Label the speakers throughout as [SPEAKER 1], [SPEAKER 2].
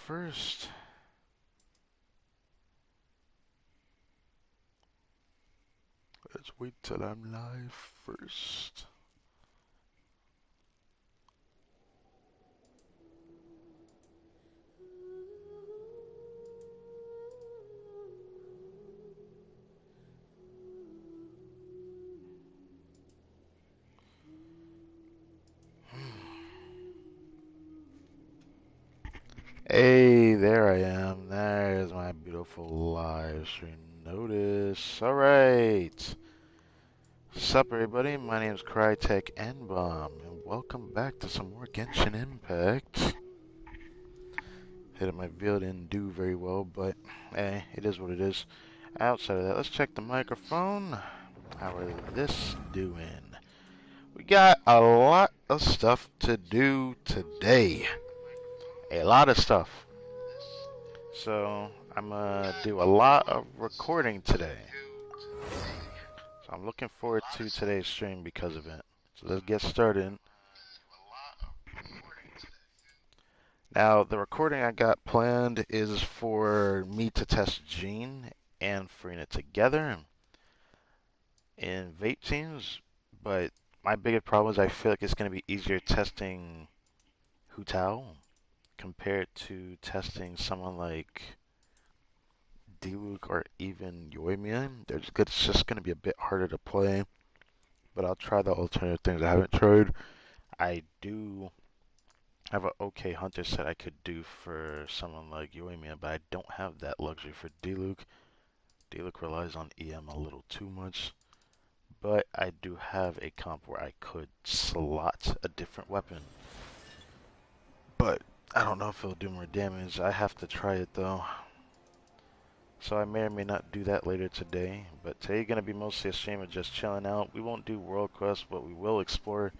[SPEAKER 1] first. Let's wait till I'm live first. Hey, there I am. There's my beautiful live stream notice. Alright. Sup everybody, my name is Crytek N-Bomb, and welcome back to some more Genshin Impact. Hit my video didn't do very well, but hey, it is what it is. Outside of that, let's check the microphone. How are this doing? We got a lot of stuff to do today. A lot of stuff. So I'm gonna do a lot of recording today. So I'm looking forward to today's stream because of it. So let's get started. Now the recording I got planned is for me to test Jean and Furina together in vape teams, but my biggest problem is I feel like it's gonna be easier testing Hu Tao compared to testing someone like Diluc or even Yoimiya. It's just going to be a bit harder to play, but I'll try the alternative things I haven't tried. I do have an okay hunter set I could do for someone like Yoimiya, but I don't have that luxury for Diluc. Diluc relies on EM a little too much, but I do have a comp where I could slot a different weapon. But I don't know if it'll do more damage. I have to try it though. So I may or may not do that later today, but today gonna be mostly a stream of just chilling out. We won't do World Quest, but we will explore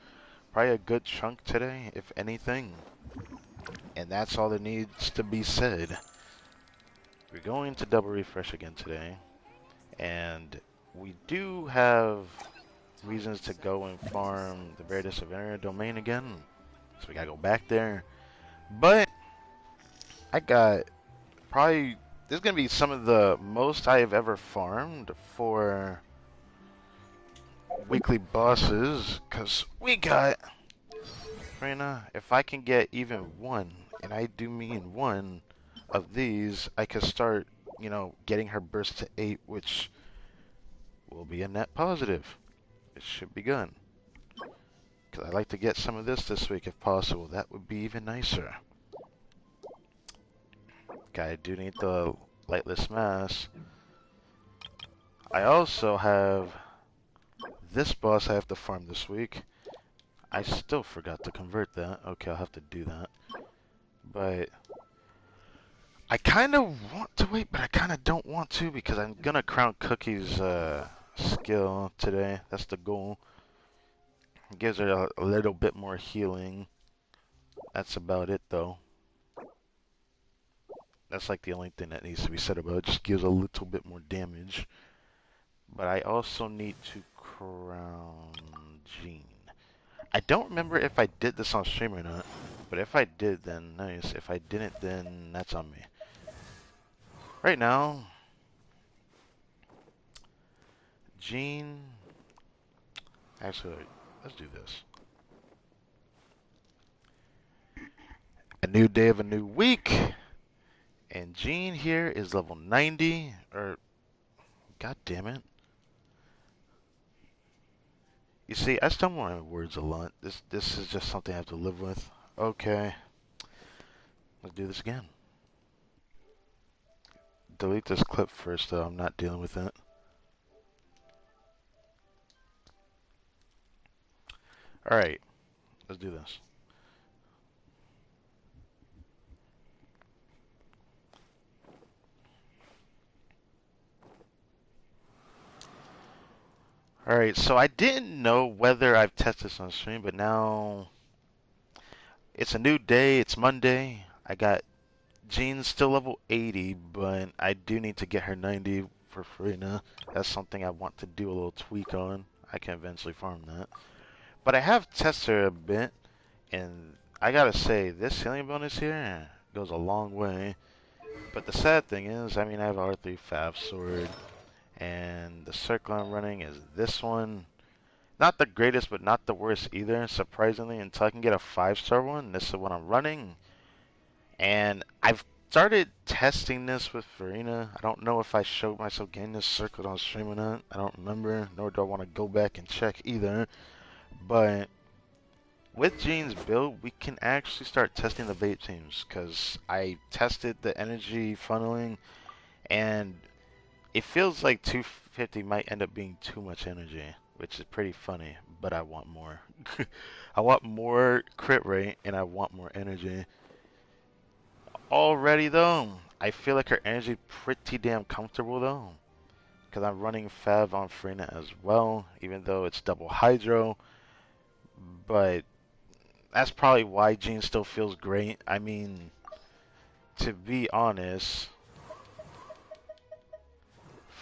[SPEAKER 1] probably a good chunk today, if anything. And that's all that needs to be said. We're going to double refresh again today, and we do have reasons to go and farm the Rare Disciplinary Domain again, so we gotta go back there. But I got probably this is gonna be some of the most I have ever farmed for weekly bosses, because we got Furina. If I can get even one, and I do mean one of these, I could start, you know, getting her burst to 8, which will be a net positive. It should be good. Because I'd like to get some of this week if possible. That would be even nicer. Okay, I do need the lightless mass. I also have this boss I have to farm this week. I still forgot to convert that. Okay, I'll have to do that. But I kind of want to wait, but I kind of don't want to because I'm going to crown Cookie's skill today. That's the goal. It gives her a little bit more healing. That's about it, though. That's like the only thing that needs to be said about it. It just gives a little bit more damage. But I also need to crown Jean. I don't remember if I did this on stream or not, but if I did, then nice. If I didn't, then that's on me. Right now, Jean. Actually, let's do this. A new day of a new week, and Jean here is level 90. Or, god damn it. You see, I stumble on my words a lot. This is just something I have to live with. Okay. Let's do this again. Delete this clip first, though. I'm not dealing with it. Alright. Let's do this. Alright, so I didn't know whether I've tested this on stream, but now it's a new day. It's Monday. I got Jean still level 80, but I do need to get her 90 for free now. That's something I want to do a little tweak on. I can eventually farm that. But I have tested her a bit, and I gotta say, this healing bonus here, goes a long way. But the sad thing is, I mean, I have R3 Fab Sword, and the circle I'm running is this one. Not the greatest, but not the worst either, surprisingly, until I can get a 5-star one. This is what I'm running. And I've started testing this with Furina. I don't know if I showed myself getting this circled on stream or not. I don't remember, nor do I want to go back and check either. But with Jean's build, we can actually start testing the vape teams, because I tested the energy funneling, and it feels like 250 might end up being too much energy, which is pretty funny, but I want more. I want more crit rate, and I want more energy. Already, though, I feel like her energy pretty damn comfortable, though, because I'm running Fav on Furina as well, even though it's double Hydro, but that's probably why Jean still feels great. I mean, to be honest,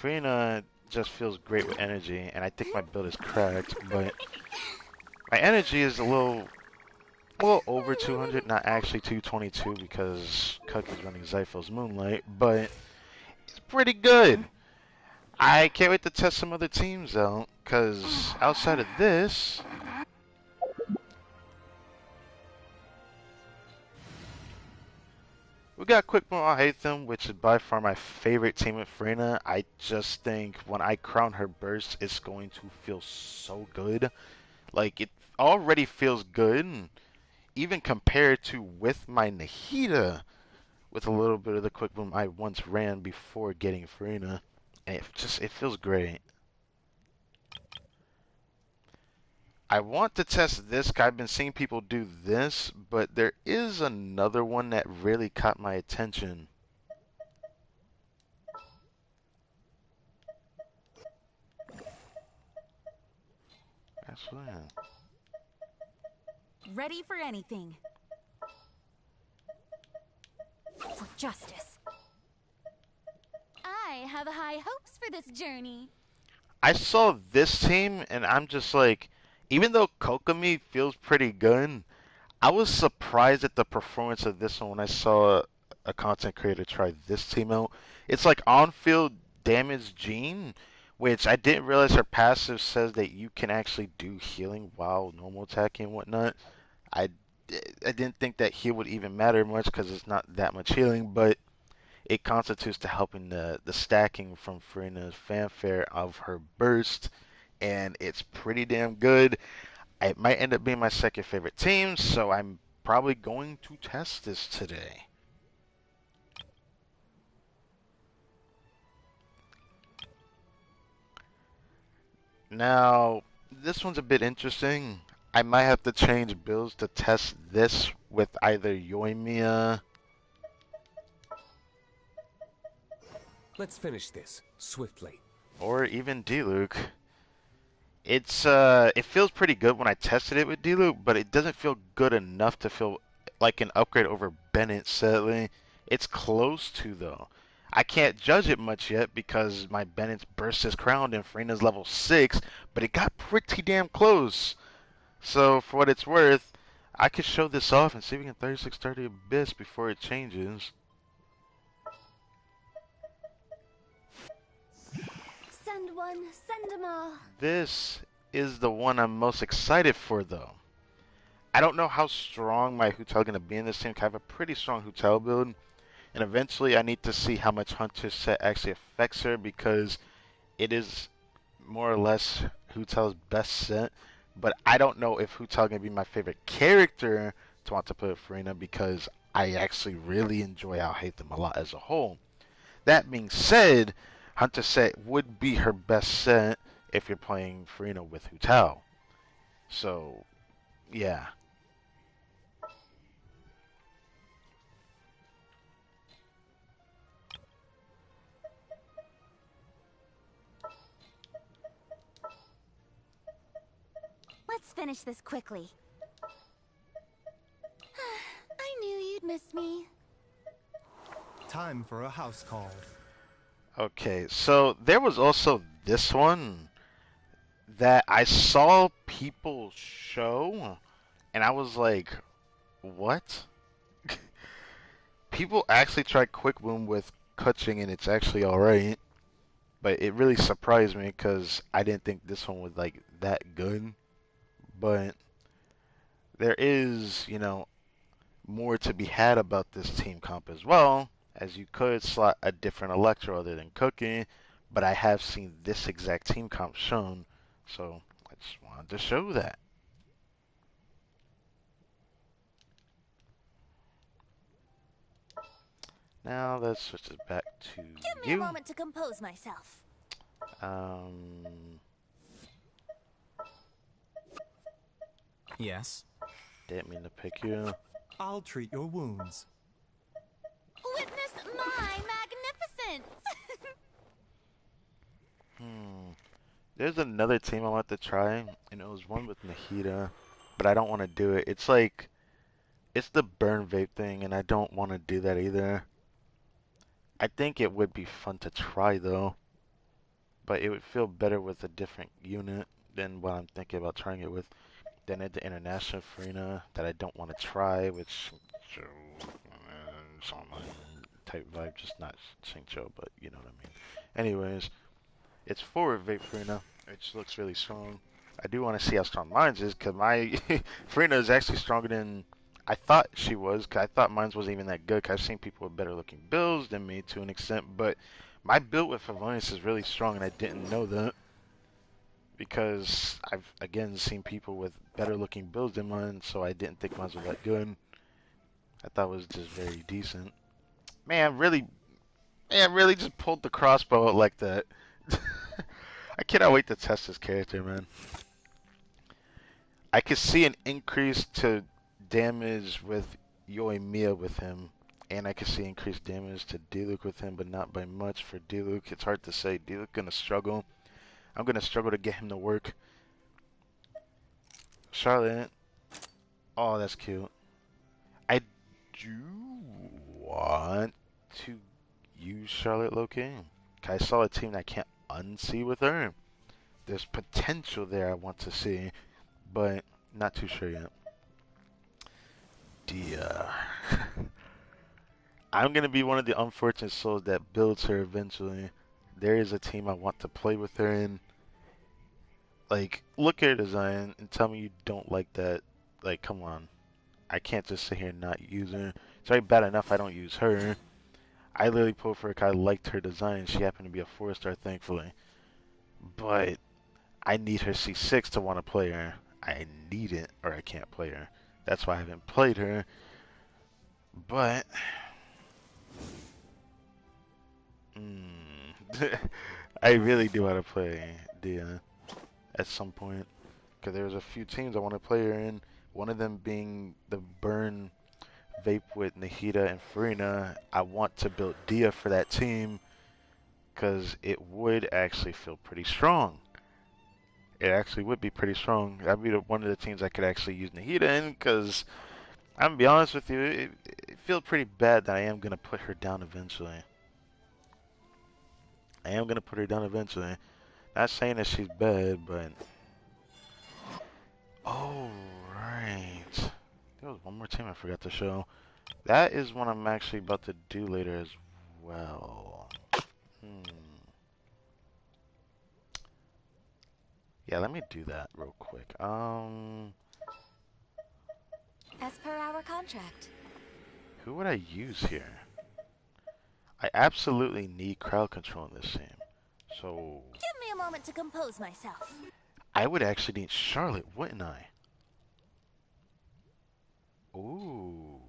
[SPEAKER 1] Furina just feels great with energy, and I think my build is cracked, but my energy is a little over 200, not actually 222 because Cookie's running Zypho's Moonlight, but it's pretty good. I can't wait to test some other teams out, because outside of this, we got Quick Move I Hate Them, which is by far my favorite team with Furina. I just think when I crown her burst, it's going to feel so good. Like, it already feels good, even compared to with my Nahida, with a little bit of the quick boom I once ran before getting Furina. And it feels great. I want to test this. I've been seeing people do this, but there is another one that really caught my attention. Actually,
[SPEAKER 2] Ready for anything. For justice. I have high hopes for this journey.
[SPEAKER 1] I saw this team, and I'm just like, even though Kokomi feels pretty good, I was surprised at the performance of this one when I saw a content creator try this team out. It's like on-field damage Jean, which I didn't realize her passive says that you can actually do healing while normal attacking and whatnot. I, I didn't think that heal would even matter much because it's not that much healing, but it constitutes to helping the stacking from Furina's fanfare of her burst, and it's pretty damn good. It might end up being my second favorite team, so I'm probably going to test this today. Now, this one's a bit interesting. I might have to change builds to test this with either Yoimiya.
[SPEAKER 3] Let's finish this swiftly.
[SPEAKER 1] Or even Diluc. It feels pretty good when I tested it with Diluc, but it doesn't feel good enough to feel like an upgrade over Bennett, sadly. It's close to, though. I can't judge it much yet because my Bennett's burst is crowned and Furina's level 6, but it got pretty damn close. So, for what it's worth, I could show this off and see if we can 3630 Abyss before it changes.
[SPEAKER 2] Send one, send them all.
[SPEAKER 1] This is the one I'm most excited for, though. I don't know how strong my Hutel is going to be in this team. I have a pretty strong Hutel build. And eventually I need to see how much Hunter's set actually affects her because it is more or less Hutel's best set. But I don't know if Hutel is going to be my favorite character to want to put Furina because I actually really enjoy I'll Hate Them a lot as a whole. That being said, Hunter set would be her best set if you're playing Furina with Hutel. So, yeah.
[SPEAKER 2] Let's finish this quickly. I knew you'd miss me.
[SPEAKER 4] Time for a house call.
[SPEAKER 1] Okay, so there was also this one that I saw people show, and I was like, what? people actually try Quick Boom with Kutching and it's actually alright. But it really surprised me because I didn't think this one was like that good. But there is, more to be had about this team comp as well, as you could slot a different Electro other than Cooking, but I have seen this exact team comp shown, so I just wanted to show that. Now let's switch it back to
[SPEAKER 2] Give me a
[SPEAKER 1] you.
[SPEAKER 2] moment to compose myself.
[SPEAKER 4] Yes.
[SPEAKER 1] Didn't mean to pick you.
[SPEAKER 4] I'll treat your wounds.
[SPEAKER 2] Witness my magnificence!
[SPEAKER 1] There's another team I want to try, and it was one with Nahida, but I don't want to do it. It's like, it's the burn vape thing, and I don't want to do that either. I think it would be fun to try though, but it would feel better with a different unit than what I'm thinking about trying it with. Then at the international Furina that I don't want to try, which Shaman type vibe, just not Xingqiu, but you know what I mean. Anyways, it's forward vape Furina, which looks really strong. I do want to see how strong mine is, because my Furina is actually stronger than I thought she was, because I thought mine wasn't even that good, because I've seen people with better looking builds than me to an extent, but my build with V106 is really strong, and I didn't know that, because I've, again, seen people with better looking builds than mine, so I didn't think mine was that good. I thought it was just very decent. Man, really just pulled the crossbow out like that. I cannot wait to test this character, man. I could see an increase to damage with Yoimiya with him, and I could see increased damage to Diluc with him, but not by much for Diluc. It's hard to say. Diluc gonna struggle. I'm gonna struggle to get him to work. Charlotte. Oh, that's cute. I do want to use Charlotte Loki. I saw a team that I can't unsee with her. There's potential there I want to see, but not too sure yet. Dia. I'm going to be one of the unfortunate souls that builds her eventually. There is a team I want to play with her in. Like, look at her design and tell me you don't like that. Like, come on. I can't just sit here and not use her. It's already bad enough I don't use her. I literally pulled for her because I liked her design. She happened to be a 4-star, thankfully. But I need her C6 to want to play her. I need it, or I can't play her. That's why I haven't played her. But I really do want to play Dia at some point, because there's a few teams I want to play her in. One of them being the Burn Vape with Nahida and Furina. I want to build Dia for that team, because it would actually feel pretty strong. It actually would be pretty strong. That'd be one of the teams I could actually use Nahida in, because I'm going to be honest with you, it feels pretty bad that I am going to put her down eventually. I am going to put her down eventually. Not saying that she's bad, but... Oh, right. There was one more team I forgot to show. That is one I'm actually about to do later as well. Yeah, let me do that real quick.
[SPEAKER 2] As per our contract.
[SPEAKER 1] Who would I use here? I absolutely need crowd control in this game. So...
[SPEAKER 2] Give me a moment to compose myself.
[SPEAKER 1] I would actually need Charlotte, wouldn't I? Ooh.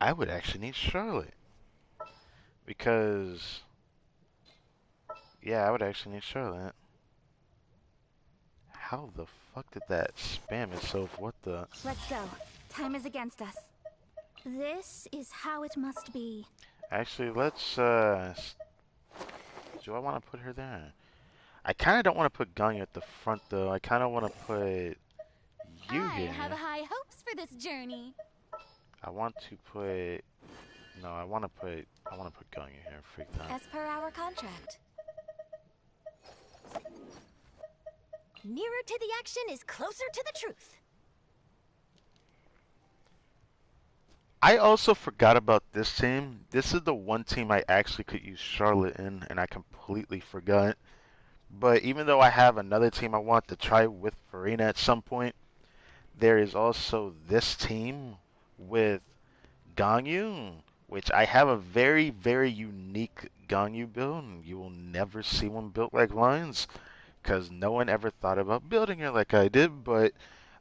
[SPEAKER 1] I would actually need Charlotte. Because... Yeah, I would actually need Charlotte. How the fuck did that spam itself? What the...
[SPEAKER 2] Let's go. Time is against us. This is how it must be.
[SPEAKER 1] Actually, let's, do I want to put her there? I kind of don't want to put Ganya at the front, though. I kind of want to put you
[SPEAKER 2] I
[SPEAKER 1] here.
[SPEAKER 2] have high hopes for this journey.
[SPEAKER 1] I want to put... No, I want to put Ganya here. Freak that.
[SPEAKER 2] As per our contract. Nearer to the action is closer to the truth.
[SPEAKER 1] I also forgot about this team. This is the one team I actually could use Charlotte in, and I completely forgot. But even though I have another team I want to try with Furina at some point, there is also this team with Ganyu, which I have a very, very unique Ganyu build. You will never see one built like Lions, because no one ever thought about building it like I did, but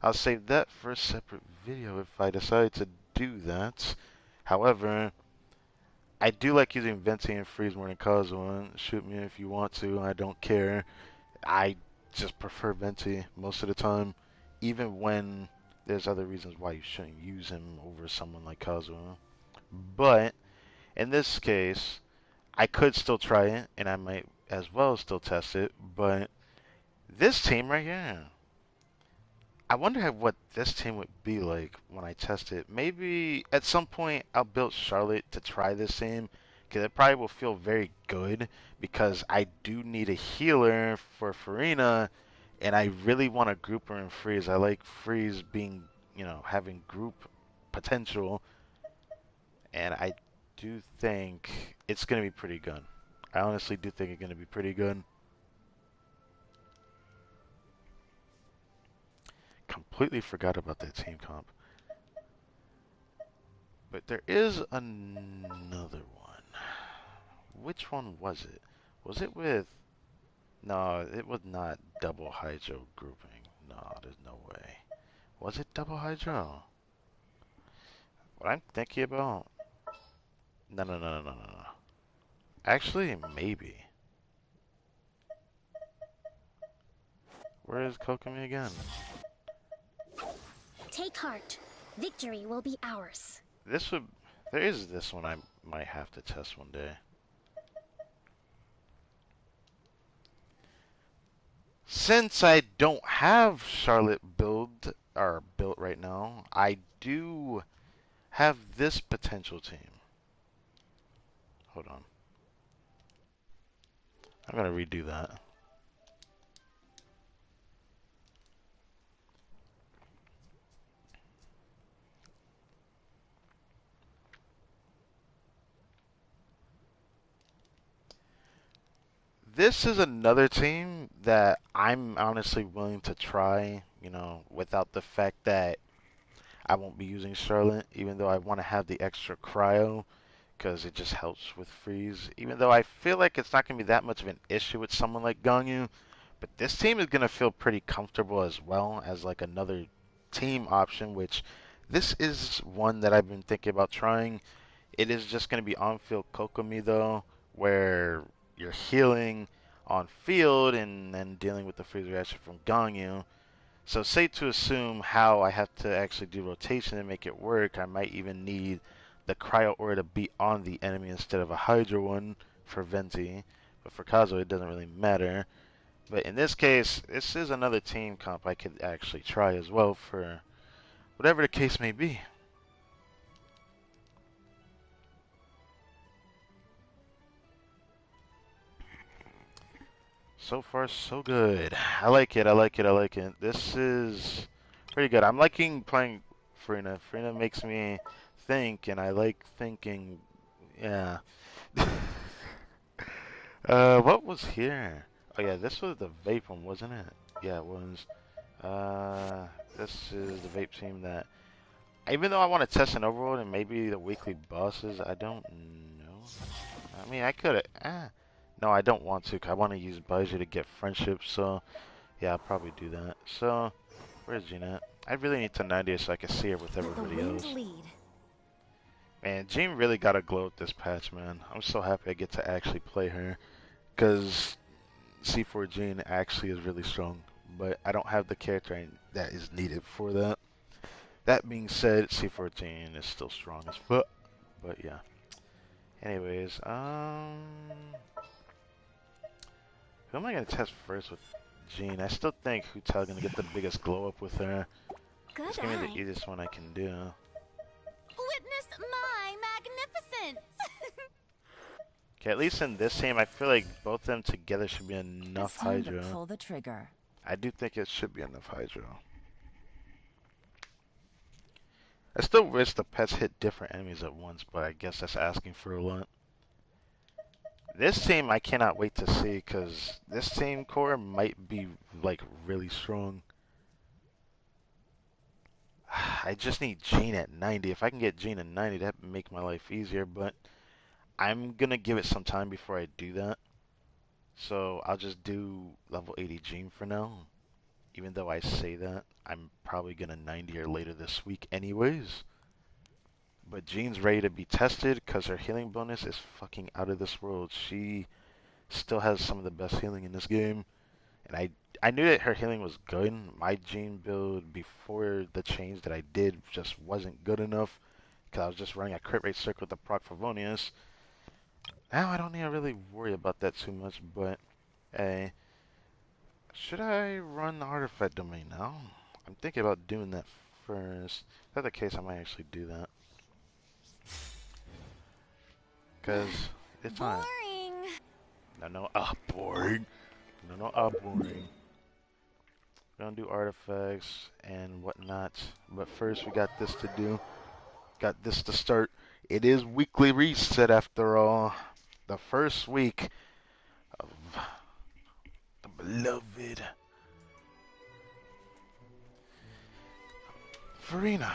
[SPEAKER 1] I'll save that for a separate video if I decide to do that. However, I do like using Venti and Freeze more than Kazuha. Shoot me if you want to, I don't care. I just prefer Venti most of the time, even when there's other reasons why you shouldn't use him over someone like Kazuha. But in this case, I could still try it, and I might as well still test it, but this team right here, I wonder what this team would be like when I test it. Maybe at some point I'll build Charlotte to try this team, because it probably will feel very good, because I do need a healer for Furina, and I really want to group her in Freeze. I like Freeze being, having group potential, and I do think it's going to be pretty good. I honestly do think it's going to be pretty good. Completely forgot about that team comp. But there is another one. Which one was it? Was it with... No, it was not double hydro grouping. No, there's no way. Was it double hydro? What I'm thinking about? No, no, no, no, no, no, no. Actually, maybe. Where is Kokomi again?
[SPEAKER 2] Take heart. Victory will be ours.
[SPEAKER 1] This would... There is this one I might have to test one day. Since I don't have Charlotte built right now, I do have this potential team. Hold on. I'm gonna redo that. This is another team that I'm honestly willing to try, without the fact that I won't be using Charlotte, even though I want to have the extra cryo, because it just helps with freeze. Even though I feel like it's not going to be that much of an issue with someone like Ganyu, but this team is going to feel pretty comfortable as well as like another team option, which this is one that I've been thinking about trying. It is just going to be on-field Kokomi though, where you're healing on field and then dealing with the freeze reaction from Ganyu. So safe to assume how I have to actually do rotation and make it work, I might even need the cryo aura to be on the enemy instead of a hydra one for Venti. But for Kazuo it doesn't really matter. But in this case, this is another team comp I could actually try as well for whatever the case may be. So far, so good. I like it, I like it, I like it. This is pretty good. I'm liking playing Furina. Furina makes me think, and I like thinking. Yeah. What was here? Oh yeah, this was the vape one, wasn't it? Yeah, it was. This is the vape team that, even though I want to test an overworld and maybe the weekly bosses, I don't know. I mean, I could. No, I don't want to. 'Cause I want to use Baiju to get friendship. So, yeah, I'll probably do that. So, where's Jean at? I really need to 90 so I can see her with everybody else. Man, Jean really got a glow with this patch, man. I'm so happy I get to actually play her. Because C4 Jean actually is really strong. But I don't have the character that is needed for that. That being said, C4 Jean is still strong as fuck. But yeah. Anyways, who am I gonna test first with Jean? I still think Hutel gonna get the biggest glow up with her.
[SPEAKER 2] Good
[SPEAKER 1] It's gonna be the
[SPEAKER 2] eye.
[SPEAKER 1] easiest one I can do.
[SPEAKER 2] Witness my magnificence.
[SPEAKER 1] Okay, at least in this team, I feel like both of them together should be enough
[SPEAKER 5] It's time to
[SPEAKER 1] Hydro.
[SPEAKER 5] pull the trigger.
[SPEAKER 1] I do think it should be enough Hydro. I still wish the pets hit different enemies at once, but I guess that's asking for a lot. This team I cannot wait to see, because this team core might be, like, really strong. I just need Jean at 90. If I can get Jean at 90, that'd make my life easier, but I'm gonna give it some time before I do that. So I'll just do level 80 Jean for now. Even though I say that, I'm probably gonna 90 her later this week anyways. But Jean's ready to be tested because her healing bonus is fucking out of this world. She still has some of the best healing in this game. And I knew that her healing was good. My Jean build before the change that I did just wasn't good enough because I was just running a crit rate circle with the proc Favonius. Now I don't need to really worry about that too much, but hey, should I run the artifact domain now? I'm thinking about doing that first. If that's the case, I might actually do that. Because it's not.
[SPEAKER 2] Boring.
[SPEAKER 1] No, boring. No, boring. We're gonna do artifacts and whatnot. But first, we got this to do. Got this to start. It is weekly reset after all. The first week of the beloved Furina.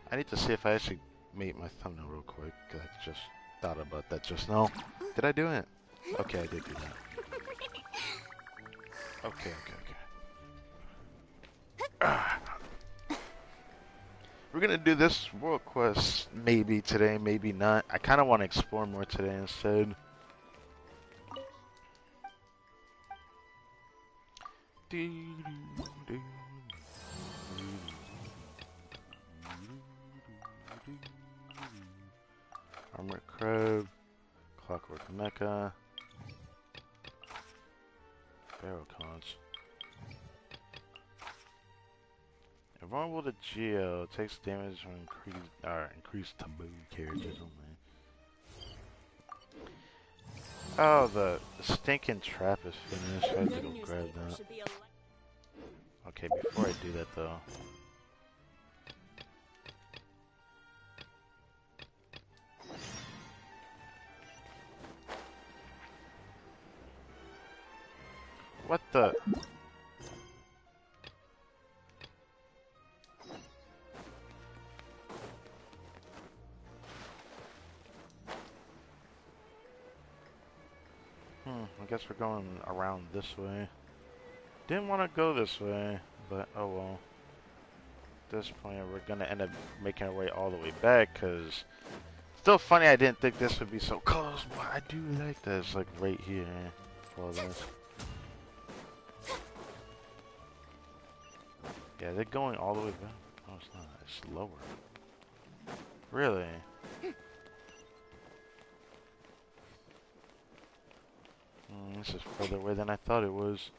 [SPEAKER 1] I need to see if I actually made my thumbnail real quick, because I just thought about that just now. Did I do it? Okay, I did do that. Okay. We're gonna do this world quest maybe today, maybe not. I kind of want to explore more today instead. Armored Crab, Clockwork Mecha, Barrel Conch. If vulnerable to Geo, takes damage from increased taboo characters only. Oh, the stinking trap is finished. I have to go grab that. Okay, before I do that though. What the? I guess we're going around this way. Didn't want to go this way, but oh well. At this point, we're gonna end up making our way all the way back, cause still funny. I didn't think this would be so close, but I do like that. It's like right here for all this. Yeah, they're going all the way back. No, it's not. It's lower. Really? This is further away than I thought it was.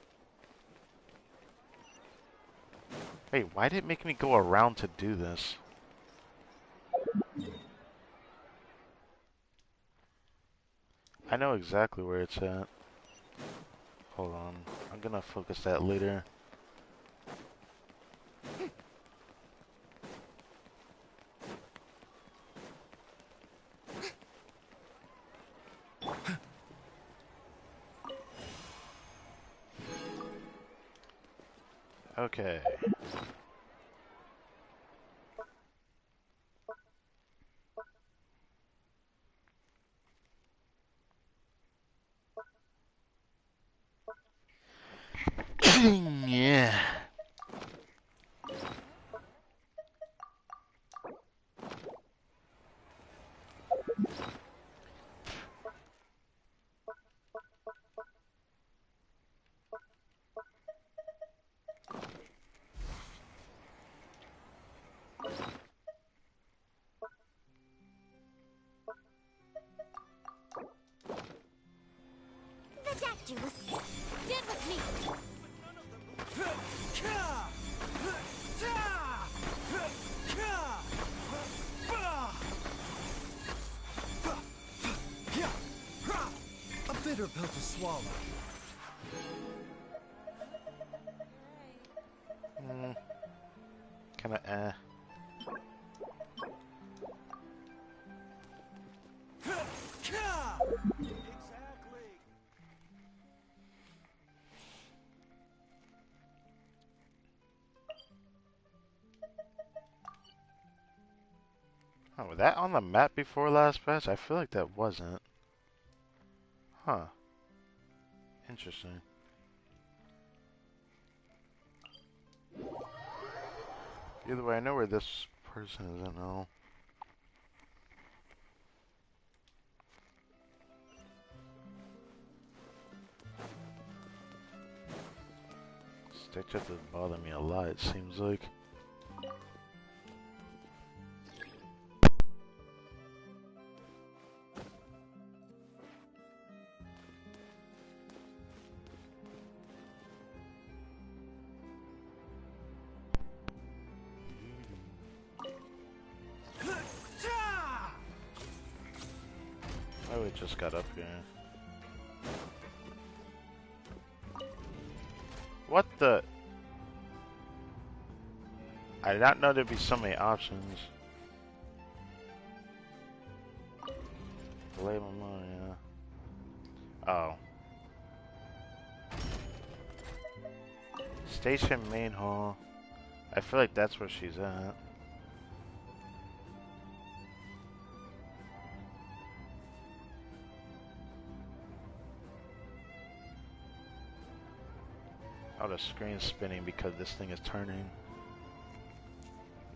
[SPEAKER 1] Wait, why did it make me go around to do this? I know exactly where it's at. Hold on. I'm gonna focus that later. Okay. Yeah.
[SPEAKER 2] The Dactylus. Get with me.
[SPEAKER 4] A bitter pill to swallow.
[SPEAKER 1] Kinda Oh, was that on the map before last patch? I feel like that wasn't. Huh. Interesting. Either way, I know where this person is. I don't know. Stitch up doesn't bother me a lot, it seems like. Oh, it just got up here. What the? I did not know there'd be so many options. Delay my money, yeah. Oh. Station main hall. I feel like that's where she's at. Oh, the screen's spinning because this thing is turning.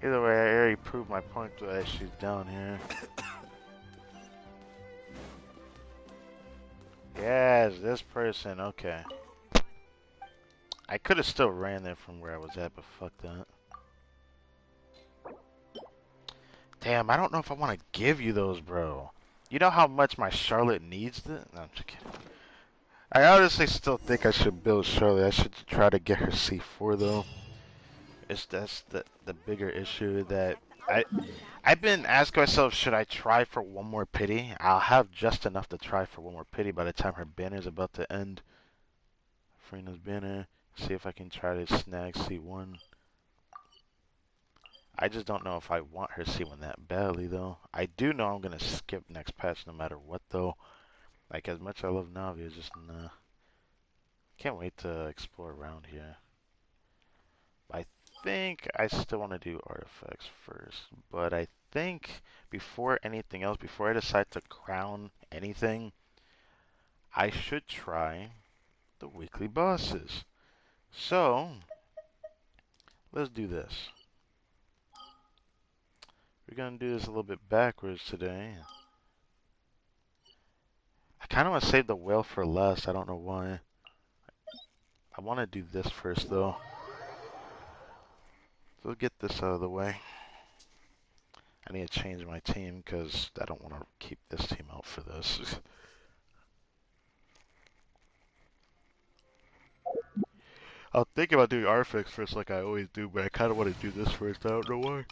[SPEAKER 1] Either way, I already proved my point that she's down here. Yes, this person, okay. I could have still ran there from where I was at, but fuck that. Damn, I don't know if I want to give you those, bro. You know how much my Charlotte needs this? No, I'm just kidding. I honestly still think I should build Charlotte. I should try to get her C4 though. That's the bigger issue that I've been asking myself, should I try for one more pity? I'll have just enough to try for one more pity by the time her banner's about to end. Furina's banner. See if I can try to snag C1. I just don't know if I want her C1 that badly though. I do know I'm gonna skip next patch no matter what though. Like as much as I love Navi, it's just nah. Can't wait to explore around here. I think I still want to do artifacts first, but I think before anything else, before I decide to crown anything, I should try the weekly bosses. So, let's do this. We're going to do this a little bit backwards today. I kind of want to save the whale for last. I don't know why. I want to do this first, though. So, get this out of the way. I need to change my team because I don't want to keep this team out for this. I'll think about doing artifacts first like I always do, but I kind of want to do this first. I don't know why.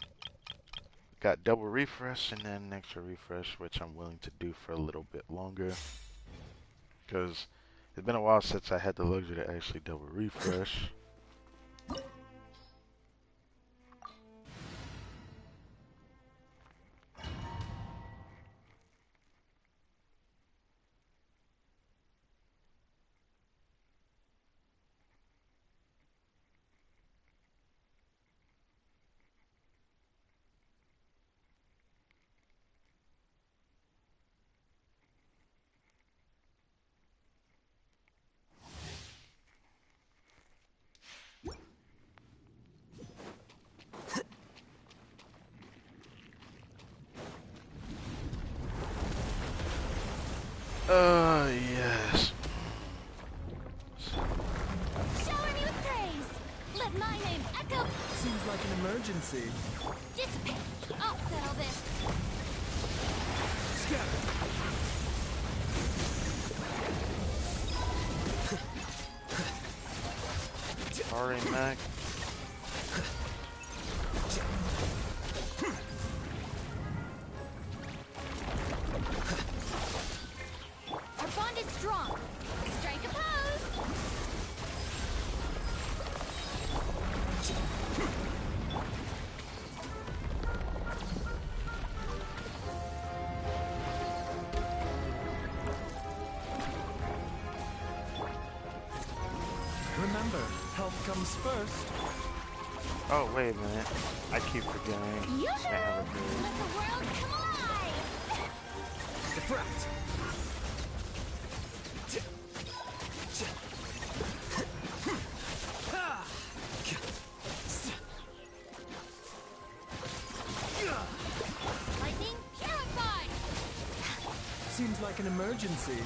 [SPEAKER 1] Got double refresh and then extra refresh, which I'm willing to do for a little bit longer. Because it's been a while since I had the luxury to actually double refresh. Yes.
[SPEAKER 2] Shower me with praise. Let my name echo.
[SPEAKER 4] Seems like an emergency.
[SPEAKER 2] Dissipate. I'll settle this.
[SPEAKER 1] Sorry, Mac.
[SPEAKER 2] Our bond is strong. Strike a pose.
[SPEAKER 4] Remember, health comes first.
[SPEAKER 1] Oh, wait a minute. I keep forgetting. I have a
[SPEAKER 2] Let
[SPEAKER 1] bird.
[SPEAKER 2] the world come alive!
[SPEAKER 3] Defract!
[SPEAKER 2] Lightning purified!
[SPEAKER 4] Seems like an emergency.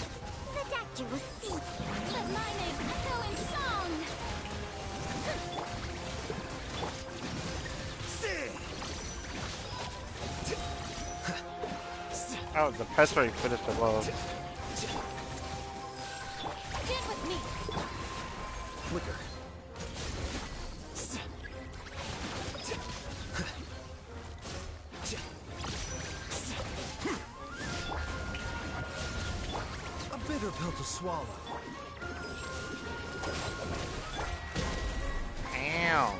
[SPEAKER 2] The doctor will see. Let my name echo in song!
[SPEAKER 1] Oh, the pet's already finished above.
[SPEAKER 2] Stand with me!
[SPEAKER 3] Flicker.
[SPEAKER 4] A bitter pill to swallow.
[SPEAKER 1] Damn.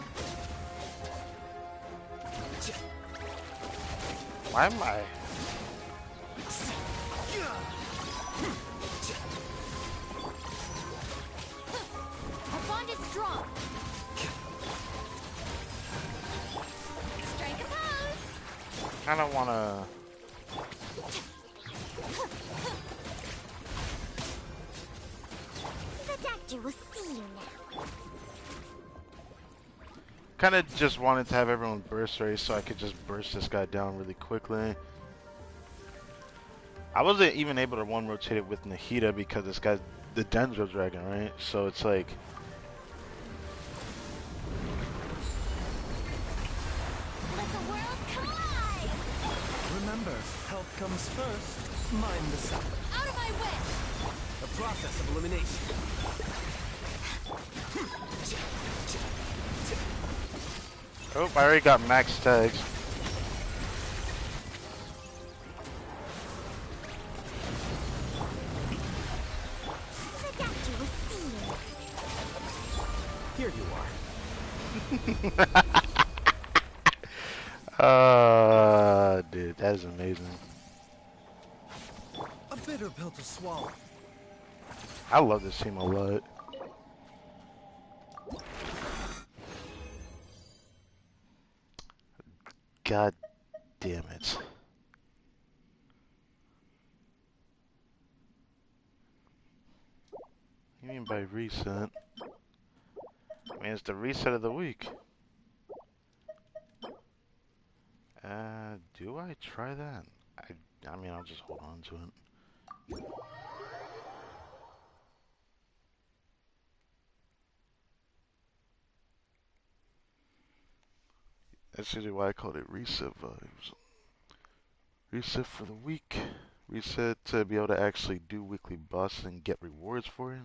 [SPEAKER 1] Why am I?
[SPEAKER 2] Our bond is strong! Strike a pose!
[SPEAKER 1] I don't wanna.
[SPEAKER 2] The doctor will see you now.
[SPEAKER 1] Kind of just wanted to have everyone burst race so I could just burst this guy down really quickly. I wasn't even able to one rotate it with Nahida because this guy's the Dendro Dragon, right? So it's like.
[SPEAKER 2] Let the world come alive!
[SPEAKER 4] Remember, health comes first. Mind the sun.
[SPEAKER 2] Out of my way!
[SPEAKER 3] A process of elimination.
[SPEAKER 1] Oh, I already got max tags.
[SPEAKER 2] The doctor will see you.
[SPEAKER 3] Here you are.
[SPEAKER 1] Dude, that is amazing.
[SPEAKER 4] A bitter pill to swallow.
[SPEAKER 1] I love this team a lot. God damn it. You mean by reset? I mean, it's the reset of the week. Do I try that? I mean, I'll just hold on to it. That's usually why I called it reset vibes. Reset for the week. Reset to be able to actually do weekly busts and get rewards for it.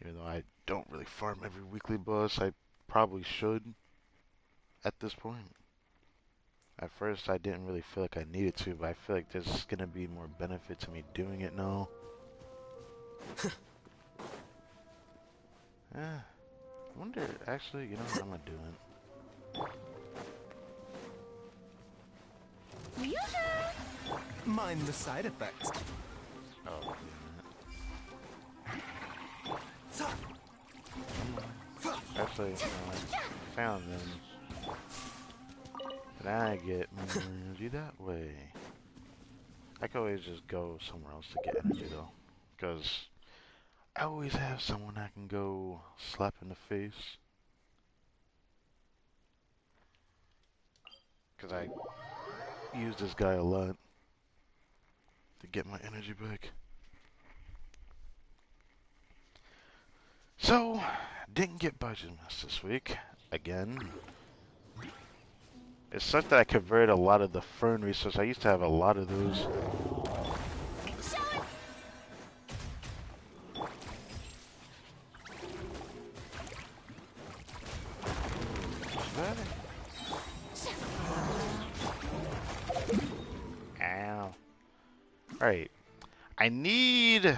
[SPEAKER 1] Even though I don't really farm every weekly bust, I probably should at this point. At first, I didn't really feel like I needed to, but I feel like there's gonna be more benefit to me doing it now. I wonder, actually, you know what, I'm gonna do it.
[SPEAKER 2] Yoo-hoo!
[SPEAKER 4] Mind the side effects.
[SPEAKER 1] Oh, actually, you know, I found them. And I get energy that way. I could always just go somewhere else to get energy though. Because I always have someone I can go slap in the face. Because I use this guy a lot to get my energy back. So, didn't get budget mess this week. Again. It's such that I converted a lot of the fern resources. I used to have a lot of those.
[SPEAKER 2] Show it!
[SPEAKER 1] Ow. Alright. I need...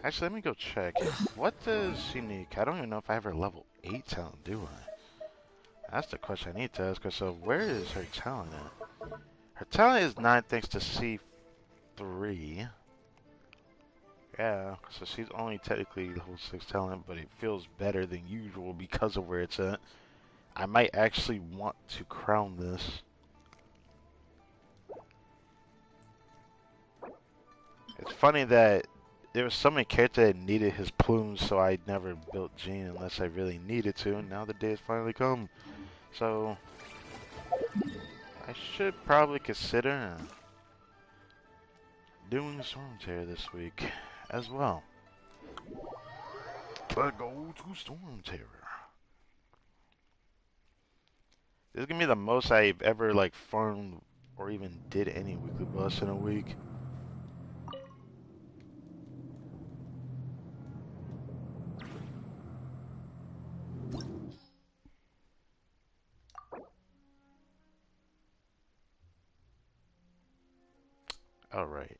[SPEAKER 1] Actually, let me go check. What does she need? I don't even know if I have her level 8 talent, do I? That's the question I need to ask her. So, where is her talent at? Her talent is 9 thanks to C3. Yeah, so she's only technically level 6 talent, but it feels better than usual because of where it's at. I might actually want to crown this. It's funny that there was so many characters that needed his plumes, so I never built Jean unless I really needed to, and now the day has finally come. So, I should probably consider doing Storm Terror this week as well. But go to Storm Terror. This is gonna be the most I've ever like farmed or even did any weekly boss in a week. Alright.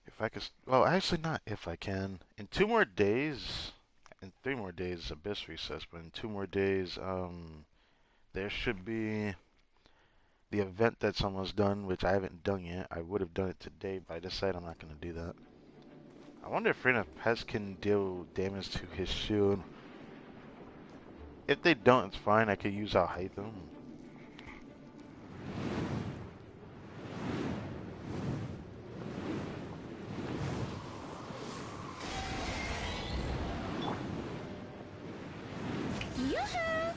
[SPEAKER 1] If I could, well, actually not if I can. In 2 more days, in 3 more days, Abyss recess, but in 2 more days, there should be the event that's almost done, which I haven't done yet. I would have done it today, but I decided I'm not going to do that. I wonder if Furina Pest can deal damage to his shield. If they don't, it's fine. I could use Alhaitham.
[SPEAKER 2] Yoo-hoo!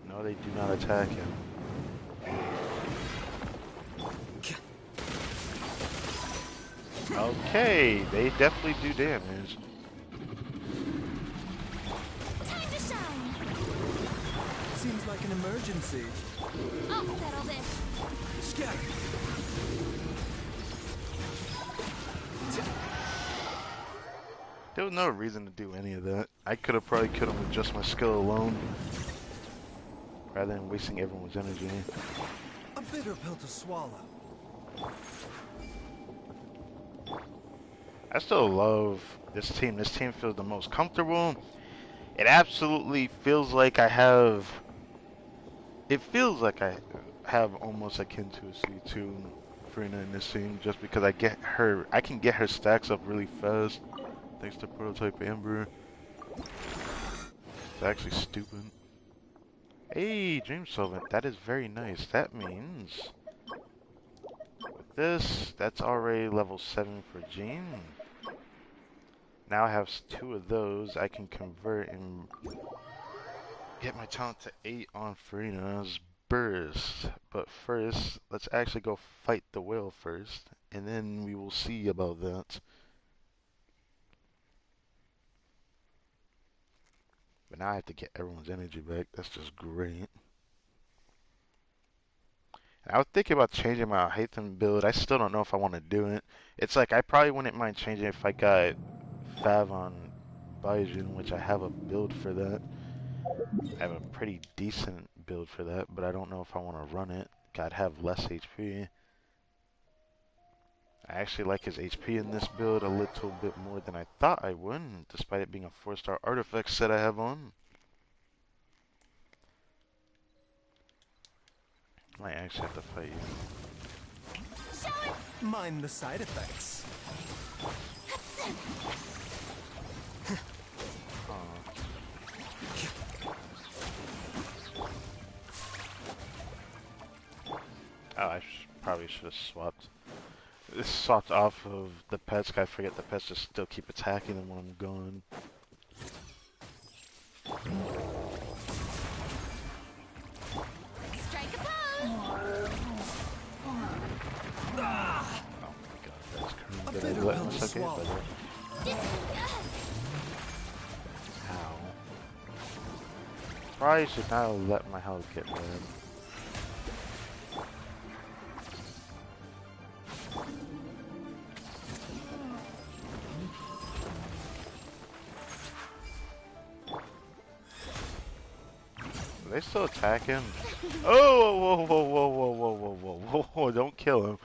[SPEAKER 1] No, they do not attack him. Okay, they definitely do damage.
[SPEAKER 2] Time to shine!
[SPEAKER 4] Seems like an emergency.
[SPEAKER 2] I'll settle this.
[SPEAKER 4] Scatter.
[SPEAKER 1] There was no reason to do any of that. I could have probably killed him with just my skill alone, rather than wasting everyone's energy.
[SPEAKER 4] A bitter pill to swallow.
[SPEAKER 1] I still love this team. This team feels the most comfortable. It absolutely feels like I have... It feels like I have almost akin to a C2 Furina in this team, just because I can get her stacks up really fast, thanks to Prototype Amber. It's actually stupid. Hey, Dream Solvent, that is very nice. That means... With this, that's already level 7 for Jean. Now I have 2 of those. I can convert and get my talent to 8 on Furina's burst. But first, let's actually go fight the whale first, and then we will see about that. But now I have to get everyone's energy back. That's just great. I was thinking about changing my Hytham build. I still don't know if I want to do it. It's like I probably wouldn't mind changing if I got Fav on Baijin, which I have a build for that. I have a pretty decent build for that, but I don't know if I want to run it. I'd have less HP. I actually like his HP in this build a little bit more than I thought I would, despite it being a 4-star artifact set I have on. Might actually have to fight you.
[SPEAKER 4] Mind the side effects.
[SPEAKER 1] Oh, I probably should have swapped. This swapped off of the pets. I forget the pets just still keep attacking them when I'm gone.
[SPEAKER 2] Strike a pose!
[SPEAKER 1] Oh my god, that's
[SPEAKER 4] A
[SPEAKER 1] crazy. Did I
[SPEAKER 4] bitter
[SPEAKER 1] let
[SPEAKER 4] pill to
[SPEAKER 1] myself get
[SPEAKER 4] swallow.
[SPEAKER 1] better? Ow. Probably should not let my health get bad. Are they still attack him? Oh, whoa, whoa, whoa, whoa, whoa, whoa, whoa, whoa, whoa, don't kill him.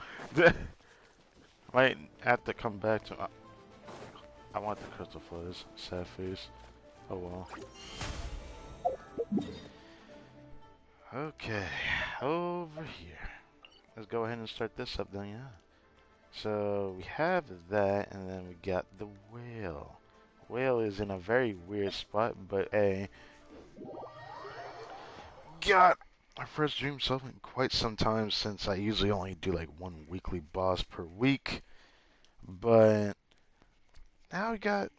[SPEAKER 1] Might have to come back to... I want the crystal fuzz, sad face. Oh well. Okay, over here. Let's go ahead and start this up then, yeah. So we have that, and then we got the whale. Whale is in a very weird spot, but got our first dream sub in quite some time, since I usually only do like one weekly boss per week. But now we got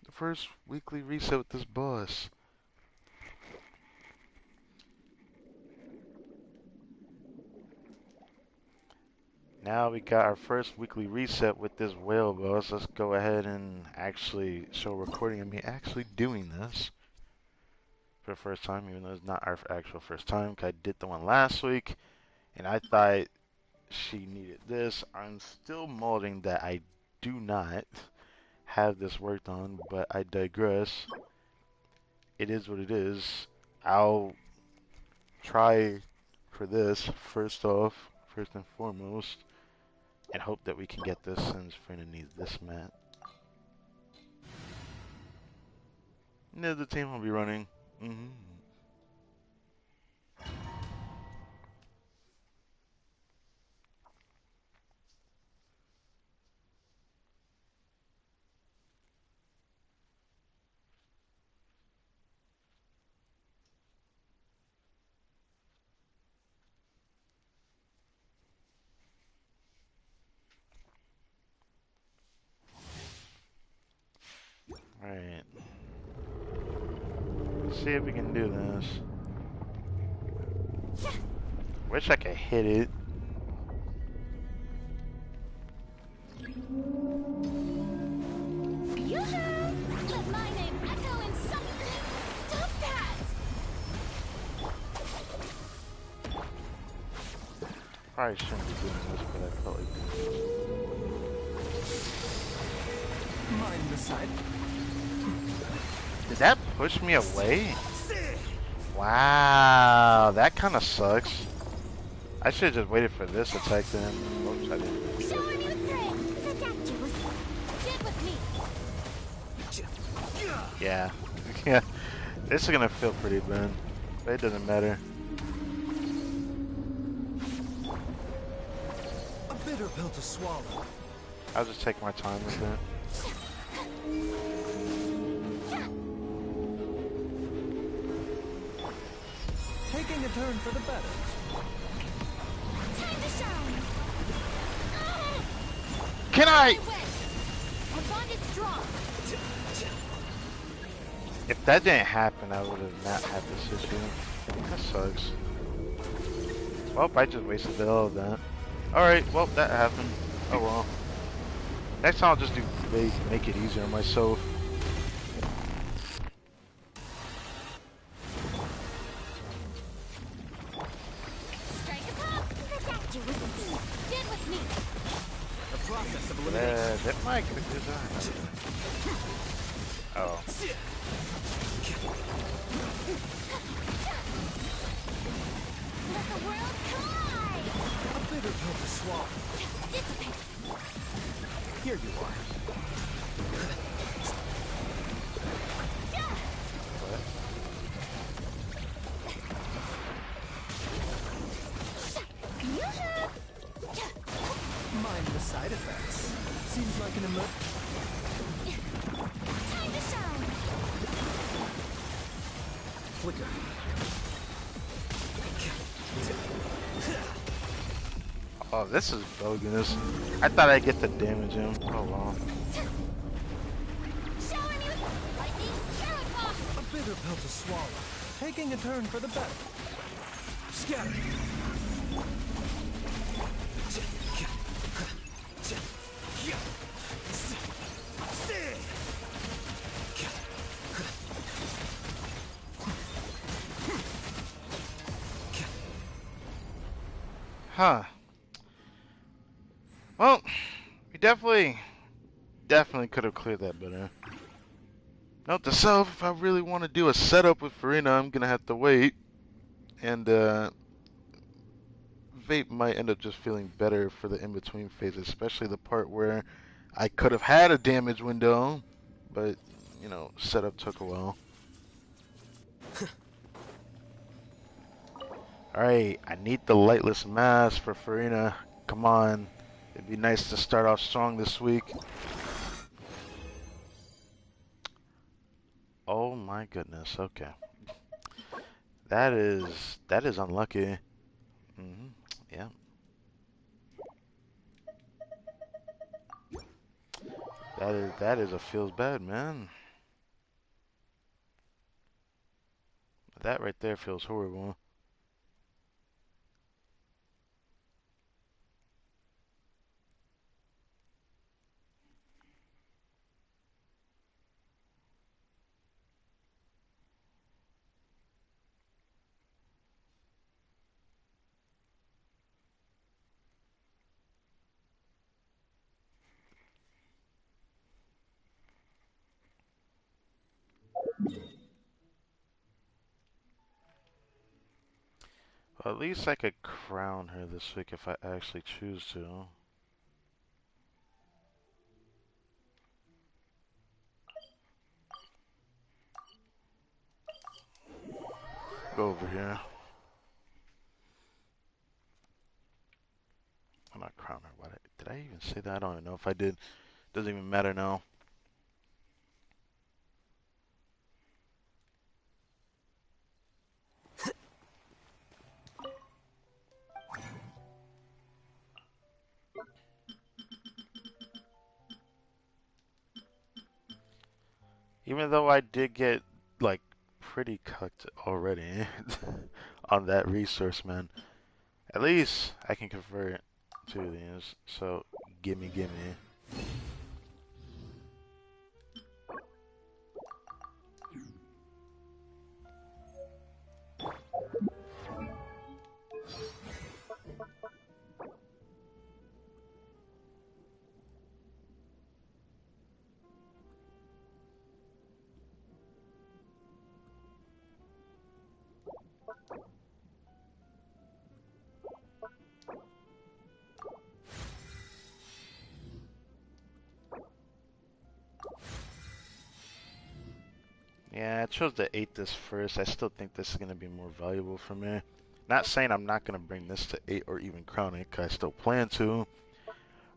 [SPEAKER 1] the first weekly reset with this boss. Now we got our first weekly reset with this whale boss. Let's go ahead and actually show a recording of me actually doing this for the first time, even though it's not our actual first time. 'Cause I did the one last week, and I thought she needed this. I'm still molding that I do not have this worked on, but I digress. It is what it is. I'll try for this first off, first and foremost, and hope that we can get this since Furina needs this mat. No, the team will be running. Alright. Let's see if we can do this. Wish I could hit it.
[SPEAKER 2] Let my name echo in some. Stop that!
[SPEAKER 1] Probably shouldn't be doing this, but I felt like doing
[SPEAKER 4] Mind the side.
[SPEAKER 1] it. Did that push me away? Wow, that kind of sucks. I should have just waited for this attack then. Oops, I didn't.
[SPEAKER 2] Show me with praise. Ridiculous. Get with me.
[SPEAKER 1] Yeah. Yeah. This is gonna feel pretty bad. But it doesn't matter.
[SPEAKER 4] A bitter pill to swallow.
[SPEAKER 1] I'll just take my time with it.
[SPEAKER 4] Taking a turn for the better.
[SPEAKER 2] Time to shine.
[SPEAKER 1] Can I?
[SPEAKER 2] Our bond is strong.
[SPEAKER 1] If that didn't happen, I would have not had this issue. That sucks. Well, I just wasted all of that. Alright, well, that happened. Oh well. Next time I'll just do make it easier on myself.
[SPEAKER 2] Strike a pop. Ridiculous. Get with me.
[SPEAKER 3] The process of elimination.
[SPEAKER 1] That might could design. Oh.
[SPEAKER 2] Let the world collide.
[SPEAKER 4] A bitter pill to swallow.
[SPEAKER 2] Dissipate.
[SPEAKER 4] Here you are. Mind the side effects. Seems like an
[SPEAKER 2] Time to shine.
[SPEAKER 4] flicker.
[SPEAKER 1] Oh, this is bogus. I thought I'd get to damage him. Oh well.
[SPEAKER 2] Shower me with lightning. Carrot pop.
[SPEAKER 4] A bitter pill to swallow. Taking a turn for the better. Scatter.
[SPEAKER 1] Huh. Well, we definitely could have cleared that better. Note to self, if I really want to do a setup with Furina, I'm gonna have to wait. And Vape might end up just feeling better for the in-between phase, especially the part where I could have had a damage window, but you know, setup took a while. Alright, I need the lightless mask for Furina. Come on. It'd be nice to start off strong this week. Oh my goodness, okay. That is unlucky. Yeah. That is a feels bad, man. That right there feels horrible. Well, at least I could crown her this week if I actually choose to. Go over here. I'm not crown her. What? Did I even say that? I don't even know if I did. Doesn't even matter now. Even though I did get, like, pretty cucked already on that resource, man. At least I can convert to these. So, gimme, gimme. Yeah, I chose to 8 this first. I still think this is going to be more valuable for me. Not saying I'm not going to bring this to 8 or even crown it, because I still plan to.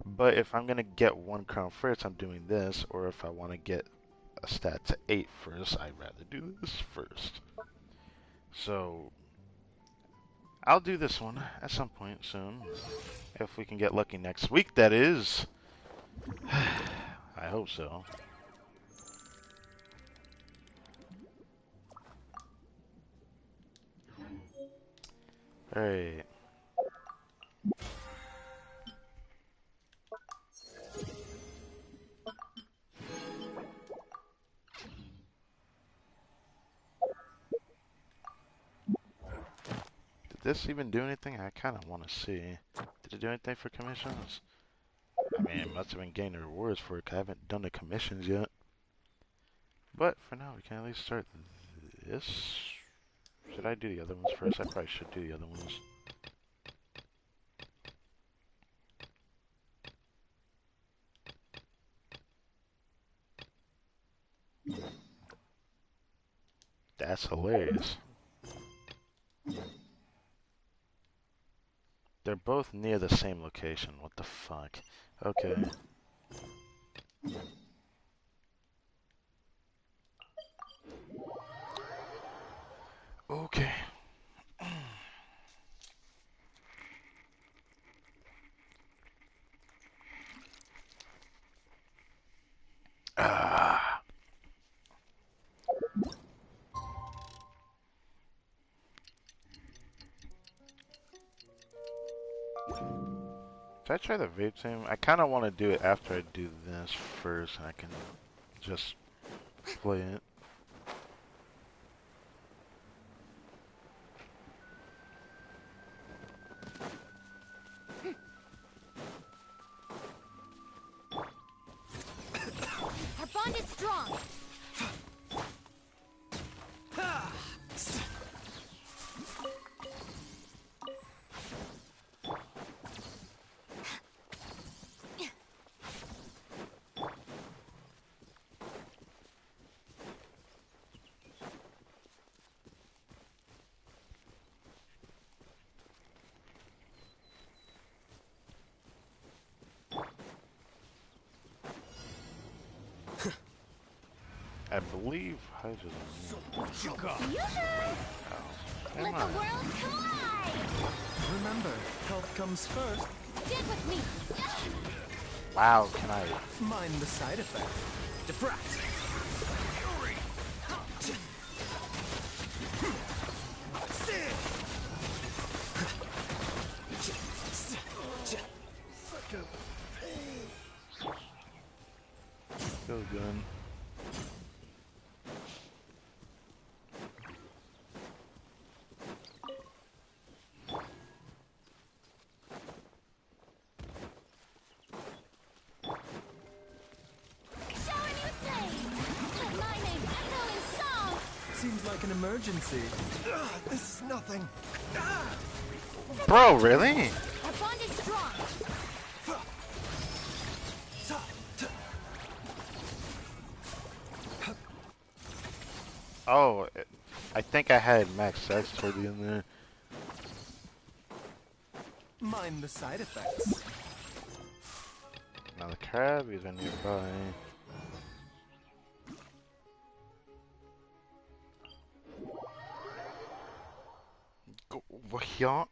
[SPEAKER 1] But if I'm going to get 1 crown first, I'm doing this. Or if I want to get a stat to 8 first, I'd rather do this first. So, I'll do this one at some point soon. If we can get lucky next week, that is. I hope so. Alright. Did this even do anything? I kind of want to see. Did it do anything for commissions? I mean, it must have been gaining rewards for it, 'cause I haven't done the commissions yet. But for now, we can at least start this. Should I do the other ones first? I probably should do the other ones. That's hilarious. They're both near the same location. What the fuck? Okay. Okay. Ah. Should I try the vape team? I kind of want to do it after I do this first, and I can just play it.
[SPEAKER 2] Our bond is strong.
[SPEAKER 1] I believe Hydra's on me.
[SPEAKER 2] Yoo-hoo!
[SPEAKER 1] Oh,
[SPEAKER 2] Let
[SPEAKER 1] never
[SPEAKER 2] the
[SPEAKER 1] mind.
[SPEAKER 2] world collide!
[SPEAKER 4] Remember, health comes first.
[SPEAKER 2] Dig with me!
[SPEAKER 1] Wow, can I?
[SPEAKER 4] Mind the side effect.
[SPEAKER 3] Defract.
[SPEAKER 1] Feels good.
[SPEAKER 2] Shower new flames! Let my name echo in song!
[SPEAKER 4] Seems like an emergency. This is nothing.
[SPEAKER 1] Bro, really?
[SPEAKER 2] Our bond is strong!
[SPEAKER 1] Oh, I think I had max sex toward the end there.
[SPEAKER 4] Mind the side effects.
[SPEAKER 1] Now the crab is nearby. Go, what here?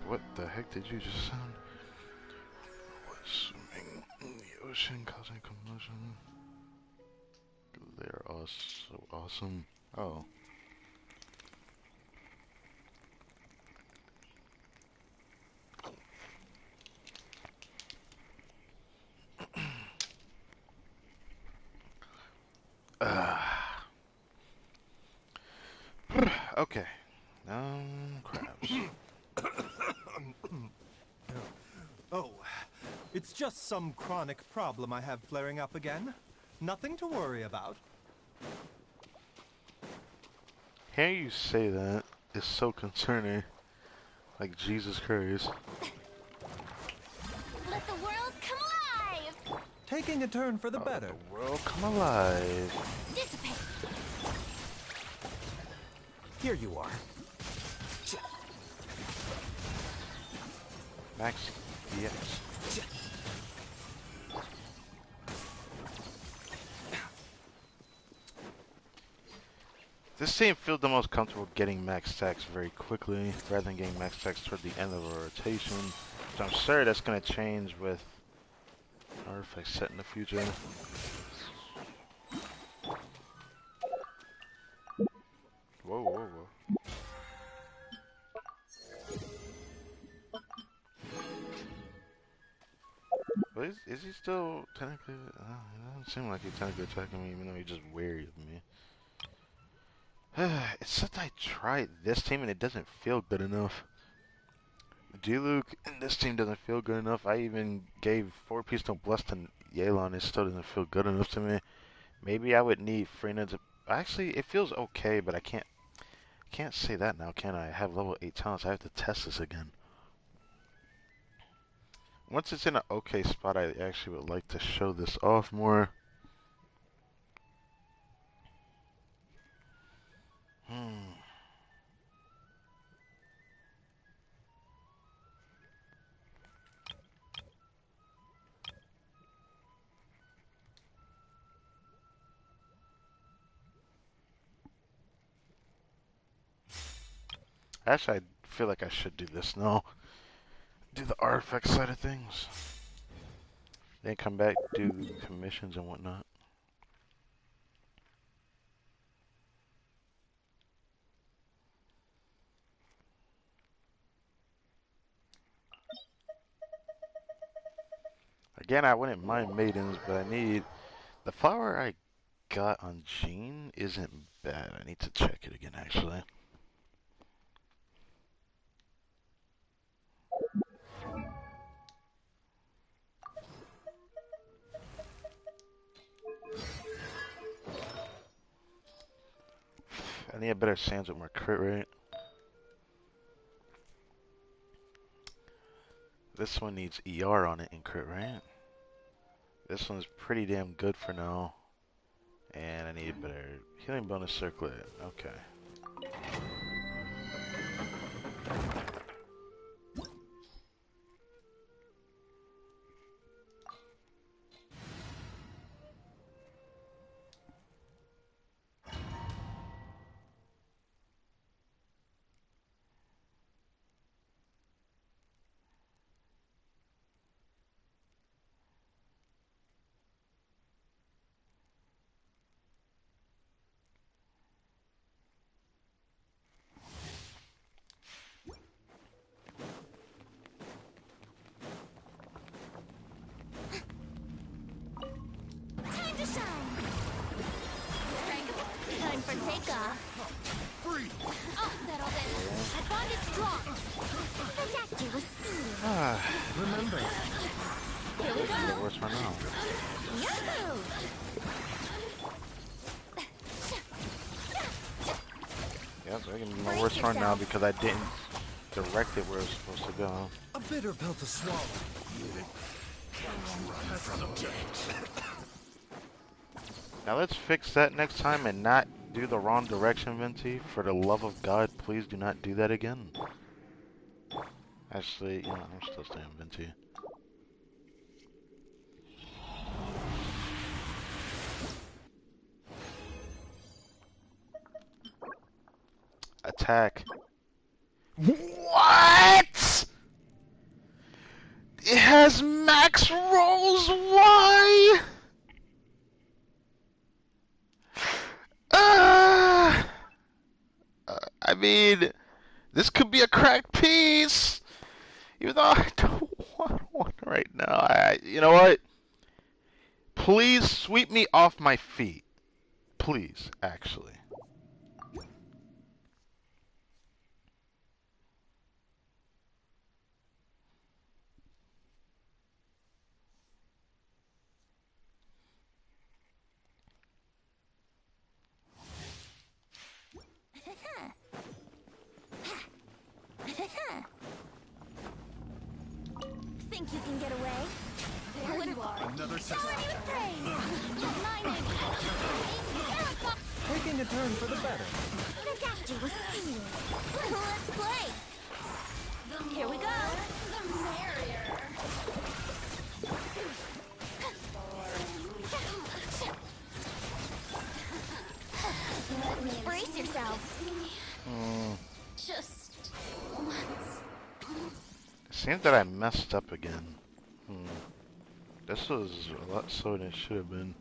[SPEAKER 1] What the heck did you just sound? Swimming in the ocean, causing commotion. They're all so awesome. Oh. Okay. Crabs.
[SPEAKER 4] Oh, it's just some chronic problem I have flaring up again. Nothing to worry about.
[SPEAKER 1] Hearing you say that is so concerning. Like, Jesus Christ.
[SPEAKER 2] Let the world come alive!
[SPEAKER 4] Taking a turn for the
[SPEAKER 1] Oh,
[SPEAKER 4] better.
[SPEAKER 1] the world come alive.
[SPEAKER 2] Dissipate!
[SPEAKER 3] Here you are.
[SPEAKER 1] Max, yes. This team feels the most comfortable getting max stacks very quickly, rather than getting max stacks toward the end of a rotation. So I'm sure that's going to change with artifacts set in the future. Whoa, whoa, whoa. But is he still technically? It doesn't seem like he's technically attacking me, even though he's just wary of me. It's just I tried this team and it doesn't feel good enough. G-Luke and this team doesn't feel good enough. I even gave 4-piece no bless to Yelan. It still doesn't feel good enough to me. Maybe I would need Furina to. Actually, it feels okay, but I can't say that now, can I? I have level 8 talents. I have to test this again. Once it's in an okay spot, I actually would like to show this off more. Actually, I feel like I should do this now. Do the artifact side of things. Then come back, do commissions and whatnot. Again, I wouldn't mind maidens, but I need... The flower I got on Jean isn't bad. I need to check it again, actually. I need a better sands with more crit rate. This one needs ER on it in crit rate. This one's pretty damn good for now. And I need a better healing bonus circlet. Okay.
[SPEAKER 2] Time to shine! Time for takeoff. Oh, that'll do. My bond is strong. The doctor was sealed.
[SPEAKER 3] Remember,
[SPEAKER 2] Here we
[SPEAKER 1] The
[SPEAKER 2] go.
[SPEAKER 1] worst one now.
[SPEAKER 2] Yahoo!
[SPEAKER 1] Yeah, so I can be my worst run now because I didn't direct it where it was supposed to go.
[SPEAKER 4] A bitter pill to swallow.
[SPEAKER 1] Now let's fix that next time and not do the wrong direction, Venti. For the love of God, please do not do that again. Actually, you know, I'm still staying Venti. Attack. What? It has max rolls. Why? I mean, this could be a cracked piece. Even though I don't want one right now. You know what? Please sweep me off my feet. Please, actually.
[SPEAKER 2] Think you can get away? There you are.
[SPEAKER 4] Another
[SPEAKER 2] Shower me with praise. My name is
[SPEAKER 4] Taking a turn for the better.
[SPEAKER 2] The doctor was sealed. Let's play. Here we go. The merrier. Brace yourselves. Just once.
[SPEAKER 1] It seems that I messed up again. This was a lot slower than it should have been.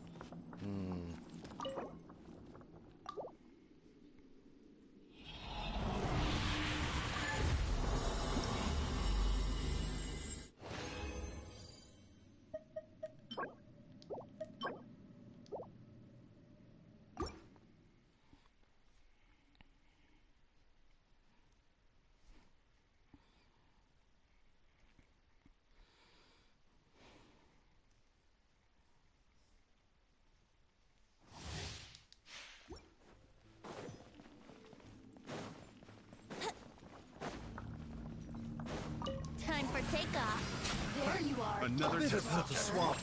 [SPEAKER 2] Time for takeoff. There you are.
[SPEAKER 4] Another bitter pill to swallow.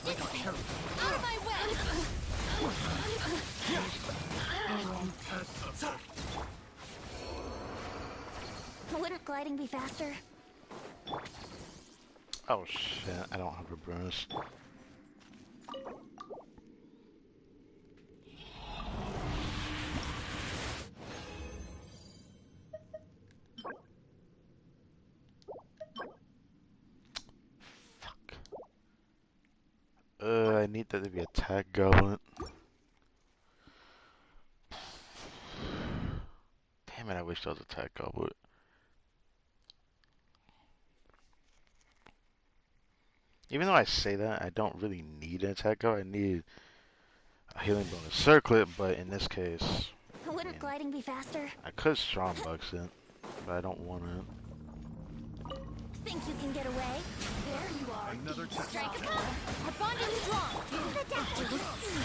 [SPEAKER 2] Dissipate. Out of my way. Wouldn't gliding be faster?
[SPEAKER 1] Oh shit, I don't have a bonus. I need that to be a tag goblet. Damn it, I wish that was a tag goblet. Even though I say that, I don't really need an attack goblet. I need a healing bonus circlet, but in this case,
[SPEAKER 2] Wouldn't gliding be faster?
[SPEAKER 1] I could strong bucks it, but I don't want it.
[SPEAKER 2] Think you can get away? There you are.
[SPEAKER 4] Another test.
[SPEAKER 2] Strike a cup. Our bond is strong. The doctor will see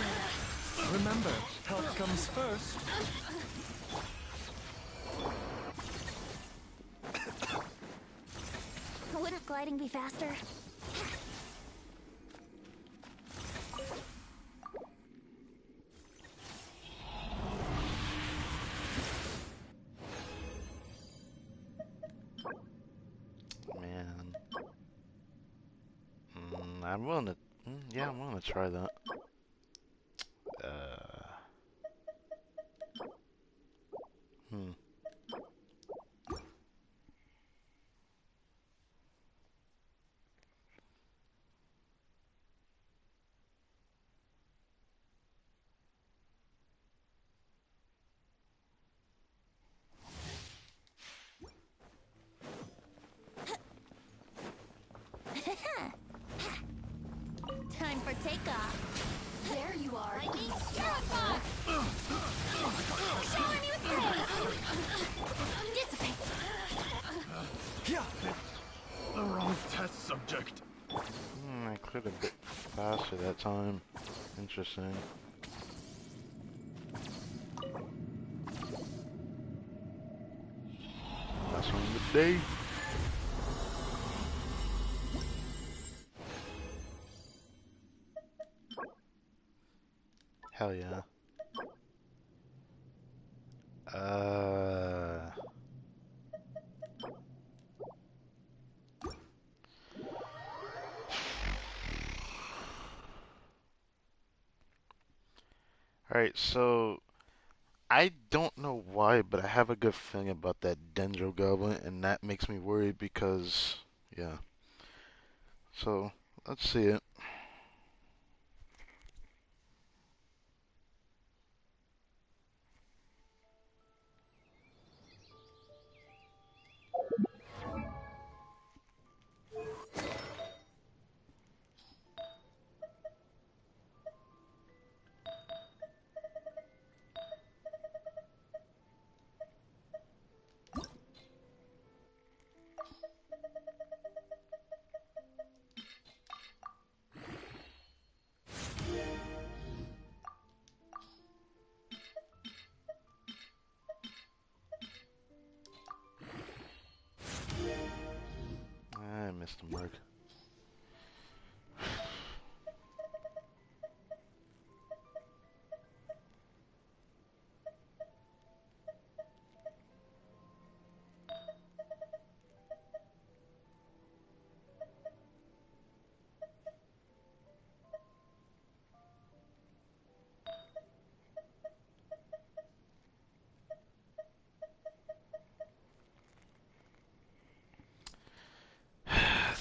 [SPEAKER 2] you.
[SPEAKER 4] Remember, health comes first.
[SPEAKER 2] Wouldn't gliding be faster?
[SPEAKER 1] Man. I'm willing to... yeah, I'm willing to try that. Hmm.
[SPEAKER 2] Time for takeoff. There you are. I need terrified. Shower me with praise. Dissipate.
[SPEAKER 4] Yeah. The wrong test subject.
[SPEAKER 1] I cleared a bit faster that time. Interesting. Last one of the day. Hell yeah. Alright, so I don't know why, but I have a good feeling about that Dendro Goblin, and that makes me worried because, yeah. So, let's see it. I missed the mark.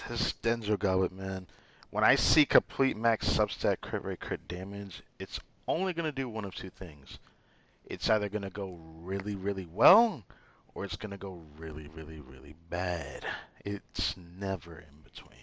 [SPEAKER 1] This Dendro Goblet, man. When I see complete max substat crit rate crit damage, it's only going to do one of two things. It's either going to go really, really well, or it's going to go really, really, really bad. It's never in between.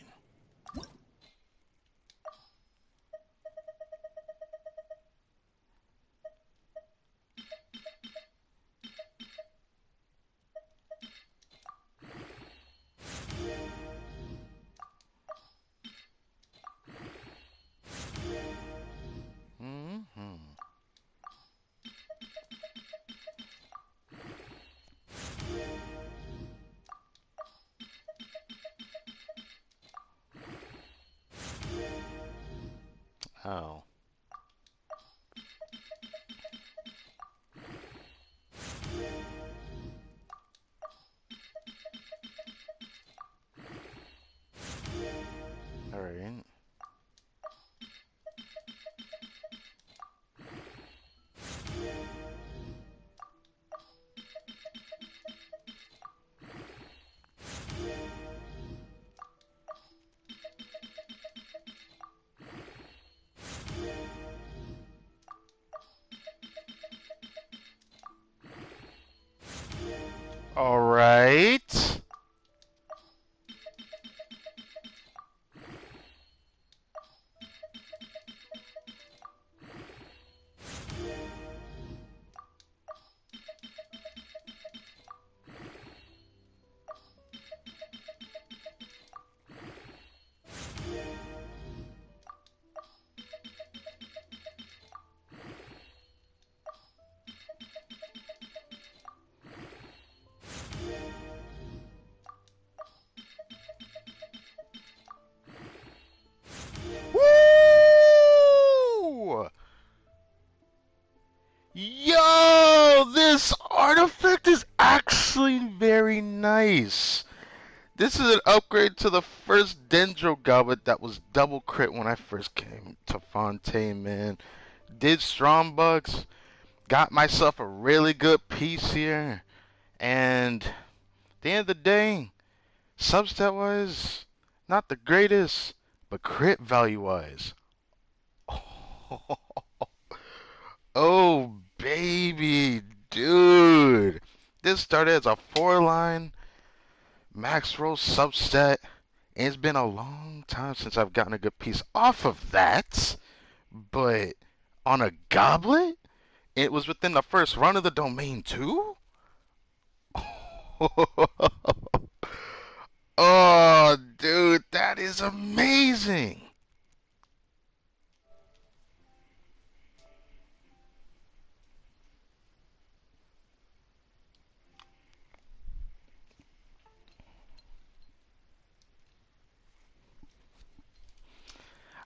[SPEAKER 1] Oh. Alright. All right. Woo! Yo, this artifact is actually very nice. This is an upgrade to the first Dendro Goblet that was double crit when I first came to Fontaine, man. Did strong bucks, got myself a really good piece here, and at the end of the day, substat wise, not the greatest, but crit value wise. Oh, baby, dude. This started as a 4-line max roll substat, and it's been a long time since I've gotten a good piece off of that. But on a goblet, it was within the first run of the domain, too? Oh, dude, that is amazing.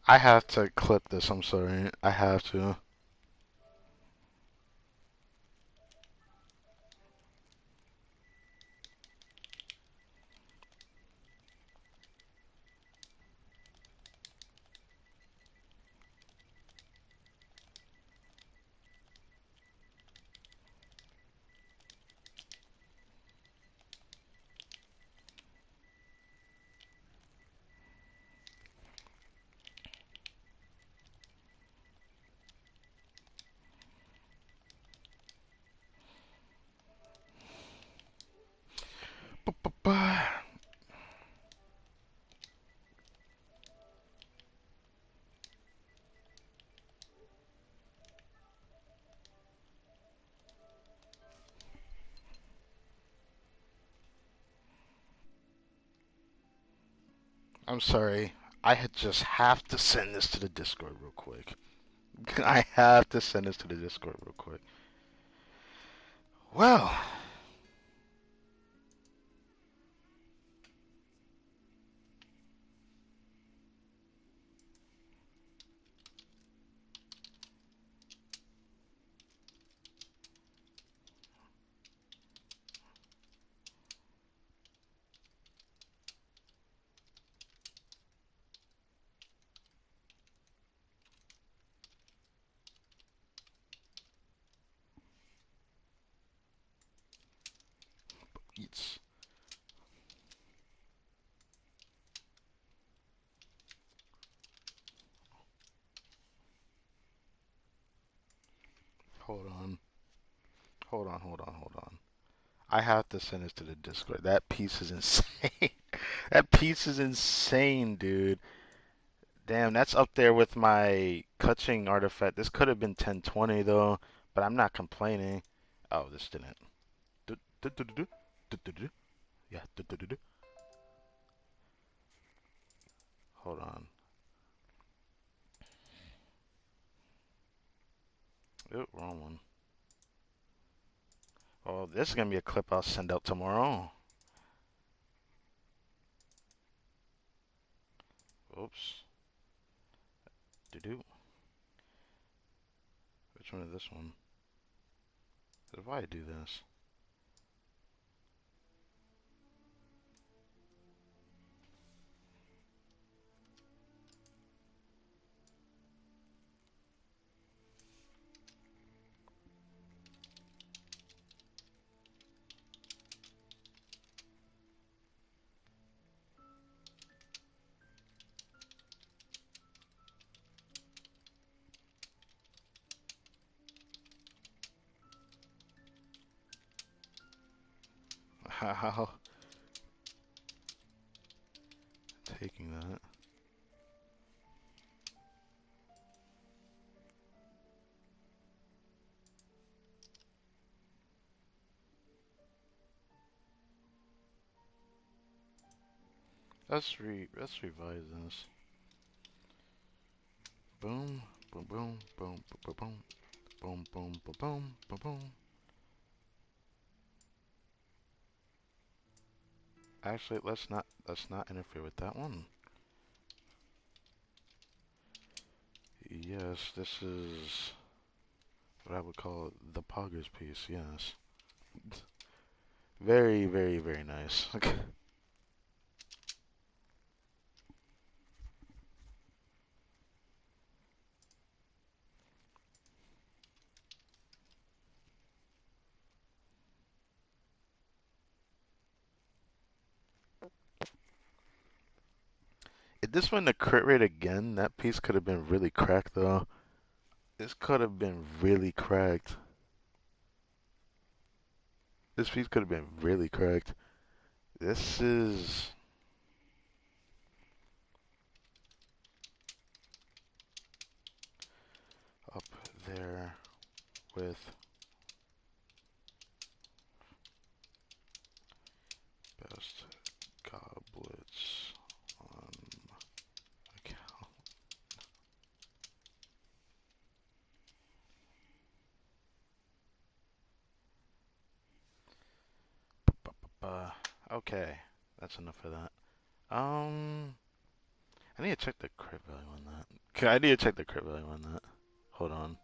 [SPEAKER 1] I have to clip this, I'm sorry. I have to. I'm sorry. I had just have to send this to the Discord real quick. I have to send this to the Discord real quick. Well, it's hold on. Hold on. I have to send this to the Discord. That piece is insane. That piece is insane, dude. Damn, that's up there with my clutching artifact. This could have been 1020 though, but I'm not complaining. Oh, this didn't. Du- du- du- du- du- du- du- du. Yeah. Du- du- du- du. Hold on. Oh, wrong one. Oh, this is gonna be a clip I'll send out tomorrow. Oops. Do. Which one is this one? Why I do this? How? Taking that. Let's revise this. Boom, boom, boom, boom, boom, boom, boom, boom, boom, boom, boom, boom. Actually, let's not interfere with that one. Yes, this is what I would call the poggers piece. Yes, very, very, very nice. If this went to crit rate again, that piece could have been really cracked though. This could have been really cracked. This piece could have been really cracked. This is up there with best goblets on account. Okay, that's enough of that. I need to check the crit value on that. Okay, I need to check the crit value on that. Hold on.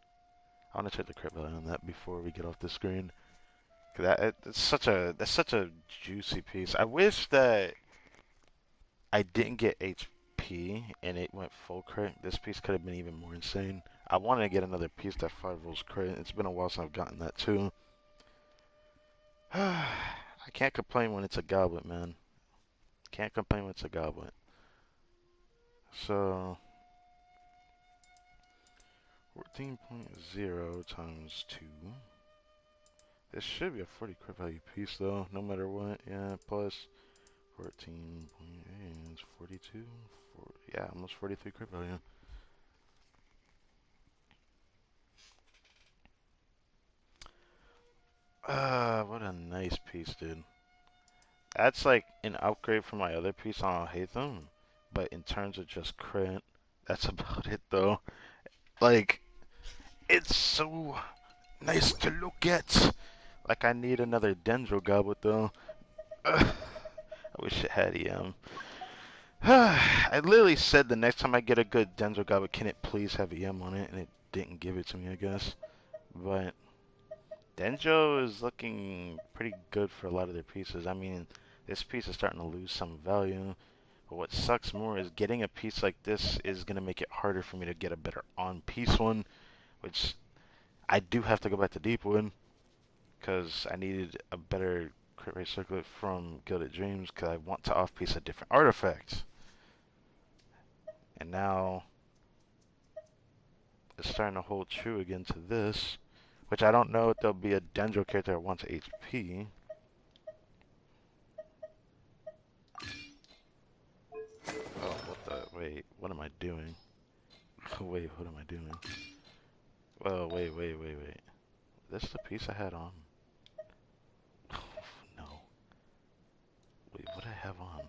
[SPEAKER 1] I want to check the crit value on that before we get off the screen. Cause that's such a juicy piece. I wish that I didn't get HP and it went full crit. This piece could have been even more insane. I wanted to get another piece that 5 rolls crit. It's been a while since I've gotten that too. I can't complain when it's a goblet, man. Can't complain when it's a goblet. So 14.0 times 2. This should be a 40 crit value piece though, no matter what. Yeah, plus 14.8 is 42. Yeah, almost 43 crit value. What a nice piece, dude. That's like an upgrade from my other piece on Hatham, but in terms of just crit, that's about it though. Like, it's so nice to look at. Like, I need another Dendro Goblet though. I wish it had EM. I literally said the next time I get a good Dendro Goblet, can it please have EM on it? And it didn't give it to me, I guess. But Denjo is looking pretty good for a lot of their pieces. I mean, this piece is starting to lose some value. But what sucks more is getting a piece like this is going to make it harder for me to get a better on-piece one, which I do have to go back to Deepwood because I needed a better crit rate circlet from Gilded Dreams because I want to off-piece a different artifact. And now it's starting to hold true again to this, which I don't know if there'll be a Dendro character that wants HP. Oh, what the? Wait, what am I doing? Wait, what am I doing? Well, wait. This is the piece I had on. No. Wait, what did I have on?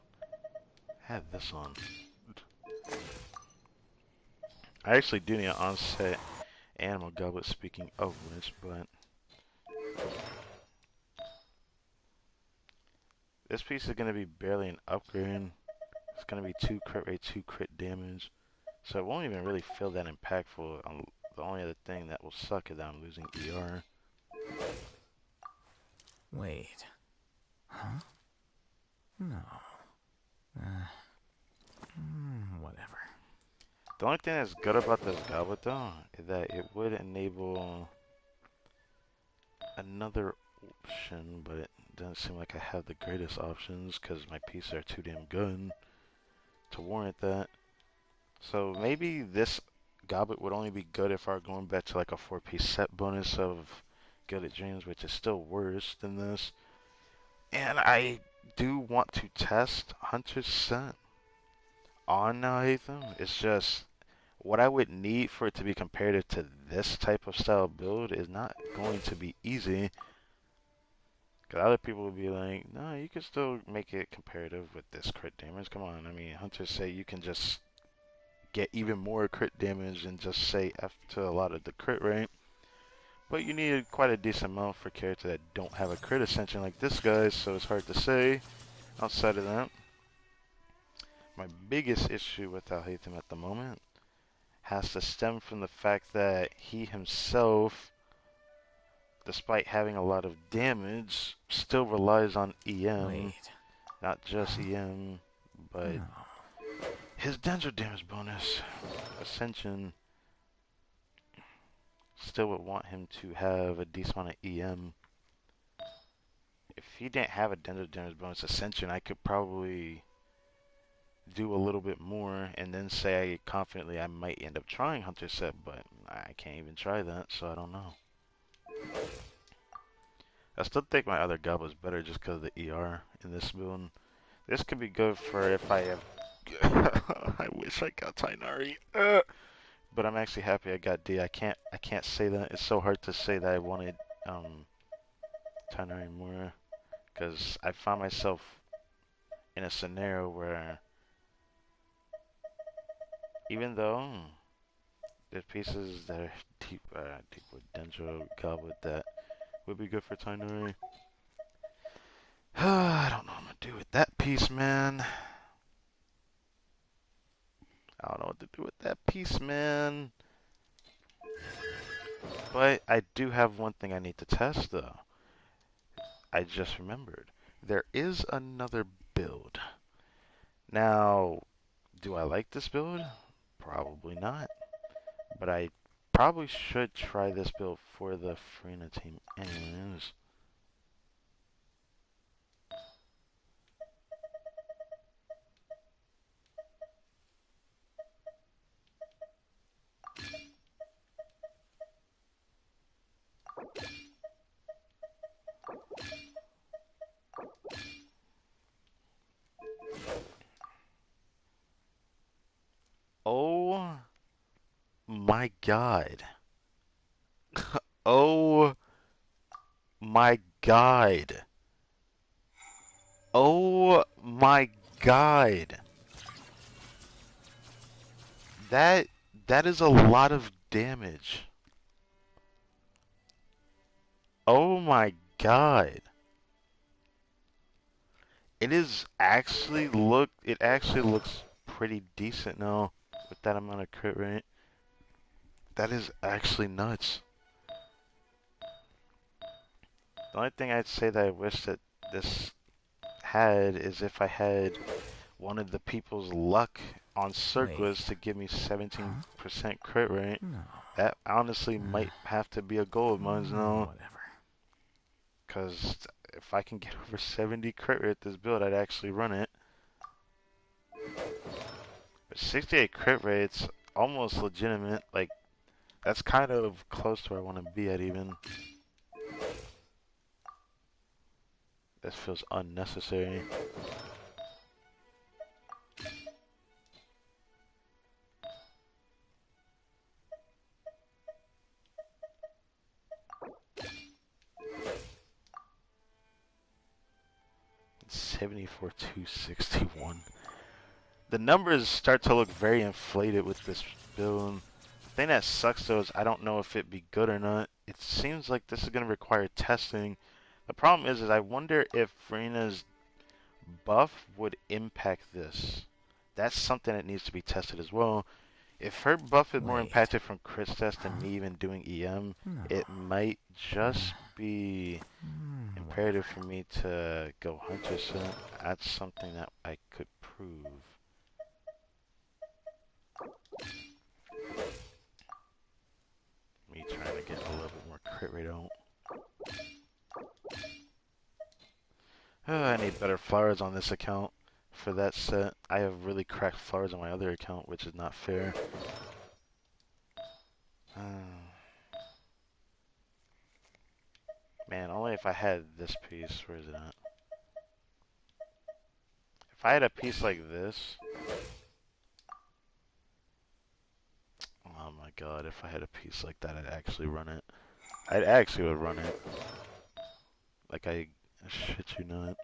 [SPEAKER 1] I had this on. I actually do need an on-set animal goblet, speaking of which, but this piece is going to be barely an upgrade. It's going to be 2 crit rate, 2 crit damage. So it won't even really feel that impactful. The only other thing that will suck is that I'm losing ER.
[SPEAKER 3] Wait. Huh? No. Whatever.
[SPEAKER 1] The only thing that's good about this goblet though is that it would enable another option, but it doesn't seem like I have the greatest options because my pieces are too damn good to warrant that. So maybe this goblet would only be good if I were going back to like a 4-piece set bonus of Gilded Dreams, which is still worse than this. And I do want to test Hunter's Scent on Hatham. It's just what I would need for it to be comparative to this type of style build is not going to be easy. Because other people would be like, no, you can still make it comparative with this crit damage. Come on, I mean, hunters say you can just get even more crit damage and just say F to a lot of the crit rate. But you need quite a decent amount for characters that don't have a crit ascension like this guy, so it's hard to say outside of that. My biggest issue with Alhaitham at the moment has to stem from the fact that he himself, despite having a lot of damage, still relies on EM.
[SPEAKER 3] Wait.
[SPEAKER 1] Not just EM, but
[SPEAKER 3] No.
[SPEAKER 1] his danger damage bonus, Ascension, still would want him to have a decent amount of EM. If he didn't have a danger damage bonus Ascension, I could probably do a little bit more and then say confidently I might end up trying Hunter Set, but I can't even try that, so I don't know. I still think my other gob is better just because of the ER in this build. This could be good for if I have... I wish I got Tainari. But I'm actually happy I got D. I can't say that. It's so hard to say that I wanted Tainari more. Because I found myself in a scenario where even though there's pieces that are deep with Dendro Goblet that would be good for Tainari. I don't know what I'm gonna do with that piece, man. I don't know what to do with that piece, man. But I do have one thing I need to test, though. I just remembered. There is another build. Now, do I like this build? Probably not. But I probably should try this build for the Furina team anyways. Oh my god. Oh my god. Oh my god. That is a lot of damage. Oh my god. It actually looks pretty decent now with that amount of crit rate. That is actually nuts. The only thing I'd say that I wish that this had is if I had one of the people's luck on circles to give me 17% crit rate.
[SPEAKER 3] No.
[SPEAKER 1] That honestly might have to be a goal of mine now.
[SPEAKER 3] Whatever.
[SPEAKER 1] Because if I can get over 70 crit rate this build, I'd actually run it. But 68 crit rate's almost legitimate. Like, that's kind of close to where I want to be at even. This feels unnecessary. It's 74,261. The numbers start to look very inflated with this build. The thing that sucks though is I don't know if it'd be good or not. It seems like this is going to require testing. The problem is I wonder if Furina's buff would impact this. That's something that needs to be tested as well. If her buff is more
[SPEAKER 3] Wait.
[SPEAKER 1] impacted from crit test than me even doing EM,
[SPEAKER 3] No.
[SPEAKER 1] it might just be imperative for me to go Hunter Scent. That's something that I could prove. Me trying to get a little bit more crit rate out. I need better flowers on this account for that set. I have really cracked flowers on my other account, which is not fair. Man, only if I had this piece. Where is it at? If I had a piece like this, oh my god, if I had a piece like that, I'd actually run it. I actually would run it. Like I shit you not.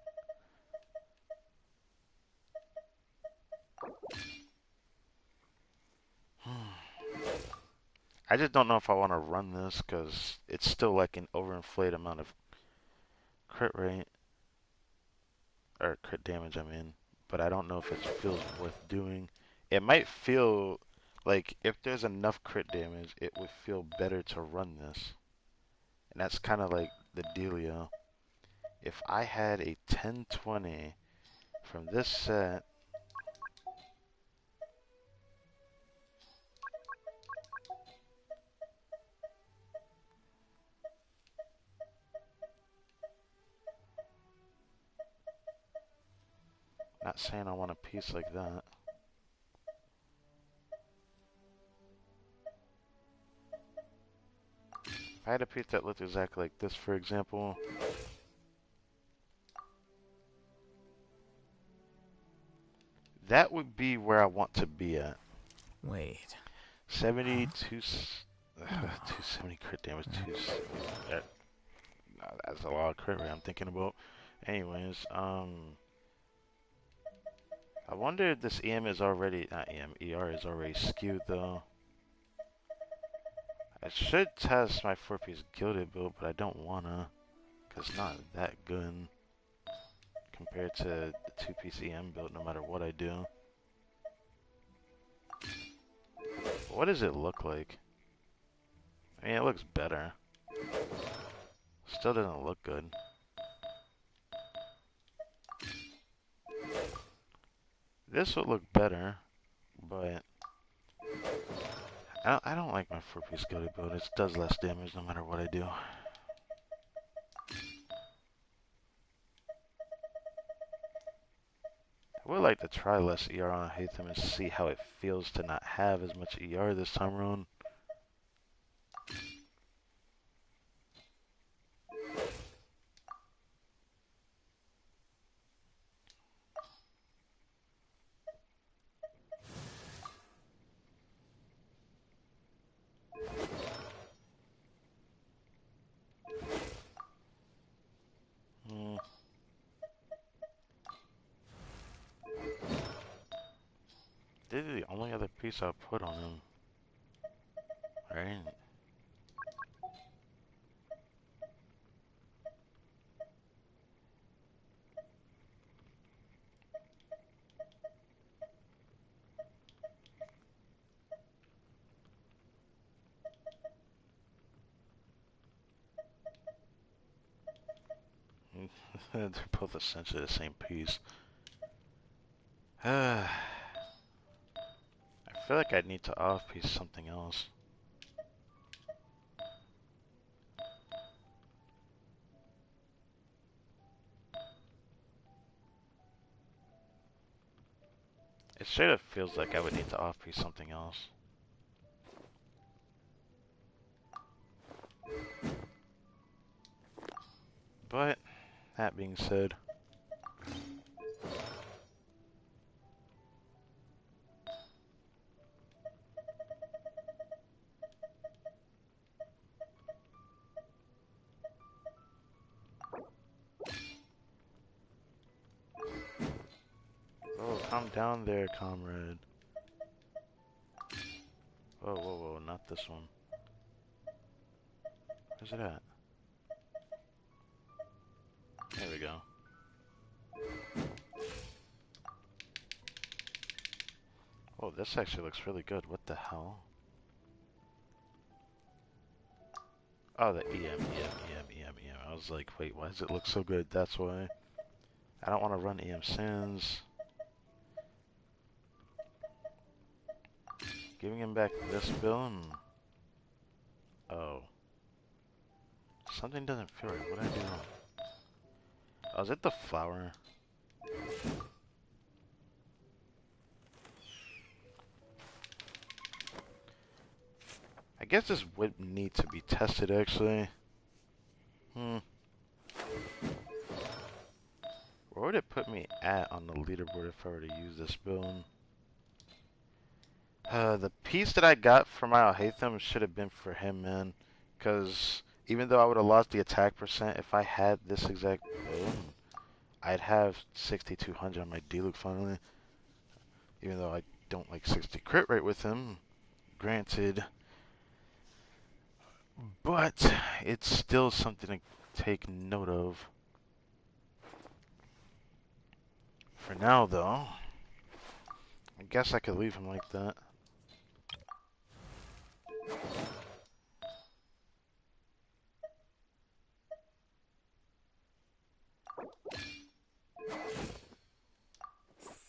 [SPEAKER 1] I just don't know if I want to run this because it's still like an overinflated amount of crit rate or crit damage. I mean, but I don't know if it feels worth doing. It might feel like if there's enough crit damage, it would feel better to run this, and that's kind of like the dealio. If I had a 1020 from this set. Not saying I want a piece like that. If I had a piece that looked exactly like this, for example, that would be where I want to be at.
[SPEAKER 3] Wait.
[SPEAKER 1] 72,
[SPEAKER 3] No.
[SPEAKER 1] 270 crit damage, that's a lot of crit rate I'm thinking about. Anyways, I wonder if this EM is already, not EM, ER is already skewed though. I should test my 4-piece gilded build, but I don't wanna, cause it's not that good compared to the 2-piece EM build no matter what I do. What does it look like? I mean, it looks better. Still doesn't look good. This would look better, but I don't like my 4-piece gilded build. It does less damage no matter what I do. I would like to try less ER on Hatham and see how it feels to not have as much ER this time around. Hmm. This is the only other piece I put on him. Right? They're both essentially the same piece. I feel like I need to off-piece something else. It straight up feels like I would need to off-piece something else. But, that being said, oh, calm down there, comrade. Whoa, whoa, whoa, not this one. Where's it at? There we go. Oh, this actually looks really good. What the hell? Oh, the EM. I was like, wait, why does it look so good? That's why. I don't want to run EM Sins. Giving him back this bill and... Oh. Something doesn't feel right. What did I do wrong? Oh, is it the flower? I guess this would need to be tested, actually. Where would it put me at on the leaderboard if I were to use this build? The piece that I got from Al-Haytham should have been for him, man. Because even though I would have lost the attack percent, if I had this exact build, I'd have 6,200 on my D-Luke finally. Even though I don't like 60 crit rate with him, granted. But it's still something to take note of. For now, though, I guess I could leave him like that.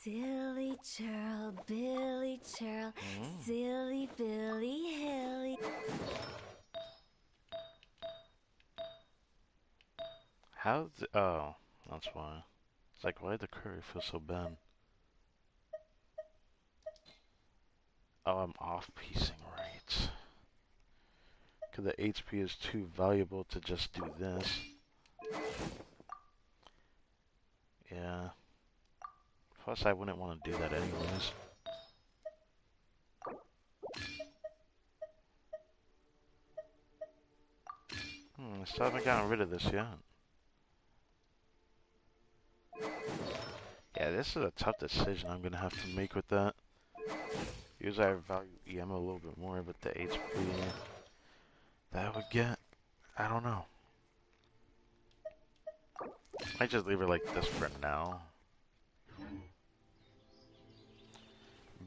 [SPEAKER 2] Silly churl, Billy churl, silly Billy Hilly.
[SPEAKER 1] Oh, that's why. It's like, why did the curry feel so bad? Oh, I'm off-piecing, right. Because the HP is too valuable to just do this. Yeah. Plus, I wouldn't want to do that anyways. I still haven't gotten rid of this yet. Yeah, this is a tough decision I'm going to have to make with that. Usually I value EM a little bit more, but the HP that I would get, I don't know. Might just leave it like this for now.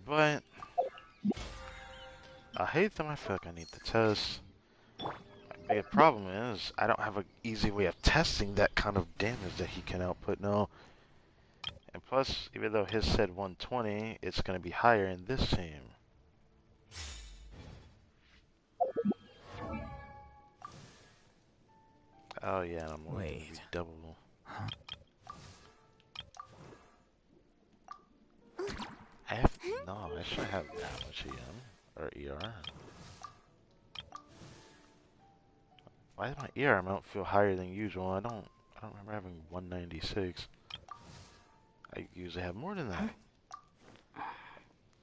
[SPEAKER 1] But I hate them. I feel like I need to test. My big problem is I don't have an easy way of testing that kind of damage that he can output now. And plus, even though his said 120, it's going to be higher in this team. Oh yeah, and I'm only going to be double. No, I shouldn't have that much EM or ER. Why does my ER amount feel higher than usual? I don't remember having 196. I usually have more than that.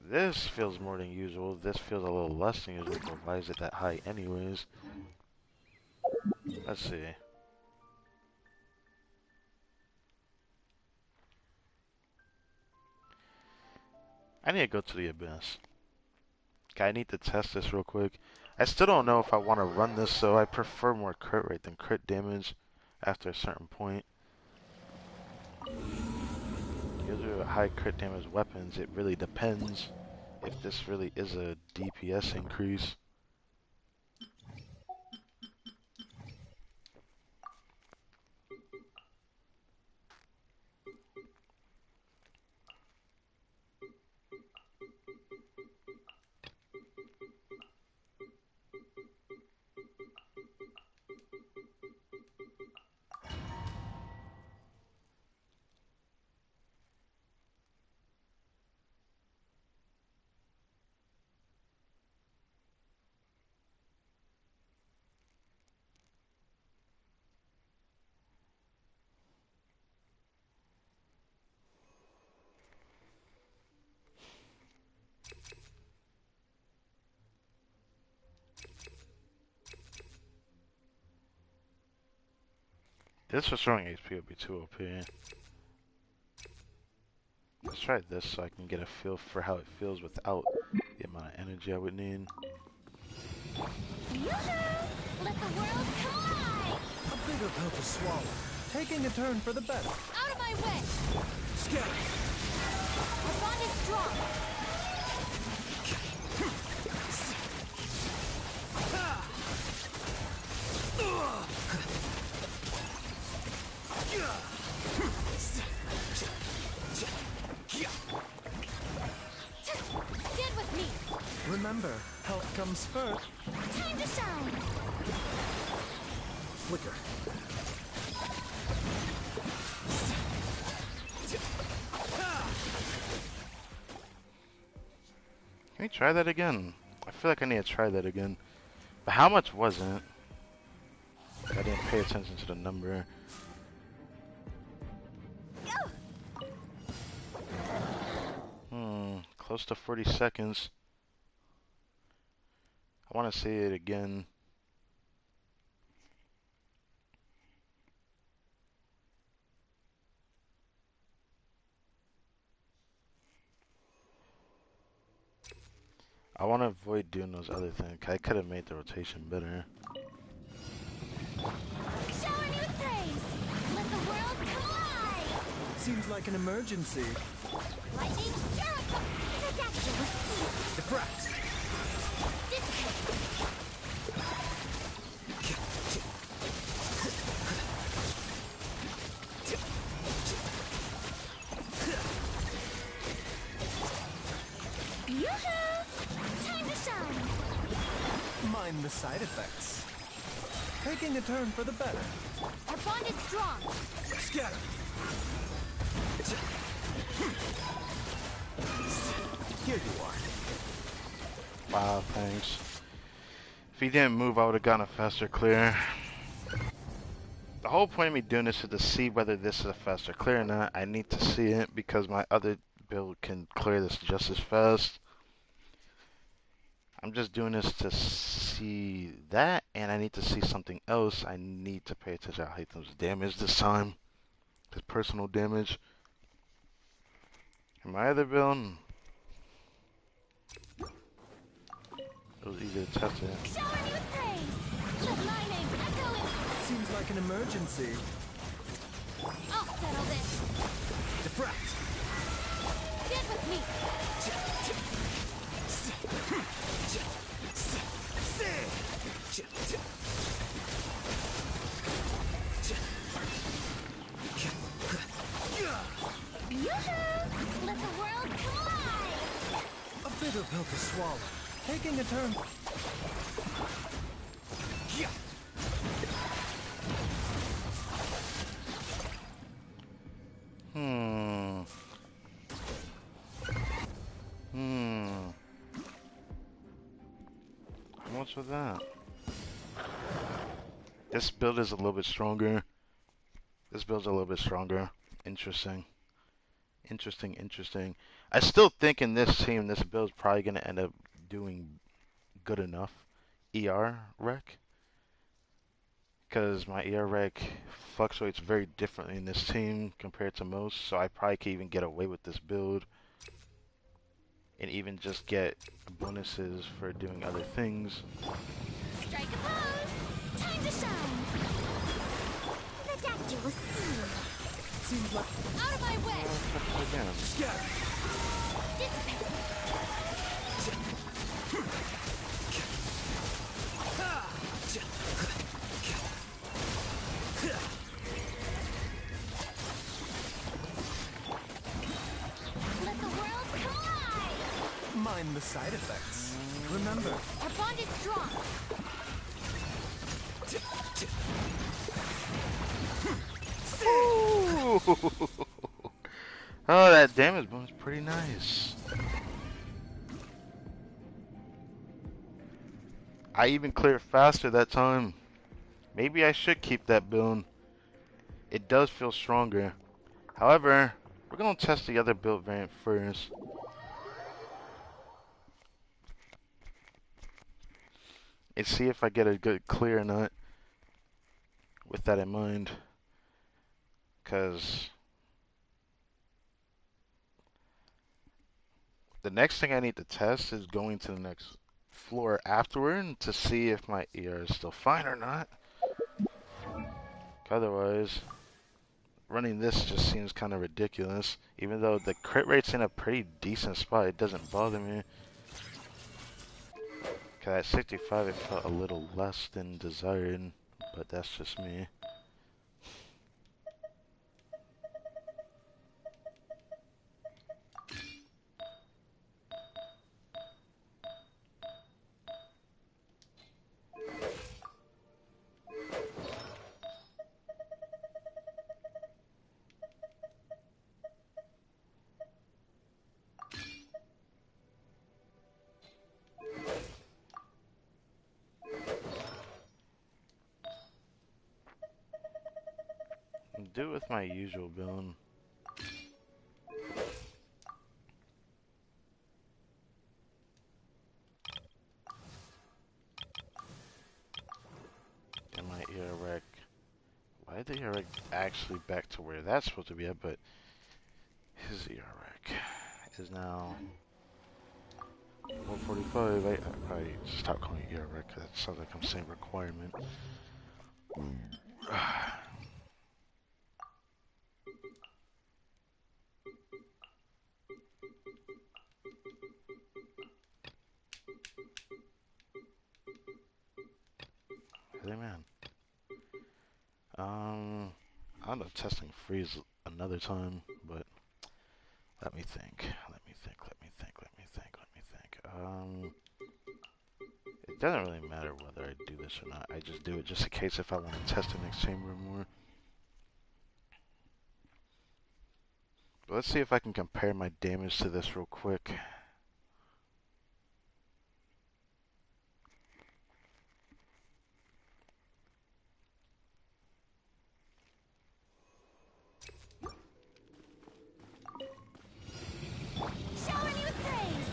[SPEAKER 1] This feels more than usual. This feels a little less than usual, but why is it that high anyways? Let's see. I need to go to the Abyss. Okay, I need to test this real quick. I still don't know if I want to run this, so I prefer more crit rate than crit damage after a certain point. Usually with high crit damage weapons, it really depends if this really is a DPS increase. This restoring HP would be too OP. Let's try this so I can get a feel for how it feels without the amount of energy I would need.
[SPEAKER 2] Let the world collide!
[SPEAKER 4] A bigger pill to swallow. Taking a turn for the better.
[SPEAKER 2] Out of my way!
[SPEAKER 4] Scatter.
[SPEAKER 2] Our bond is strong. Stand with me.
[SPEAKER 4] Remember, health comes first.
[SPEAKER 2] Time to shine.
[SPEAKER 4] Flicker.
[SPEAKER 1] Can we try that again? I feel like I need to try that again. But how much was it? I didn't pay attention to the number. close to 40 seconds. I want to see it again. I want to avoid doing those other things. I could have made the rotation better.
[SPEAKER 2] Shower me with praise. Let the world collide.
[SPEAKER 4] Seems like an emergency.
[SPEAKER 2] Lightning, Jericho. The Dactyl was sealed.
[SPEAKER 4] Diffract.
[SPEAKER 2] Dissipate. Yoo-hoo! Time to shine.
[SPEAKER 4] Mind the side effects. Taking a turn for the better.
[SPEAKER 2] Our bond is strong.
[SPEAKER 4] Scatter. Here you are.
[SPEAKER 1] Wow, thanks. If he didn't move, I would have gotten a faster clear. The whole point of me doing this is to see whether this is a faster clear or not. I need to see it because my other build can clear this just as fast. I'm just doing this to see that, and I need to see something else. I need to pay attention to Hytham's damage this time. His personal damage. And my other build, it was easy to test it.
[SPEAKER 2] Shower me with praise. Let my name echo in.
[SPEAKER 4] Seems like an emergency.
[SPEAKER 2] I'll settle this.
[SPEAKER 4] Diffract.
[SPEAKER 2] Get with me. Yoo-hoo! Let the world collide.
[SPEAKER 4] A bitter pill to swallow. Taking a turn.
[SPEAKER 1] How much was that? This build is a little bit stronger. This build's a little bit stronger. Interesting. Interesting. I still think in this team, this build's probably going to end up doing good enough. ER rec. Because my ER rec fluctuates very differently in this team compared to most. So I probably could even get away with this build. And even just get bonuses for doing other things.
[SPEAKER 2] Strike a pose. Time to shine. The Dactyl was sealed.
[SPEAKER 4] Seems like
[SPEAKER 2] Out of my way.
[SPEAKER 1] Again.
[SPEAKER 4] scatter.
[SPEAKER 2] Dissipate. Let the world collide.
[SPEAKER 4] Mind the side effects. Remember,
[SPEAKER 2] Our bond is strong.
[SPEAKER 1] Ooh. Oh, that damage bonus is pretty nice. I even cleared faster that time. Maybe I should keep that build. It does feel stronger. However, we're going to test the other build variant first. And see if I get a good clear or not. With that in mind. Because the next thing I need to test is going to the next floor afterward to see if my ER is still fine or not. Otherwise, running this just seems kind of ridiculous. Even though the crit rate's in a pretty decent spot, it doesn't bother me. Cause at 65 it felt a little less than desired, but that's just me. Do it with my usual build. Why the EREC actually back to where that's supposed to be at, but his EREC is now 445. I probably stop calling it EREC because it sounds like I'm saying requirement. Hey man. I'll end up testing freeze another time, but let me think. It doesn't really matter whether I do this or not. I just do it just in case if I want to test the next chamber more. But let's see if I can compare my damage to this real quick.
[SPEAKER 2] Showering you with praise.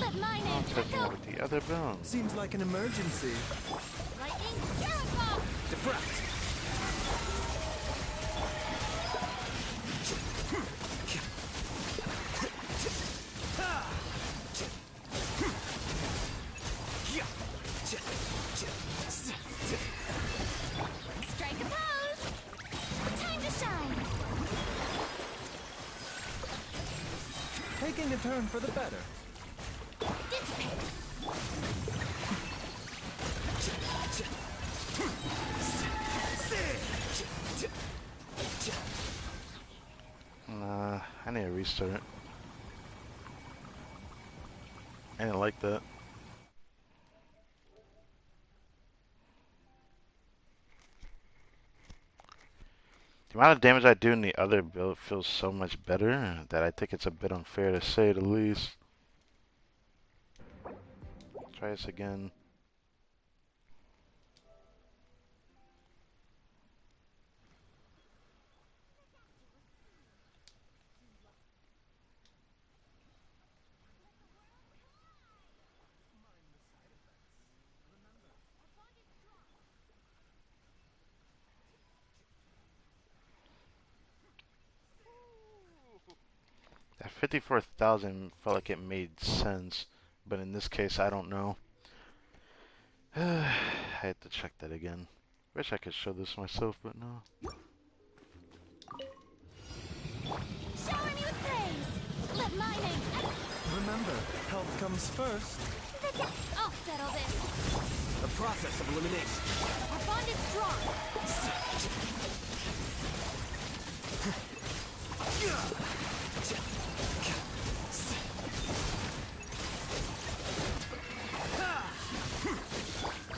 [SPEAKER 2] Let my
[SPEAKER 1] Oh,
[SPEAKER 2] name
[SPEAKER 1] I'm testing it
[SPEAKER 2] echo.
[SPEAKER 1] with the other boom.
[SPEAKER 4] Seems like an emergency.
[SPEAKER 2] Lightning Miracle.
[SPEAKER 4] Deflect!
[SPEAKER 2] Strike a pose. Time to shine.
[SPEAKER 4] Taking a turn for the better.
[SPEAKER 2] Dissipate.
[SPEAKER 1] Nah, I need to restart. I didn't like that. The amount of damage I do in the other build feels so much better that I think it's a bit unfair to say the least. Try this again. That 54,000 felt like it made sense, but in this case, I don't know. I had to check that again. Wish I could show this myself, but no.
[SPEAKER 2] Showering you with praise. Let my name echo.
[SPEAKER 4] Remember, health comes first.
[SPEAKER 2] I'll settle this.
[SPEAKER 4] The process of elimination.
[SPEAKER 2] Our bond is strong.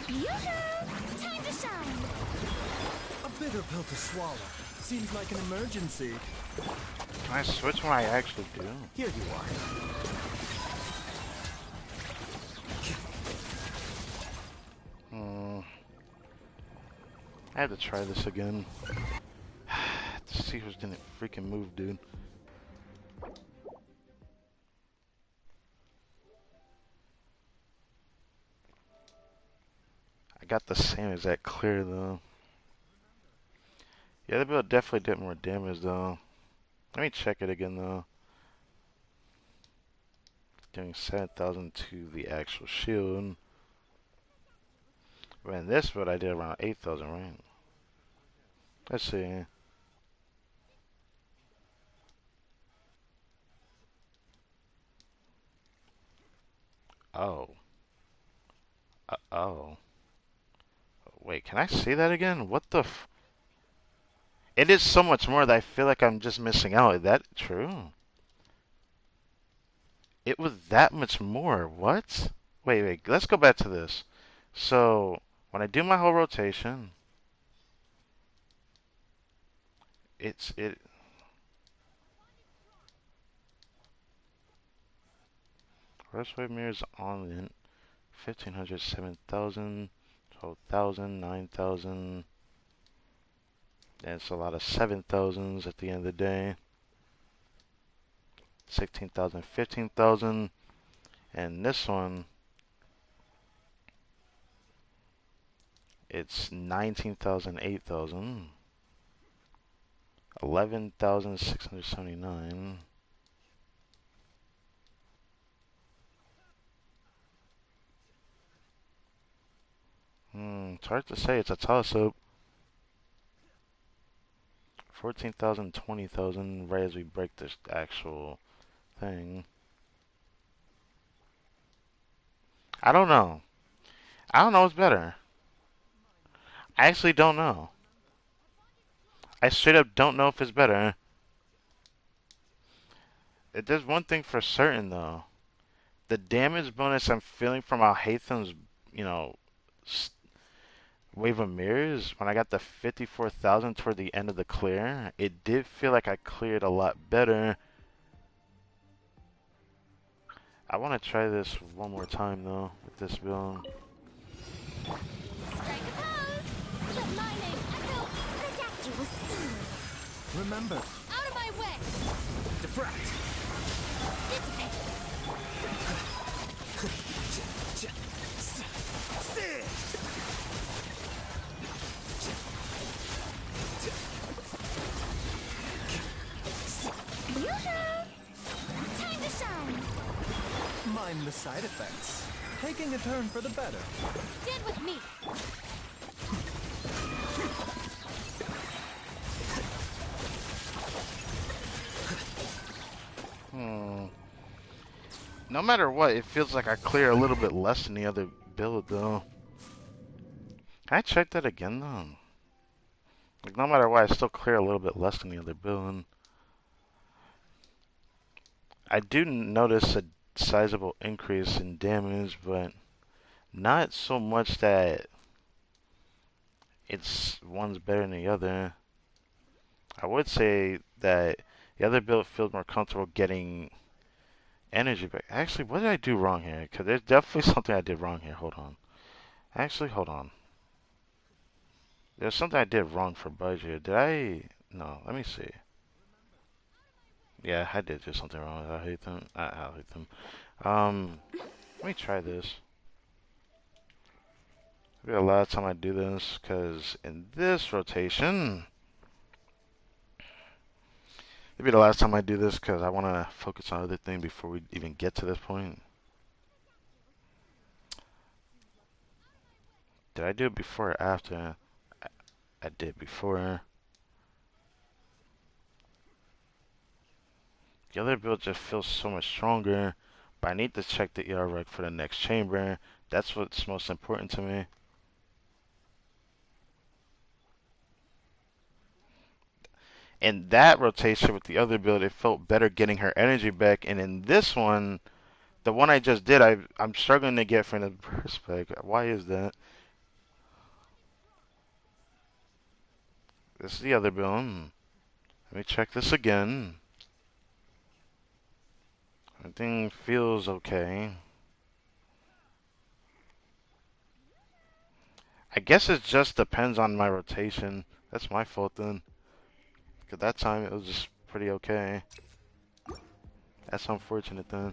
[SPEAKER 2] Yoo-hoo! Time to shine.
[SPEAKER 4] A bitter pill to swallow. Seems like an emergency.
[SPEAKER 1] Can I switch when I actually do?
[SPEAKER 4] Here you are.
[SPEAKER 1] I had to try this again. The Seahorse didn't freaking move, dude. I got the same exact clear, though. Yeah, the build definitely did more damage, though. Let me check it again, though. Doing 7,000 to the actual shield. But in this build, I did around 8,000, right? Let's see. Oh. Oh. Wait, can I see that again? What the f... It is so much more that I feel like I'm just missing out. Is that true? It was that much more. What? Wait. Let's go back to this. So, when I do my whole rotation, it. Rest wave mirrors on in 1,500, 7,000, 12,000, 9,000. And it's a lot of 7,000s at the end of the day. 16,000, 15,000. And this one, it's 19,000, 8,000. 11,679. It's hard to say. It's a toss-up. 14,000, 20,000 right as we break this actual thing. I don't know. I don't know what's better. I actually don't know. I straight up don't know if it's better. There's one thing for certain though. The damage bonus I'm feeling from Alhaitham's, you know, Wave of Mirrors, when I got the 54,000 toward the end of the clear, it did feel like I cleared a lot better. I want to try this one more time though, with this build.
[SPEAKER 2] Strike a pose! Let my name echo! Protect you with steam!
[SPEAKER 4] Remember,
[SPEAKER 2] Out of my way!
[SPEAKER 4] diffract.
[SPEAKER 2] Dissipate! Yoo-hoo! Time to shine!
[SPEAKER 4] Mind the side effects. Taking a turn for the better.
[SPEAKER 2] Stand with me!
[SPEAKER 1] No matter what, it feels like I clear a little bit less than the other build though. Can I check that again though? Like, no matter what, I still clear a little bit less than the other build. I do notice a sizable increase in damage, but not so much that one's better than the other. I would say that the other build feels more comfortable getting energy back. Actually, what did I do wrong here? Because there's definitely something I did wrong here. Hold on. Actually, hold on. There's something I did wrong for Budge here. Did I? No, let me see. Yeah, I did do something wrong. I hate them. I hate them. Let me try this. Maybe the last time I do this, because in this rotation, maybe the last time I do this, because I want to focus on other thing before we even get to this point. Did I do it before or after? I did before. The other build just feels so much stronger, but I need to check the ER rec for the next chamber. That's what's most important to me. In that rotation with the other build, it felt better getting her energy back, and in this one, the one I just did, I'm struggling to get from the perspective. Why is that? This is the other build. Let me check this again. Everything feels okay. I guess it just depends on my rotation. That's my fault then. Because that time it was just pretty okay. That's unfortunate then.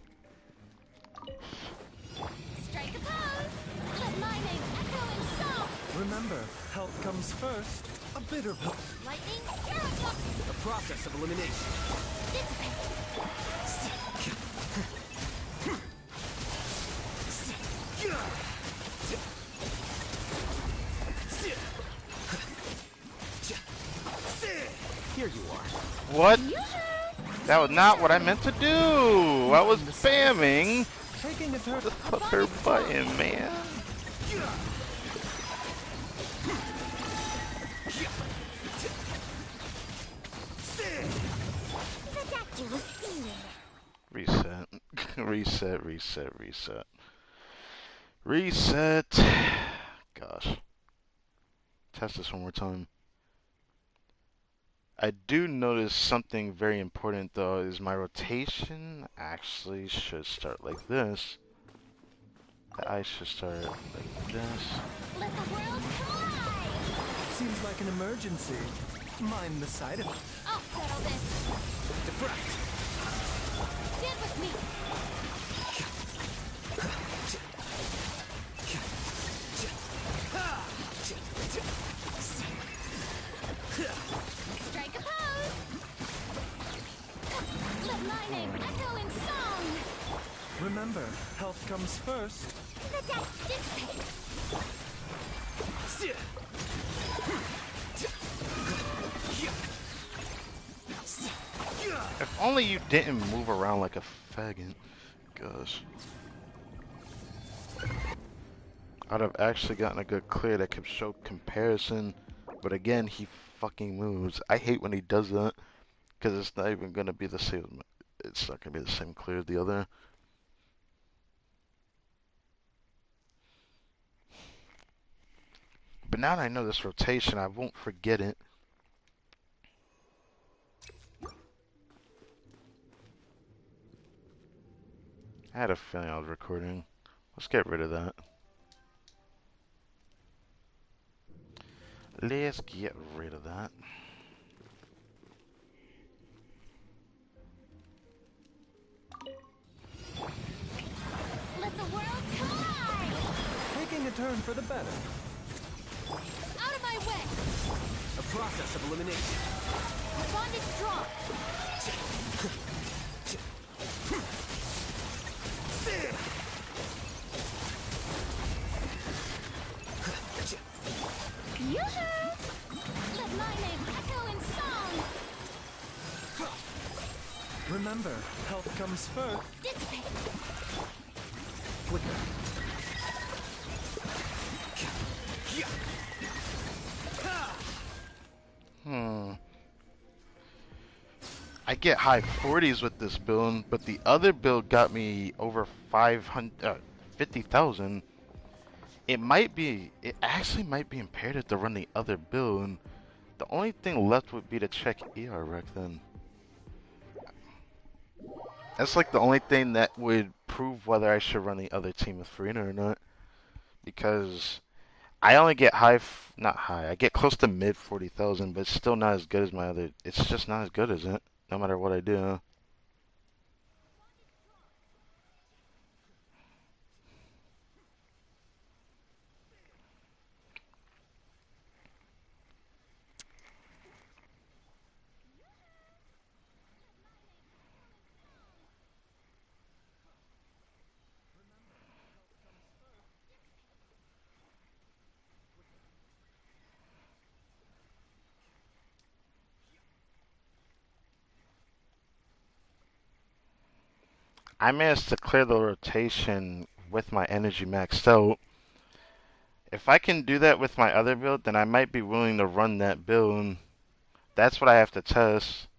[SPEAKER 2] Strike a pose! Let my name echo in song!
[SPEAKER 4] Remember, health comes first. A bitter pill.
[SPEAKER 2] Lightning, arrow!
[SPEAKER 4] The process of elimination.
[SPEAKER 2] Dissipate!
[SPEAKER 4] Here you are.
[SPEAKER 1] What? That was not what I meant to do. I was spamming
[SPEAKER 4] Taking a turn.
[SPEAKER 1] the fucker button, man.
[SPEAKER 2] Protect you with steam!
[SPEAKER 1] Reset. Reset, reset, reset. Reset. Gosh. Test this one more time. I do notice something very important though, is my rotation actually should start like this. I should start like this.
[SPEAKER 2] Let the world collide!
[SPEAKER 4] Seems like an emergency. Mind the side effects.
[SPEAKER 2] I'll settle this!
[SPEAKER 4] Diffract.
[SPEAKER 2] Stand with me! Strike a pose!
[SPEAKER 4] comes first.
[SPEAKER 2] The deck dissipate.
[SPEAKER 1] If only you didn't move around like a faggot. Gosh. I'd have actually gotten a good clear that could show comparison. But again, he fucking moves. I hate when he does that. Because it's not even going to be the same. It's not going to be the same clear as the other. But now that I know this rotation, I won't forget it. I had a feeling I was recording. Let's get rid of that. Let's get rid of that.
[SPEAKER 2] Let the world collide!
[SPEAKER 4] Taking a turn for the better.
[SPEAKER 2] Out of my way!
[SPEAKER 3] A process of elimination.
[SPEAKER 2] The bond is strong. Yoo-hoo! Let my name echo in song.
[SPEAKER 4] Remember, health comes first.
[SPEAKER 2] Dissipate.
[SPEAKER 4] Flicker.
[SPEAKER 1] I get high 40s with this build, but the other build got me over 50,000. It actually might be imperative to run the other build. The only thing left would be to check ER rec then. That's like the only thing that would prove whether I should run the other team with Furina or not. Because I only get not high, I get close to mid 40,000, but it's still not as good as my other, it's just not as good as it, no matter what I do. I managed to clear the rotation with my energy maxed out. If I can do that with my other build, then I might be willing to run that build. That's what I have to test.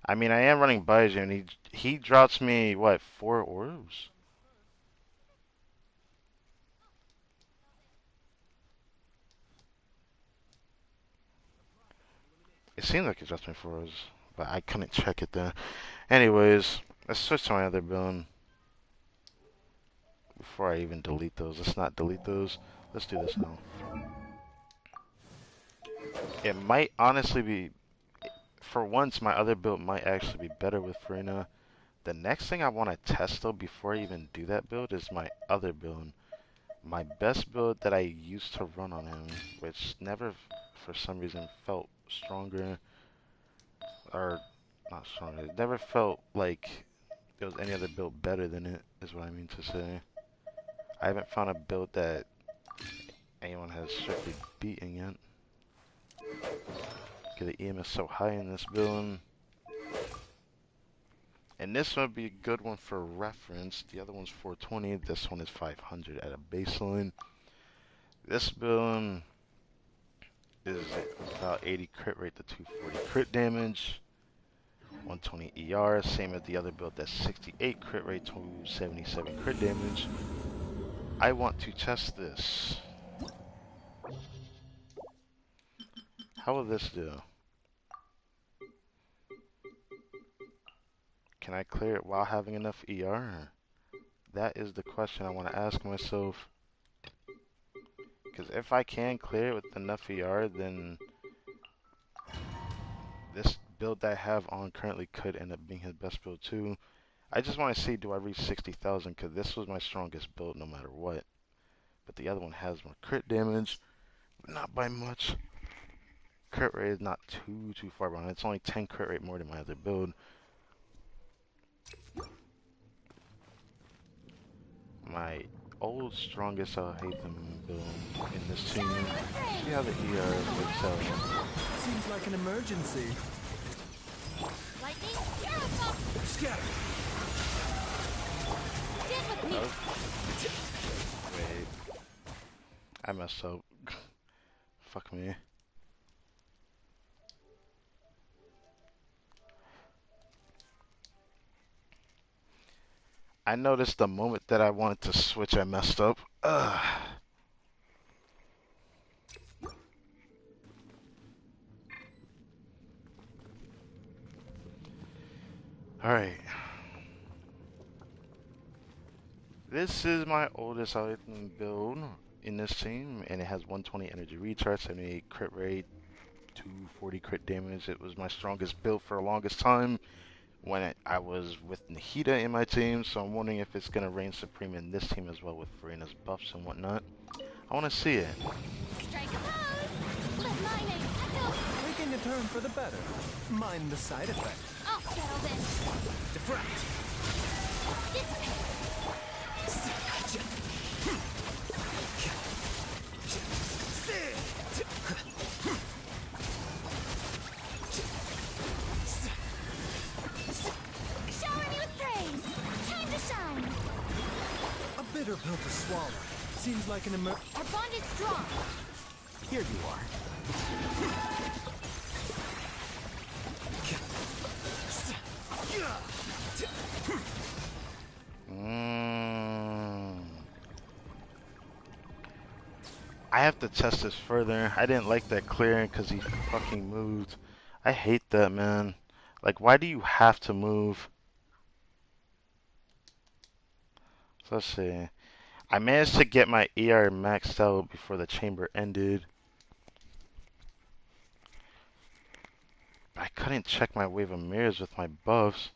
[SPEAKER 1] I mean, I am running Baiju, and he drops me, what, 4 orbs? It seems like he drops me 4 orbs, but I couldn't check it there. Anyways, let's switch to my other build. Before I even delete those. Let's not delete those. Let's do this now. It might honestly be, for once, my other build might actually be better with Furina. The next thing I want to test though before I even do that build is my other build. My best build that I used to run on him, which never for some reason felt stronger, or not stronger, it never felt like there was any other build better than it, is what I mean to say. I haven't found a build that anyone has strictly beaten yet. Okay, the EM is so high in this build. And this one would be a good one for reference. The other one's 420. This one is 500 at a baseline. This build is about 80 crit rate to 240 crit damage. 120 ER, same as the other build. That's 68 crit rate, 277 crit damage. I want to test this. How will this do? Can I clear it while having enough ER? That is the question I want to ask myself. Because if I can clear it with enough ER, then this build that I have on currently could end up being his best build too. I just want to see, do I reach 60,000? Because this was my strongest build no matter what. But the other one has more crit damage, but not by much. Crit rate is not too far behind. It's only 10 crit rate more than my other build. my old strongest Alhaitham build in this team.
[SPEAKER 2] Shower me with
[SPEAKER 1] See
[SPEAKER 2] praise.
[SPEAKER 1] how the ER
[SPEAKER 2] Let the
[SPEAKER 1] works
[SPEAKER 2] world
[SPEAKER 1] out.
[SPEAKER 2] come up.
[SPEAKER 4] Seems like an emergency.
[SPEAKER 2] Lightning, purify.
[SPEAKER 3] Scatter.
[SPEAKER 2] Stand with me.
[SPEAKER 1] Wait, I messed up. Fuck me. I noticed the moment that I wanted to switch, I messed up. Ugh. Alright. This is my oldest item build in this team, and it has 120 energy recharge, 78 crit rate, 240 crit damage. It was my strongest build for the longest time when I was with Nahida in my team, so I'm wondering if it's going to reign supreme in this team as well with Furina's buffs and whatnot. I want to see it.
[SPEAKER 2] Strike a pose. Let my name echo.
[SPEAKER 4] Taking a turn for the better. Mind the side effect.
[SPEAKER 2] I'll settle this.
[SPEAKER 3] Deflect.
[SPEAKER 2] Dissipate. Shower me with praise. Time to shine.
[SPEAKER 4] A bitter pill to swallow. Seems like an
[SPEAKER 2] Our bond is strong.
[SPEAKER 3] Here you are.
[SPEAKER 1] I have to test this further. I didn't like that clearing because he fucking moved. I hate that, man. Like, why do you have to move? So let's see. I managed to get my ER maxed out before the chamber ended. I couldn't check my wave of mirrors with my buffs.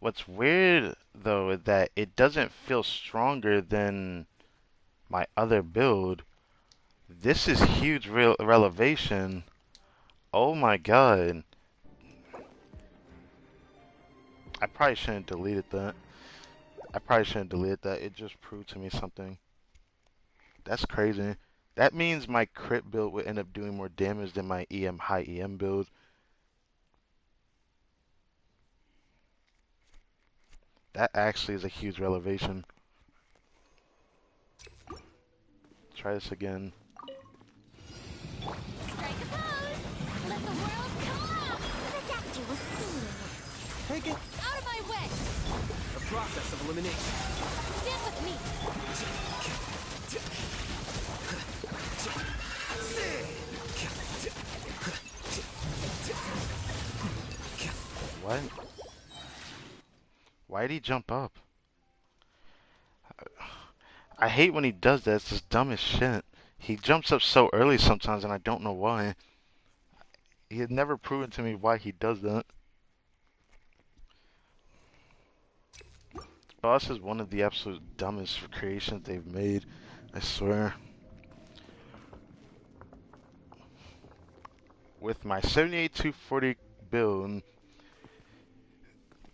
[SPEAKER 1] What's weird, though, is that it doesn't feel stronger than my other build. This is huge relevation. Oh my god. I probably shouldn't have deleted that. It just proved to me something. That's crazy. That means my crit build would end up doing more damage than my high EM build. That actually is a huge relevation. Try this again.
[SPEAKER 2] Strike a pose. Let the world come up. The doctor was singing.
[SPEAKER 4] Take it.
[SPEAKER 2] Out of my way.
[SPEAKER 3] A process of elimination.
[SPEAKER 2] Stand with me.
[SPEAKER 1] What? Why'd he jump up? I hate when he does that. It's just dumb as shit. He jumps up so early sometimes, and I don't know why. He had never proven to me why he does that. Boss is one of the absolute dumbest creations they've made. I swear. With my 78-240 build,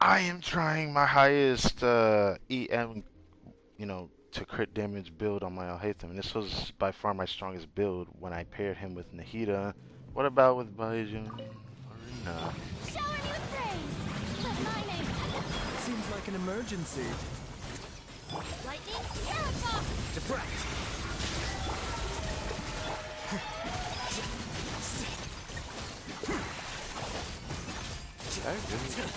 [SPEAKER 1] I am trying my highest EM, to crit damage build on my Alhaitham. And this was by far my strongest build when I paired him with Nahida. What about with Baiju Furina?
[SPEAKER 2] Shower me with praise. Let my name echo.
[SPEAKER 4] Seems like an emergency.
[SPEAKER 2] Lightning, purify.
[SPEAKER 3] Deflect.
[SPEAKER 1] Did I really?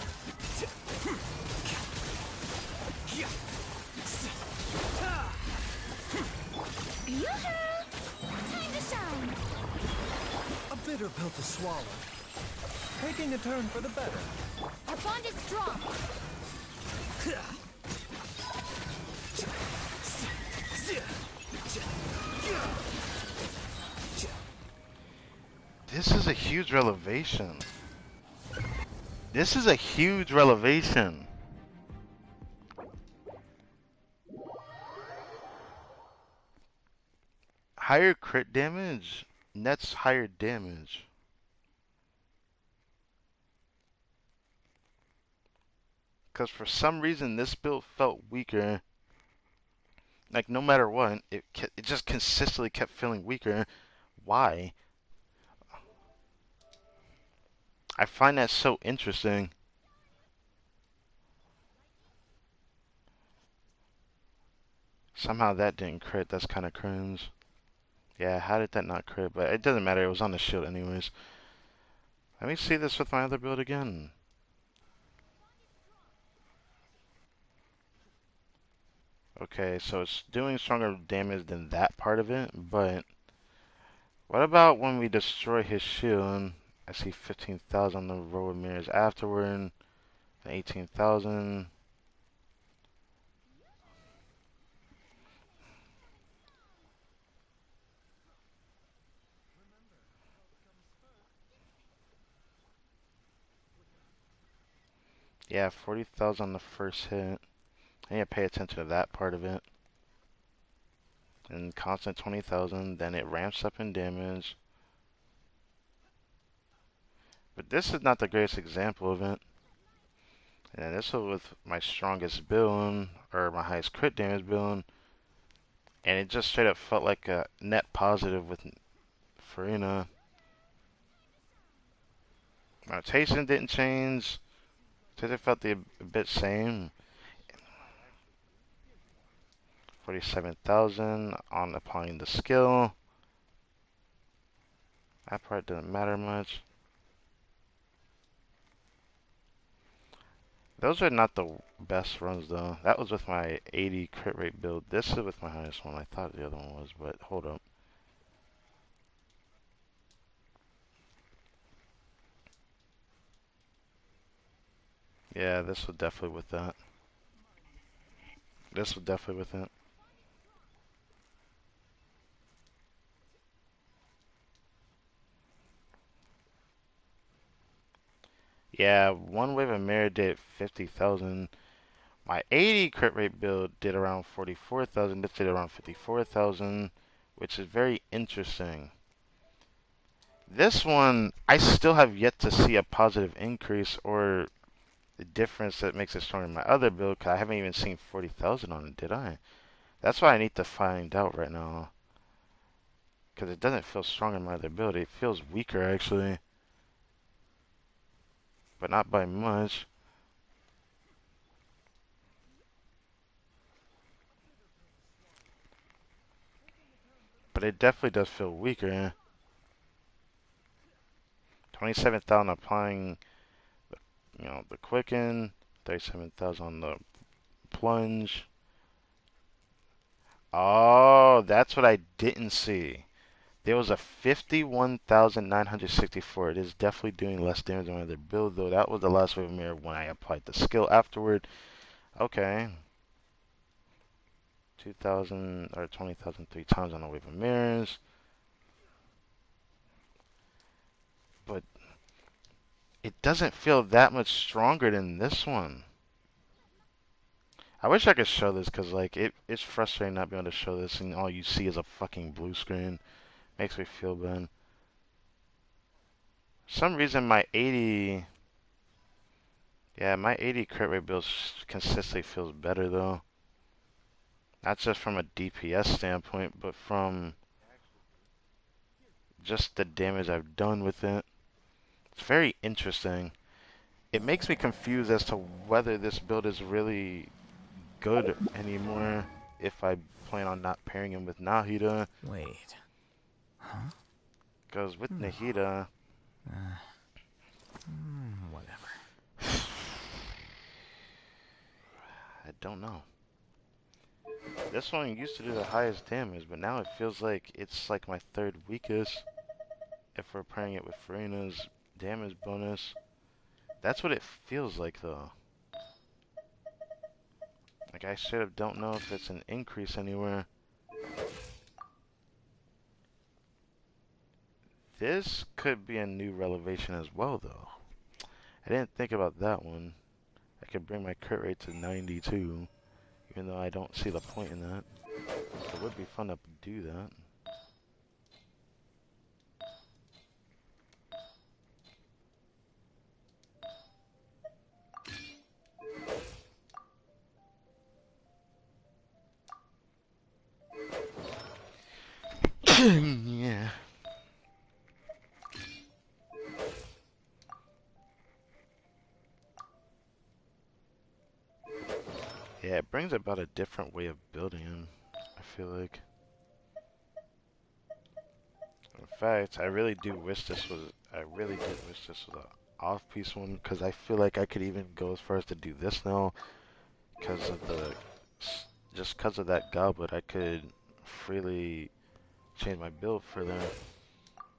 [SPEAKER 2] Yoo-hoo! Time to shine.
[SPEAKER 4] A bitter pill to swallow. Taking a turn for the better.
[SPEAKER 2] Our bond is strong.
[SPEAKER 1] This is a huge relevation. This is a huge relevation. Higher crit damage nets higher damage. Because for some reason, this build felt weaker. Like, no matter what, it just consistently kept feeling weaker. Why? I find that so interesting. Somehow that didn't crit. That's kind of cringe. Yeah, how did that not crit? But it doesn't matter. It was on the shield anyways. Let me see this with my other build again. Okay, so it's doing stronger damage than that part of it, but what about when we destroy his shield? I see 15,000 on the row of mirrors afterward, and 18,000. Yeah, 40,000 on the first hit. I need to pay attention to that part of it. And constant 20,000, then it ramps up in damage. But this is not the greatest example of it. And this was with my strongest build, or my highest crit damage build. And it just straight up felt like a net positive with Furina. Rotation didn't change. Just it felt a bit same. 47,000 on applying the skill. That part doesn't matter much. Those are not the best runs though. That was with my 80 crit rate build. This is with my highest one. I thought the other one was, but hold up. Yeah, this was definitely with that. This was definitely with it. Yeah, one wave of mirror did 50,000. My 80 crit rate build did around 44,000. This did around 54,000, which is very interesting. This one, I still have yet to see a positive increase or the difference that makes it stronger than my other build, because I haven't even seen 40,000 on it, did I? That's what I need to find out right now. Because it doesn't feel stronger than my other build. It feels weaker, actually. But not by much. But it definitely does feel weaker. 27,000 applying, the quicken. 37,000 on the plunge. Oh, that's what I didn't see. There was a 51,964. It is definitely doing less damage than my other build, though. That was the last wave of mirror when I applied the skill afterward. Okay. 2,000 or 20,000 three times on the wave of mirrors. But it doesn't feel that much stronger than this one. I wish I could show this because, like, it's frustrating not being able to show this and all you see is a fucking blue screen. Makes me feel bad. For some reason, my 80... Yeah, my 80 crit rate build consistently feels better, though. Not just from a DPS standpoint, but from just the damage I've done with it. It's very interesting. It makes me confused as to whether this build is really good anymore if I plan on not pairing him with Nahida.
[SPEAKER 3] Wait. Huh?
[SPEAKER 1] Because with Nahida...
[SPEAKER 3] Whatever.
[SPEAKER 1] I don't know. This one used to do the highest damage, but now it feels like it's like my third weakest if we're pairing it with Furina's damage bonus. That's what it feels like, though. Like, I straight up don't know if it's an increase anywhere. This could be a new relevation as well, though. I didn't think about that one. I could bring my crit rate to 92, even though I don't see the point in that. It would be fun to do that. Yeah. Yeah, it brings about a different way of building him, I feel like. In fact, I really do wish this was, I really did wish this was a off-piece one, because I feel like I could even go as far as to do this now, because of the, just because of that goblet, I could freely change my build for that,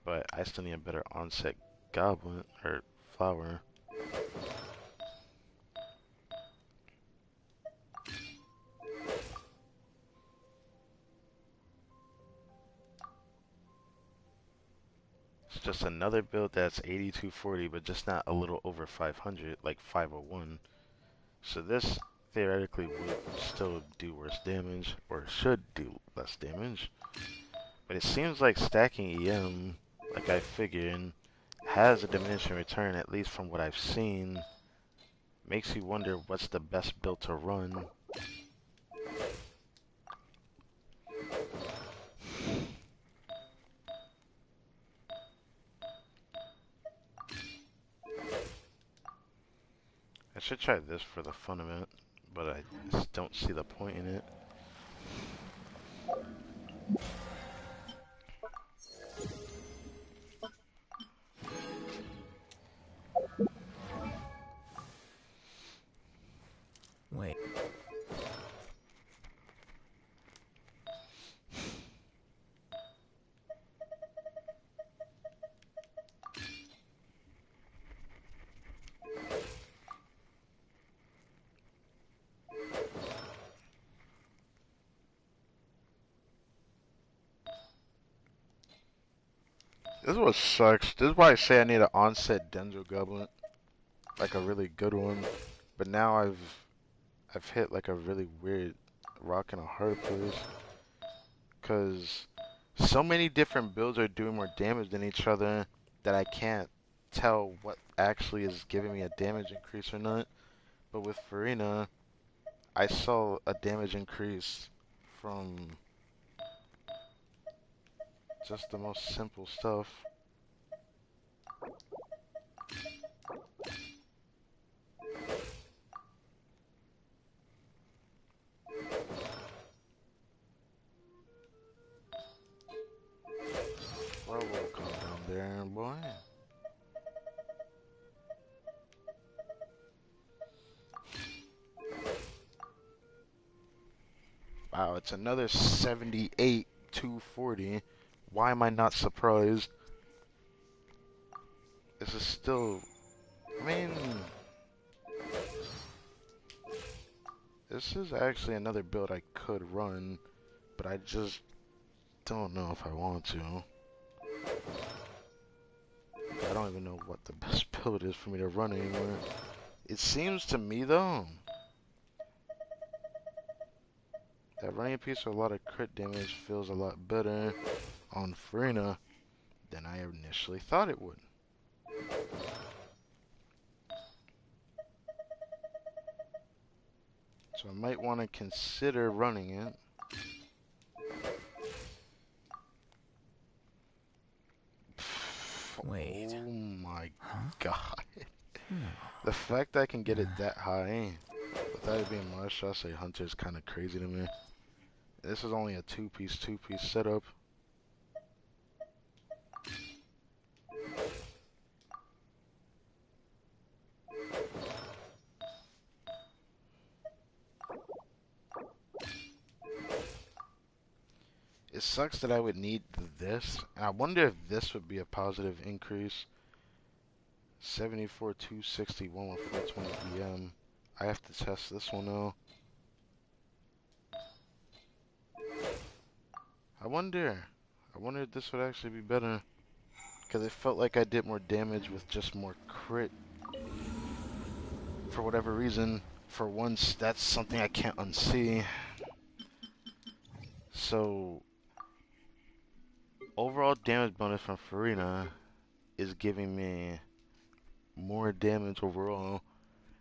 [SPEAKER 1] but I still need a better onset goblet, or flower. It's just another build that's 8240, but just not a little over 500, like 501. So this theoretically would still do worse damage, or should do less damage. But it seems like stacking EM, like I figured, has a diminishing return, at least from what I've seen. Makes you wonder what's the best build to run. I should try this for the fun of it, but I just don't see the point in it.
[SPEAKER 3] Wait.
[SPEAKER 1] This is what sucks. This is why I say I need an onset Denso Goblet, like a really good one. But now I've hit like a really weird rock and a hard place, cause so many different builds are doing more damage than each other that I can't tell what actually is giving me a damage increase or not. But with Furina, I saw a damage increase from just the most simple stuff. Well, we'll calm down there, boy. Wow, it's another 78, 240. Why am I not surprised? This is still, I mean, this is actually another build I could run, but I just don't know if I want to. I don't even know what the best build is for me to run anymore. It seems to me, though, that running a piece with a lot of crit damage feels a lot better on Furina than I initially thought it would. So I might want to consider running it.
[SPEAKER 3] Wait.
[SPEAKER 1] Oh my
[SPEAKER 3] Huh?
[SPEAKER 1] god.
[SPEAKER 3] No.
[SPEAKER 1] The fact that I can get it that high without it being Marshall, I say Hunter, is kind of crazy to me. This is only a two-piece setup. It sucks that I would need this. I wonder if this would be a positive increase. 74, 261 with 420 EM. I have to test this one though. I wonder. I wonder if this would actually be better. Because it felt like I did more damage with just more crit. For whatever reason. For once, that's something I can't unsee. So, overall damage bonus from Furina is giving me more damage overall.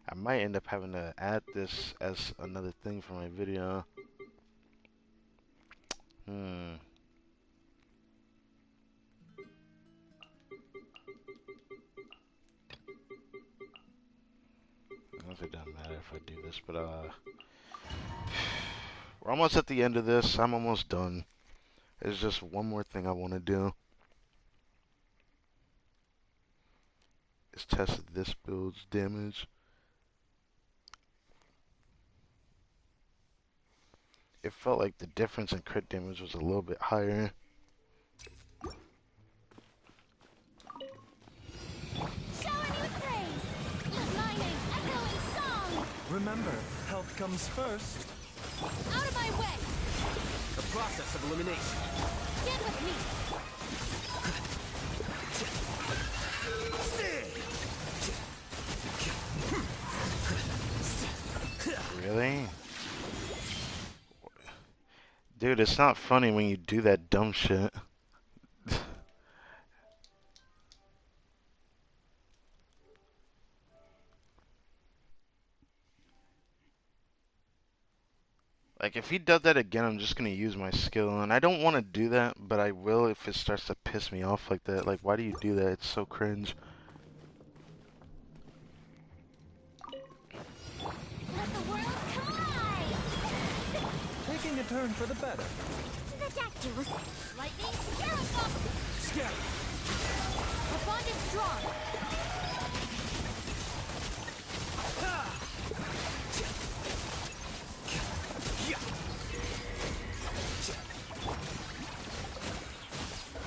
[SPEAKER 1] I might end up having to add this as another thing for my video. if I do this, but we're almost at the end of this. I'm almost done. There's just one more thing I want to do. Is test this build's damage. It felt like the difference in crit damage was a little bit higher.
[SPEAKER 4] Remember, health comes first.
[SPEAKER 2] Out of my way!
[SPEAKER 5] The process of elimination.
[SPEAKER 2] Get with me!
[SPEAKER 1] Really? Dude, it's not funny when you do that dumb shit. Like, if he does that again, I'm just gonna use my skill, and I don't want to do that, but I will if it starts to piss me off like that. Like, why do you do that? It's so cringe.
[SPEAKER 2] Let the world collide!
[SPEAKER 4] Taking a turn for the better.
[SPEAKER 2] The doctor was... Lightning, miracle!
[SPEAKER 5] Scatter.
[SPEAKER 2] The bond is strong!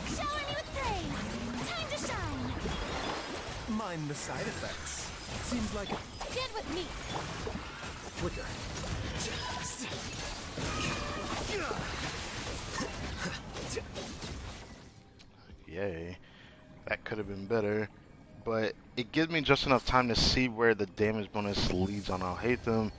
[SPEAKER 2] Shower me with praise! Time to shine!
[SPEAKER 4] Mind the side effects. Seems like a...
[SPEAKER 2] Get with me!
[SPEAKER 5] Flicker.
[SPEAKER 1] Yay. That could have been better. But it gives me just enough time to see where the damage bonus leads on I'll hate them.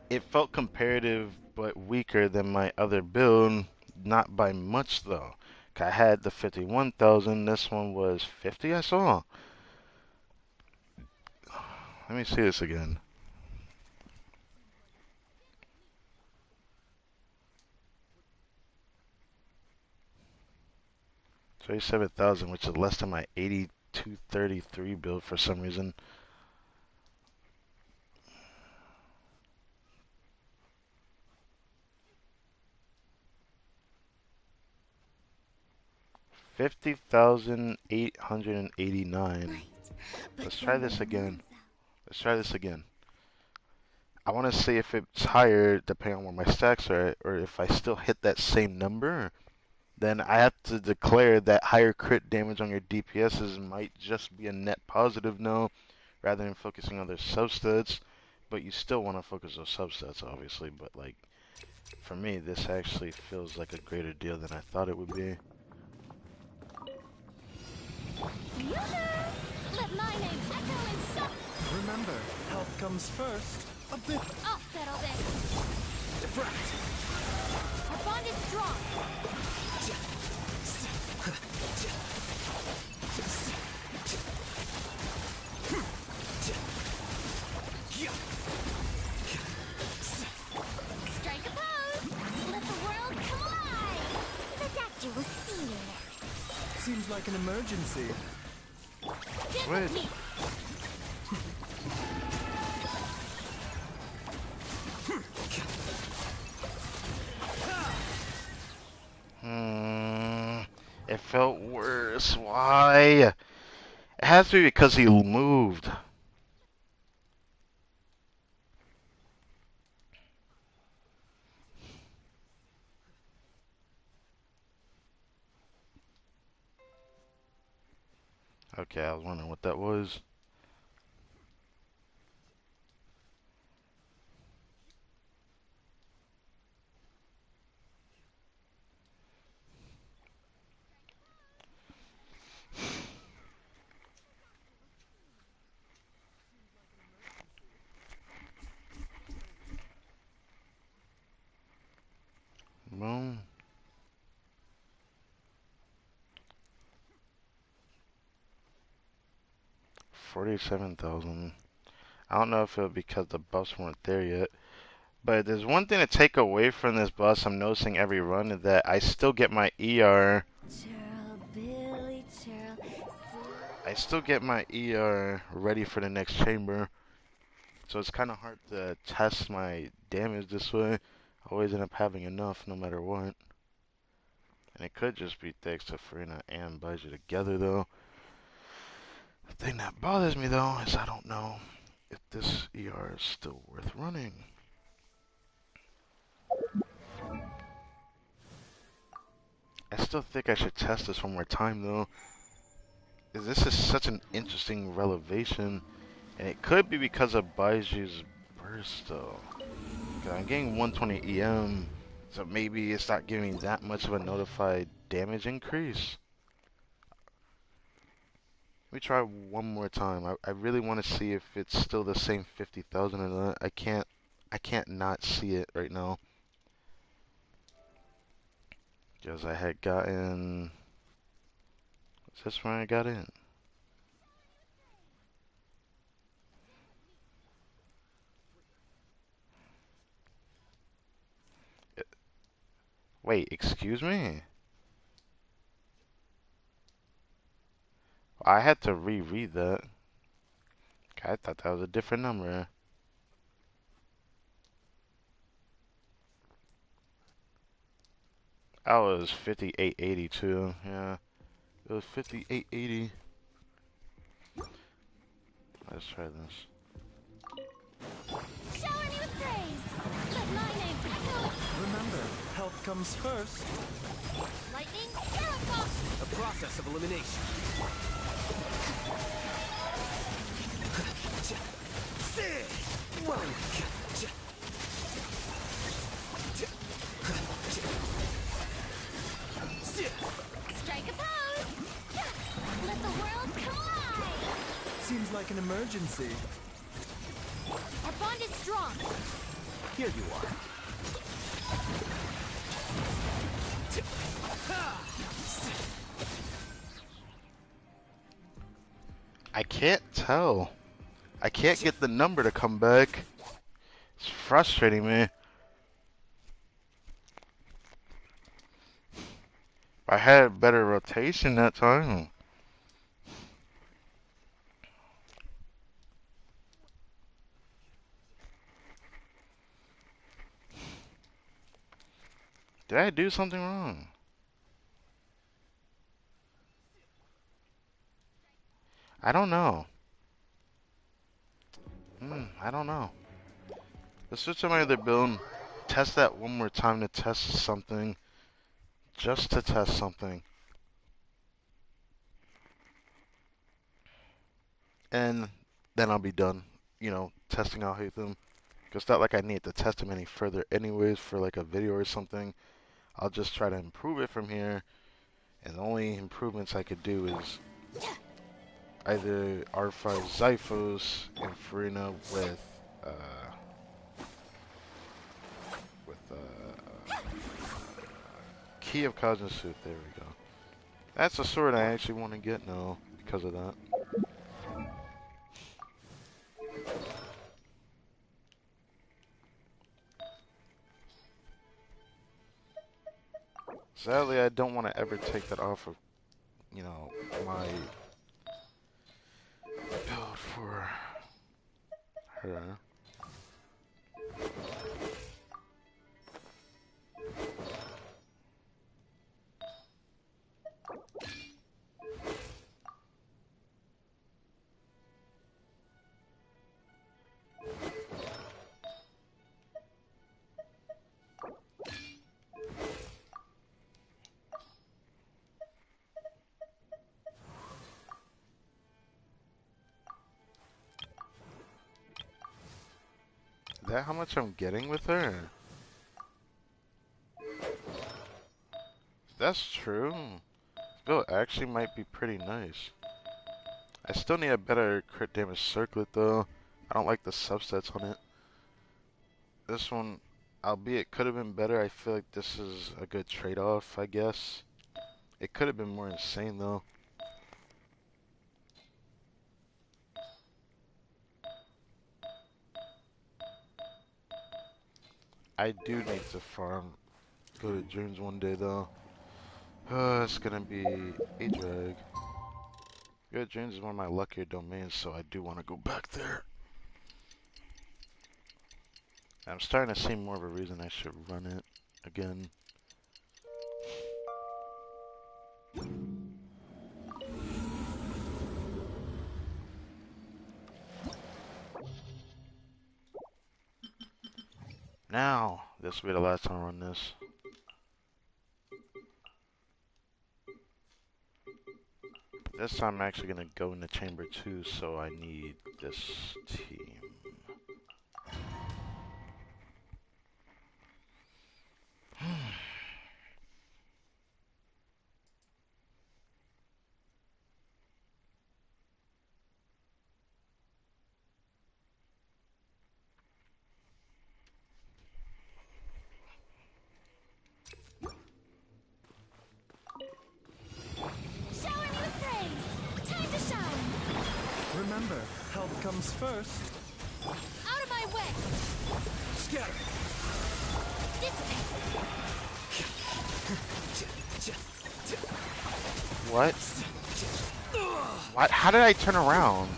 [SPEAKER 1] It felt comparative but weaker than my other build. Not by much though. I had the 51,000. This one was 50 I saw. Let me see this again. So 37,000, which is less than my 8233 build for some reason. $50,889.
[SPEAKER 2] Right.
[SPEAKER 1] Let's try this again. Let's try this again. I want to see if it's higher depending on where my stacks are, or if I still hit that same number. Then I have to declare that higher crit damage on your DPSs might just be a net positive no, rather than focusing on their substats. But you still want to focus on substats, obviously. But like, for me, this actually feels like a greater deal than I thought it would be.
[SPEAKER 2] Let my name echo in some...
[SPEAKER 4] Remember, health comes first. A bit...
[SPEAKER 2] I'll settle this!
[SPEAKER 5] Diffract.
[SPEAKER 2] Our bond is strong! Strike a pose! Let the world come alive! The doctor was seeing it.
[SPEAKER 4] Seems like an emergency.
[SPEAKER 2] Get
[SPEAKER 1] Wait.
[SPEAKER 2] with me!
[SPEAKER 1] It felt worse. Why? It has to be because he moved. Okay, I was wondering what that was. Boom. 47,000. I don't know if it was because the buffs weren't there yet. But there's one thing to take away from this bus I'm noticing every run is that I still get my ER.
[SPEAKER 2] Churl, Billy, churl.
[SPEAKER 1] I still get my ER ready for the next chamber. So it's kind of hard to test my damage this way. I always end up having enough no matter what. And it could just be thanks to Furina and Baiju together though. The thing that bothers me though is I don't know if this ER is still worth running. I still think I should test this one more time though. This is such an interesting revelation. And it could be because of Baiju's burst though. 'Cause I'm getting 120 EM. So maybe it's not giving me that much of a notified damage increase. Let me try one more time. I really want to see if it's still the same 50,000 or not. I can't not see it right now. Because I had gotten... Is this where I got in? Wait, excuse me? I had to reread that. Okay, I thought that was a different number. That was 5882. Yeah, it was 5880. Let's try this.
[SPEAKER 2] Shower me with praise. Let my name echo.
[SPEAKER 4] Remember, health comes first.
[SPEAKER 2] Lightning, arrow.
[SPEAKER 5] A process of elimination.
[SPEAKER 2] Strike a pose. Let the world collide.
[SPEAKER 4] Seems like an emergency.
[SPEAKER 2] Our bond is strong.
[SPEAKER 4] Here you are.
[SPEAKER 1] I can't tell. I can't get the number to come back. It's frustrating me. I had better rotation that time. Did I do something wrong? I don't know. I don't know. Let's switch to my other build. Test that one more time to test something. Just to test something. And then I'll be done. You know, testing out Hatham. Because it's not like I need to test him any further anyways for like a video or something. I'll just try to improve it from here. And the only improvements I could do is either R5 Zyphos and Furina with Key of Cosmic Suit. There we go. That's the sword I actually want to get now because of that. Sadly, I don't want to ever take that off of, you know, my build for her. Is that how much I'm getting with her? That's true. This build actually might be pretty nice. I still need a better crit damage circlet though. I don't like the subsets on it. This one, albeit could have been better, I feel like this is a good trade-off, I guess. It could have been more insane though. I do need to farm. Go to Dreams one day though. It's gonna be a drag. Good Dreams is one of my luckier domains, so I do want to go back there. I'm starting to see more of a reason I should run it again. Now, this will be the last time I run this. This time I'm actually going to go into chamber 2, so I need this team.
[SPEAKER 2] Shower me with praise. Time to shine.
[SPEAKER 4] Remember, health comes first.
[SPEAKER 2] Out of my way.
[SPEAKER 5] Scatter.
[SPEAKER 2] Dissipate.
[SPEAKER 1] What? What? How did I turn around?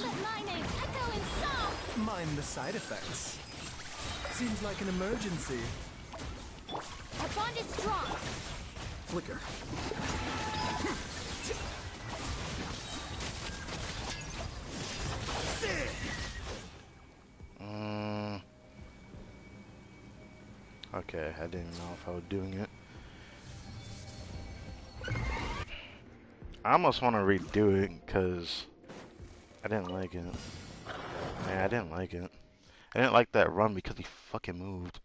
[SPEAKER 2] Let my name echo in song.
[SPEAKER 4] Mind the side effects. Seems like an emergency.
[SPEAKER 2] Our bond is strong.
[SPEAKER 5] Flicker.
[SPEAKER 1] Okay, I didn't know if I was doing it. I almost want to redo it because I didn't like it. Man, I didn't like it. I didn't like that run because he fucking moved.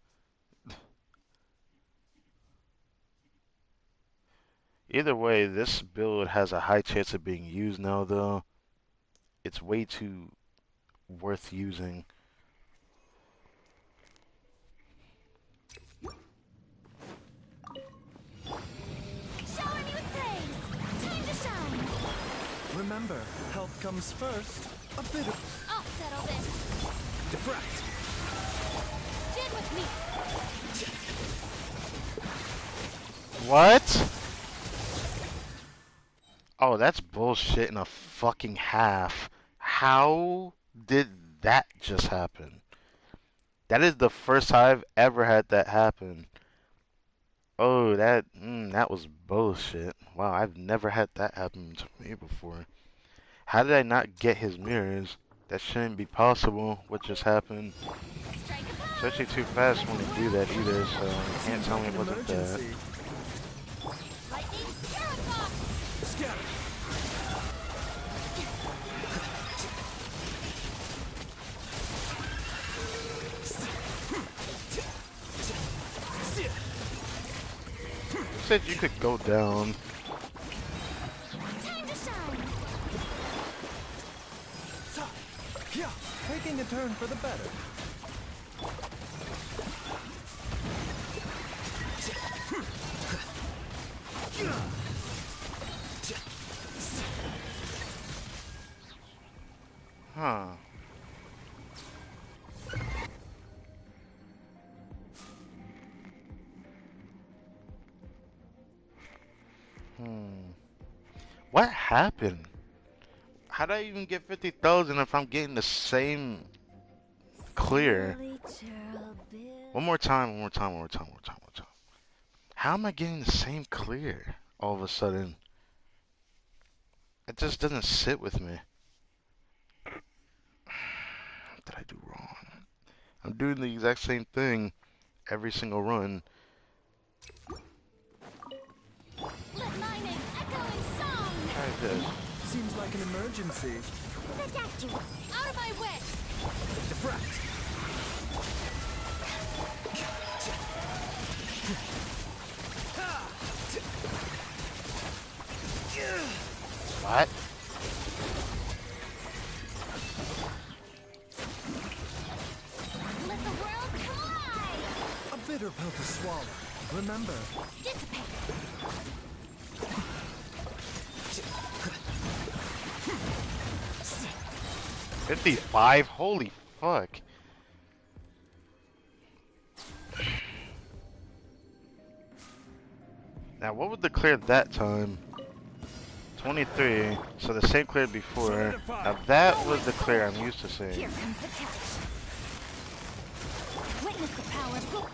[SPEAKER 1] Either way, this build has a high chance of being used now, though. It's way too worth using.
[SPEAKER 2] Shower me with praise. Time to shine.
[SPEAKER 4] Remember, health comes first. A bit of...
[SPEAKER 2] I'll settle this.
[SPEAKER 5] Diffract.
[SPEAKER 2] Stand with me.
[SPEAKER 1] What? Oh, that's bullshit in a fucking half. How did that just happen? That is the first time I've ever had that happen. Oh, that was bullshit. Wow, I've never had that happen to me before. How did I not get his mirrors? That shouldn't be possible. What just happened?
[SPEAKER 2] Strike a pose.
[SPEAKER 1] Especially too fast when you do that either, so you can't tell me it
[SPEAKER 4] an
[SPEAKER 1] wasn't that.
[SPEAKER 4] emergency.
[SPEAKER 2] Lightning Paragon.
[SPEAKER 5] Scatter.
[SPEAKER 1] You said you could go down.
[SPEAKER 2] Time to shine.
[SPEAKER 4] Yeah, taking a turn for the better.
[SPEAKER 1] Huh. What happened? How did I even get 50,000 if I'm getting the same clear? One more time, one more time, one more time, one more time, one more time. How am I getting the same clear all of a sudden? It just doesn't sit with me. What did I do wrong? I'm doing the exact same thing every single run.
[SPEAKER 2] Let my name echo in song.
[SPEAKER 1] Try this.
[SPEAKER 4] Seems like an emergency.
[SPEAKER 2] Protect you. Out of my way.
[SPEAKER 5] Diffract.
[SPEAKER 1] What?
[SPEAKER 2] Let the world collide.
[SPEAKER 4] A bitter pill to swallow. Remember,
[SPEAKER 2] Dissipate.
[SPEAKER 1] 55? Holy fuck. Now, what would the clear that time? 23. So the same clear before.
[SPEAKER 5] Solidify.
[SPEAKER 1] Now that
[SPEAKER 2] Oh,
[SPEAKER 1] was
[SPEAKER 2] my
[SPEAKER 1] the clear I'm
[SPEAKER 2] soul.
[SPEAKER 1] used to seeing.
[SPEAKER 2] Here comes the catch. Witness the power of go.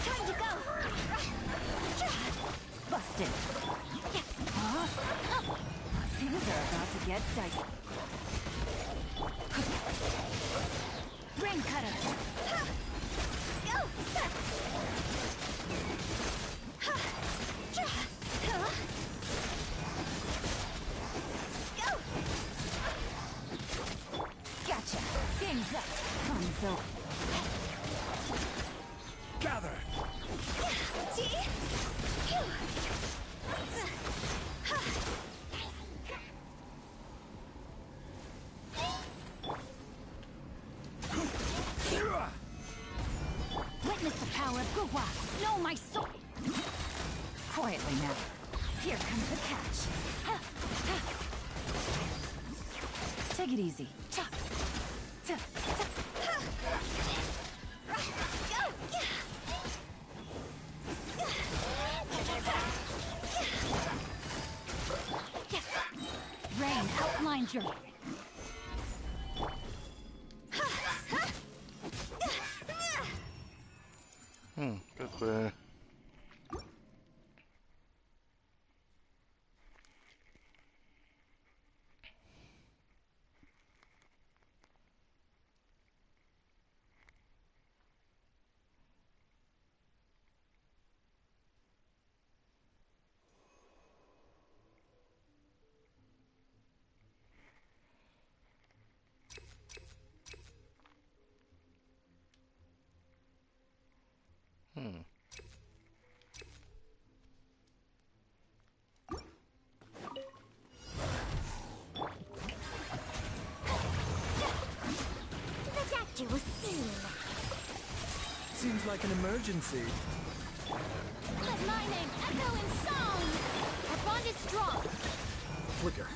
[SPEAKER 2] Time to go. Busted. Things are about to get dicey. Rain cutter. Go. Go. Gotcha. Things up. Fun's up.
[SPEAKER 5] Gather.
[SPEAKER 2] Witness the power of Guwa. Know my soul. Quietly now. Here comes the catch. Take it easy. Rain outlines your...
[SPEAKER 1] Good clear.
[SPEAKER 2] The doctor was soon.
[SPEAKER 5] Seems like an emergency.
[SPEAKER 2] Let my name echo in song. Our bond is strong.
[SPEAKER 5] Flicker.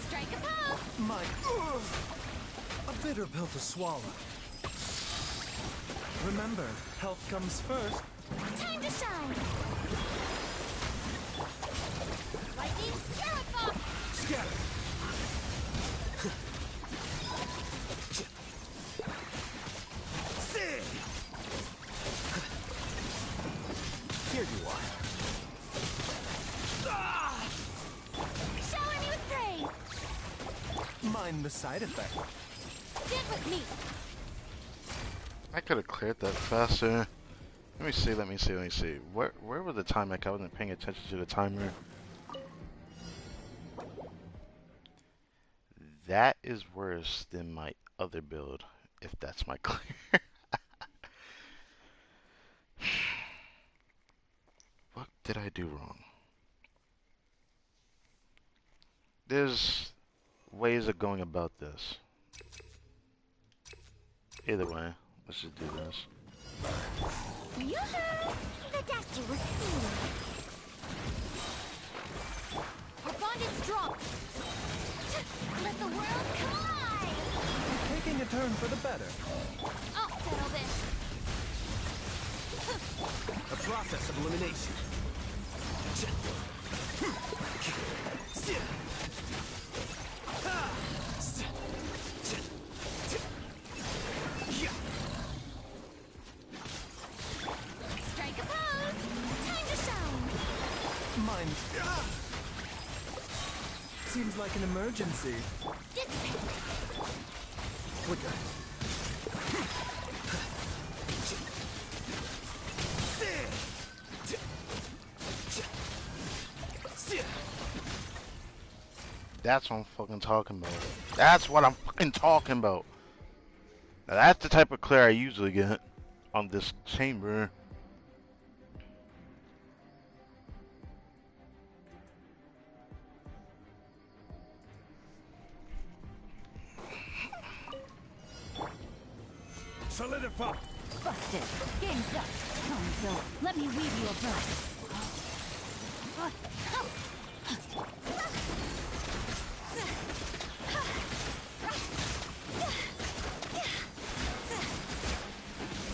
[SPEAKER 2] Strike a pose.
[SPEAKER 5] My... A bitter pill to swallow. Remember, health comes first.
[SPEAKER 2] Time to shine. Lightning, spirit bomb.
[SPEAKER 5] Scatter. Here you are.
[SPEAKER 2] Shower me with praise.
[SPEAKER 5] Mind the side effect.
[SPEAKER 2] Get with me.
[SPEAKER 1] I could have cleared that faster. Let me see, let me see, let me see. Where was the timer? I wasn't paying attention to the timer. That is worse than my other build, if that's my clear. What did I do wrong? There's ways of going about this. Either way, let's just do this.
[SPEAKER 2] Yoo-hoo! The doctor was soon. Our bond is strong. Let the world come alive.
[SPEAKER 5] Taking a turn for the better.
[SPEAKER 2] I'll settle this.
[SPEAKER 5] A process of elimination.
[SPEAKER 2] Strike a pose. Time to shine.
[SPEAKER 5] Mine. Seems like an emergency.
[SPEAKER 2] Dissipate.
[SPEAKER 5] Flicker.
[SPEAKER 1] That's what I'm fucking talking about. That's what I'm fucking talking about. Now that's the type of clear I usually get on this chamber.
[SPEAKER 5] Solidify.
[SPEAKER 2] Busted. Game's up. So let me weave you a verse.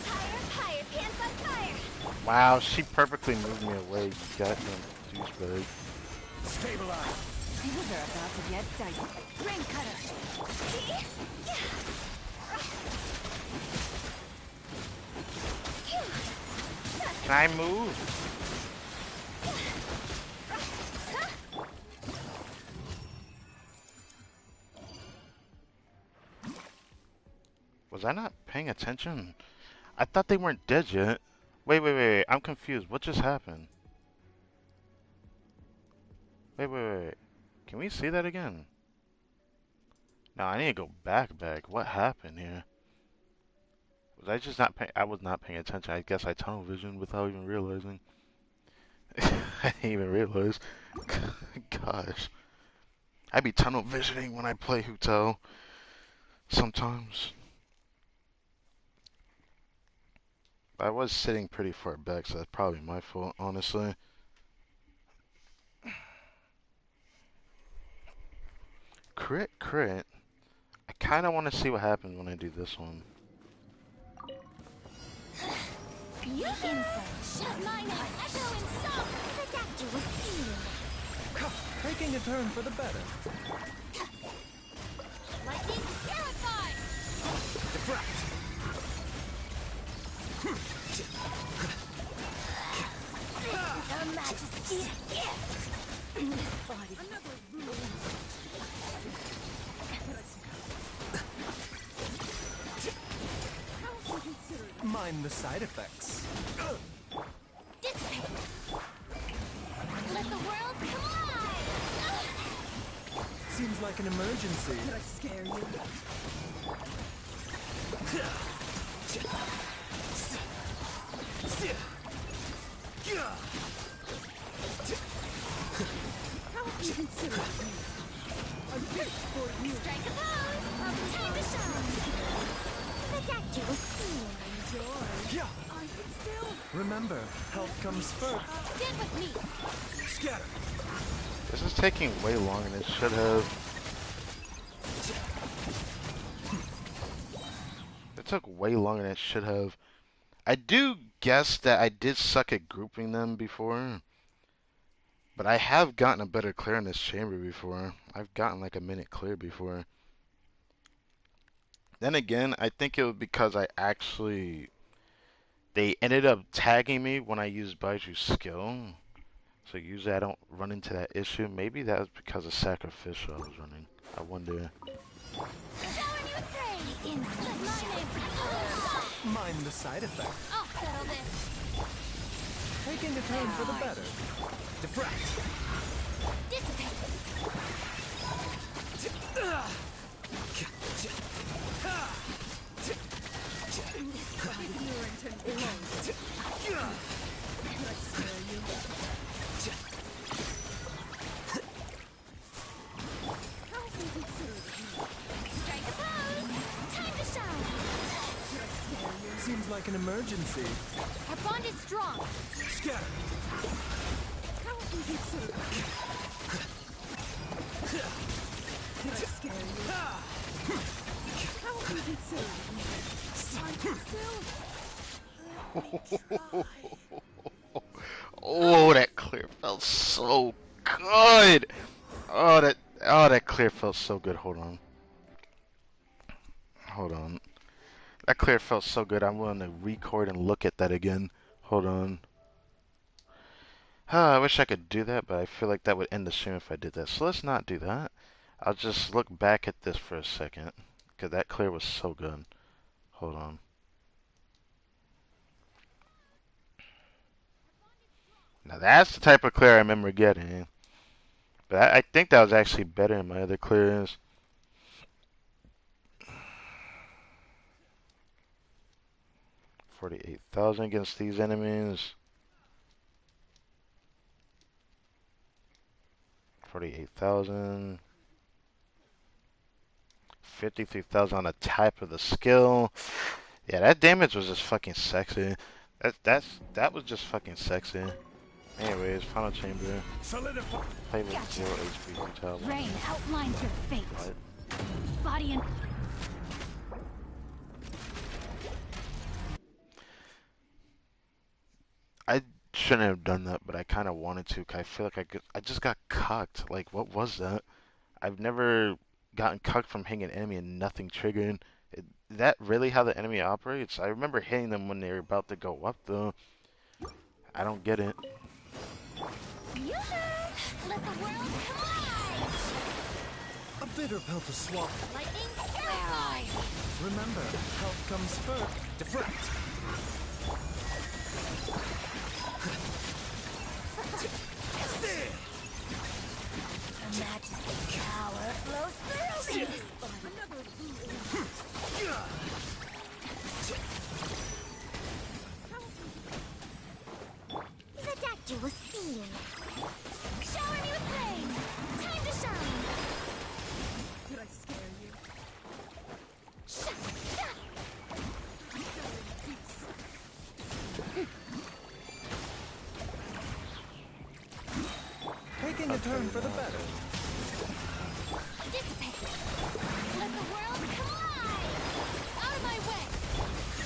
[SPEAKER 2] Higher, higher, pants on fire.
[SPEAKER 1] Wow, she perfectly moved me away. You goddamn douchebag.
[SPEAKER 5] Stabilize.
[SPEAKER 2] Things are about to get dicey. Ring cutter.
[SPEAKER 1] Can I move? Was I not paying attention? I thought they weren't dead yet. Wait. I'm confused. What just happened? Wait. Can we see that again? No, I need to go back. What happened here? Was I just not paying? I was not paying attention. I guess I tunnel vision without even realizing. I didn't even realize. Gosh. I be tunnel visioning when I play Hotel. Sometimes. I was sitting pretty far back, so that's probably my fault, honestly. Crit. I kind of want to see what happens when I do this one.
[SPEAKER 2] You inside. Shut mine out. Echo and song. The doctor was stealing.
[SPEAKER 4] Taking a turn for the better.
[SPEAKER 2] Lightning terrified.
[SPEAKER 5] Deflect.
[SPEAKER 2] Her Majesty's gift. This body.
[SPEAKER 4] Mind the side effects.
[SPEAKER 2] Dissipate. Let the world collide.
[SPEAKER 4] Seems like an emergency.
[SPEAKER 2] Did I scare you? How have you considered me? A gift for you. Strike a pose. Time to shine. The doctor was stealing. Enjoy.
[SPEAKER 4] Yeah.
[SPEAKER 2] I can still.
[SPEAKER 4] Remember, health comes first.
[SPEAKER 2] Stand with me.
[SPEAKER 4] Scatter.
[SPEAKER 1] This is taking way longer than it should have. It took way longer than it should have. I do guess that I did suck at grouping them before. But I have gotten a better clear in this chamber before. I've gotten like a minute clear before. Then again, I think it was because they ended up tagging me when I used Baiju's skill. So usually I don't run into that issue. Maybe that was because of Sacrificial I was running. I wonder.
[SPEAKER 4] Mind the side effects.
[SPEAKER 2] I'll settle this.
[SPEAKER 4] Taking a turn for the better. Deflect.
[SPEAKER 2] Dissipate. Strike a pose. Time to shine.
[SPEAKER 4] Seems like an emergency.
[SPEAKER 2] Our bond is strong.
[SPEAKER 4] Scatter.
[SPEAKER 2] How have you considered me? Did I scare you? How have you considered me? I can still.
[SPEAKER 1] Oh, that clear felt so good. Oh, that clear felt so good. Hold on. That clear felt so good. I'm willing to record and look at that again. Hold on. I wish I could do that, but I feel like that would end the stream if I did that. So let's not do that. I'll just look back at this for a second, because that clear was so good. Hold on. Now that's the type of clear I remember getting. But I think that was actually better than my other clears. $48,000 against these enemies. 48,000. 53,000 on the type of the skill. Yeah, that damage was just fucking sexy. That was just fucking sexy. Anyways, final chamber.
[SPEAKER 5] Solidify.
[SPEAKER 1] Play with
[SPEAKER 2] Gotcha.
[SPEAKER 1] 0 HP retail.
[SPEAKER 2] Rain outlines your fate.
[SPEAKER 1] What?
[SPEAKER 2] Body and
[SPEAKER 1] I shouldn't have done that, but I kind of wanted to. 'Cause I feel like I just got cucked. Like, what was that? I've never gotten cucked from hitting an enemy and nothing triggered. Is that really how the enemy operates? I remember hitting them when they were about to go up, though. I don't get it.
[SPEAKER 2] Yoo-hoo! Let the world collide!
[SPEAKER 5] A bitter pill to swallow.
[SPEAKER 2] Lightning strike!
[SPEAKER 5] Remember, health comes first. Deflect.
[SPEAKER 2] Majesty's power flows through me! The doctor will see you. Shower me with flames! Time to shine! Did I scare you?
[SPEAKER 5] Taking a turn for the better.
[SPEAKER 2] Dissipate! Let the world collide! Out of my way!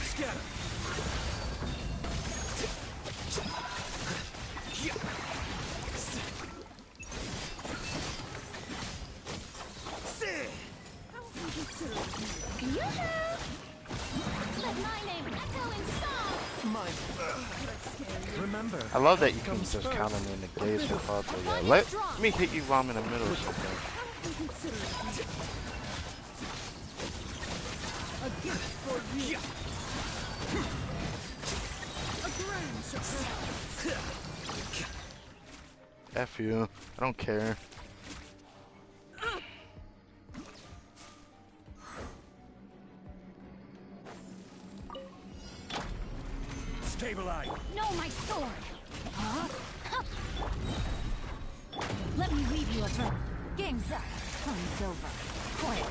[SPEAKER 5] Scatter.
[SPEAKER 2] Yoo-hoo! Let my name echo in song!
[SPEAKER 5] Mine. Remember,
[SPEAKER 1] I love that you
[SPEAKER 5] health
[SPEAKER 1] can
[SPEAKER 5] comes
[SPEAKER 1] just
[SPEAKER 5] first.
[SPEAKER 1] counter me in the days for Falco. Yeah, let me hit you while I'm in the middle of something.
[SPEAKER 2] A gift for you! A grand surprise!
[SPEAKER 1] F you. I don't care.
[SPEAKER 5] Stabilize.
[SPEAKER 2] No, my sword! Huh? Let me leave you a verb. Game's up. Fun's over. Quiet.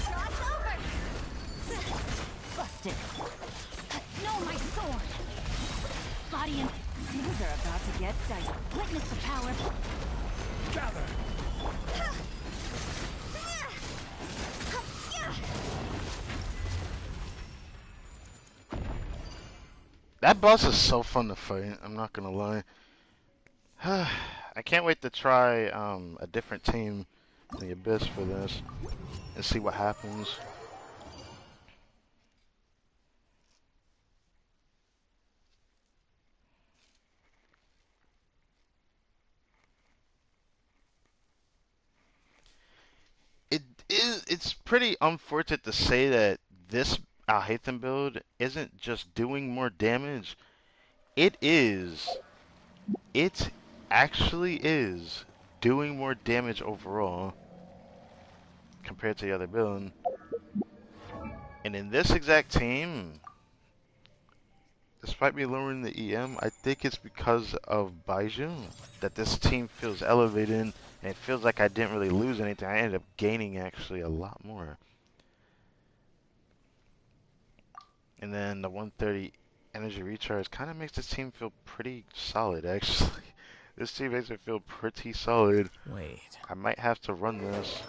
[SPEAKER 2] Shot's over! Busted. No, my sword! Body and... Things are about to get dicey. Witness the power.
[SPEAKER 5] Gather.
[SPEAKER 1] That boss is so fun to fight, I'm not gonna lie. I can't wait to try a different team in the Abyss for this and see what happens. It's pretty unfortunate to say that this Alhaitham build isn't just doing more damage. It is. It actually is doing more damage overall compared to the other build. And in this exact team, despite me lowering the EM, I think it's because of Baiju that this team feels elevated and it feels like I didn't really lose anything. I ended up gaining actually a lot more. And then the 130 energy recharge kind of makes this team feel pretty solid actually. This team makes it feel pretty solid.
[SPEAKER 3] Wait.
[SPEAKER 1] I might have to run this,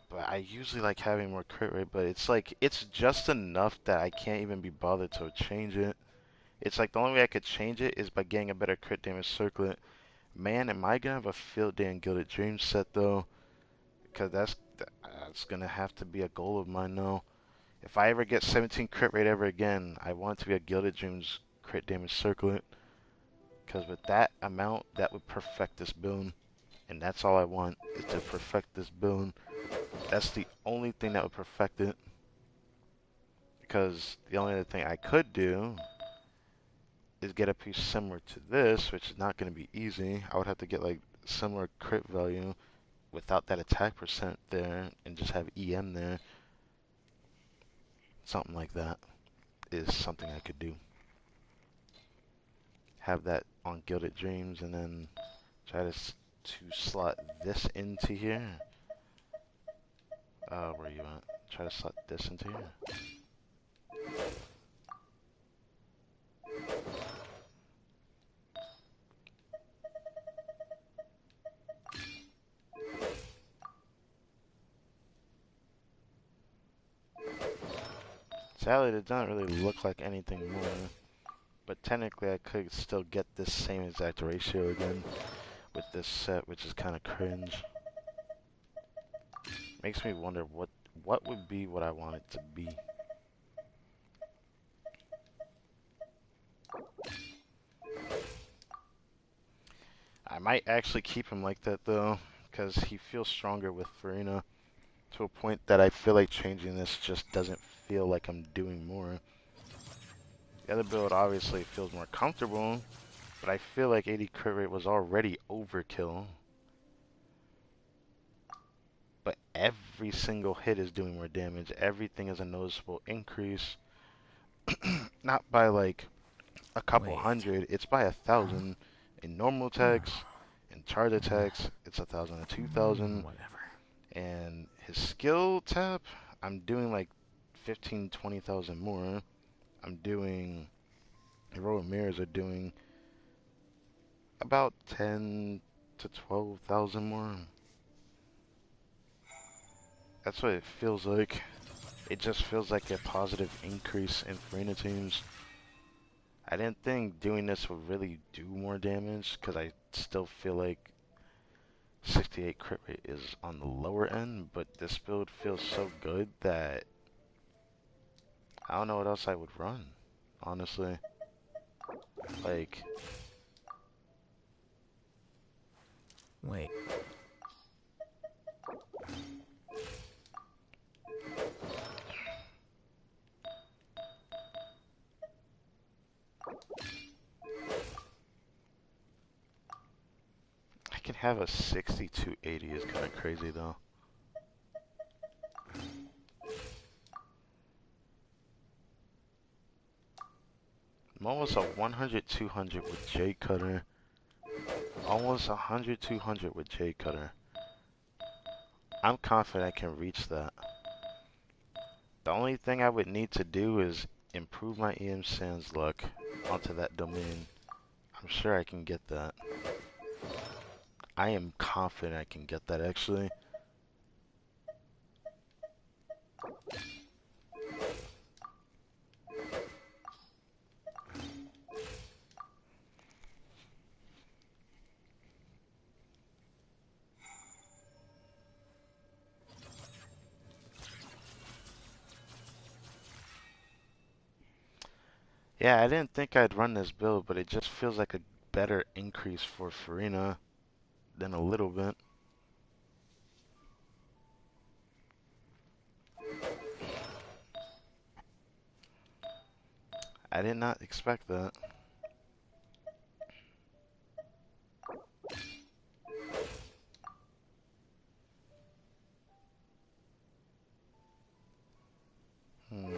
[SPEAKER 1] but I usually like having more crit rate, but it's like, it's just enough that I can't even be bothered to change it. It's like the only way I could change it is by getting a better crit damage circlet. Man, am I gonna have a field day in Gilded Dreams set though? Because that's gonna have to be a goal of mine now. If I ever get 17 crit rate ever again, I want it to be a Gilded Dreams crit damage circlet. Because with that amount, that would perfect this build. And that's all I want, is to perfect this build. That's the only thing that would perfect it. Because the only other thing I could do is get a piece similar to this, which is not going to be easy. I would have to get like similar crit value without that attack percent there and just have EM there. Something like that is something I could do. have that on Gilded Dreams, and then try to slot this into here. Where you at? Try to slot this into here. Sadly, it doesn't really look like anything more, but technically I could still get this same exact ratio again with this set, which is kind of cringe. Makes me wonder what would be what I want it to be. I might actually keep him like that though, because he feels stronger with Furina to a point that I feel like changing this just doesn't feel like I'm doing more. The other build obviously feels more comfortable, but I feel like 80 crit rate was already overkill. But every single hit is doing more damage. Everything is a noticeable increase. Not by like a couple
[SPEAKER 3] Wait.
[SPEAKER 1] hundred, it's by 1,000 in normal attacks. In charge attacks, it's 1,000 and 2,000.
[SPEAKER 3] Whatever.
[SPEAKER 1] And his skill tap, I'm doing like 15, 20,000 more. I'm doing, heroic mirrors are doing about 10 to 12,000 more. That's what it feels like. It just feels like a positive increase in Furina teams. I didn't think doing this would really do more damage, because I still feel like 68 crit rate is on the lower end, but this build feels so good that I don't know what else I would run, honestly. Like,
[SPEAKER 3] Wait.
[SPEAKER 1] I can have a 6280 is kind of crazy though. I'm almost a 100-200 with J Cutter. Almost 100-200 with J Cutter. I'm confident I can reach that. The only thing I would need to do is improve my EM Sans luck onto that domain. I'm sure I can get that. I am confident I can get that actually. Yeah, I didn't think I'd run this build, but it just feels like a better increase for Furina than a little bit. I did not expect that. Hmm.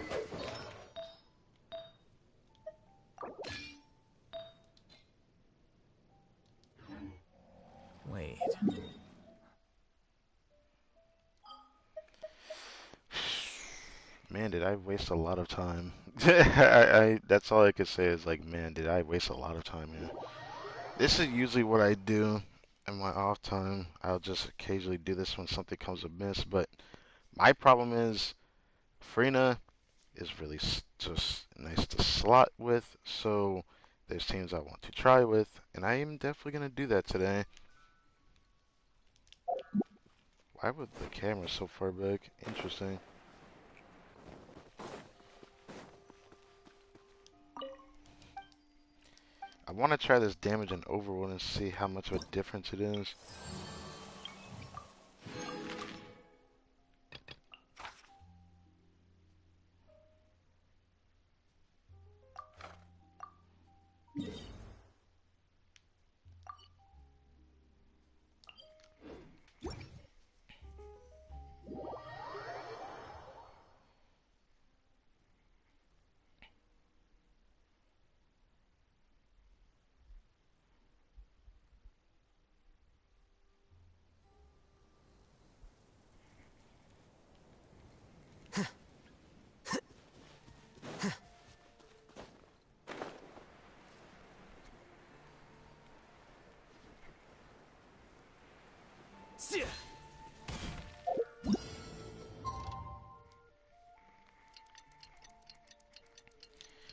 [SPEAKER 3] Wait.
[SPEAKER 1] Man, did I waste a lot of time. That's all I could say is like, man, did I waste a lot of time here. This is usually what I do in my off time. I'll just occasionally do this when something comes amiss, but my problem is Furina is really just nice to slot with, so there's teams I want to try with, and I am definitely going to do that today. Why would the camera so far back? Interesting. I want to try this damage in Overworld and see how much of a difference it is.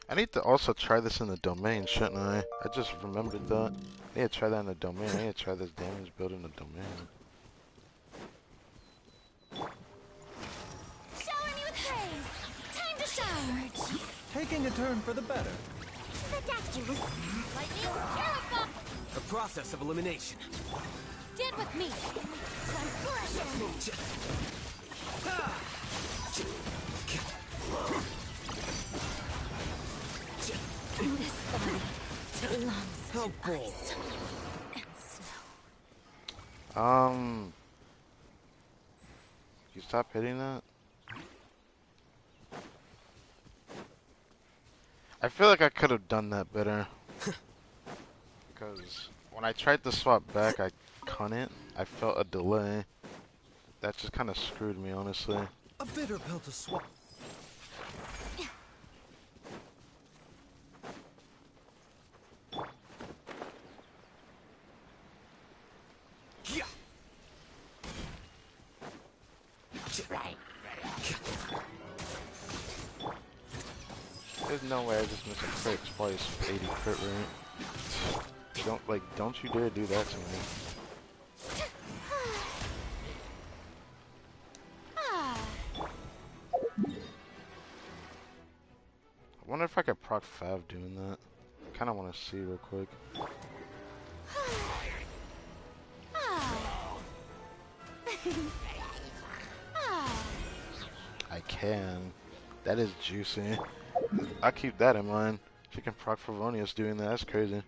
[SPEAKER 1] I need to also try this in the domain, shouldn't I? I just remembered that. I need to try that in the domain. I need to try this damage build in the domain.
[SPEAKER 2] Shower me with praise. Time to charge.
[SPEAKER 4] Taking a turn for the better.
[SPEAKER 2] Ridiculous. Lightning purify.
[SPEAKER 5] A process of elimination.
[SPEAKER 2] Stand with me. Transgression. This body belongs to ice and snow.
[SPEAKER 1] You stop hitting that? I feel like I could have done that better. Because when I tried to swap back, I couldn't. I felt a delay. That just kind of screwed me, honestly.
[SPEAKER 5] A bitter pill to swallow.
[SPEAKER 1] There's no way I just missed a crit twice with 80 crit rate. Don't you dare do that to me. I wonder if I could proc 5 doing that. I kind of want to see real quick. I can. That is juicy. I'll keep that in mind. She can proc Favonius doing that. That's crazy.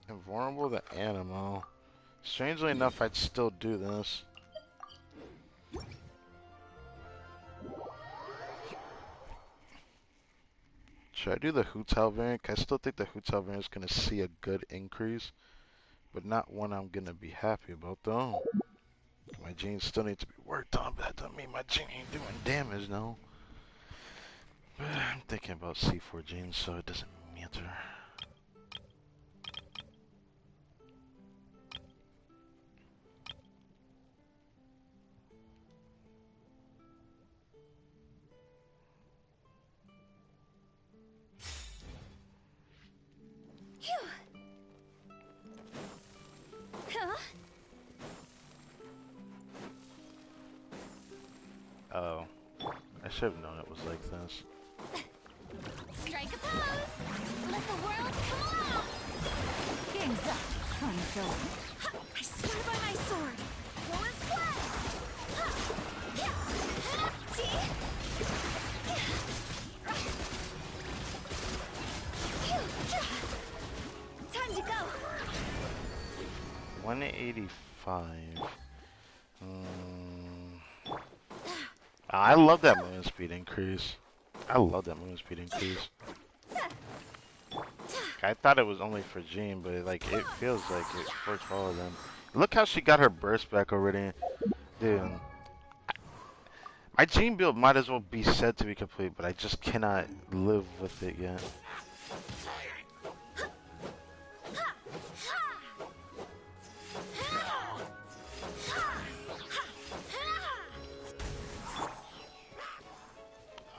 [SPEAKER 1] Invulnerable to Animal. Strangely enough, I'd still do this. Should I do the Hotel variant? I still think the Hotel variant is going to see a good increase, but not one I'm going to be happy about, though. My jeans still need to be worked on, but that doesn't mean my jeans ain't doing damage, no. But I'm thinking about C4 jeans, so it doesn't matter. Oh, I should have known it was like this.
[SPEAKER 2] Strike a pose. Let the world come along. Game's up. Fun's over. I swear by my sword. Go as planned. Time to go.
[SPEAKER 1] 185. I love that movement speed increase. I love that movement speed increase. I thought it was only for Jean, but it feels like it works for all of them. Look how she got her burst back already. Dude. My Jean build might as well be said to be complete, but I just cannot live with it yet.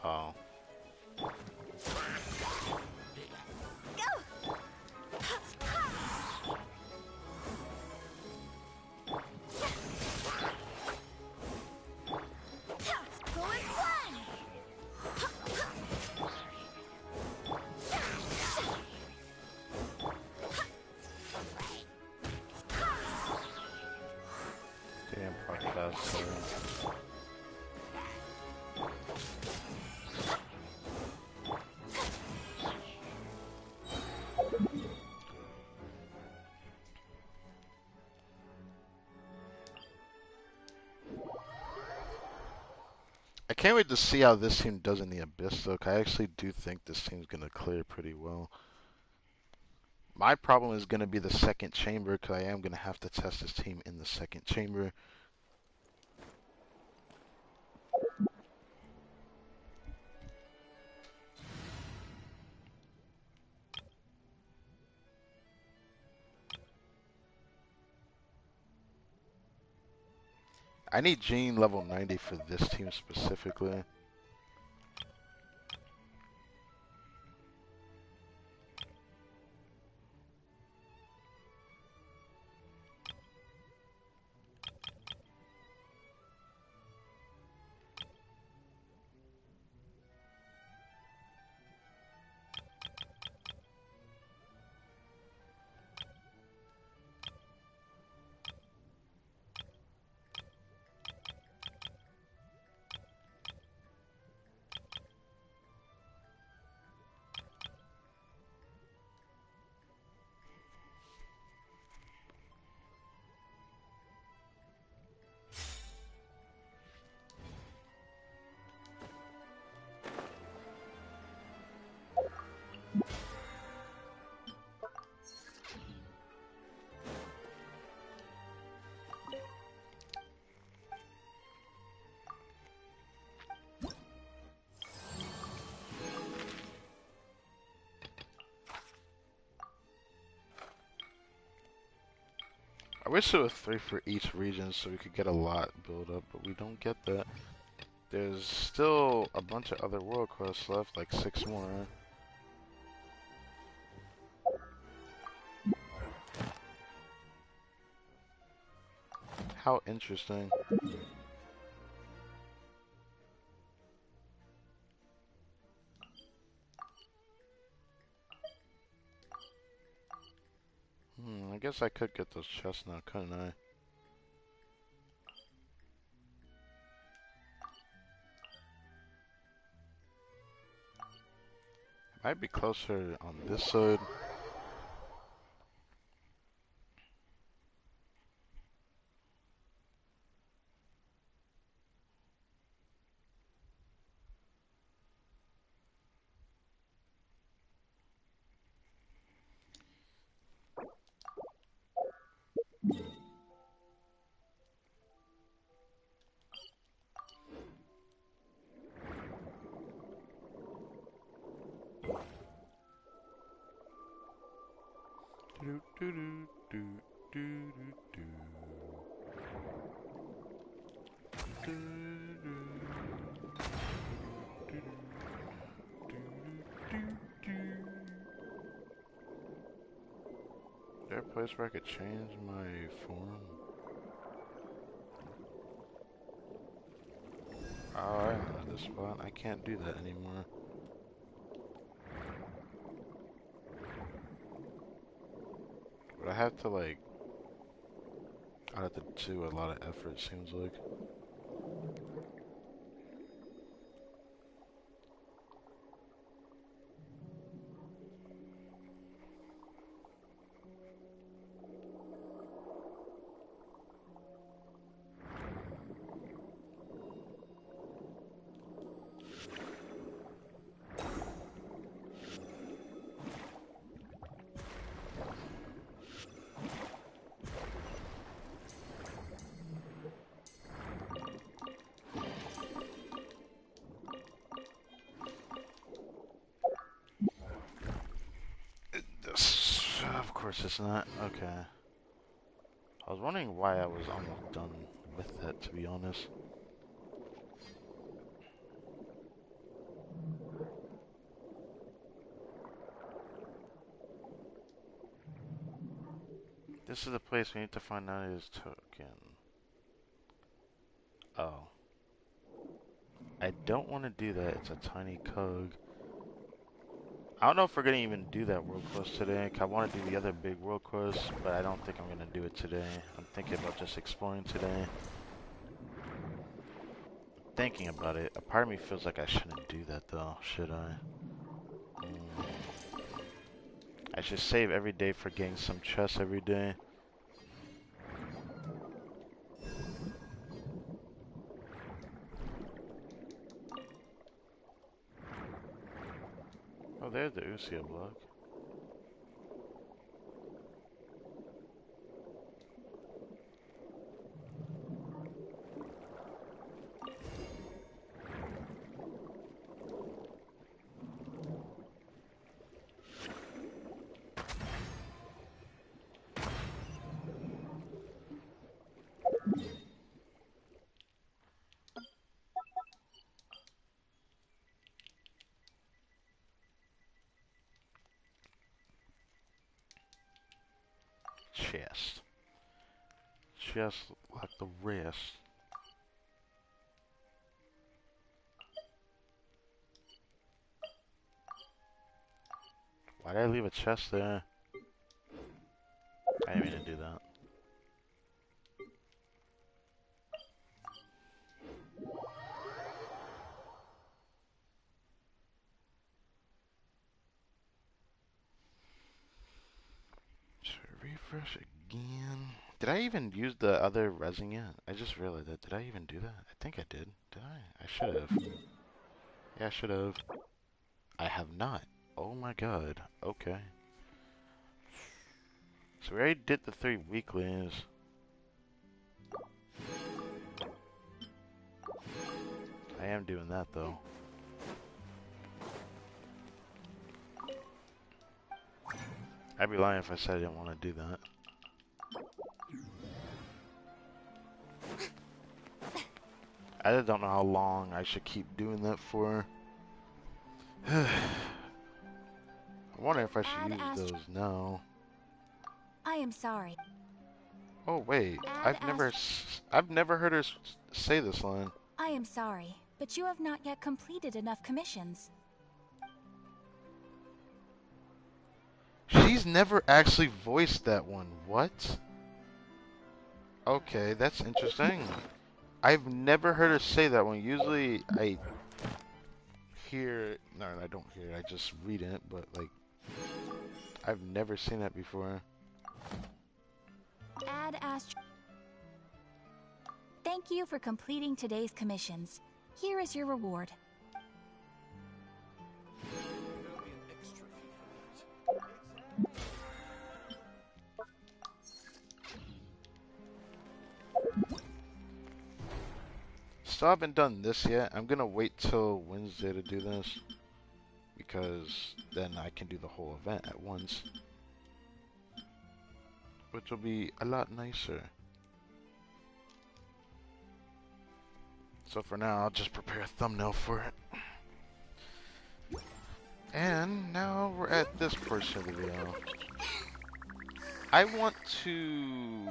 [SPEAKER 1] Oh. Damn, fuck fast. I I can't wait to see how this team does in the Abyss, though. 'Cause I actually do think this team's gonna clear pretty well. My problem is gonna be the second chamber, 'cause I am gonna have to test this team in the second chamber. I need Gene level 90 for this team specifically. I wish there was 3 for each region so we could get a lot build up, but we don't get that. There's still a bunch of other world quests left, like 6 more. How interesting. I guess I could get those chests now, couldn't I? Might be closer on this side. Do, do, do, do, do, do, do. Is there a place where I could change my form? Oh, I know this spot. I can't do that anymore. But I have to, like... I have to do a lot of effort, seems like. Of course it's not. Okay. I was wondering why I was almost done with that, to be honest. This is the place we need to find out his token. Oh. I don't want to do that. It's a tiny cog. I don't know if we're going to even do that world quest today. I want to do the other big world quest, but I don't think I'm going to do it today. I'm thinking about just exploring today. Thinking about it, a part of me feels like I shouldn't do that though, should I? I should save every day for getting some chests every day. Oh, there's the Usia block. Chest. Just like the rest. Why did I leave a chest there? I didn't mean to do that. Should I refresh again? Did I even use the other resin yet? I just realized that. Did I even do that? I think I did. Did I? I should have. Yeah, I should have. I have not. Oh my god. Okay. So we already did the 3 weeklings. I am doing that though. I'd be lying if I said I didn't want to do that. I just don't know how long I should keep doing that for. I wonder if I should use those now.
[SPEAKER 2] I am sorry.
[SPEAKER 1] Oh wait, I've never heard her say this line.
[SPEAKER 2] I am sorry, but you have not yet completed enough commissions.
[SPEAKER 1] She's never actually voiced that one. What? Okay, that's interesting. I've never heard her say that one. Usually I hear, no, I don't hear it. I just read it, but like, I've never seen that before.
[SPEAKER 2] Ad Astra. Thank you for completing today's commissions. Here is your reward.
[SPEAKER 1] Still haven't done this yet. I'm gonna wait till Wednesday to do this, because then I can do the whole event at once, which will be a lot nicer. So for now, I'll just prepare a thumbnail for it. And now we're at this portion of the video. I want to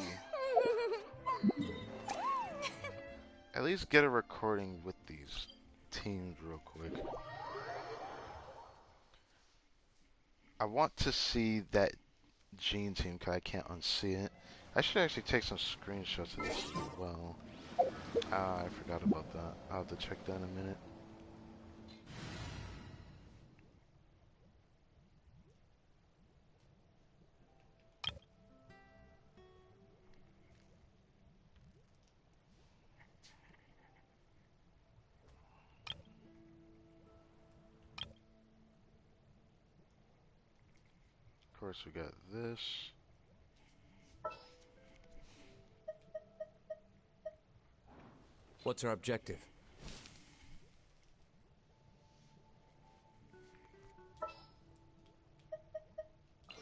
[SPEAKER 1] at least get a recording with these teams real quick. I want to see that Gene team because I can't unsee it. I should actually take some screenshots of this as well. I forgot about that. I'll have to check that in a minute. Of course, we got this.
[SPEAKER 5] What's our objective?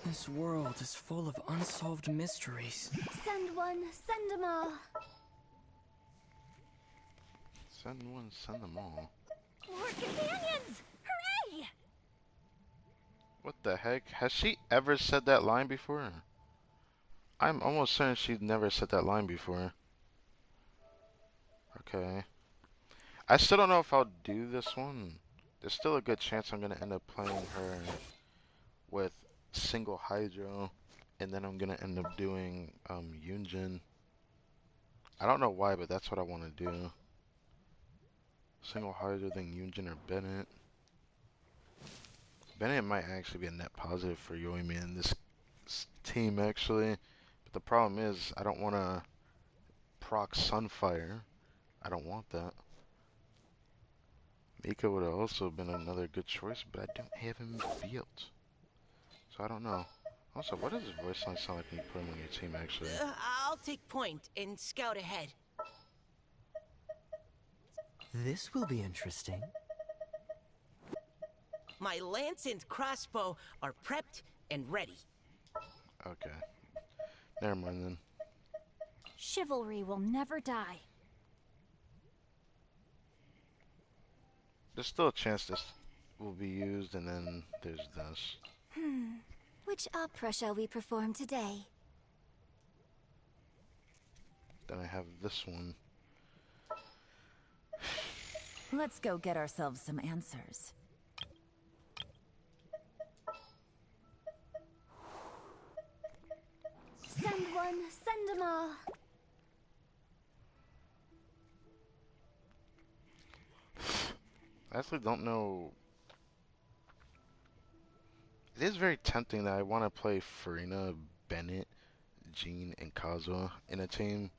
[SPEAKER 5] This world is full of unsolved mysteries.
[SPEAKER 2] Send one, send them all.
[SPEAKER 1] Send one, send them all.
[SPEAKER 2] More companions! Hooray!
[SPEAKER 1] What the heck? Has she ever said that line before? I'm almost certain she's never said that line before. Okay. I still don't know if I'll do this one. There's still a good chance I'm going to end up playing her with single Hydro, and then I'm going to end up doing Yunjin. I don't know why, but that's what I want to do. Single Hydro, then Yunjin or Bennett. Bennett might actually be a net positive for Yoimi in this team, actually. But the problem is, I don't want to proc Sunfire. I don't want that. Mika would have also been another good choice, but I don't have him built. So I don't know. Also, what does his voice line sound like when you put him on your team, actually?
[SPEAKER 6] I'll take point and scout ahead.
[SPEAKER 5] This will be interesting.
[SPEAKER 6] My lance and crossbow are prepped and ready.
[SPEAKER 1] Okay. Never mind then.
[SPEAKER 2] Chivalry will never die.
[SPEAKER 1] There's still a chance this will be used, and then there's this.
[SPEAKER 2] Which opera shall we perform today?
[SPEAKER 1] Then I have this one.
[SPEAKER 2] Let's go get ourselves some answers. Send one, send them all.
[SPEAKER 1] I actually don't know. It is very tempting that I want to play Furina, Bennett, Jean, and Kazuha in a team.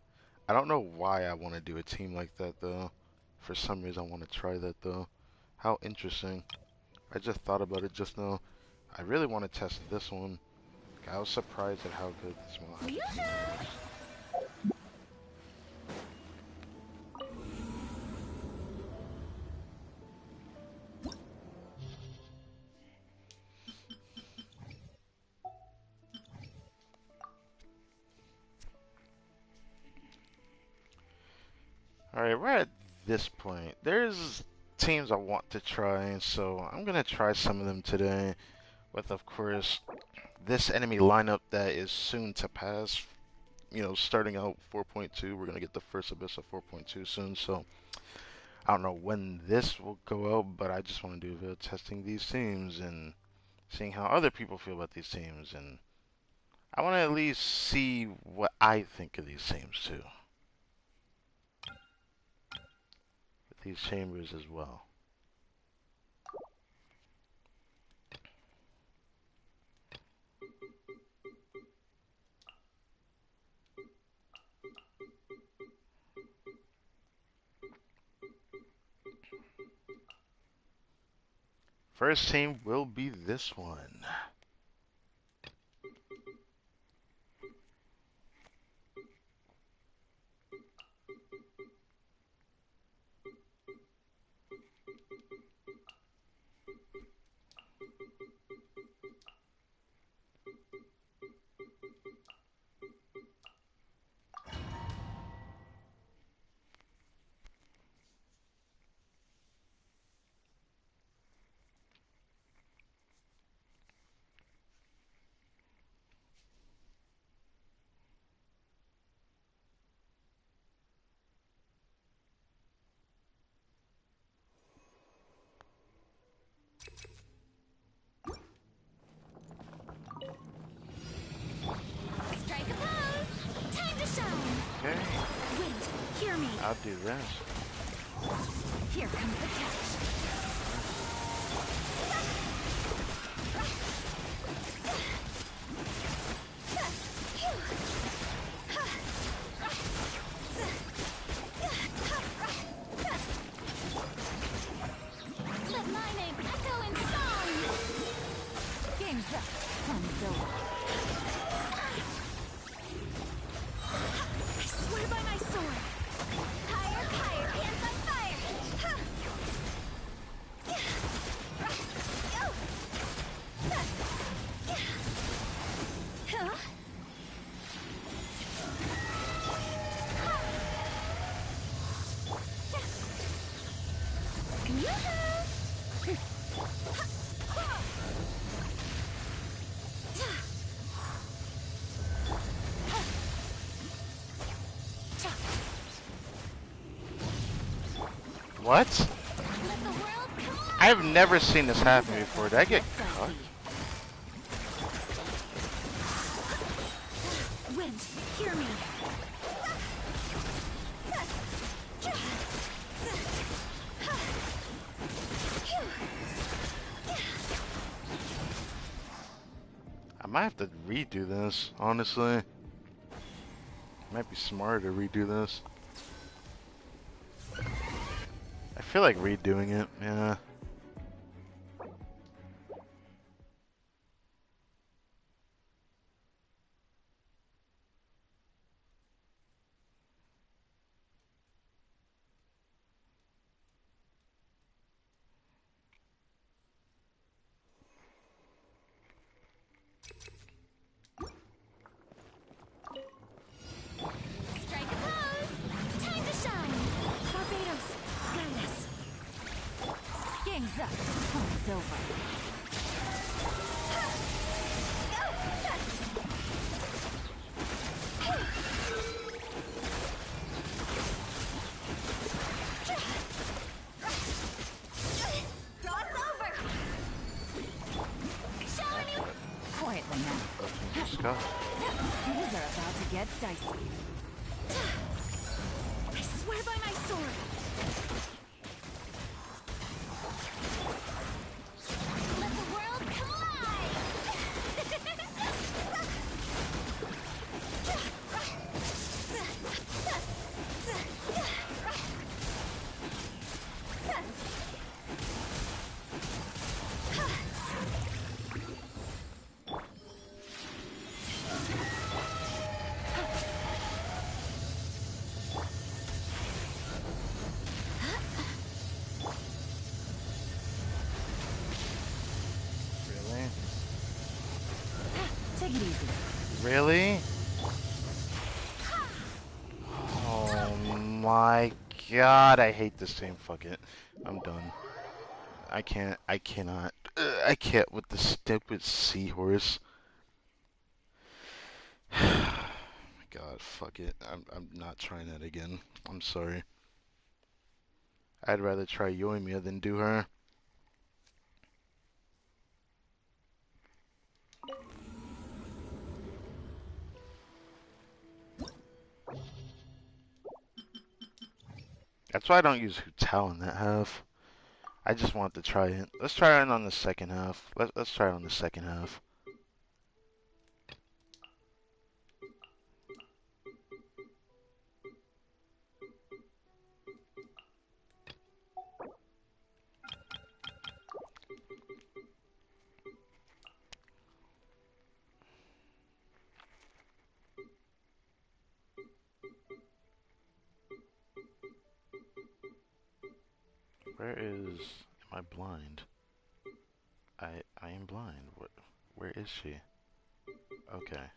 [SPEAKER 1] I don't know why I want to do a team like that, though. For some reason, I want to try that, though. How interesting. I just thought about it just now. I really want to test this one. I was surprised at how good this one is. Alright, we're at this point. There's teams I want to try, so I'm going to try some of them today. With, of course, this enemy lineup that is soon to pass. You know, starting out 4.2, we're going to get the first Abyss of 4.2 soon, so I don't know when this will go out, but I just want to do a bit of testing these teams and seeing how other people feel about these teams, and I want to at least see what I think of these teams too. With these chambers as well. First team will be this one.
[SPEAKER 2] Strike a pose! Time to shine!
[SPEAKER 1] Okay,
[SPEAKER 2] Wait, hear me.
[SPEAKER 1] I'll do this.
[SPEAKER 2] Here comes the catch. Let my name echo in song! Game's up. Fun's over. I swear by my sword! Higher, higher, hands on fire! Huh?
[SPEAKER 1] What?
[SPEAKER 2] Let the world come on!
[SPEAKER 1] I've never seen this happen before. Did I get caught?
[SPEAKER 2] Wind, hear me.
[SPEAKER 1] I might have to redo this, honestly. Might be smarter to redo this. I feel like redoing it. Yeah.
[SPEAKER 2] Strike a pose! Time to shine! Barbados, guide us! Gang's up, fun's over. Cross over! Showing you! Quietly now.
[SPEAKER 1] Let's go.
[SPEAKER 2] Things are about to get dicey. I swear by my sword! Let the world come alive!
[SPEAKER 1] Really?
[SPEAKER 2] Take it easy.
[SPEAKER 1] Really? Oh my god, I hate this game. Fuck it. I'm done. I cannot. I can't with the stupid seahorse. Oh my god, fuck it. I'm not trying that again. I'm sorry. I'd rather try Yoimiya than do her. That's why I don't use Hutao in that half. I just want to try it. Let's try it on the second half. Let's try it on the second half. Where is... Am I blind? I am blind. Where is she? Okay.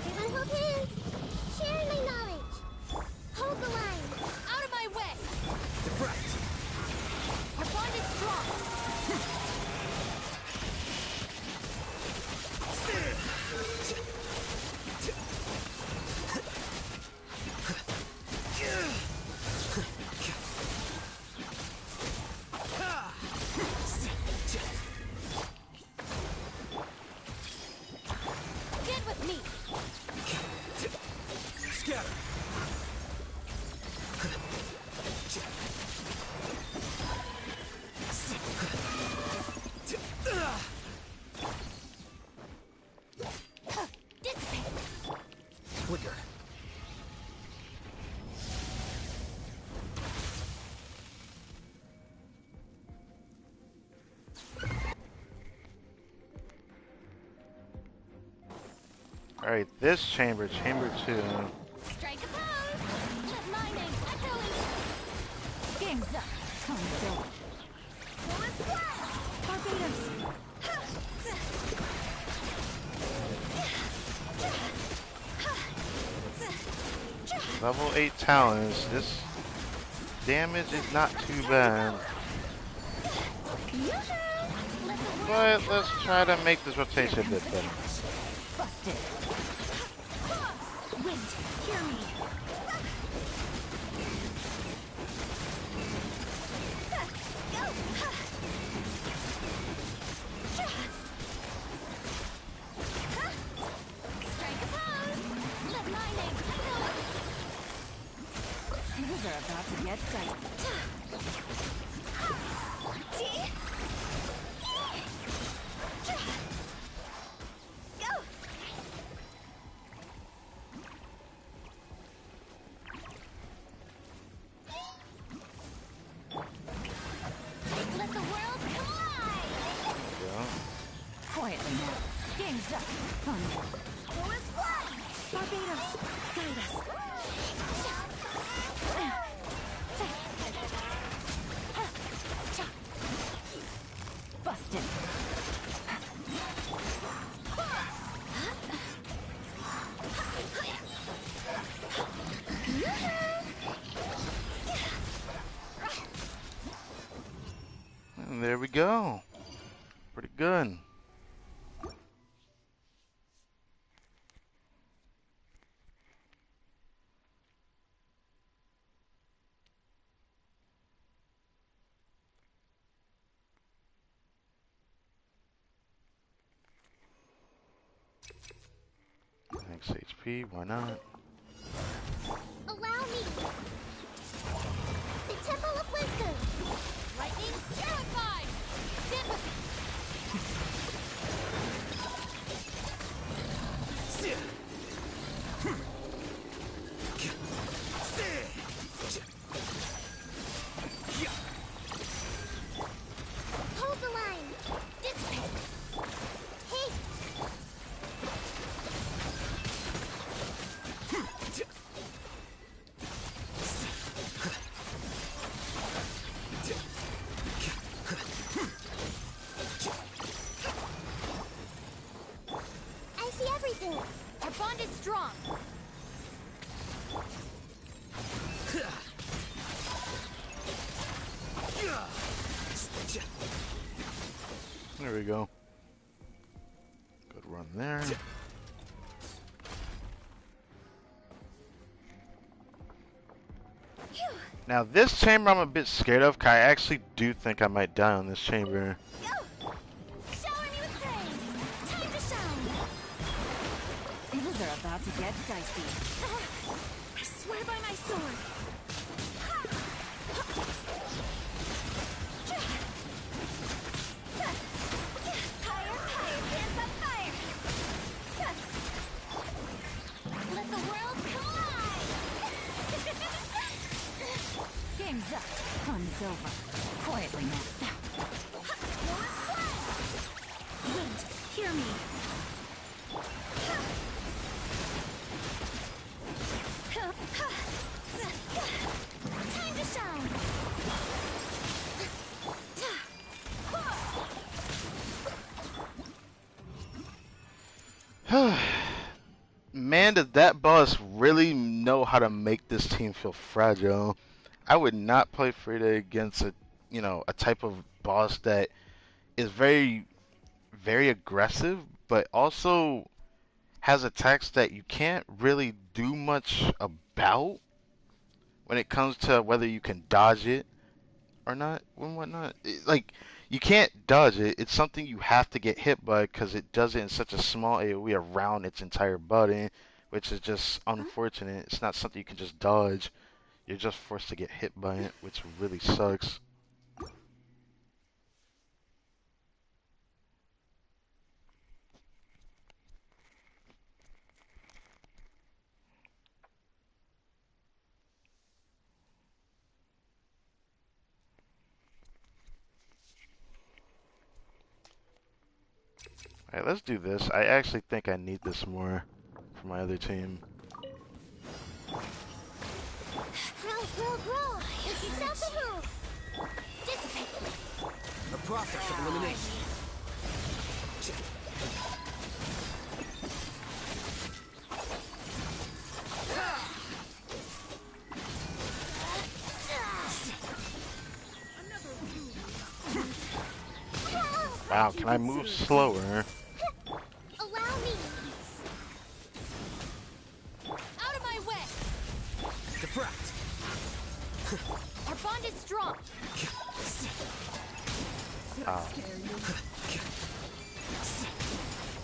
[SPEAKER 2] Everyone hold hands! Share my knowledge! Hold the line! Out of my way!
[SPEAKER 5] Deflect!
[SPEAKER 2] Our bond is strong! Get with me!
[SPEAKER 5] Scatter!
[SPEAKER 2] Dissipate!
[SPEAKER 5] Flicker.
[SPEAKER 1] Alright, this chamber, chamber 2.
[SPEAKER 2] Strike a pose! Let my name echo in... Gang's up! Time's over! Go and splash! Barbados!
[SPEAKER 1] Level 8 talents. This damage is not too bad. But let's try to make this rotation a bit better.
[SPEAKER 2] Busted! Wind, hear me. Go! Strike a pose! Let my name echo!
[SPEAKER 7] Things are about to get dicey.
[SPEAKER 2] Go! Let the world collide!
[SPEAKER 1] Yeah.
[SPEAKER 7] Quietly now. Game's up. Fun.
[SPEAKER 2] Who is what?
[SPEAKER 7] Barbados, guide us. Busted.
[SPEAKER 1] And there we go. Pretty good. Max HP, why not?
[SPEAKER 2] Allow me! The Temple of Wisdom! Lightning terrified! Stand with me! Hold the line! Dissipate! Hey! I see everything! Our bond is strong!
[SPEAKER 1] There we go. Good run there.
[SPEAKER 2] Phew!
[SPEAKER 1] Now this chamber I'm a bit scared of, 'cause I actually do think I might die on this chamber.
[SPEAKER 2] Go! Shower me with praise! Time to shine!
[SPEAKER 7] Things are about to get dicey.
[SPEAKER 2] I swear by my sword! Higher, higher, dance on fire! Let the world collide!
[SPEAKER 7] Game's up. Fun's over. Quietly now.
[SPEAKER 2] Wind, hear me! Time to shine!
[SPEAKER 1] Man, did that boss really know how to make this team feel fragile. I would not play Frida against a type of boss that is very, very aggressive, but also has attacks that you can't really do much about when it comes to whether you can dodge it or not and whatnot. Like, you can't dodge it. It's something you have to get hit by because it does it in such a small AoE around its entire body, which is just unfortunate. It's not something you can just dodge. You're just forced to get hit by it, which really sucks. Alright, let's do this. I actually think I need this more for my other team.
[SPEAKER 2] Roll! Yourself a move! Dissipate!
[SPEAKER 6] A process of elimination.
[SPEAKER 1] Wow, can I move slower?
[SPEAKER 2] Allow me!
[SPEAKER 6] prepped.
[SPEAKER 2] Our bond is strong.
[SPEAKER 1] Ow.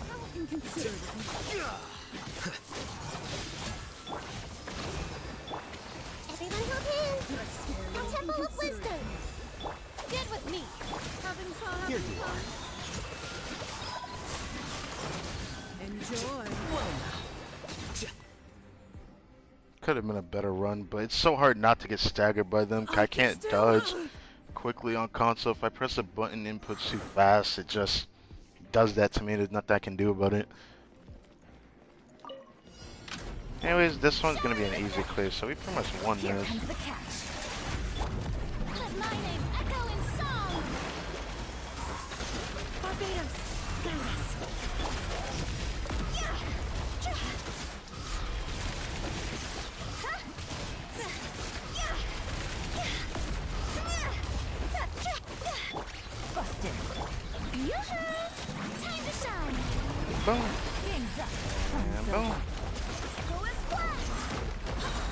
[SPEAKER 2] How inconsiderate of me. Everyone hop in. The Temple of Wisdom. Get with me. Having fun.
[SPEAKER 4] Here you are.
[SPEAKER 7] Enjoy.
[SPEAKER 1] Could have been a better run, but it's so hard not to get staggered by them. I can't dodge quickly on console. If I press a button input too fast, it just does that to me. There's nothing I can do about it. Anyways, this one's gonna be an easy clear, so we pretty much won
[SPEAKER 2] Here
[SPEAKER 1] this.
[SPEAKER 2] comes the catch. Let my name echo in song. Barbados, guide us. Busted. Yoo-hoo! Time to shine.
[SPEAKER 1] Boom.
[SPEAKER 2] Wings up.
[SPEAKER 1] And boom.
[SPEAKER 2] Go as flash.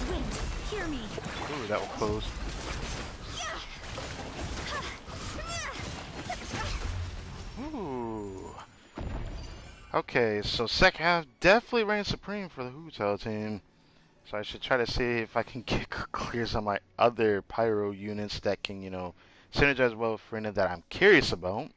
[SPEAKER 2] Wind, hear me.
[SPEAKER 1] Ooh, that was close. Ooh. Okay, so second half definitely reigns supreme for the Hotel team. So I should try to see if I can get clears on my other pyro units that can, synergize well with Furina that I'm curious about.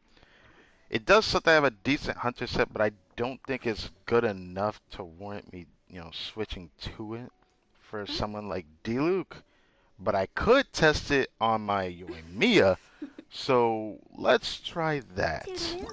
[SPEAKER 1] It does look like I have a decent hunter set, but I don't think it's good enough to warrant me, switching to it for someone like D-Luke. But I could test it on my Yoimiya, so let's try that.
[SPEAKER 2] Toodaloo.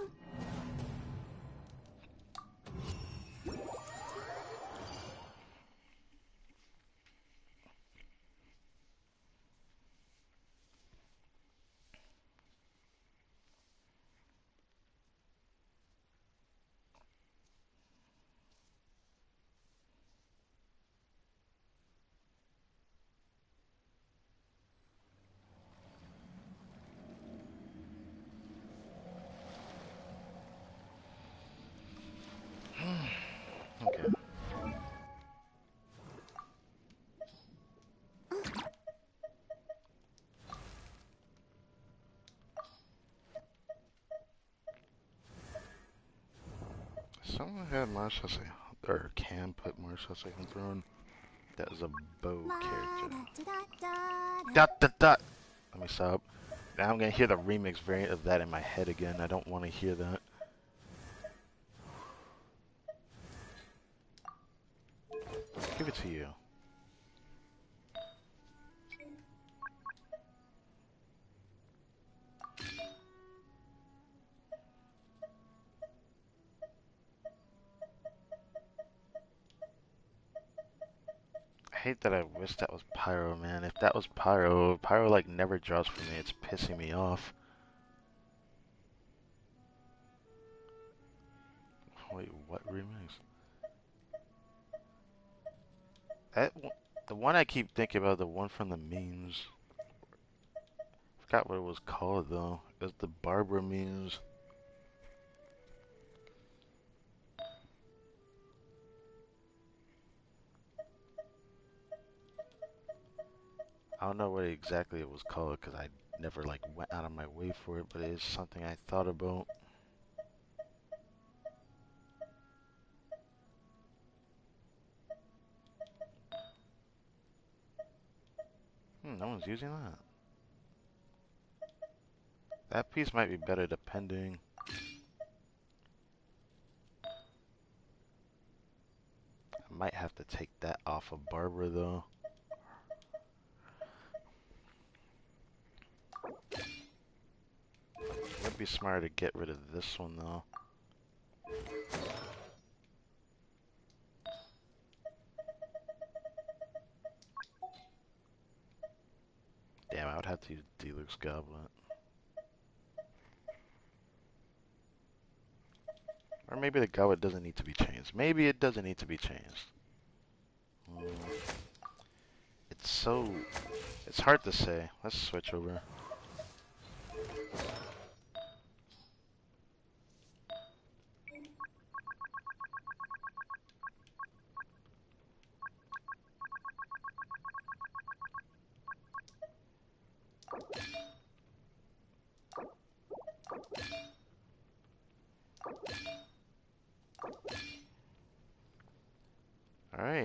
[SPEAKER 1] Okay. Someone had Marshall say, or can put Marshall say on throne. That was a bow character. Dot dot dot. Let me stop. Now I'm gonna hear the remix variant of that in my head again. I don't want to hear that. Give it to you. I hate that I wish that was Pyro, man. If that was Pyro, Pyro like never draws for me. It's pissing me off. Wait, what remix? The one I keep thinking about, the one from the memes. Forgot what it was called though. It was the Barbara memes. I don't know what exactly it was called because I never like went out of my way for it, but it is something I thought about. No one's using that. That piece might be better depending. I might have to take that off of Barbara though. It'd be smarter to get rid of this one though. Damn, I would have to use D-Luke's Goblet. Or maybe the goblet doesn't need to be changed. Maybe it doesn't need to be changed. It's hard to say. Let's switch over.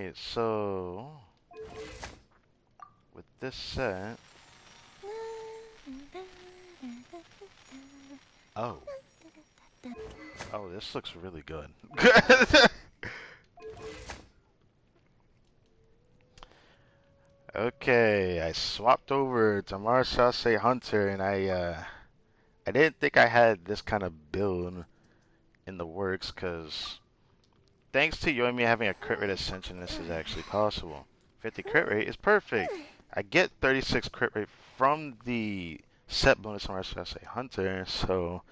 [SPEAKER 1] Alright, so with this set, oh, oh, this looks really good. Okay, I swapped over to Marshase Hunter, and I didn't think I had this kind of build in the works, because thanks to Yoimi having a crit rate ascension, this is actually possible. 50 crit rate is perfect. I get 36 crit rate from the set bonus on Marshase Hunter, so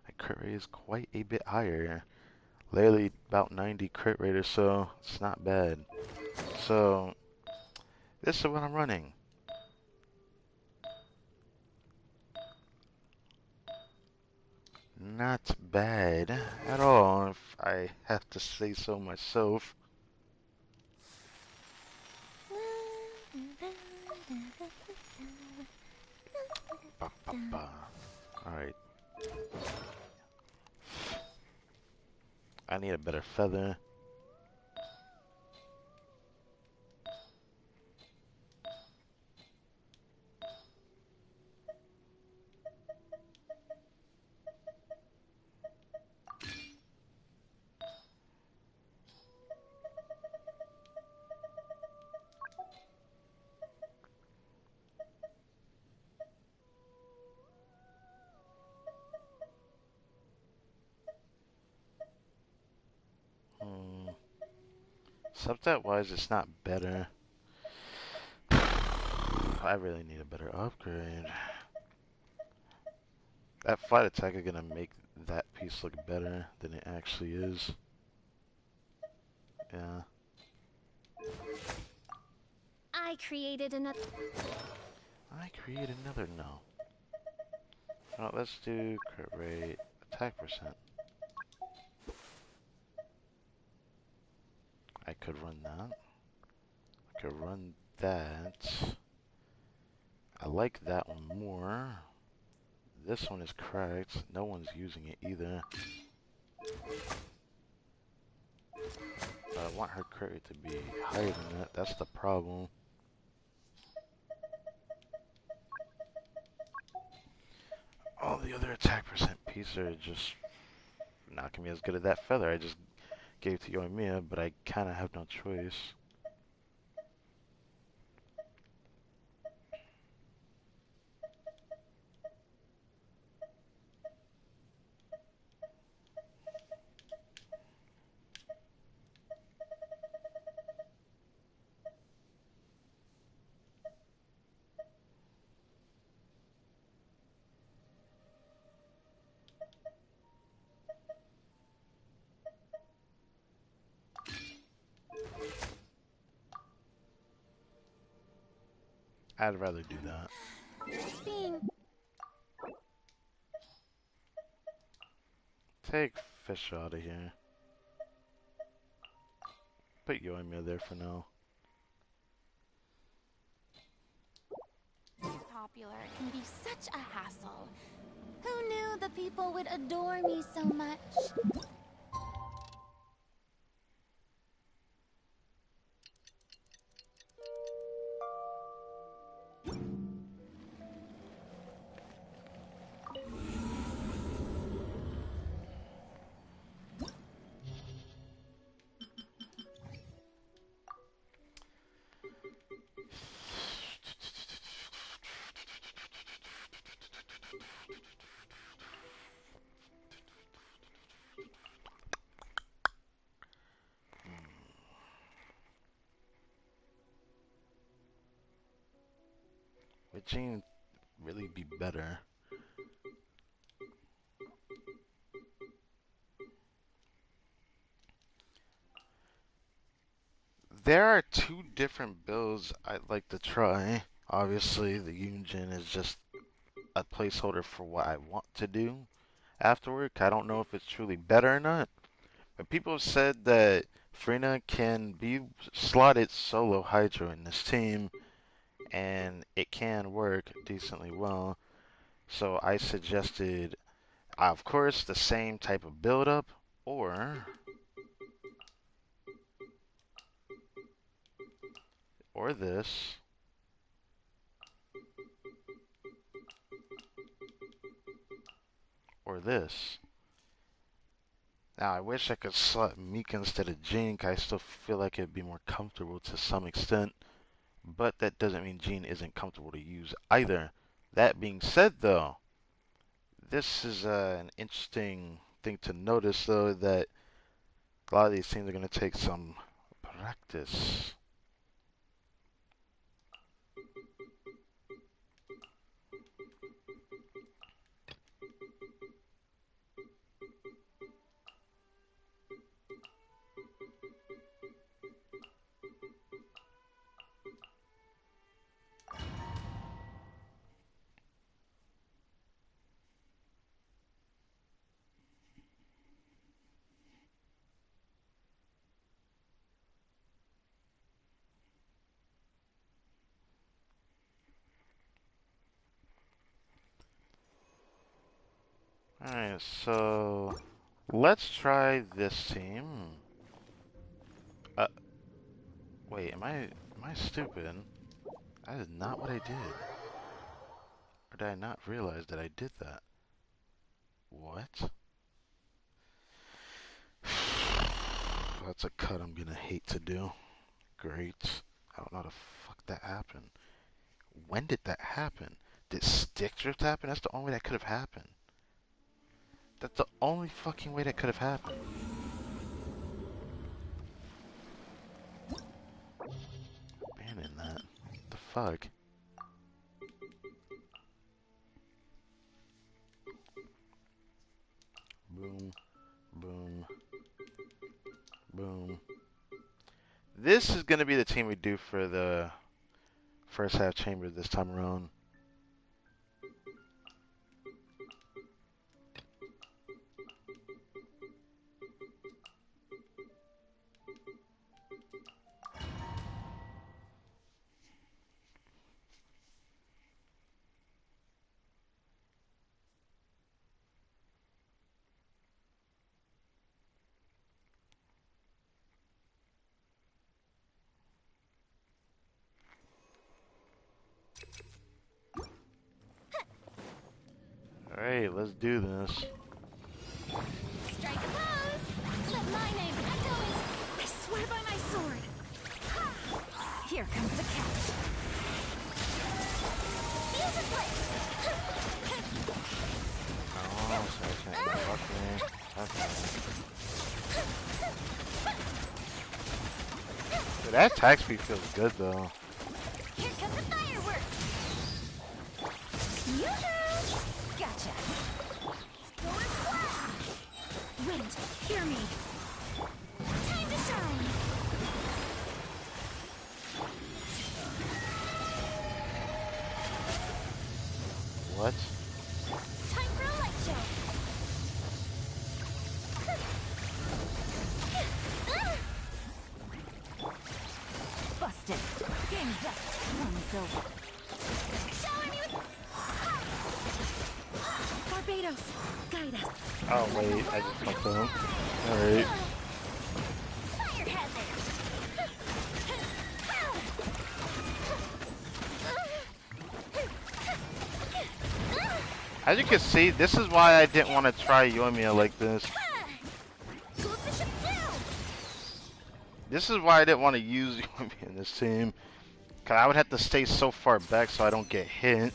[SPEAKER 1] my crit rate is quite a bit higher. Literally about 90 crit rate or so. It's not bad. So this is what I'm running. Not bad at all, if I have to say so myself. Ba, ba, ba. Alright. I need a better feather. Substat wise, it's not better. I really need a better upgrade. That flight attack is gonna make that piece look better than it actually is. Yeah.
[SPEAKER 2] I created another.
[SPEAKER 1] I create another no. Well, let's do crit rate, attack percent. I could run that. I could run that. I like that one more. This one is cracked. No one's using it either. But I want her crit rate to be higher than that. That's the problem. All the other attack percent pieces are just not gonna be as good as that feather I just gave to Yoimiya, but I kind of have no choice. I'd rather do that.
[SPEAKER 2] Being
[SPEAKER 1] Take fish out of here. Put Yoimiya there for now.
[SPEAKER 2] popular can be such a hassle. Who knew the people would adore me so much?
[SPEAKER 1] Would Jean really be better? There are two different builds I'd like to try. Obviously, the Yunjin is just a placeholder for what I want to do afterward. I don't know if it's truly better or not. But people have said that Furina can be slotted solo Hydro in this team, and it can work decently well. So I suggested, of course, the same type of build-up, or or this. Or this. Now, I wish I could slot Mika instead of Jean, 'cause I still feel like it'd be more comfortable to some extent. But that doesn't mean Jean isn't comfortable to use either. That being said, though, this is an interesting thing to notice, though, that a lot of these teams are going to take some practice. Alright, so let's try this team. Wait, am I stupid? That is not what I did. Or did I not realize that I did that? What? That's a cut I'm gonna hate to do. Great. I don't know how the fuck that happened. When did that happen? Did stick drift happen? That's the only way that could have happened. That's the only fucking way that could have happened. Abandon that. What the fuck? Boom. Boom. Boom. This is gonna be the team we do for the first half chamber this time around. Alright, let's do this.
[SPEAKER 2] Strike a pose! Let my name echo in... I swear by my sword! Ha! Here comes the catch. Fuse a blade!
[SPEAKER 1] Oh, so I can't get fuck me. Okay. Dude, that attack speed feels good though.
[SPEAKER 2] Here comes the fireworks! Yoo-hoo! Gotcha! Going flash! Wind, hear me! Time to shine!
[SPEAKER 1] What?
[SPEAKER 2] Time for a light show! Busted! Game's up! Runs over! Shower me with... Barbados! Guide us!
[SPEAKER 1] Oh wait, I just fucked up. Alright.
[SPEAKER 2] Fire hazard!
[SPEAKER 1] As you can see, this is why I didn't want to try Yoimiya like this.
[SPEAKER 2] Cool bishop down!
[SPEAKER 1] This is why I didn't want to use Yoimiya in this team. Cause I would have to stay so far back so I don't get hit.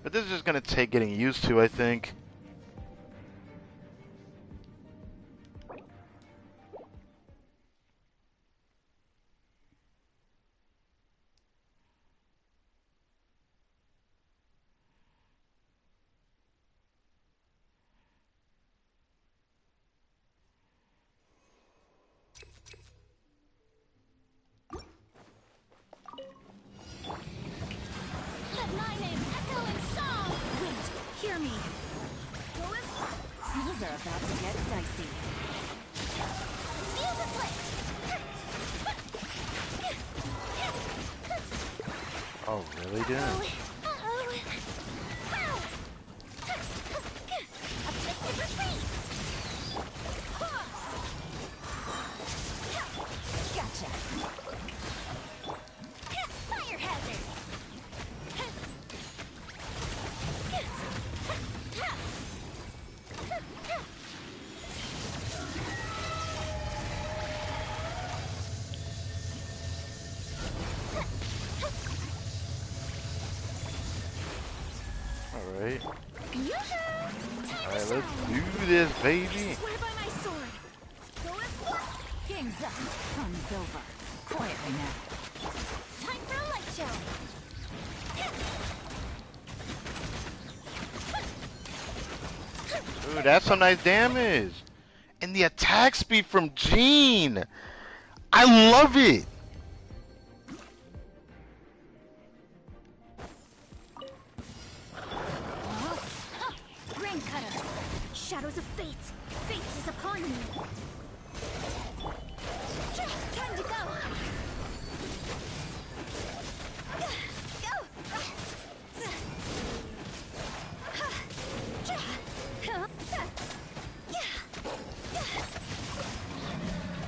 [SPEAKER 1] But this is just gonna take getting used to, I think.
[SPEAKER 2] Let my name echo in song! Wait, hear me! These are about to get dicey. Feel the blade!
[SPEAKER 1] Oh, really, dude?
[SPEAKER 2] Uh-oh! Objective retreat! Gotcha!
[SPEAKER 1] Alright.
[SPEAKER 2] Time
[SPEAKER 1] Alright,
[SPEAKER 2] to
[SPEAKER 1] let's
[SPEAKER 2] shine.
[SPEAKER 1] do this, baby.
[SPEAKER 2] Swear by my sword. Go as one.
[SPEAKER 7] Game's up. Fun's over. Quietly now.
[SPEAKER 2] Time for a light show.
[SPEAKER 1] Ooh, that's some nice damage. And the attack speed from Jean. I love it.
[SPEAKER 2] Rain cutter. Shadows of fate. Fate is upon you. Time to go.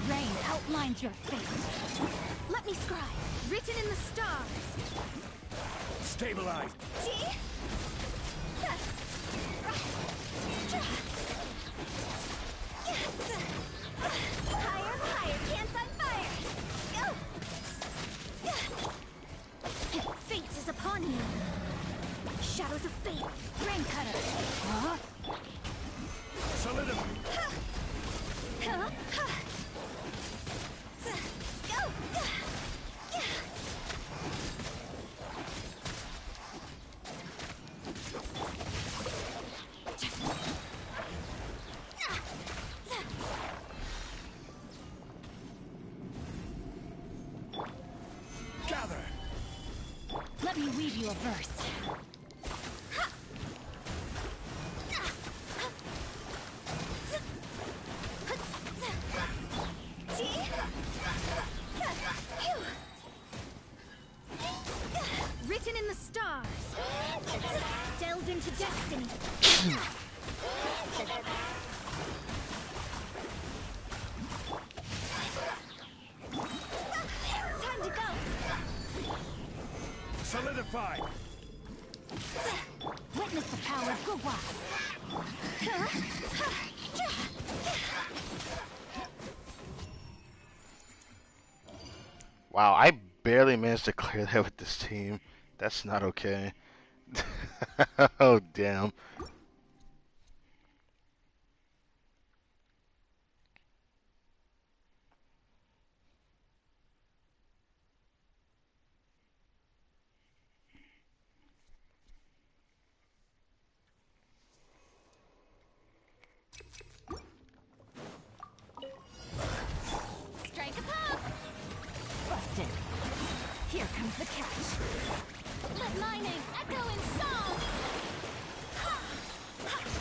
[SPEAKER 7] Rain outlines your fate.
[SPEAKER 2] Let me scribe. Written in the stars.
[SPEAKER 4] Stabilize.
[SPEAKER 2] See? Higher, higher, chance on fire. Go. Fate is upon you. Shadows of fate. Rain cutter.
[SPEAKER 7] Huh?
[SPEAKER 4] Solidify.
[SPEAKER 2] Go.
[SPEAKER 4] Gather.
[SPEAKER 7] Let me weave you a verse.
[SPEAKER 2] Written in the stars. Delved into destiny. Time to go.
[SPEAKER 4] Solidify.
[SPEAKER 7] Witness the power of Guwa.
[SPEAKER 1] Wow, I barely managed to clear that with this team. That's not okay. Oh, damn.
[SPEAKER 2] Strike a pop.
[SPEAKER 7] Busted. Here comes the catch.
[SPEAKER 2] Let my name echo in song.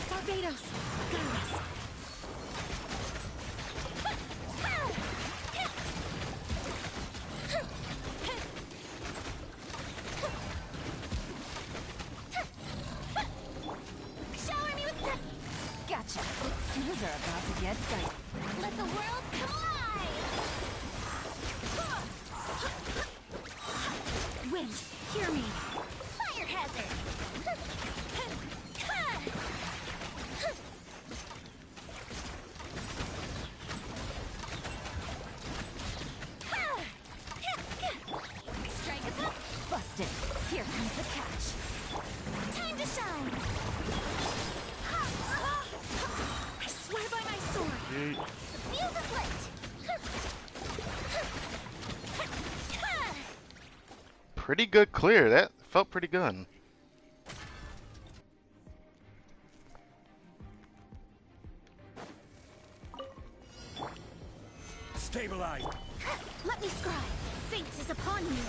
[SPEAKER 7] Barbados. Guide us.
[SPEAKER 2] Shower me with the...
[SPEAKER 7] Gotcha. Things are about to get dicey.
[SPEAKER 2] Let the world collide.
[SPEAKER 7] Wind, hear me.
[SPEAKER 2] Fire hazard. Strike a pop.
[SPEAKER 7] Busted. Here comes the catch.
[SPEAKER 2] Time to shine. I swear by my sword.
[SPEAKER 1] Yeet.
[SPEAKER 2] The fuse is lit.
[SPEAKER 1] Pretty good clear. That felt pretty good.
[SPEAKER 4] Stabilize.
[SPEAKER 2] Let me scribe. Fate is upon you.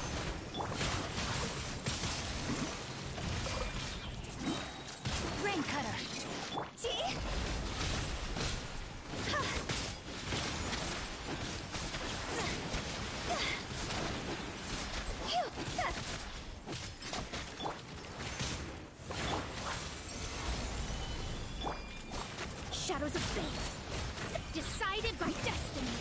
[SPEAKER 7] Rain cutter.
[SPEAKER 2] See? Shadows of fate. Decided by destiny.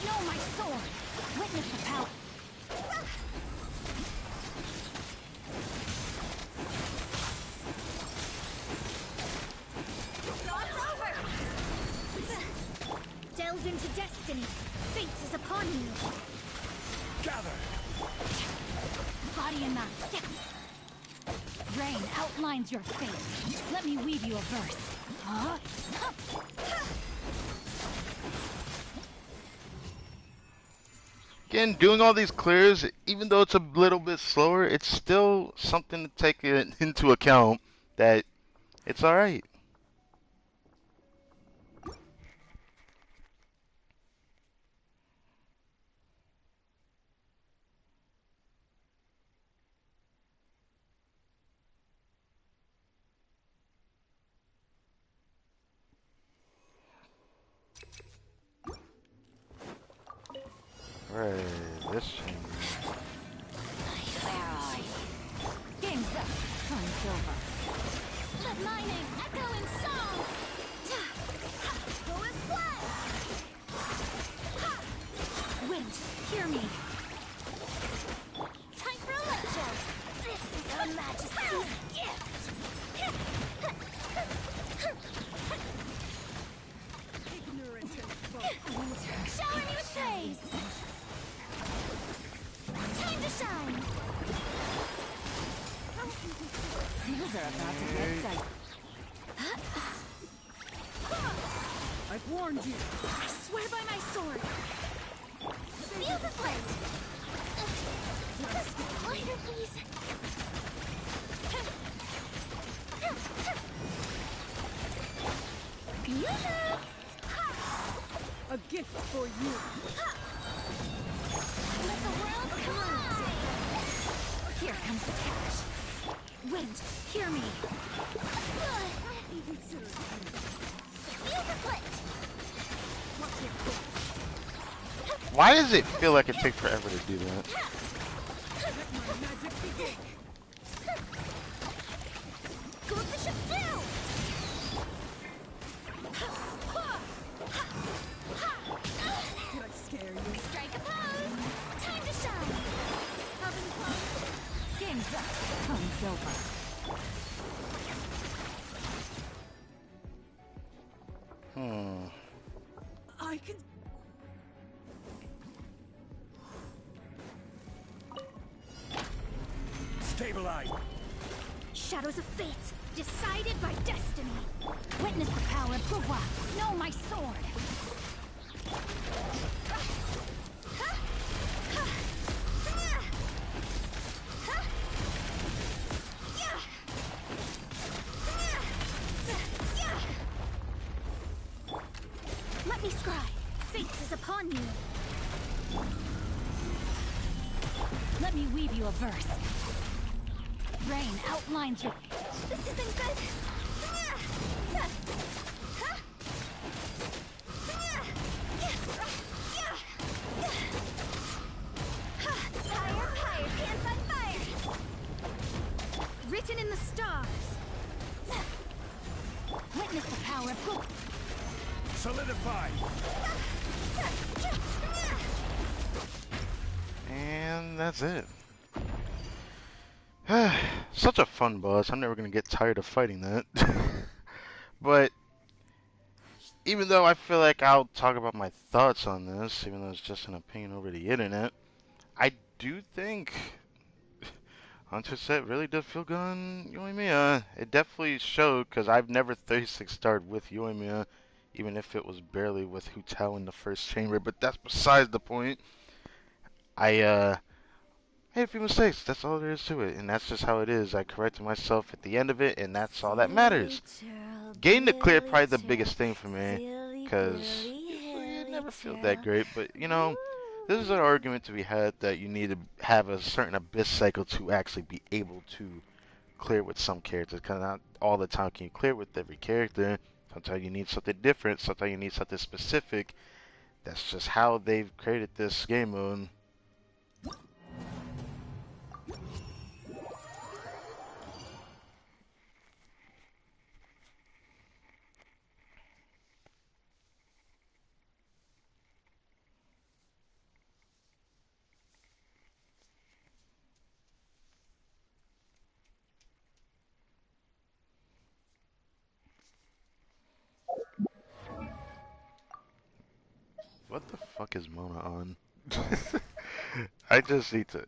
[SPEAKER 7] Know my sword. Witness the power.
[SPEAKER 2] Delved into destiny. Fate is upon you.
[SPEAKER 4] Gather.
[SPEAKER 7] body and mind. Rain outlines your fate. Let me weave you a verse. Huh?
[SPEAKER 1] Again, doing all these clears, even though it's a little bit slower, it's still something to take into account that it's alright. Alright, this chamber.
[SPEAKER 7] Where are you? Game's up. Sun's over.
[SPEAKER 2] Let my name echo in song. Go as one.
[SPEAKER 7] Wind, hear me.
[SPEAKER 2] Time for a lecture. This is Her Majesty's gift. Shower me with praise. Time to shine.
[SPEAKER 7] Things are about to get dicey.
[SPEAKER 5] I've warned you.
[SPEAKER 2] I swear by my sword. Feel this light. Lighter, please. Yoo-hoo!
[SPEAKER 5] A gift for you.
[SPEAKER 2] Let the world collide.
[SPEAKER 7] Here comes the cash. Wind, hear me.
[SPEAKER 2] Feel the split.
[SPEAKER 1] Why does it feel like it takes forever to do that?
[SPEAKER 2] Go with the ship too.
[SPEAKER 5] Did I scare you?
[SPEAKER 2] Strike a pose. Time to shine. Having fun.
[SPEAKER 7] Game's up. Sun's over.
[SPEAKER 5] I can.
[SPEAKER 8] Stabilize.
[SPEAKER 2] Shadows of fate, decided by destiny.
[SPEAKER 7] Witness the power of Gua. Know my sword.
[SPEAKER 2] Let me scry. Fate is upon you.
[SPEAKER 7] Let me weave you a verse. Rain outlines your...
[SPEAKER 2] This isn't good. Higher, higher, pants on fire. Written in the stars.
[SPEAKER 7] Witness the power of Gua.
[SPEAKER 8] Solidify.
[SPEAKER 1] And that's it. Such a fun boss. I'm never going to get tired of fighting that. But even though I feel like I'll talk about my thoughts on this, even though it's just an opinion over the internet, I do think Hunter set really does feel good on Yoimiya. It definitely showed, because I've never 36 starred with Yoimiya, even if it was barely with Hu Tao in the first chamber, but that's besides the point. I made a few mistakes, that's all there is to it, and that's just how it is. I corrected myself at the end of it, and that's all that matters. Getting the clear probably the biggest thing for me, because it never feels that great, but you know, this is an argument to be had that you need to have a certain abyss cycle to actually be able to clear with some characters, because not all the time can you clear with every character. Sometimes you need something different, sometimes you need something specific. That's just how they've created this game mode. What the fuck is Mona on? I just need to...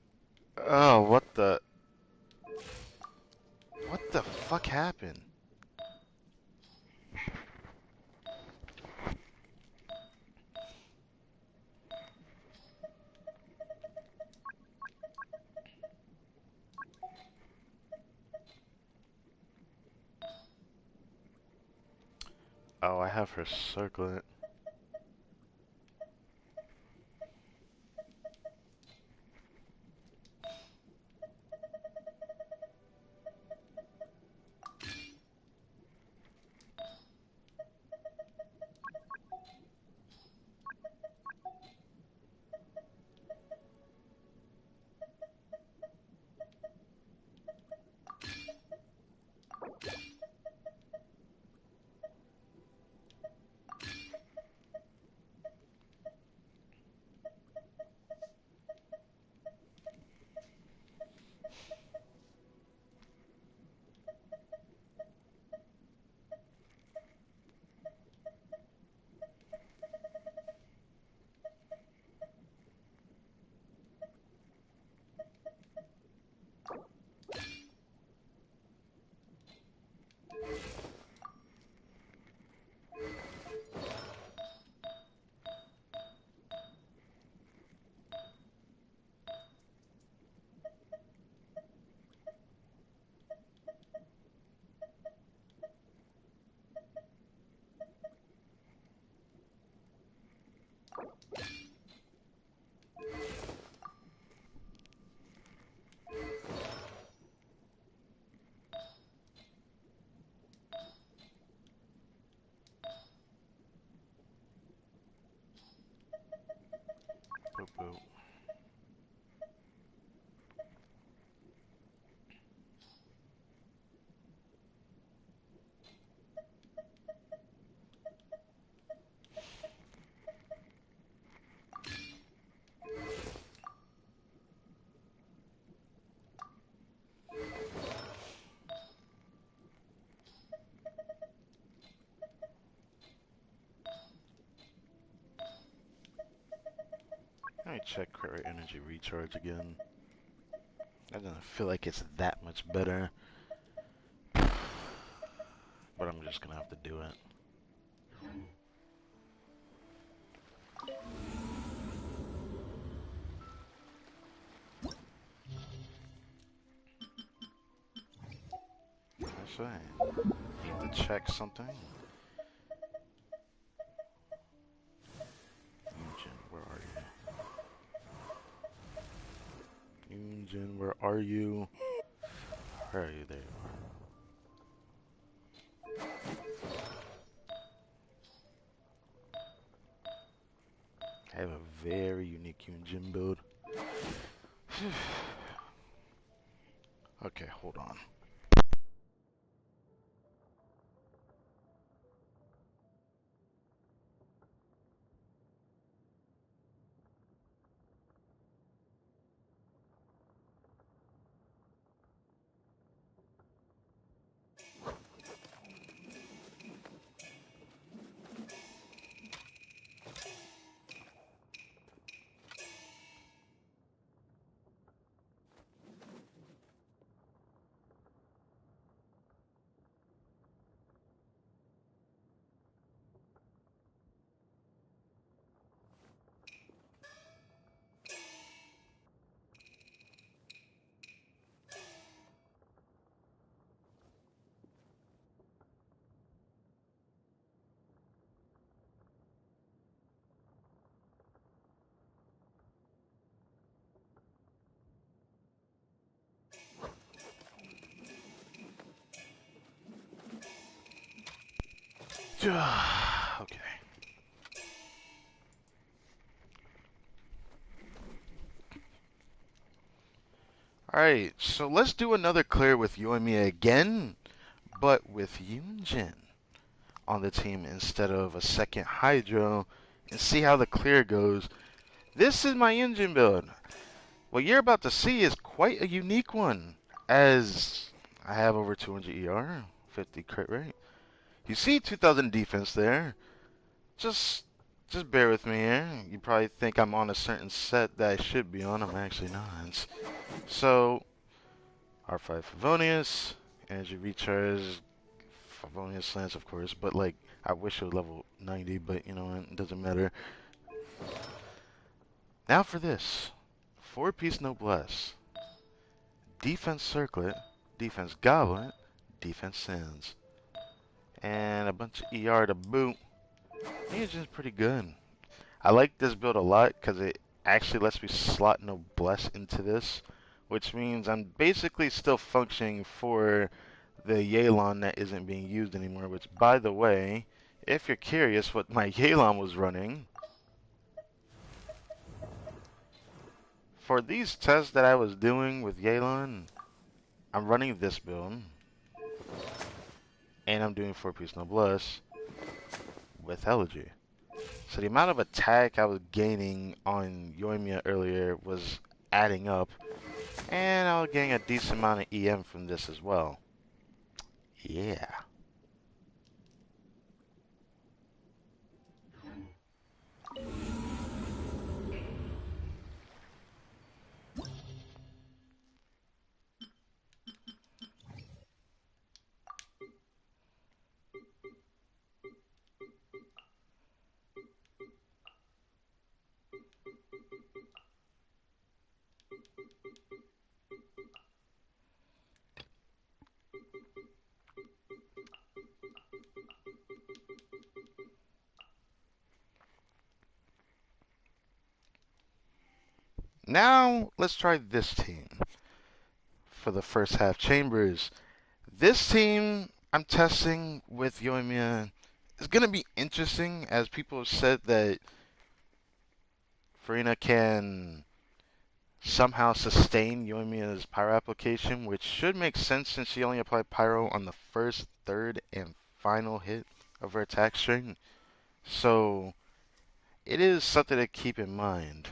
[SPEAKER 1] Oh, what the fuck happened? Oh, I have her circle it. Boop boop. Let me check credit energy recharge again. I don't feel like it's that much better, but I'm just gonna have to do it. That's right. Need to check something. Yunjin, where are you? Yunjin, where are you? Where are you? There you are. I have a very unique Yunjin build. Okay, hold on. Okay. Alright, so let's do another clear with Yoimiya again, but with Yunjin on the team instead of a second Hydro, and see how the clear goes. This is my Yunjin build. What you're about to see is quite a unique one, as I have over 200 ER, 50 crit rate. You see 2000 defense there. Just just bear with me here. You probably think I'm on a certain set that I should be on. I'm actually not. So, R5 Favonius, energy recharge, Favonius Lance, of course, but like, I wish it was level 90, but you know, it doesn't matter. Now for this. 4-piece Noblesse. Defense Circlet, Defense Goblet, Defense Sands. And a bunch of ER to boot. Engine's pretty good. I like this build a lot because it actually lets me slot Noblesse into this, which means I'm basically still functioning for the Yelan that isn't being used anymore, which, by the way, if you're curious what my Yelan was running, for these tests that I was doing with Yelan, I'm running this build, and I'm doing 4-piece Noblesse with Elegy. So the amount of attack I was gaining on Yoimiya earlier was adding up, and I was getting a decent amount of EM from this as well. Yeah. Now, let's try this team for the first half chambers. This team I'm testing with Yoimiya is going to be interesting, as people have said that Furina can somehow sustain Yoimiya's Pyro application, which should make sense since she only applied Pyro on the first, third, and final hit of her attack string. So, it is something to keep in mind.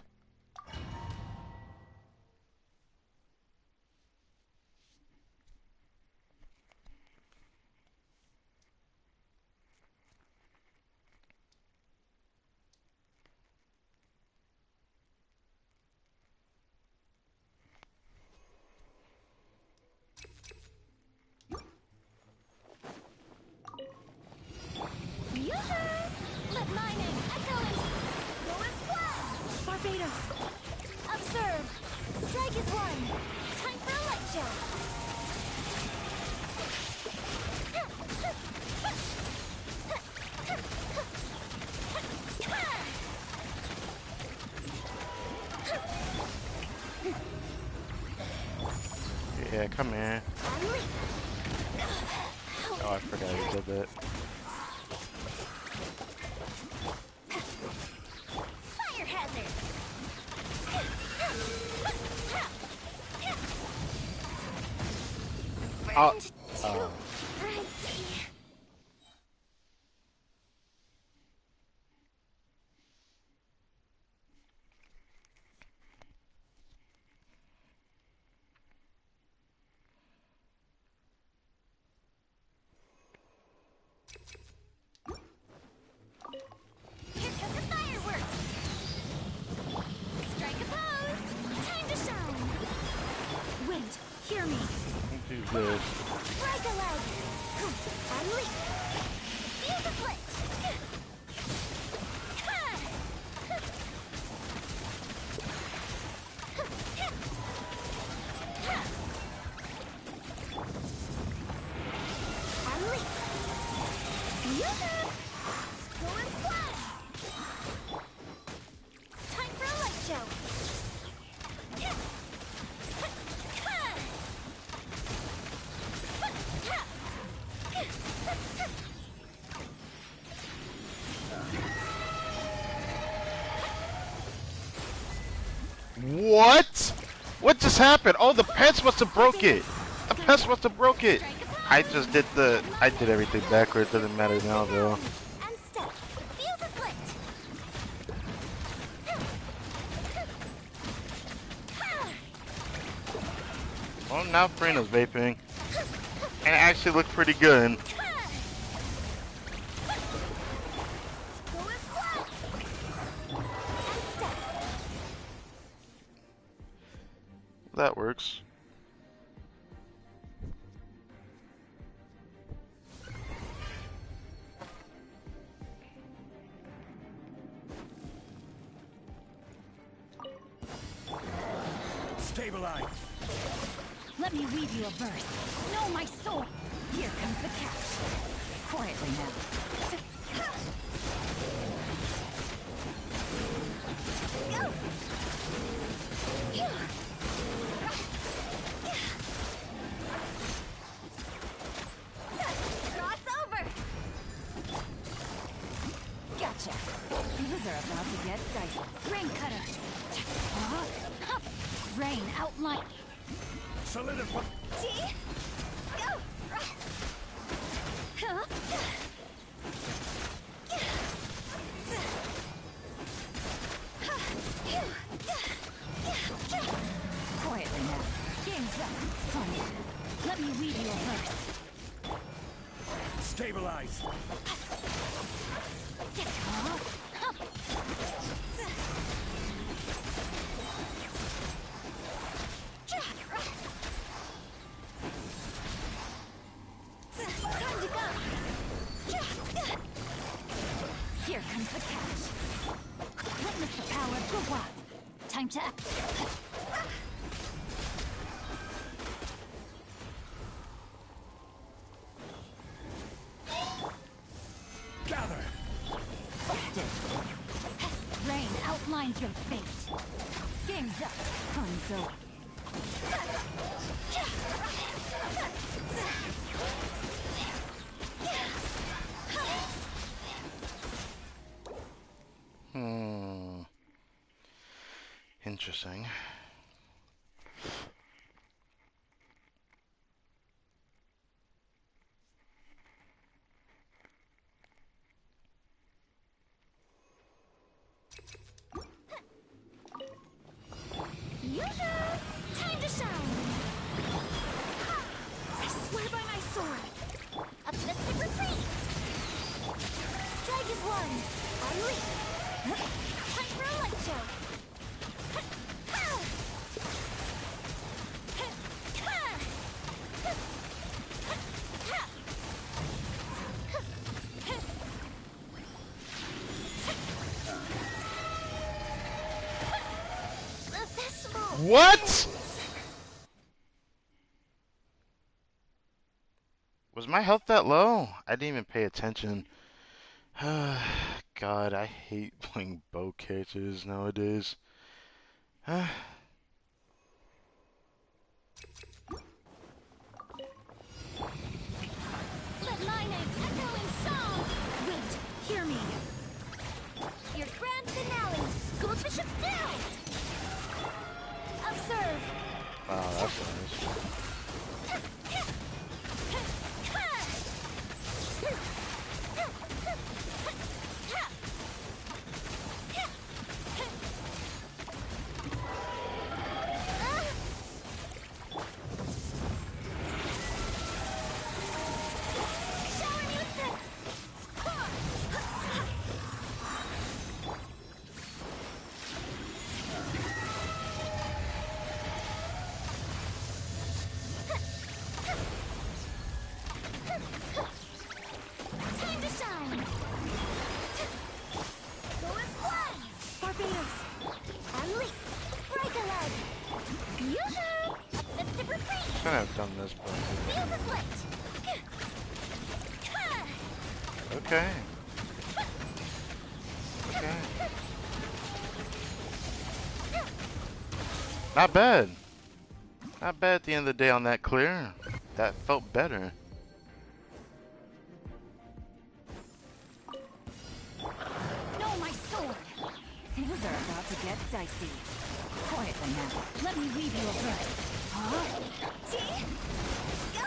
[SPEAKER 2] Yoo-hoo! Let my name echo into go and splash! Barbados! Observe! Strike is one! Time for a light show!
[SPEAKER 1] Yeah, come here. Oh, I forgot you did that.
[SPEAKER 2] Fire hazard!
[SPEAKER 1] Oh.
[SPEAKER 2] Burned too bright. Here come the fireworks! Strike a pose! Time to shine! Wind, hear me!
[SPEAKER 1] Do this.
[SPEAKER 2] Break a leg! I leap! Fuse a split! I leap! Yoo-hoo! Go and splash! Time for a light show!
[SPEAKER 1] What? What just happened? Oh, the pets must have broke it. The pets must have broke it. I did everything backwards. Doesn't matter now though.
[SPEAKER 2] And step. Fuse a split.
[SPEAKER 1] Well, now Furina's vaping. And it actually looked pretty good.
[SPEAKER 2] Go and splash.
[SPEAKER 1] That works.
[SPEAKER 8] Stabilize.
[SPEAKER 7] Let me weave you a verse. Know my soul. Here comes the catch. Quietly now.
[SPEAKER 2] Go! Cross over!
[SPEAKER 7] Gotcha. Things are about to get dicey. Rain cutter. Rain outline.
[SPEAKER 8] Solidify.
[SPEAKER 2] See? Go!
[SPEAKER 7] Quietly now. Game's up. Funny. Let me weave you a verse.
[SPEAKER 8] Stabilize.
[SPEAKER 2] Time to go!
[SPEAKER 7] Here comes the catch. Witness the power of Gua. Time to act.
[SPEAKER 8] Gather.
[SPEAKER 7] Busted. Rain outlines your fate. Game's up. Fun's over.
[SPEAKER 1] Interesting.
[SPEAKER 2] Yoo-hoo! Time to shine! I swear by my sword! Uplifted retreat! Strike is one! I leap! Time for a light show! The festival!
[SPEAKER 1] What? Was my health that low? I didn't even pay attention. God, I hate playing bow characters nowadays.
[SPEAKER 2] Let my name echo in song!
[SPEAKER 7] Wait, hear me.
[SPEAKER 2] Your grand finale! Goldbishop down! Observe!
[SPEAKER 1] Wow, that's nice.
[SPEAKER 2] Shower me with the... Time to shine! Go as one! Barbados! Unleash! Break a leg! Yoo-hoo! Uplifted retreat!
[SPEAKER 1] Should have done this, but
[SPEAKER 2] Feels as light!
[SPEAKER 1] okay. Okay. Not bad. Not bad at the end of the day on that clear. That felt better.
[SPEAKER 7] Know my sword. Things are about to get dicey. Quietly now. Let me weave you a verse.
[SPEAKER 2] See? Go!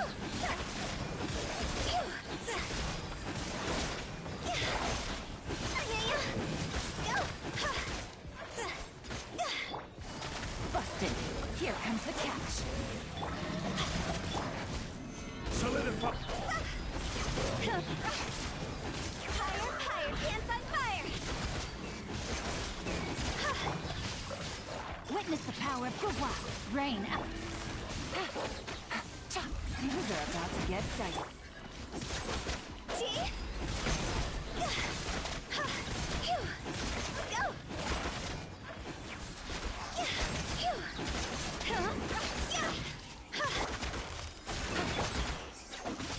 [SPEAKER 7] Busted. Here comes the catch.
[SPEAKER 8] Solidify.
[SPEAKER 2] Higher, higher, pants on fire!
[SPEAKER 7] Witness the power of Gwa. Rain out. Things are about to get dicey.
[SPEAKER 2] See? Go!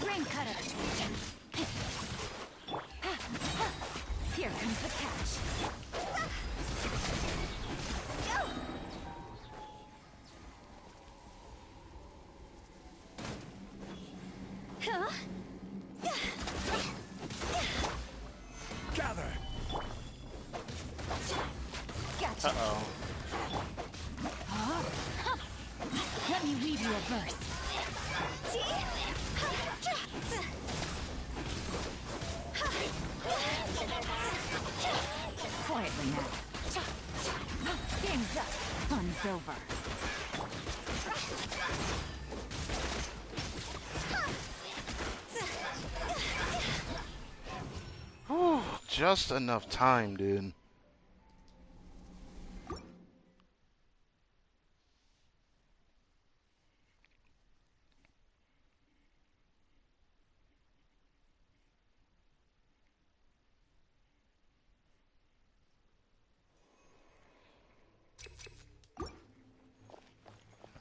[SPEAKER 7] Rain cutter. Here comes the catch.
[SPEAKER 8] Gather.
[SPEAKER 7] Gotcha.
[SPEAKER 1] Uh-oh.
[SPEAKER 7] Let me weave you a verse. Quietly now. Game's up. Fun's over.
[SPEAKER 1] Whew, just enough time, dude.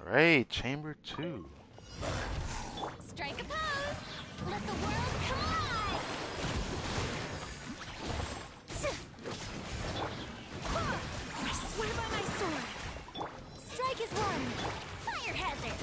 [SPEAKER 1] Alright, chamber 2.
[SPEAKER 2] Strike a pose! Let the world collide! I swear by my sword! Strike is one! Fire hazard!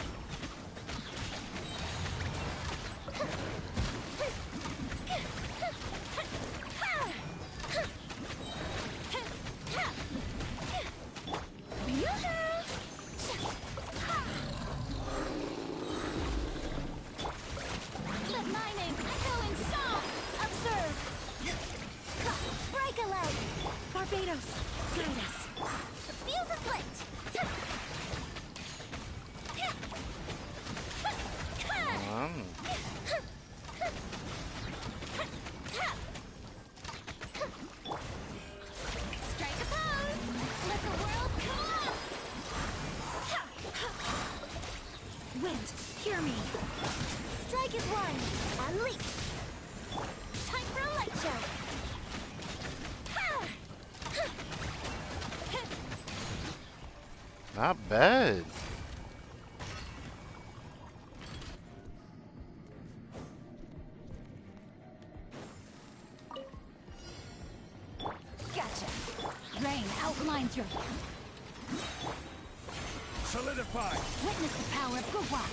[SPEAKER 2] Let my name echo in song! Observe! Break a leg! Barbados, guide us! The fuse is lit! Strike a pose! Let the world come on! Wind, hear me! Strike is one! A leap! Time for a light show!
[SPEAKER 1] Not bad.
[SPEAKER 7] Gotcha. Rain outlines your...
[SPEAKER 8] Solidify.
[SPEAKER 7] Witness the power of Gwa.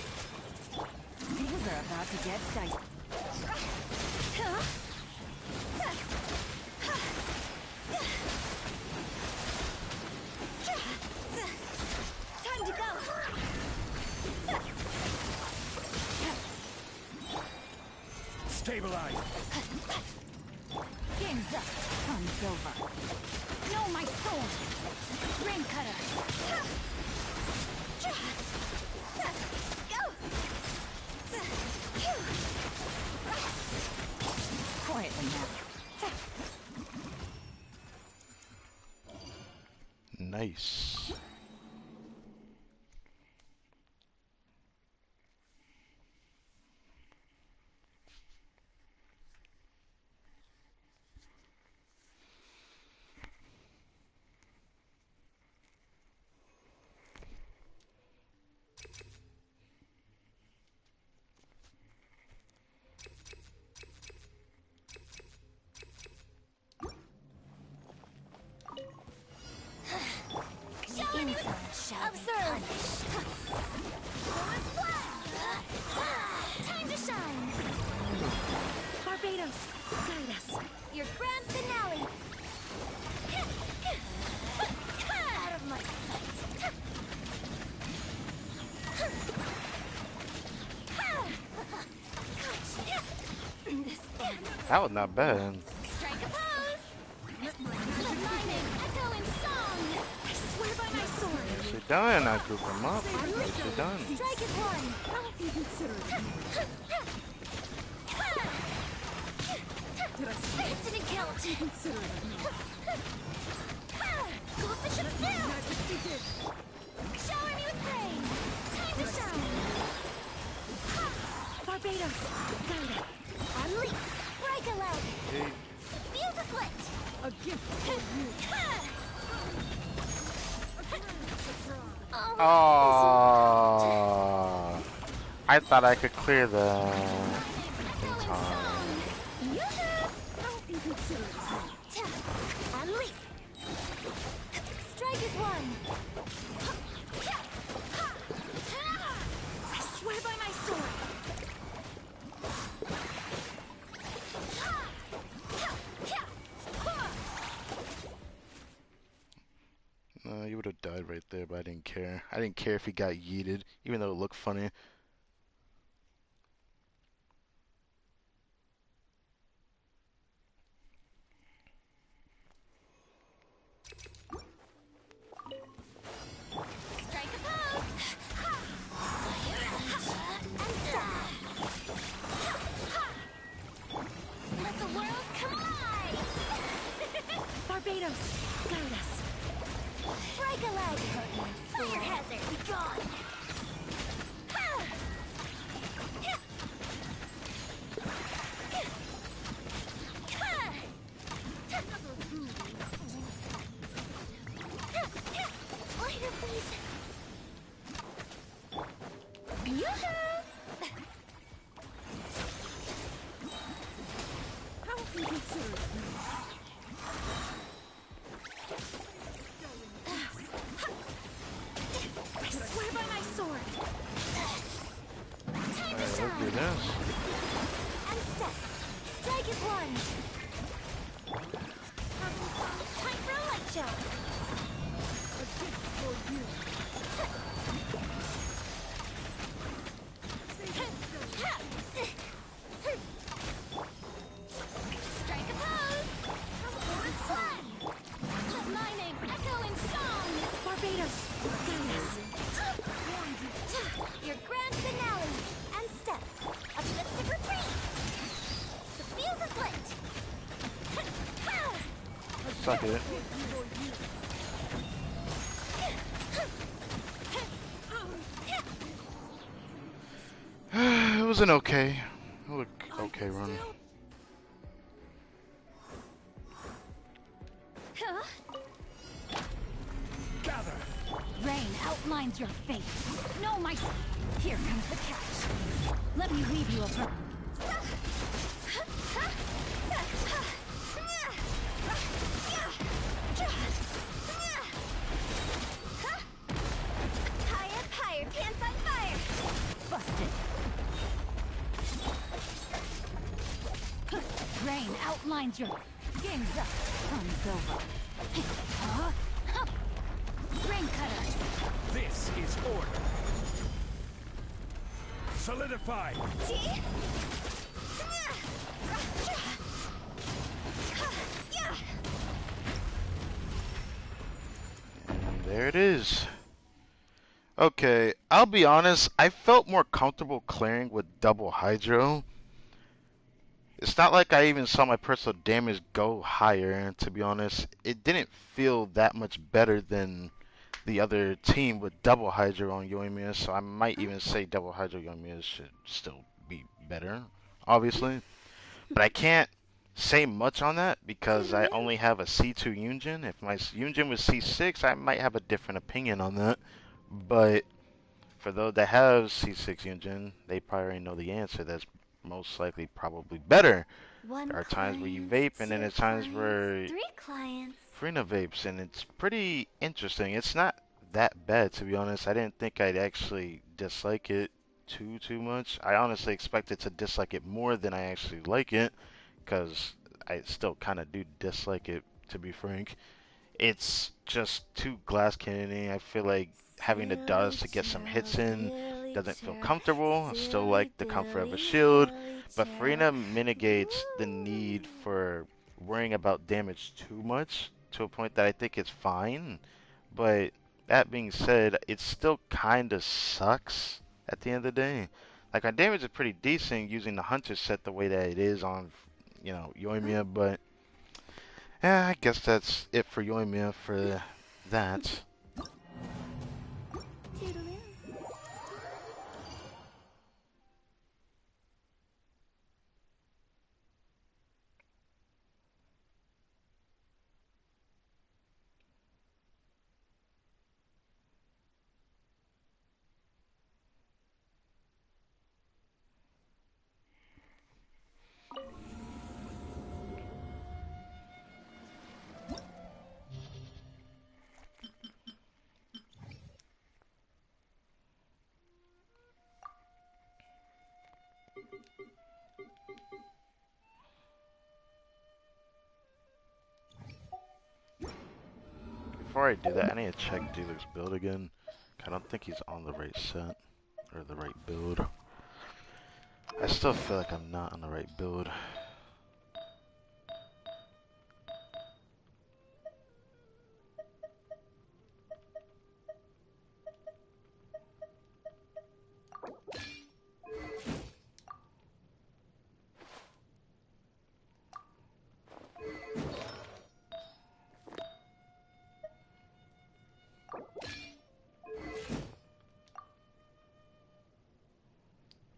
[SPEAKER 7] Things are about to get dicey.
[SPEAKER 2] Time to go!
[SPEAKER 8] Stabilize.
[SPEAKER 7] Game's up. Fun's over. No, my sword. Rain cutter. Quietly now.
[SPEAKER 1] Nice.
[SPEAKER 2] Observe! Time to shine! Barbados, guide us. Your grand finale! Out of my sight!
[SPEAKER 1] That was not bad.
[SPEAKER 2] Strike a pose! Let my name echo in song! I swear by my sword!
[SPEAKER 1] Nicely done. I group them up. Nicely done.
[SPEAKER 2] Strike is one! Incident kill! Go up the ship down!
[SPEAKER 1] Oh, I thought I could clear that in time.
[SPEAKER 2] And leap. Strike is one. I swear by my sword.
[SPEAKER 1] You would have died right there, but I didn't care. I didn't care if he got yeeted, even though it looked funny.
[SPEAKER 2] Strike a pose. And stop. Let the world collide.
[SPEAKER 7] Barbados, guide us.
[SPEAKER 2] Strike a leg. Fire hazard. Be gone. Lighter, please. Yoo-hoo!
[SPEAKER 7] How can you serve me?
[SPEAKER 2] I swear by my sword. Time to
[SPEAKER 1] Alright, let's do
[SPEAKER 2] shine.
[SPEAKER 1] this.
[SPEAKER 2] And step. Strike is one. Time for a light show. Strike a pose. Fun. Let my name echo in song.
[SPEAKER 7] Barbados, guide us.
[SPEAKER 2] Your grand finale. And step. Uplifted retreat. The fuse is lit.
[SPEAKER 1] Suck it. It was an okay run.
[SPEAKER 8] Gather.
[SPEAKER 7] Rain outlines your fate. No, my... Here comes the catch. Let me weave you a...
[SPEAKER 2] Higher, higher, can't fight fire.
[SPEAKER 7] Busted. Rain outlines your... Game's up. Fun's over. Rain cutter.
[SPEAKER 8] This is order. Solidify.
[SPEAKER 1] And there it is. Okay, I'll be honest, I felt more comfortable clearing with double hydro. It's not like I even saw my personal damage go higher, to be honest. It didn't feel that much better than the other team with double hydro on Yoimiya, so I might even say double hydro Yoimiya should still be better, obviously. But I can't say much on that because I only have a C2 Yunjin. If my Yunjin was C6, I might have a different opinion on that. But for those that have C6 Yunjin, they probably already know the answer. That's most likely probably better.
[SPEAKER 2] One
[SPEAKER 1] There are times where you
[SPEAKER 2] client,
[SPEAKER 1] vape, and then
[SPEAKER 2] two
[SPEAKER 1] there's times
[SPEAKER 2] clients,
[SPEAKER 1] where
[SPEAKER 2] three clients.
[SPEAKER 1] Furina vapes, and it's pretty interesting. It's not that bad, to be honest. I didn't think I'd actually dislike it too much. I honestly expected to dislike it more than I actually like it, because I still kind of do dislike it, to be frank. It's just too glass cannoning. I feel like having the dodge to get some hits in doesn't feel comfortable. I still like the comfort of a shield, but Furina mitigates the need for worrying about damage too much to a point that I think it's fine. But that being said, it still kind of sucks at the end of the day. Like, my damage is pretty decent using the Hunter set the way that it is on, Yoimiya, but yeah, I guess that's it for Yoimiya for that.
[SPEAKER 2] Toodaloo.
[SPEAKER 1] Before I do that, I need to check Dealer's build again. I don't think he's on the right set or the right build. I still feel like I'm not on the right build.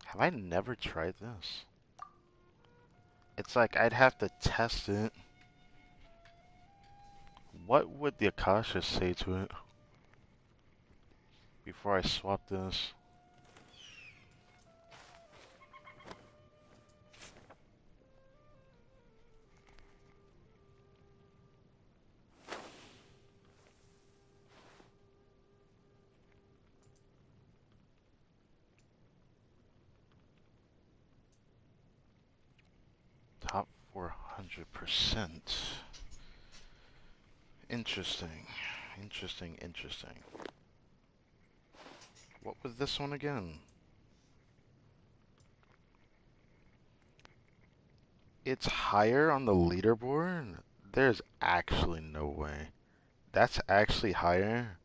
[SPEAKER 1] Have I never tried this? It's like I'd have to test it. What would the Akasha say to it before I swap this? Top 400%. Interesting. Interesting, interesting. What was this one again? It's higher on the leaderboard? There's actually no way. That's actually higher?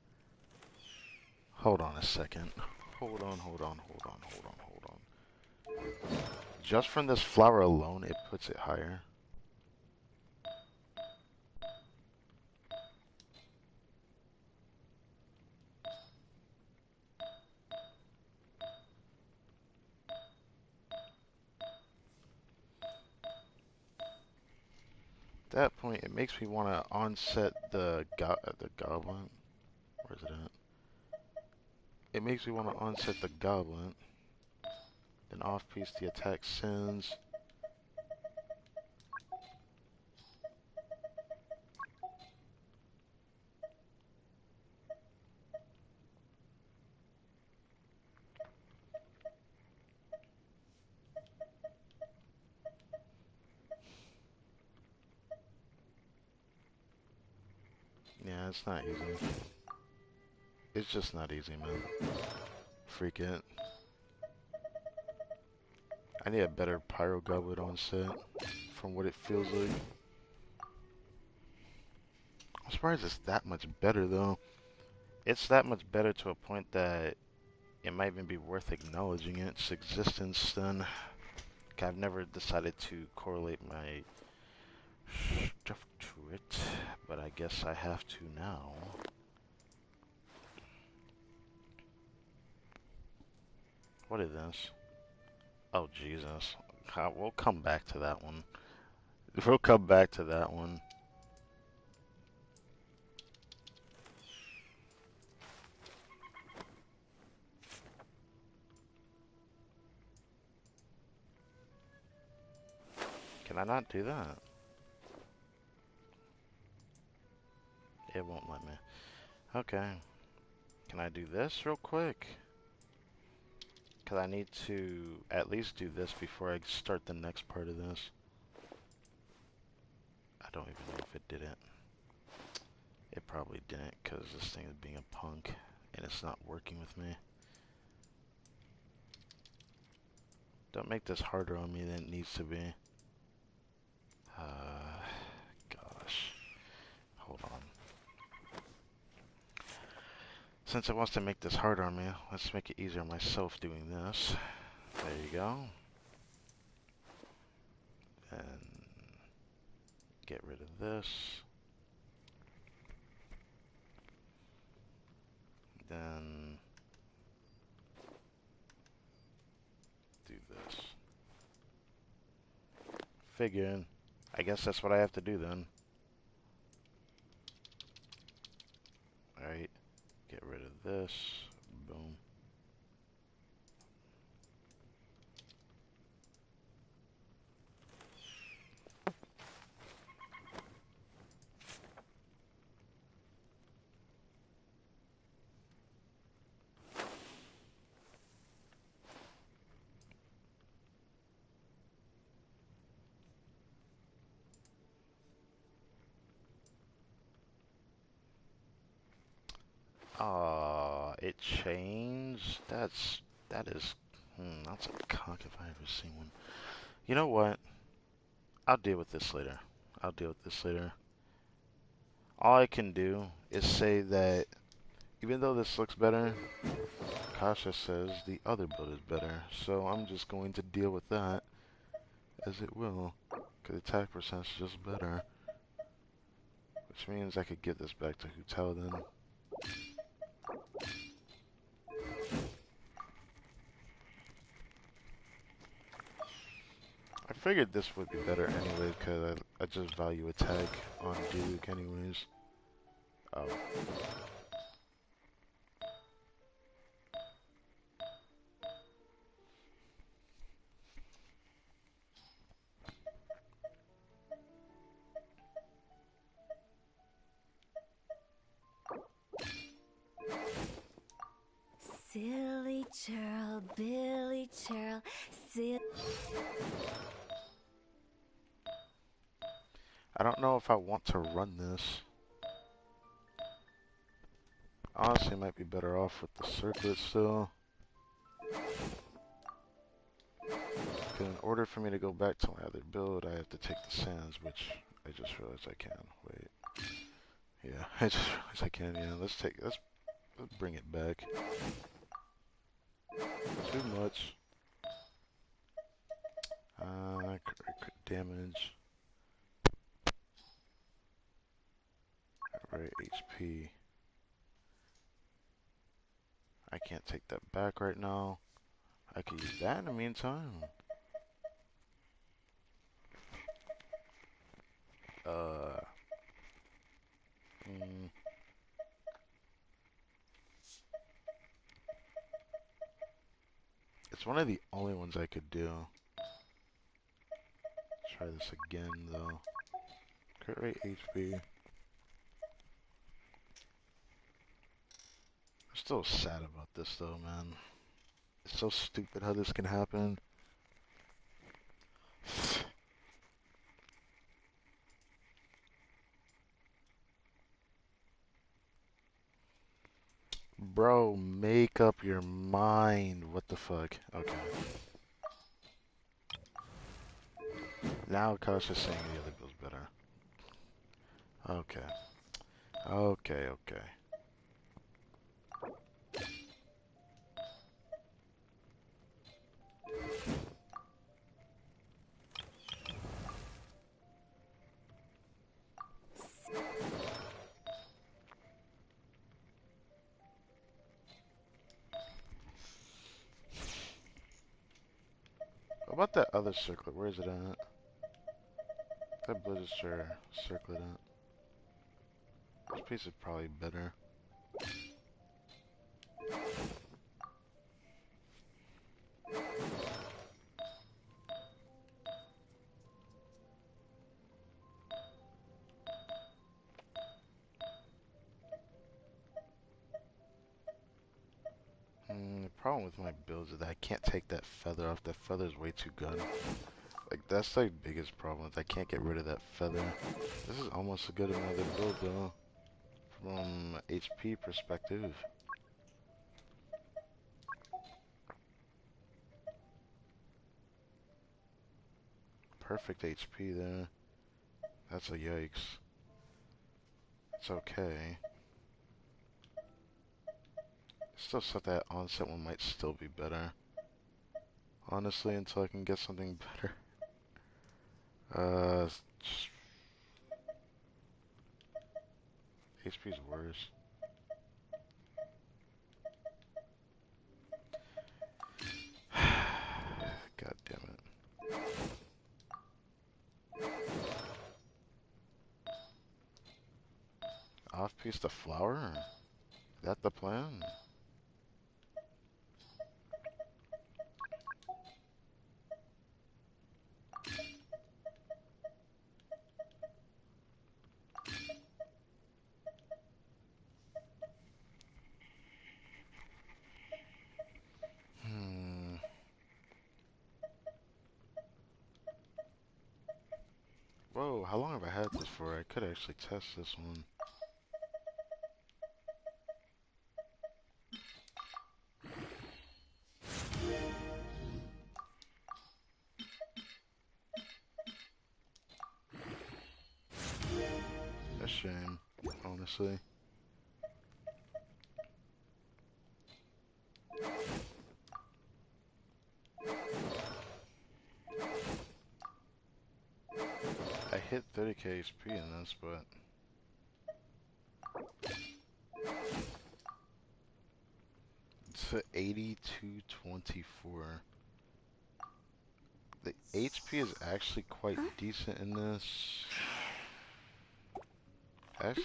[SPEAKER 1] Hold on a second. Hold on, hold on, hold on, hold on, hold on. Just from this flower alone, it puts it higher. At that point, it makes me want to onset the goblin. Where's it at? It makes me want to onset the goblin. Then off-piece the attack sends. Yeah, it's not easy. It's just not easy, man. Freak it. I need a better Pyro Goblet on set, from what it feels like. I'm surprised it's that much better, though. It's that much better to a point that it might even be worth acknowledging its existence, then. I've never decided to correlate my stuff to it, but I guess I have to now. What is this? Oh, Jesus. We'll come back to that one. We'll come back to that one. Can I not do that? It won't let me. Okay. Can I do this real quick? Because I need to at least do this before I start the next part of this. I don't even know if it did it. It probably didn't, because this thing is being a punk and it's not working with me. Don't make this harder on me than it needs to be. Gosh. Hold on. Since it wants to make this harder on me, let's make it easier on myself doing this. There you go. And get rid of this. Then do this. Figuring. I guess that's what I have to do then. Alright. Get rid of this. Boom. Oh, it changed. That's a cock if I ever seen one. You know what? I'll deal with this later. I'll deal with this later. All I can do is say that even though this looks better, Kasha says the other build is better. So I'm just going to deal with that as it will. Because attack percent is just better. Which means I could give this back to Hutel then. I figured this would be better anyway because I just value attack on Duke anyways. Oh.
[SPEAKER 2] Silly churl, Billy churl, silly.
[SPEAKER 1] I don't know if I want to run this. Honestly, I might be better off with the circlet still. Because in order for me to go back to my other build, I have to take the sands, which I just realized I can. Wait. Yeah, I just realized I can. Yeah, let's bring it back. Too much. Crit damage. Right, HP. I can't take that back right now. I could use that in the meantime. Uh. Mm, it's one of the only ones I could do. Try this again though. Crit rate HP. I'm still sad about this though, man. It's so stupid how this can happen. Bro, make up your mind. What the fuck? Okay. Now Kasha's saying the other build's better. Okay. Okay, okay. What about that other circlet? Where is it at? That blizzard circlet at? This piece is probably better. The problem with my builds is that I can't take that feather off. That feather's way too good. Like, that's the biggest problem is I can't get rid of that feather. This is almost as good as another build though, from HP perspective. Perfect HP there. That's a yikes. It's okay. Still thought that onset one might still be better. Honestly, until I can get something better. HP's worse. God damn it. Off piece the flower? Is that the plan? Hmm. Whoa, how long have I had this for? I could actually test this one. shame, honestly. I hit 30k HP in this, but it's a 8224. The HP is actually quite decent in this. Actually,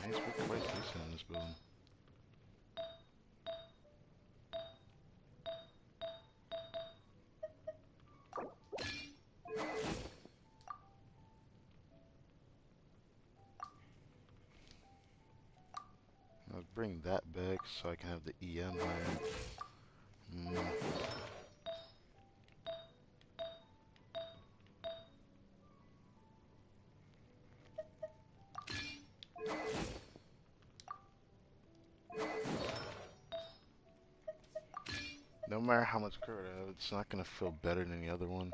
[SPEAKER 1] yeah, HP quite decent in this build. I'll bring that back so I can have the EM higher. No matter how much crit I have, it's not going to feel better than the other one.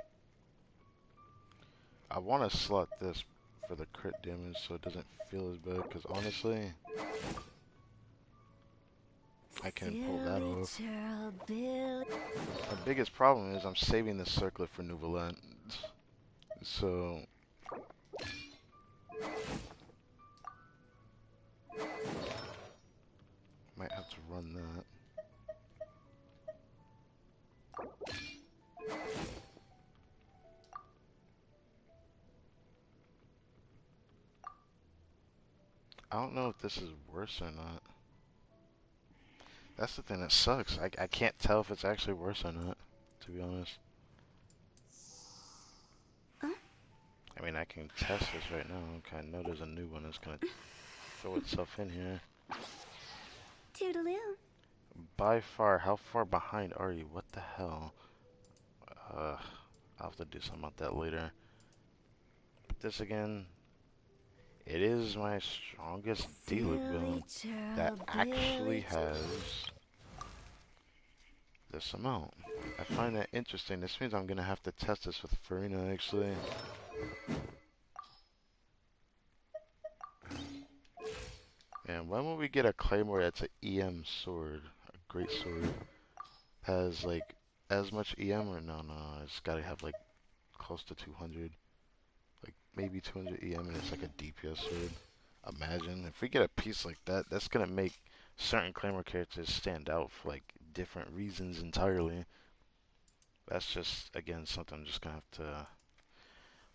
[SPEAKER 1] I want to slot this for the crit damage so it doesn't feel as bad, because honestly, I can pull that off. My biggest problem is I'm saving the circlet for new Valent, so might have to run that. I don't know if this is worse or not. That's the thing that sucks. I can't tell if it's actually worse or not, to be honest. I mean, I can test this right now. Okay, I know there's a new one that's gonna throw itself in here.
[SPEAKER 2] Toodaloo.
[SPEAKER 1] By far, how far behind are you? What the hell? I'll have to do something about that later. But this again, it is my strongest D-loop build that actually has this amount. I find that interesting. This means I'm gonna have to test this with Furina actually. And when will we get a Claymore that's an EM sword? A great sword. Has like as much EM or no, it's gotta have like close to 200. Like maybe 200 EM and it's like a DPS sword. Imagine if we get a piece like that, that's gonna make certain Claymore characters stand out for like different reasons entirely. That's just again something I'm just gonna have to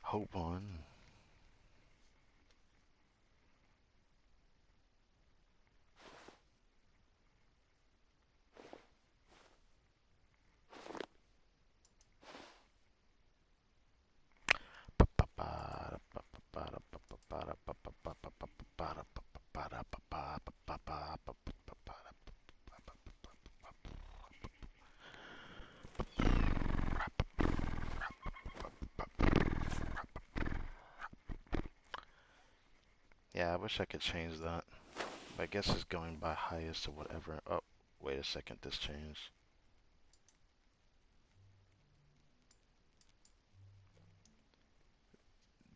[SPEAKER 1] hope on. Yeah, I wish I could change that. But I guess it's going by highest or whatever. Oh, wait a second, this changed.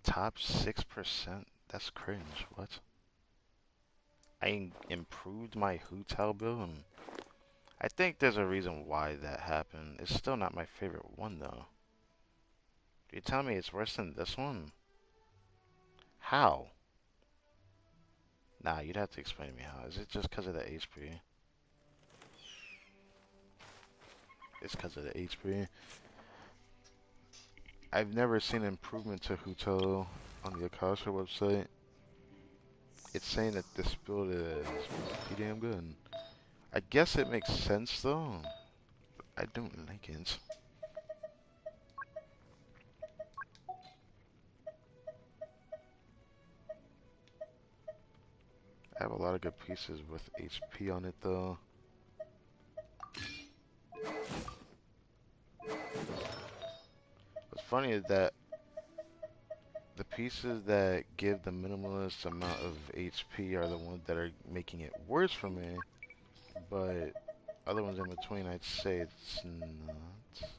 [SPEAKER 1] Top 6%? That's cringe. What? I improved my Hotel build? I think there's a reason why that happened. It's still not my favorite one, though. You tell me it's worse than this one? How? Nah, you'd have to explain to me how. Is it just because of the HP? It's because of the HP. I've never seen improvement to Hotel on the Akasha website. It's saying that this build is pretty damn good. I guess it makes sense though. I don't like it. I have a lot of good pieces with HP on it though. What's funny is that the pieces that give the minimalist amount of HP are the ones that are making it worse for me, but other ones in between I'd say it's not.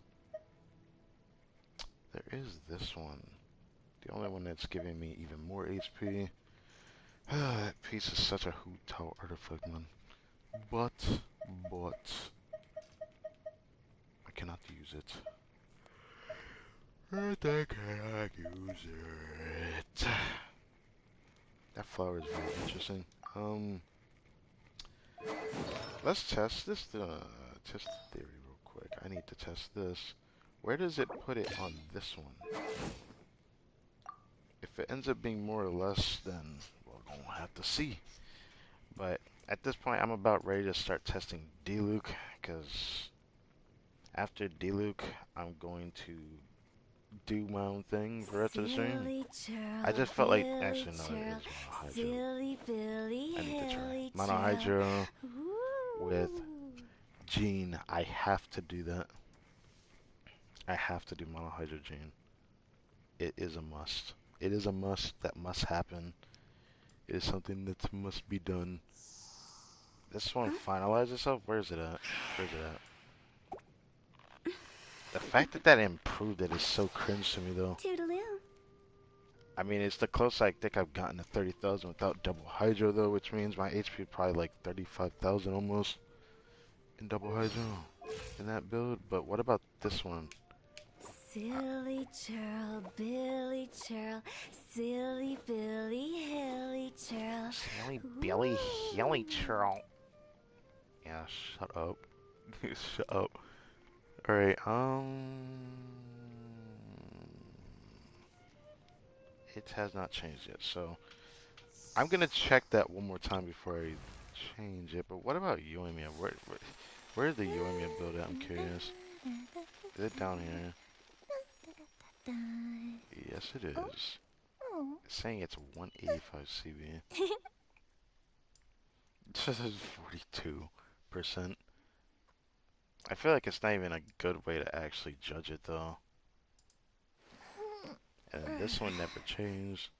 [SPEAKER 1] There is this one. The only one that's giving me even more HP. That piece is such a hoot artifact, man. But, I cannot use it. I cannot use it. That flower is very interesting. Let's test this, test the theory real quick. I need to test this. Where does it put it on this one? If it ends up being more or less, then we're gonna have to see. But at this point, I'm about ready to start testing D-Luke, because after D-Luke, I'm going to do my own thing for the rest of the stream. I just felt like, actually no, it is Mono Hydro.
[SPEAKER 2] Silly Billy,
[SPEAKER 1] I need to try
[SPEAKER 2] Hilly
[SPEAKER 1] Mono
[SPEAKER 2] Churl.
[SPEAKER 1] Hydro with
[SPEAKER 2] Ooh.
[SPEAKER 1] Gene. I have to do that. I have to do Mono Hydro Gene. It is a must. It is a must that must happen. It is something that must be done. This one finalized itself? Where is it at? Where is it at? The fact that that improved it is so cringe to me, though.
[SPEAKER 2] Toodaloo.
[SPEAKER 1] I mean, it's the closest I think I've gotten to 30,000 without double Hydro, though, which means my HP is probably like 35,000 almost in double Hydro in that build. But what about this one?
[SPEAKER 2] Silly Churl, Billy Churl, Silly Billy, Hilly Churl.
[SPEAKER 1] Silly Billy Hilly Churl. Yeah, shut up. Shut up. Alright, it has not changed yet, so I'm gonna check that one more time before I change it. But what about Yoimiya? Where is the Yoimiya build at? I'm curious. Is it down here? Yes, it is. It's saying it's 185 CB. This is 42%. I feel like it's not even a good way to actually judge it, though. And this one never changed.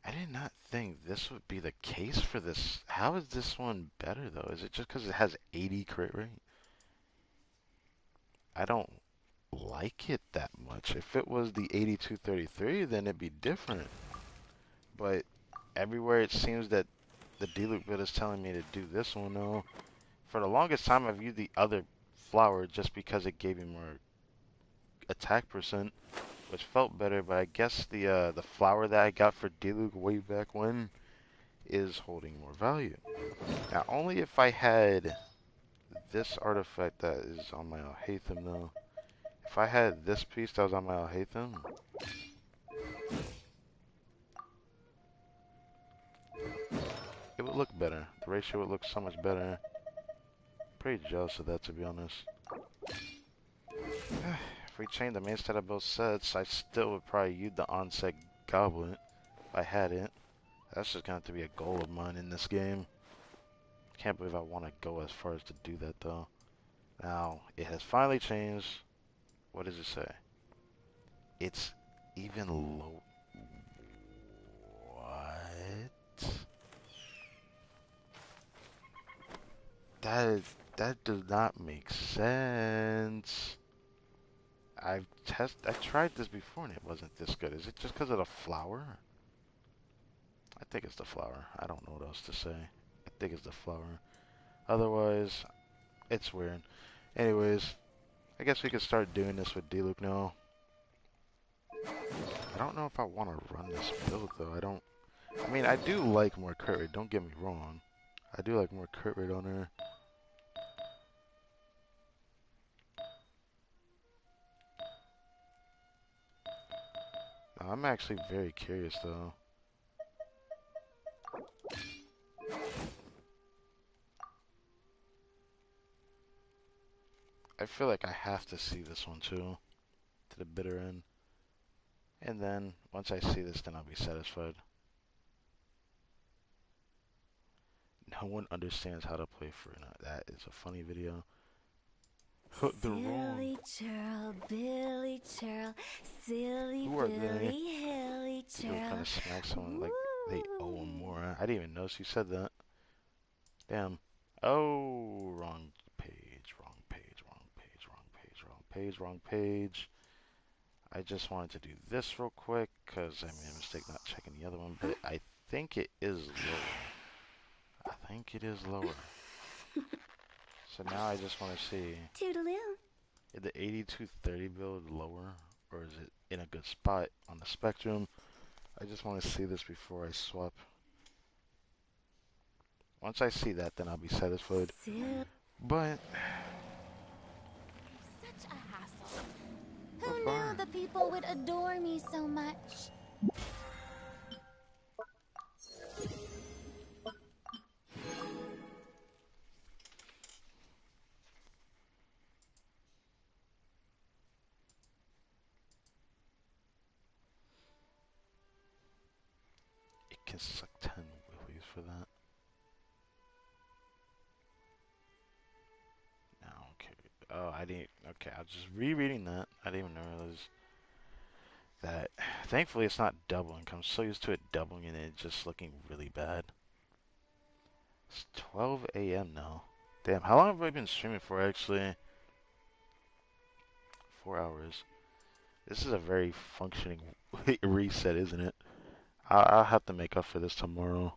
[SPEAKER 1] I did not think this would be the case for this. How is this one better, though? Is it just because it has 80 crit rate? I don't like it that much. If it was the 8233, then it'd be different. But everywhere it seems that the D-Loop bit is telling me to do this one, though. For the longest time, I've used the other flower just because it gave me more attack percent, which felt better. But I guess the flower that I got for D-Luke way back when is holding more value. Now, only if I had this artifact that is on my Alhaitham, though. If I had this piece that was on my Alhaitham, it would look better. The ratio would look so much better. Pretty jealous of that, to be honest. If we change the main stat of both sets, I still would probably use the onset goblet if I had it. That's just going to have to be a goal of mine in this game. Can't believe I want to go as far as to do that, though. Now, it has finally changed. What does it say? It's even low. What? That does not make sense. I tried this before and it wasn't this good. Is it just because of the flower? I think it's the flower. I don't know what else to say. I think it's the flower. Otherwise, it's weird. Anyways, I guess we could start doing this with D-Luke now. I don't know if I want to run this build, though. I mean, I do like more crit rate. Don't get me wrong. I do like more crit rate on her. I'm actually very curious, though. I feel like I have to see this one, too. To the bitter end. And then, once I see this, then I'll be satisfied. No one understands how to play Furina. That is a funny video. The wrong.
[SPEAKER 2] Silly Churl, Billy Churl, Silly
[SPEAKER 1] Who are
[SPEAKER 2] Billy,
[SPEAKER 1] they?
[SPEAKER 2] Hilly
[SPEAKER 1] People trying
[SPEAKER 2] Churl.
[SPEAKER 1] to smack someone like they owe them more. I didn't even notice you said that. Damn. Oh, wrong page, wrong page, wrong page, wrong page, wrong page, wrong page. I just wanted to do this real quick because I made a mistake not checking the other one, but I think it is lower. I think it is lower. So now I just want to see,
[SPEAKER 2] Toodaloo.
[SPEAKER 1] is the 8230 build lower, or is it in a good spot on the spectrum? I just want to see this before I swap. Once I see that, then I'll be satisfied.
[SPEAKER 2] Soup.
[SPEAKER 1] But
[SPEAKER 2] Such a hassle. Who knew the people would adore me so much?
[SPEAKER 1] it can suck 10 willies for that. No, okay. Oh, I didn't. Okay, I was just rereading that. I didn't even realize that. Thankfully, it's not doubling. I'm so used to it doubling and it just looking really bad. It's 12 a.m. now. Damn, how long have I been streaming for actually? 4 hours. This is a very functioning reset, isn't it? I'll have to make up for this tomorrow.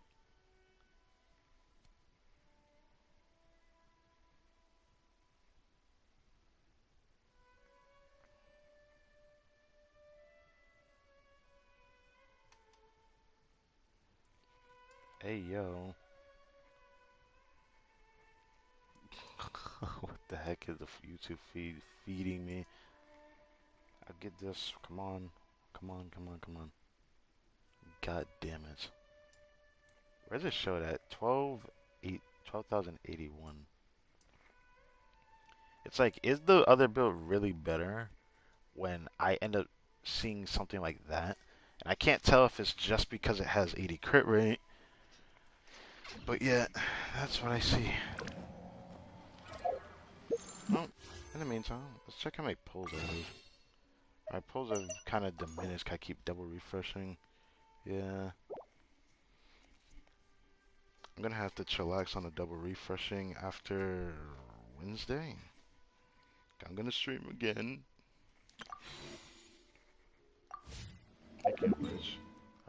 [SPEAKER 1] Hey, yo. What the heck is the YouTube feed feeding me? I'll get this. Come on. Come on, come on, come on. God damn it. Where's it showed at? 12,081. It's like, is the other build really better when I end up seeing something like that? And I can't tell if it's just because it has 80 crit rate. But yeah, that's what I see. Oh, in the meantime, let's check how many pulls I have. My pulls have kind of diminished. I keep double refreshing. Yeah. I'm gonna have to chillax on the double refreshing after Wednesday. I'm gonna stream again. Thank you, bitch.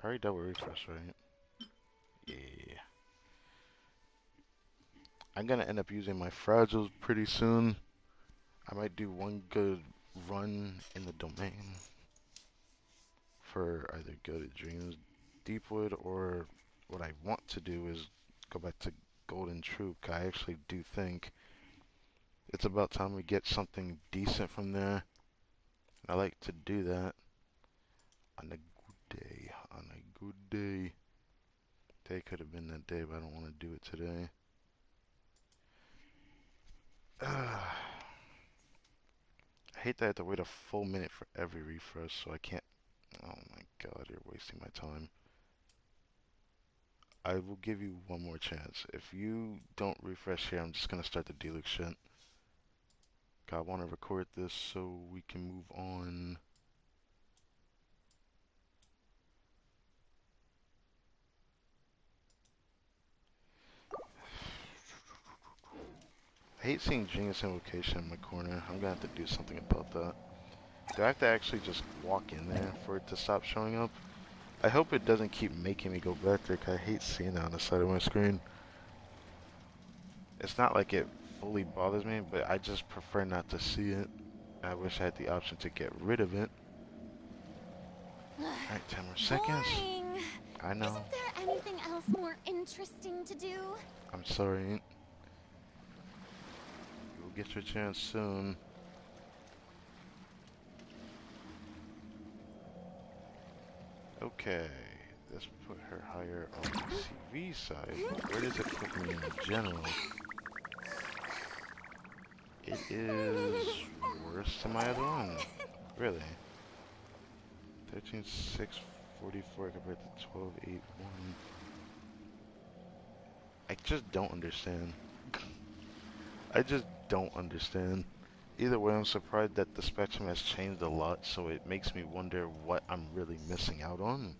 [SPEAKER 1] I already double refresh, right? Yeah. I'm gonna end up using my fragiles pretty soon. I might do one good run in the domain for either Gilded Dreams, Deepwood, or what I want to do is go back to Golden Troop. I actually do think it's about time we get something decent from there. I like to do that on a good day. On a good day. Today could have been that day, but I don't want to do it today. I hate that I have to wait a full minute for every refresh, so I can't. Oh my god, you're wasting my time. I will give you one more chance. If you don't refresh here, I'm just gonna start the deluxe shit. I want to record this so we can move on. I hate seeing Genius Invocation in my corner. I'm gonna have to do something about that. Do I have to actually just walk in there for it to stop showing up? I hope it doesn't keep making me go back there, 'cause I hate seeing that on the side of my screen. It's not like it fully bothers me, but I just prefer not to see it. I wish I had the option to get rid of it. Alright, 10 more seconds.
[SPEAKER 2] Boring.
[SPEAKER 1] I know.
[SPEAKER 2] Isn't there anything else more interesting to do?
[SPEAKER 1] I'm sorry. You'll get your chance soon. Okay, let's put her higher on the CV side. Where does it put me in general? It is worse than my other one. Really? 13,644 compared to 12,811. I just don't understand. I just don't understand. Either way, I'm surprised that the spectrum has changed a lot, so it makes me wonder what I'm really missing out on.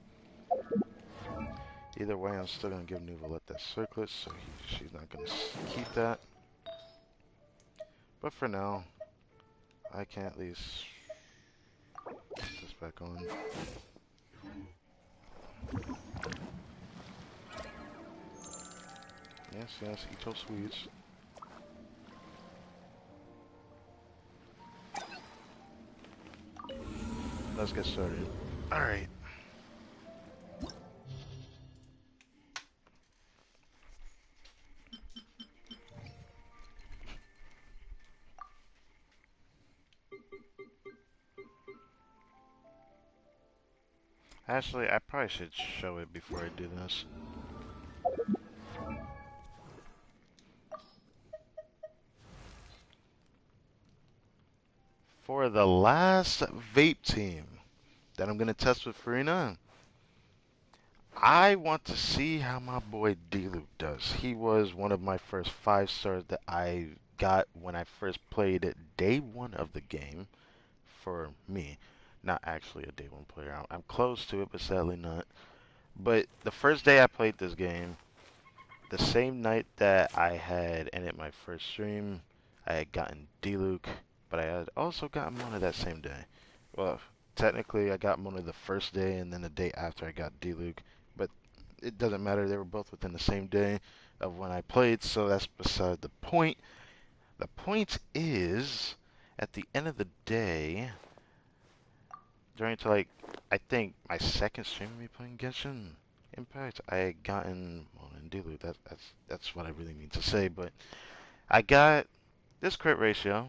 [SPEAKER 1] Either way, I'm still going to give Nuvalet that circlet, so she's not going to keep that. But for now, I can at least get the back on. Yes, yes, eat your sweets. Let's get started. Alright. Actually, I probably should show it before I do this. For the last vape team that I'm going to test with Furina, I want to see how my boy D-Luke does. He was one of my first 5 stars that I got when I first played it day 1 of the game for me. Not actually a day 1 player. I'm close to it, but sadly not. But the first day I played this game, the same night that I had ended my first stream, I had gotten D-Luke, but I had also gotten Mona that same day. Well, technically I got Mona the first day, and then the day after I got D-Luke, but it doesn't matter, they were both within the same day of when I played, so that's beside the point. The point is, at the end of the day, during to like, I think my second stream of me playing Genshin Impact, I had gotten, well, in D-Luke, that's what I really mean to say, but I got this crit ratio,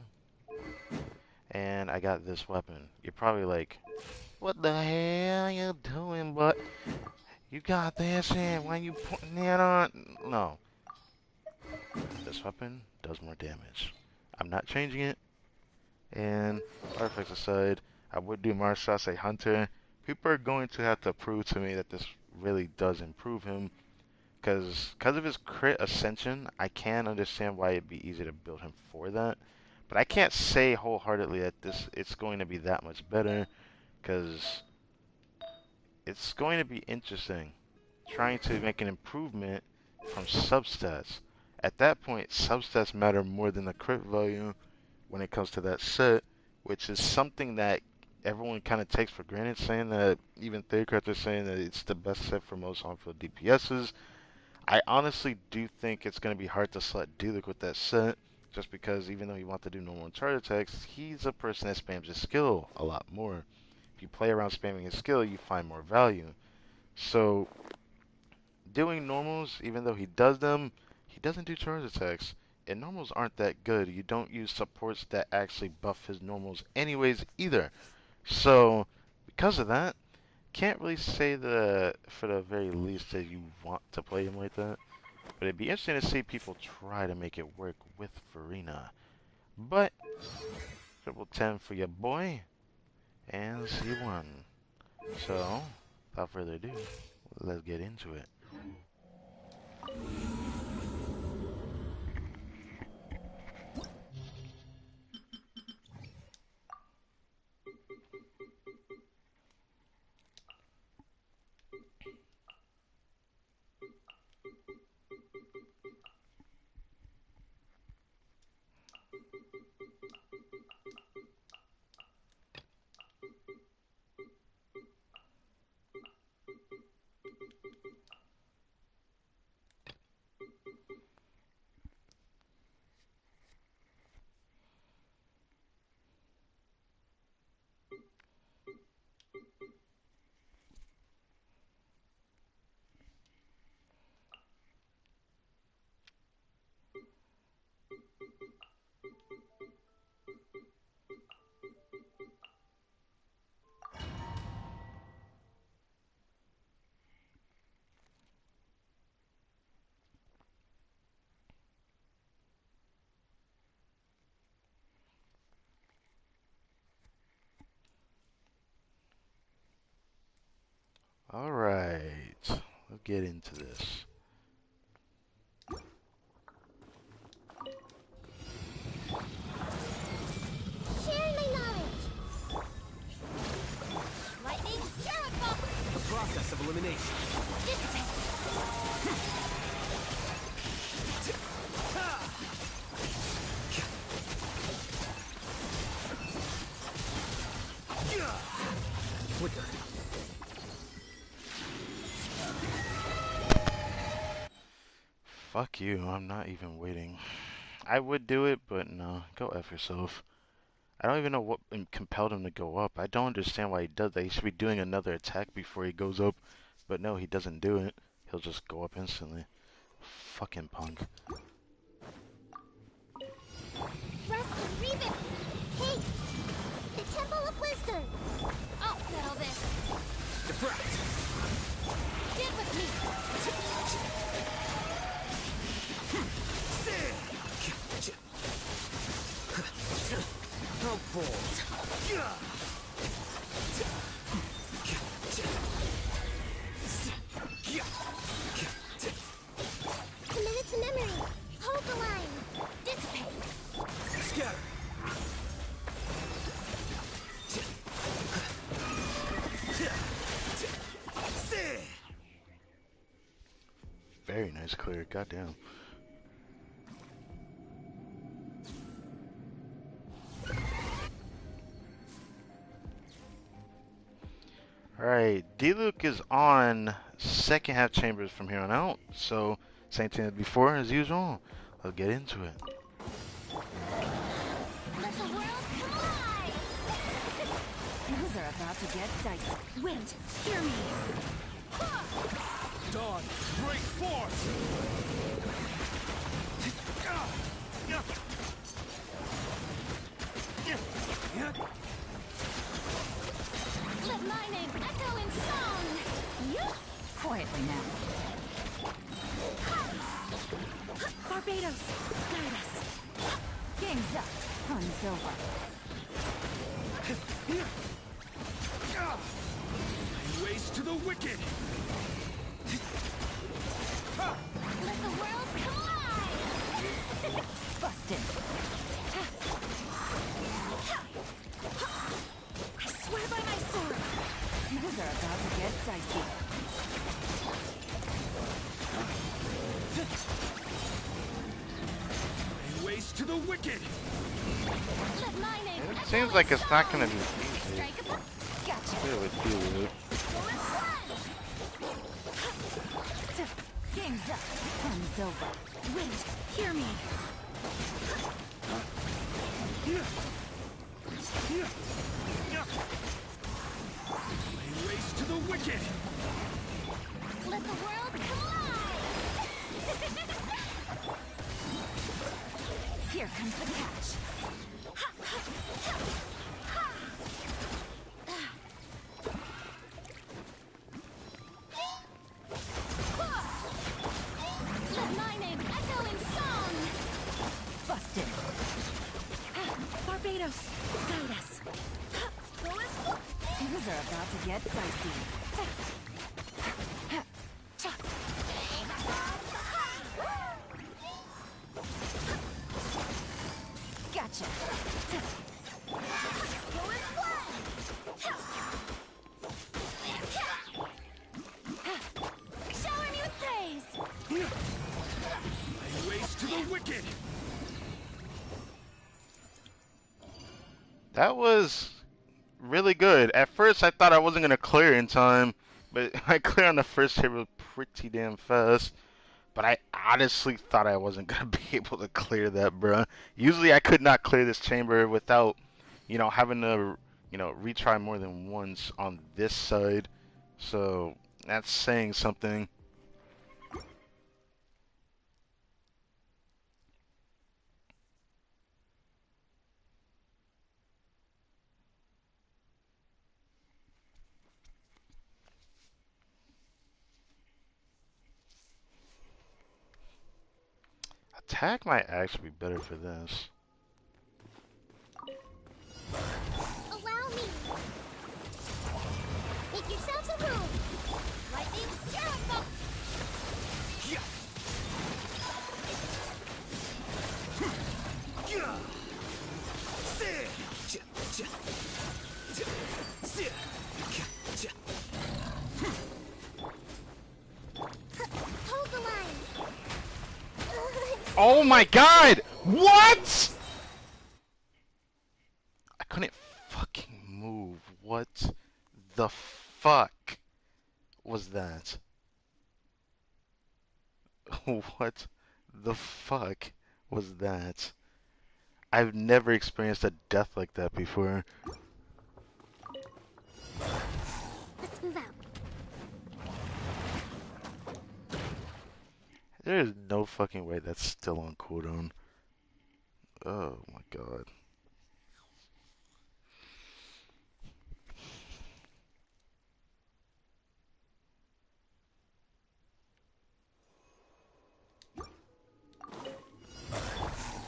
[SPEAKER 1] and I got this weapon. You're probably like, what the hell are you doing, but you got this and why you putting that on? No. This weapon does more damage. I'm not changing it, and artifacts aside, I would do Marshal, a Hunter. People are going to have to prove to me that this really does improve him, because of his crit ascension, I can understand why it'd be easy to build him for that. But I can't say wholeheartedly that it's going to be that much better, because it's going to be interesting trying to make an improvement from substats. At that point, substats matter more than the crit value when it comes to that set, which is something that everyone kind of takes for granted, saying that even Theocrats are saying that it's the best set for most on-field DPSs. I honestly do think it's going to be hard to select D-Luke with that set, just because even though you want to do normal and charge attacks, he's a person that spams his skill a lot more. If you play around spamming his skill, you find more value. So, doing normals, even though he does them, he doesn't do charge attacks. And normals aren't that good. You don't use supports that actually buff his normals anyways either. So, because of that, can't really say that for the very least that you want to play him like that. But it'd be interesting to see people try to make it work with Furina. But, triple 10 for your boy, and C1. So, without further ado, let's get into it. Alright, let's get into this.
[SPEAKER 2] Share my knowledge. Lightning, miracle.
[SPEAKER 6] The process of elimination.
[SPEAKER 2] Dissipate.
[SPEAKER 1] Fuck you, I'm not even waiting. I would do it, but no, go F yourself. I don't even know what compelled him to go up. I don't understand why he does that. He should be doing another attack before he goes up, but no, he doesn't do it. He'll just go up instantly. Fucking punk.
[SPEAKER 2] Rusty, Reeve. Hey! The Temple of Wisdom! I'll settle this.
[SPEAKER 8] Deflect.
[SPEAKER 2] Get with me!
[SPEAKER 6] How bold.
[SPEAKER 2] Committed to memory. Hold the line. Dissipate.
[SPEAKER 8] Scatter.
[SPEAKER 1] Very nice clear, goddamn. Alright, D-Luke is on second half chambers from here on out, so same thing as before as usual. Let's get into it.
[SPEAKER 2] Let the world collide!
[SPEAKER 7] Things are about to get dicey. Wait, hear me.
[SPEAKER 8] Dawn, break forth.
[SPEAKER 2] Let my name echo in song!
[SPEAKER 7] Quietly now.
[SPEAKER 2] Barbados, guide us.
[SPEAKER 7] Game's up. Fun's over.
[SPEAKER 8] Ways to the wicked.
[SPEAKER 2] Let the world collide!
[SPEAKER 7] Busted.
[SPEAKER 2] I swear by my sword!
[SPEAKER 7] Things are about to get dicey.
[SPEAKER 8] Ways to the wicked.
[SPEAKER 2] Let my name
[SPEAKER 1] It
[SPEAKER 2] echo
[SPEAKER 1] seems
[SPEAKER 2] in
[SPEAKER 1] like it's not
[SPEAKER 2] song.
[SPEAKER 1] gonna be easy.
[SPEAKER 2] Strike a blow.
[SPEAKER 7] Gotcha.
[SPEAKER 1] Good with D-Luke.
[SPEAKER 2] Go and plunge!
[SPEAKER 7] Game's up. Fun's over.
[SPEAKER 2] Wait, hear me.
[SPEAKER 8] Ways to the wicked.
[SPEAKER 2] Let the world collide!
[SPEAKER 7] Here comes the catch.
[SPEAKER 2] Let my name echo in song!
[SPEAKER 7] Busted.
[SPEAKER 2] Barbados, guide us. Go as far.
[SPEAKER 7] Things are about to get dicey. Gotcha.
[SPEAKER 2] Go as far. Shower me with praise!
[SPEAKER 8] Ways to the wicked.
[SPEAKER 1] That was really good. At first I thought I wasn't gonna clear in time, but I cleared on the first table pretty damn fast. But I honestly thought I wasn't gonna be able to clear that, bruh. Usually I could not clear this chamber without, having to, retry more than once on this side. So that's saying something. Attack might actually be better for this.
[SPEAKER 2] Allow me! Make yourselves a room! Lightning terrible! Hold the line!
[SPEAKER 1] Oh my god! What? I couldn't fucking move. What the fuck was that? What the fuck was that? I've never experienced a death like that before.
[SPEAKER 2] Let's move out.
[SPEAKER 1] There is no fucking way that's still on cooldown. Oh my god.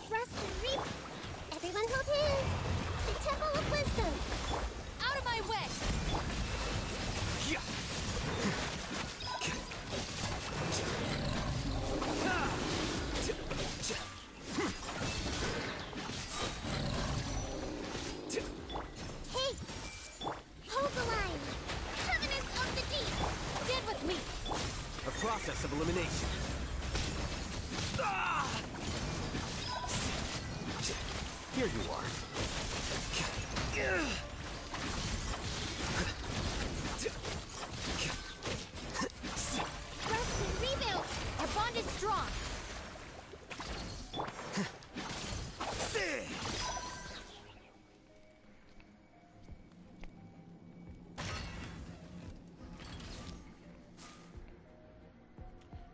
[SPEAKER 2] Rust and reap. Everyone hold hands. The Temple of Wisdom.
[SPEAKER 7] Out of my way!
[SPEAKER 2] Hey! Hold the line. Covenants of the Deep.
[SPEAKER 7] Stand with me!
[SPEAKER 6] A process of elimination. Here you are.
[SPEAKER 2] Rust and rebuild.
[SPEAKER 7] Our bond is strong!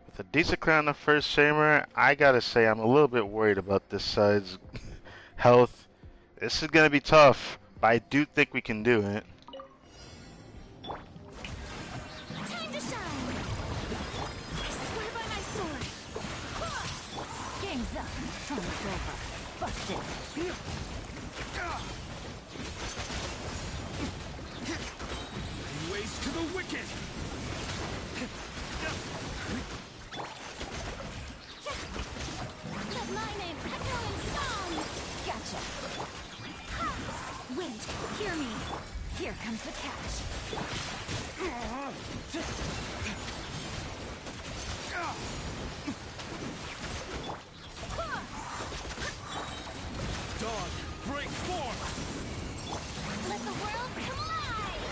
[SPEAKER 1] With a decent clear on the first shamer, I gotta say I'm a little bit worried about this side's health. This is gonna be tough, but I do think we can do it.
[SPEAKER 2] Time to shine.
[SPEAKER 7] I swear by my sword! Game's up. Time's over. Busted.
[SPEAKER 8] Ways to the wicked!
[SPEAKER 2] Let my name echo in song.
[SPEAKER 7] Gotcha. Wind, hear me. Here comes the catch.
[SPEAKER 8] Dawn, break forth!
[SPEAKER 2] Let the world come alive.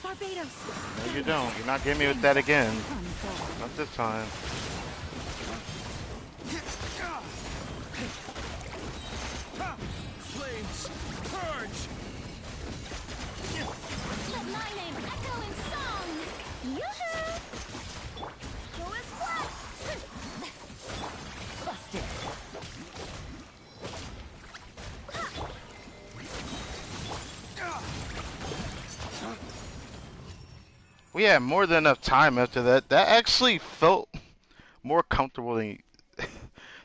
[SPEAKER 7] Barbados.
[SPEAKER 1] No, you don't. You're not getting me with that again.
[SPEAKER 7] Time's over.
[SPEAKER 1] Not this time.
[SPEAKER 8] Flames, purge!
[SPEAKER 2] Let my name echo in song. Yoo-hoo! Go as one.
[SPEAKER 7] Busted.
[SPEAKER 1] We had more than enough time after that. That actually felt more comfortable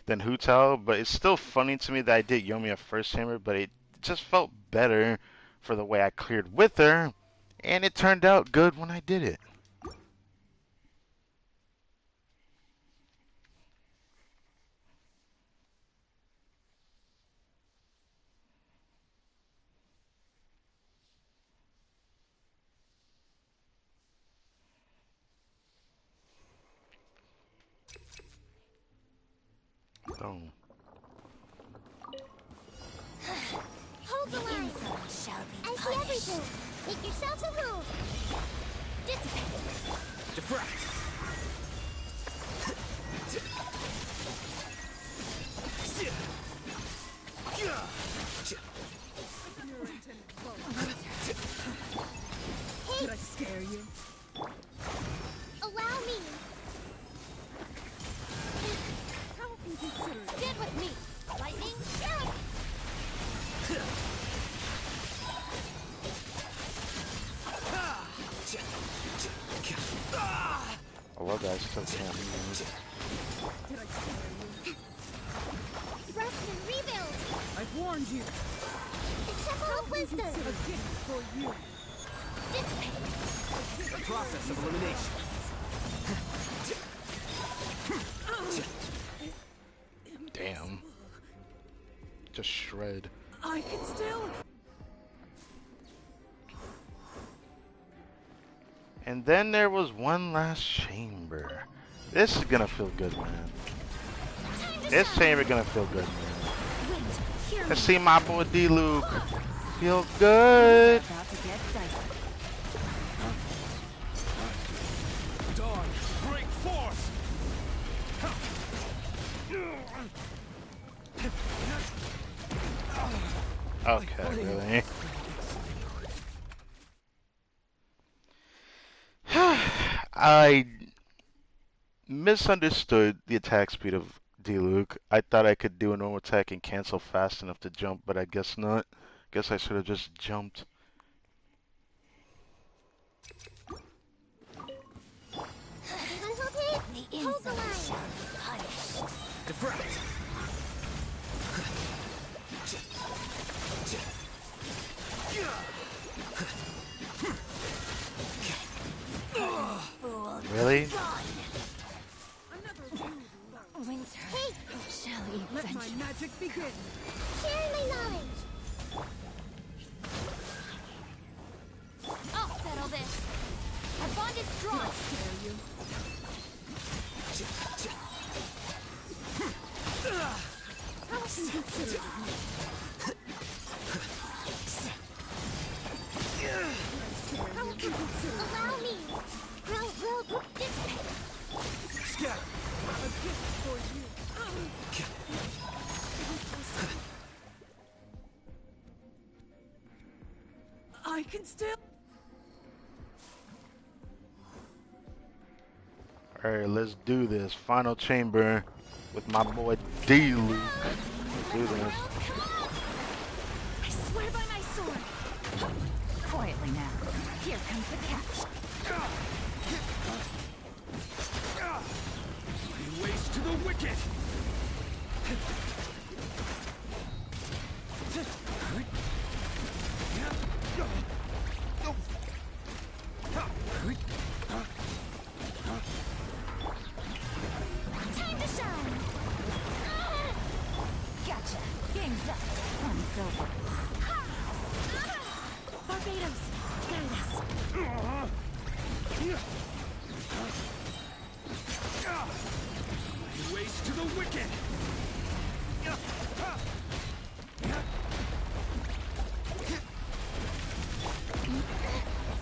[SPEAKER 1] than Hu Tao, but it's still funny to me that I did Yomi at first hammer, but it just felt better for the way I cleared with her, and it turned out good when I did it. Oh.
[SPEAKER 2] Hold the line.
[SPEAKER 7] Shall be
[SPEAKER 2] I see everything. Make yourselves at home.
[SPEAKER 7] Dissipate.
[SPEAKER 6] Diffract.
[SPEAKER 2] Did I scare you? Allow me. Stand with me. Lightning, Eric.
[SPEAKER 1] I love that. I still can't move.
[SPEAKER 2] Rest and rebuild.
[SPEAKER 5] I've warned you.
[SPEAKER 2] The Temple of Wisdom.
[SPEAKER 5] A gift for you.
[SPEAKER 2] Dissipate.
[SPEAKER 6] A process of elimination.
[SPEAKER 1] Damn. Just shred.
[SPEAKER 5] I can still.
[SPEAKER 1] And then there was one last chamber. This is gonna feel good, man. This chamber gonna feel good, man.
[SPEAKER 7] Wind, hear me.
[SPEAKER 1] Let's see my boy D-Luke. Feel good.
[SPEAKER 7] About to get dicey.
[SPEAKER 8] Dawn,
[SPEAKER 1] Okay, really? I misunderstood the attack speed of D-Luke. I thought I could do a normal attack and cancel fast enough to jump, but I guess not. Guess I should have just jumped.
[SPEAKER 2] The inside shall be punished.
[SPEAKER 6] Deflect.
[SPEAKER 1] Really?
[SPEAKER 2] Winter shall
[SPEAKER 8] Let my
[SPEAKER 2] eventually.
[SPEAKER 8] magic begin.
[SPEAKER 2] Share my knowledge. I'll settle this. Our bond is strong. Allow me. Will dissipate.
[SPEAKER 6] Scatter.
[SPEAKER 8] A gift for you. I can still.
[SPEAKER 1] Alright, let's do this. Final chamber with my boy D-Luke. Let's do this.
[SPEAKER 7] I swear by my sword. Quietly now. Here comes the catch.
[SPEAKER 8] Lay waste to the wicked.
[SPEAKER 2] Time to shine.
[SPEAKER 7] Gotcha. Game's up. Fun's over.
[SPEAKER 2] Barbados, guide us.
[SPEAKER 8] Lay waste to the wicked.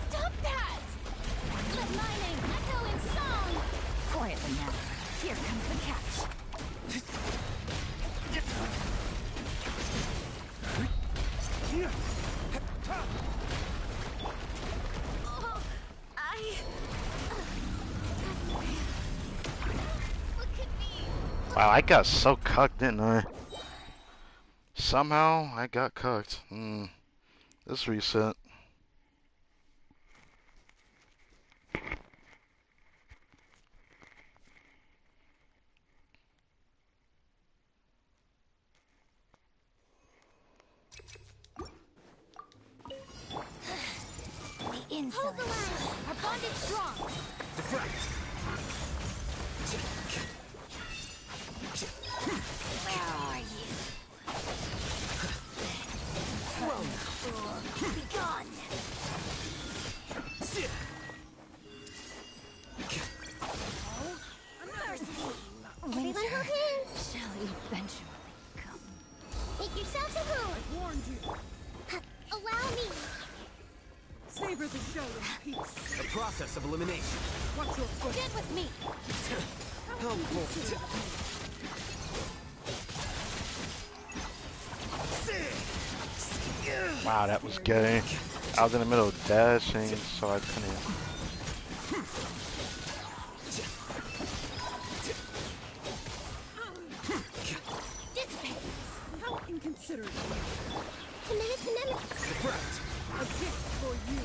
[SPEAKER 2] Stop that! Let my name echo in song.
[SPEAKER 7] Quietly now. Here comes the catch.
[SPEAKER 2] Oh, look at me.
[SPEAKER 1] Wow, I got so cucked, didn't I? Somehow, I got cucked. Let's reset.
[SPEAKER 2] The inside. Hold the line. Our bond is strong.
[SPEAKER 6] Deflect.
[SPEAKER 2] Where are you? Run, fool. Be gone. Mercy.
[SPEAKER 7] Winter
[SPEAKER 2] Everyone hold hands.
[SPEAKER 7] shall eventually come.
[SPEAKER 2] Make yourselves at home.
[SPEAKER 8] I warned you.
[SPEAKER 2] Allow me.
[SPEAKER 8] Savor the show in peace.
[SPEAKER 6] The process of elimination.
[SPEAKER 8] Watch your foot.
[SPEAKER 2] Get with me.
[SPEAKER 6] Helpful.
[SPEAKER 1] Wow, that was gay. I was in the middle of dashing, so I couldn't.
[SPEAKER 2] Dissipate.
[SPEAKER 8] How inconsiderate.
[SPEAKER 2] Committed to memory.
[SPEAKER 6] Deflect.
[SPEAKER 8] A gift for you.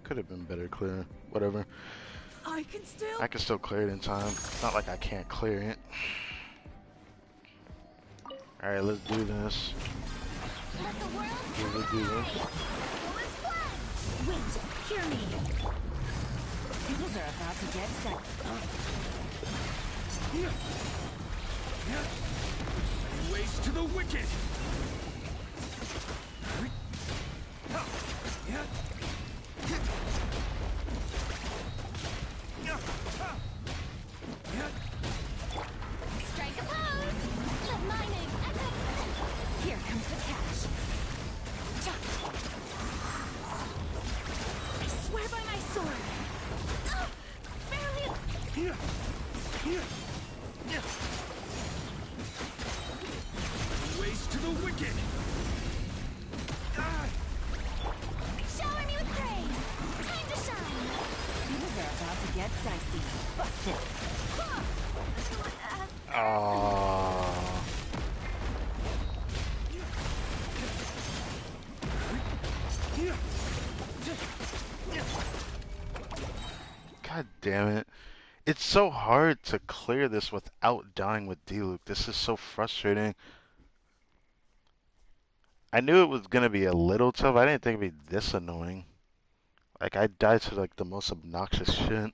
[SPEAKER 1] Could have been better clear. Whatever.
[SPEAKER 8] I can still.
[SPEAKER 1] I can still clear it in time. It's not like I can't clear it. Alright, let's do this.
[SPEAKER 2] Let the world
[SPEAKER 1] Let's do this.
[SPEAKER 2] go as one.
[SPEAKER 7] Wait, hear me. Things are about to get
[SPEAKER 8] Lay waste to the wicked.
[SPEAKER 2] Strike a pose. Let my name echo.
[SPEAKER 7] Here comes the catch.
[SPEAKER 2] I swear by my sword. Barely.
[SPEAKER 9] Ways to the wicked.
[SPEAKER 2] Shower me with praise. Time to shine.
[SPEAKER 7] Things are about to get dicey. Busted.
[SPEAKER 1] Oh. God damn it. It's so hard to clear this without dying with Diluc. This is so frustrating. I knew it was gonna be a little tough. I didn't think it'd be this annoying. Like, I died to like the most obnoxious shit.
[SPEAKER 2] The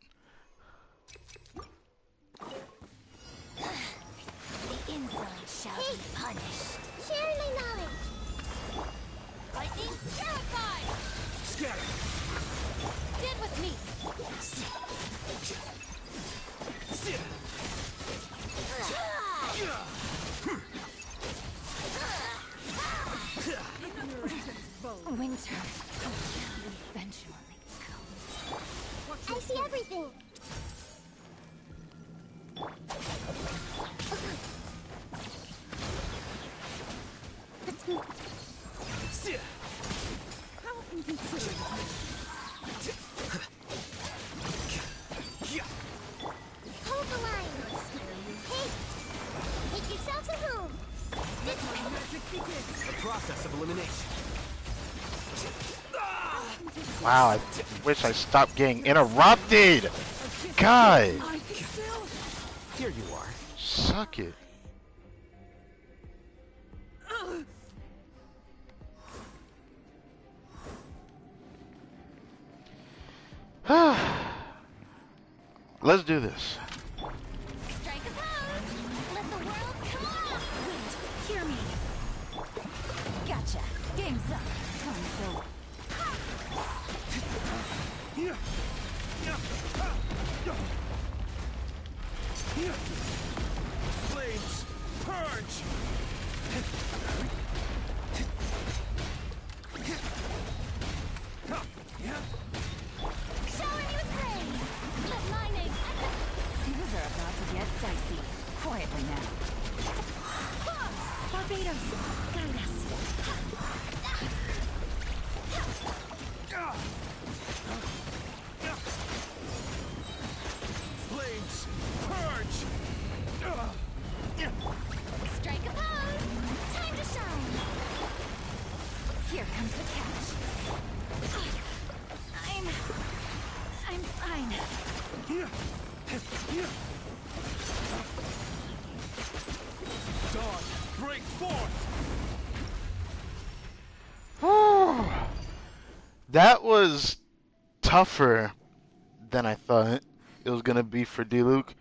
[SPEAKER 2] insolent shall be punished. Share my knowledge. Lightning terrified.
[SPEAKER 9] Scatter.
[SPEAKER 2] Stand with me. Winter will eventually come. I see everything.
[SPEAKER 8] How inconsiderate.
[SPEAKER 2] Hold the line. Hey, make yourselves at home. This way.
[SPEAKER 8] Magic begins.
[SPEAKER 9] The process of elimination.
[SPEAKER 1] Wow, I wish I stopped getting interrupted! God!
[SPEAKER 8] I can still.
[SPEAKER 9] Here you are.
[SPEAKER 1] Suck it. Let's do this.
[SPEAKER 2] Strike a pose. Let the world come on.
[SPEAKER 7] Wait, hear me. Gotcha. Game's up. Time's over.
[SPEAKER 9] Flames, purge.
[SPEAKER 2] Shower me with praise. Let my name echo.
[SPEAKER 7] Things are about to get dicey. Quietly now. Barbados, guide us.
[SPEAKER 9] Flames, purge.
[SPEAKER 2] Strike a pose. Time to shine.
[SPEAKER 7] Here comes the catch. I'm fine.
[SPEAKER 9] Dawn, break forth.
[SPEAKER 1] That was tougher than I thought it was gonna be for Diluc.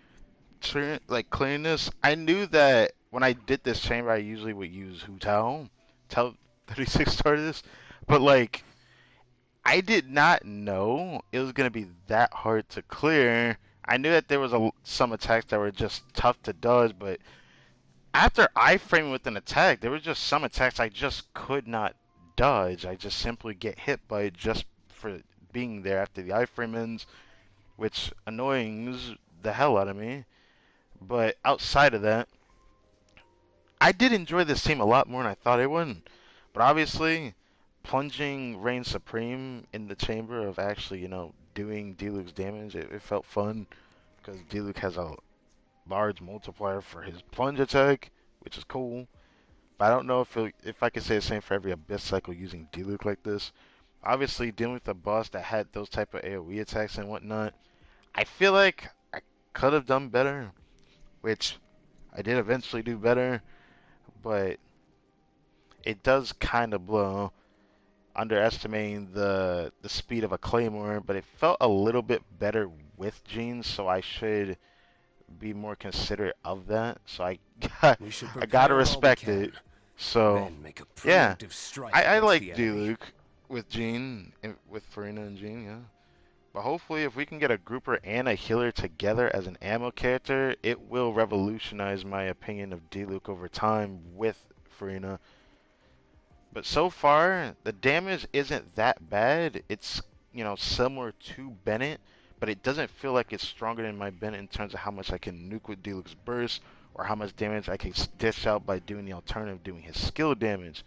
[SPEAKER 1] Like, clearing this, I knew that when I did this chamber, I usually would use Hu Tao, Tao 36 started this, but like, I did not know it was gonna be that hard to clear. I knew that there was some attacks that were just tough to dodge, but after iframing with an attack, there was just some attacks I just could not dodge. I just simply get hit by it just for being there after the iframe ends, which annoys the hell out of me. But outside of that, I did enjoy this team a lot more than I thought I would. But obviously, plunging Reign Supreme in the chamber of actually, doing Diluc's damage, it felt fun because Diluc has a large multiplier for his plunge attack, which is cool. But I don't know if I could say the same for every Abyss cycle using Diluc like this. Obviously, dealing with a boss that had those type of AoE attacks and whatnot, I feel like I could have done better, which I did eventually do better, but it does kind of blow, underestimating the speed of a Claymore, but it felt a little bit better with Jeans, so I should be more considerate of that. So I
[SPEAKER 9] We should
[SPEAKER 1] I gotta
[SPEAKER 9] prepare all we
[SPEAKER 1] respect
[SPEAKER 9] can,
[SPEAKER 1] it. So
[SPEAKER 9] then make a
[SPEAKER 1] yeah,
[SPEAKER 9] preemptive strike
[SPEAKER 1] I
[SPEAKER 9] against
[SPEAKER 1] like
[SPEAKER 9] the enemy.
[SPEAKER 1] Diluc with Jean, with Furina and Jean, yeah. But hopefully, if we can get a grouper and a healer together as an ammo character, it will revolutionize my opinion of Diluc over time with Furina. But so far, the damage isn't that bad. It's, similar to Bennett, but it doesn't feel like it's stronger than my Bennett in terms of how much I can nuke with Deluxe Burst or how much damage I can dish out by doing the alternative, doing his skill damage.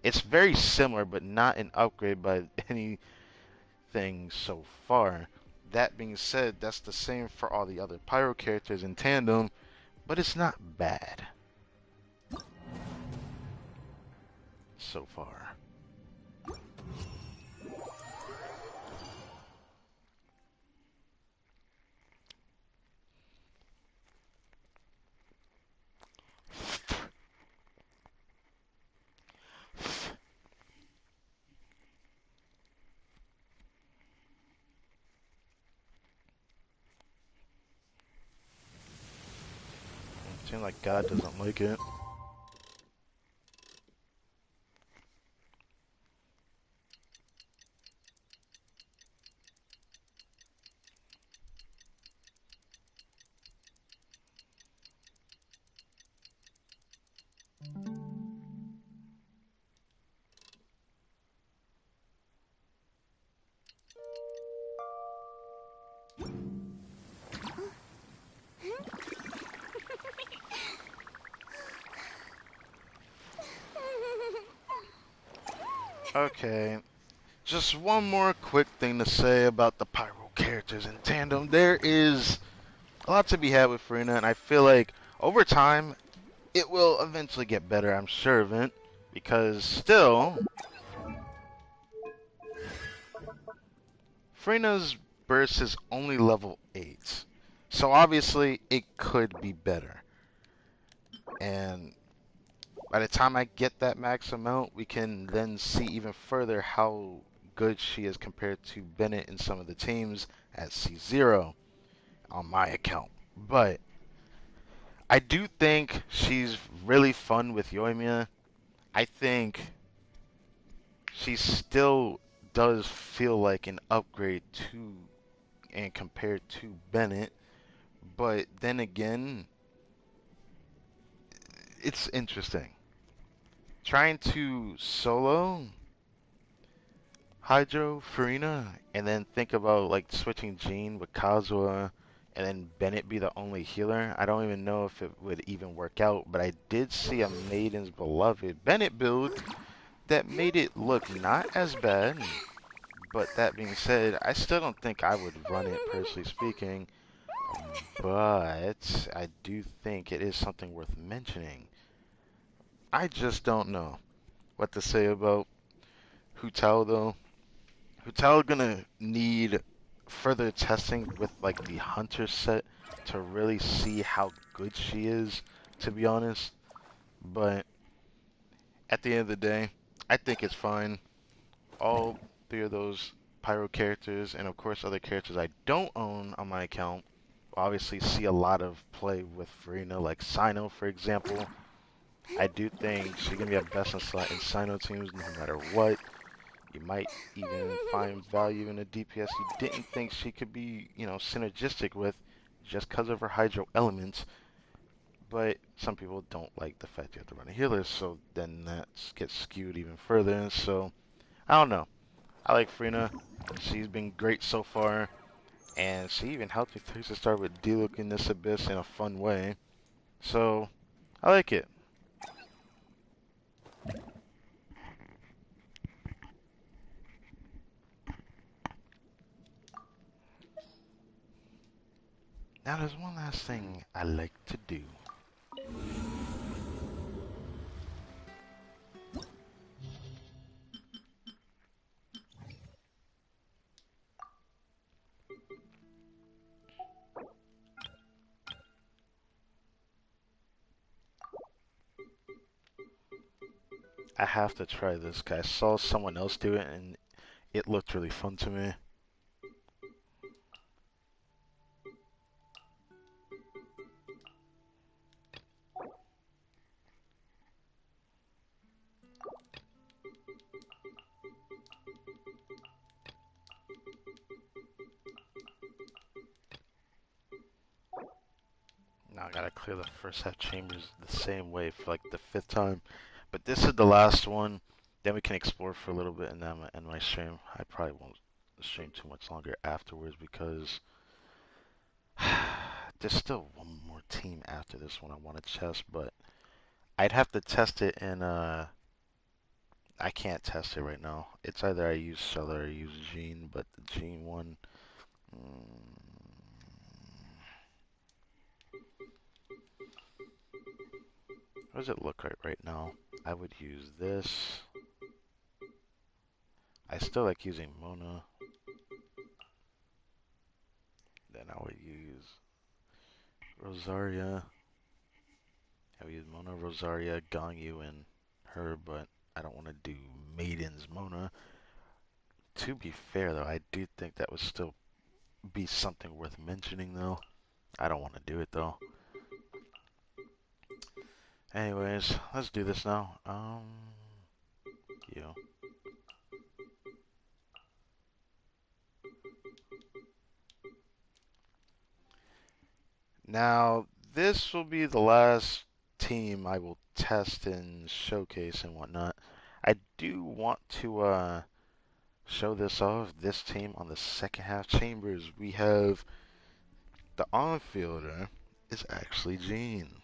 [SPEAKER 1] It's very similar, but not an upgrade by anything so far. That being said, that's the same for all the other Pyro characters in tandem, but it's not bad so far. It seems like God doesn't like it. Okay, just one more quick thing to say about the Pyro characters in tandem. There is a lot to be had with Furina, and I feel like over time it will eventually get better. I'm sure of it, because still, Furina's burst is only level 8, so obviously it could be better. And by the time I get that max amount, we can then see even further how good she is compared to Bennett in some of the teams at C0 on my account. But I do think she's really fun with Yoimiya. I think she still does feel like an upgrade to and compared to Bennett. But then again, it's interesting. Trying to solo Hydro, Furina, and then think about like switching Jean with Kazuha, and then Bennett be the only healer. I don't even know if it would even work out, but I did see a Maiden's Beloved Bennett build that made it look not as bad. But that being said, I still don't think I would run it, personally speaking. But I do think it is something worth mentioning. I just don't know what to say about Hu Tao though. Hotel gonna need further testing with like the hunter set to really see how good she is, to be honest. But at the end of the day, I think it's fine. All three of those pyro characters and of course other characters I don't own on my account obviously see a lot of play with Furina, like Sino for example. I do think she's gonna be a best in slot in Sino teams no matter what. You might even find value in a DPS you didn't think she could be, synergistic with just because of her hydro elements. But some people don't like the fact you have to run a healer, so then that gets skewed even further. So, I don't know. I like Furina. She's been great so far, and she even helped me to start with D-Look in this Abyss in a fun way. So, I like it. Now, there's one last thing I like to do. I have to try this, guy. I saw someone else do it, and it looked really fun to me. Now I gotta clear the first half chambers the same way for like the 5th time. But this is the last one. Then we can explore for a little bit, and then I'm gonna end my stream. I probably won't stream too much longer afterwards because There's still one more team after this one I want to test, but I'd have to test it in I can't test it right now. It's either I use Seller or I use Gene, but the Gene one. How does it look right now? I would use this. I still like using Mona. Then I would use Rosaria. I would use Mona, Rosaria, Gangyu, and her, but I don't want to do Maiden's Mona. To be fair, though, I do think that would still be something worth mentioning, though. I don't want to do it, though. Anyways, let's do this now. You. Now, this will be the last team I will test and showcase and whatnot. I do want to show this off, this team on the second half chambers. We have the on-fielder is actually Gene.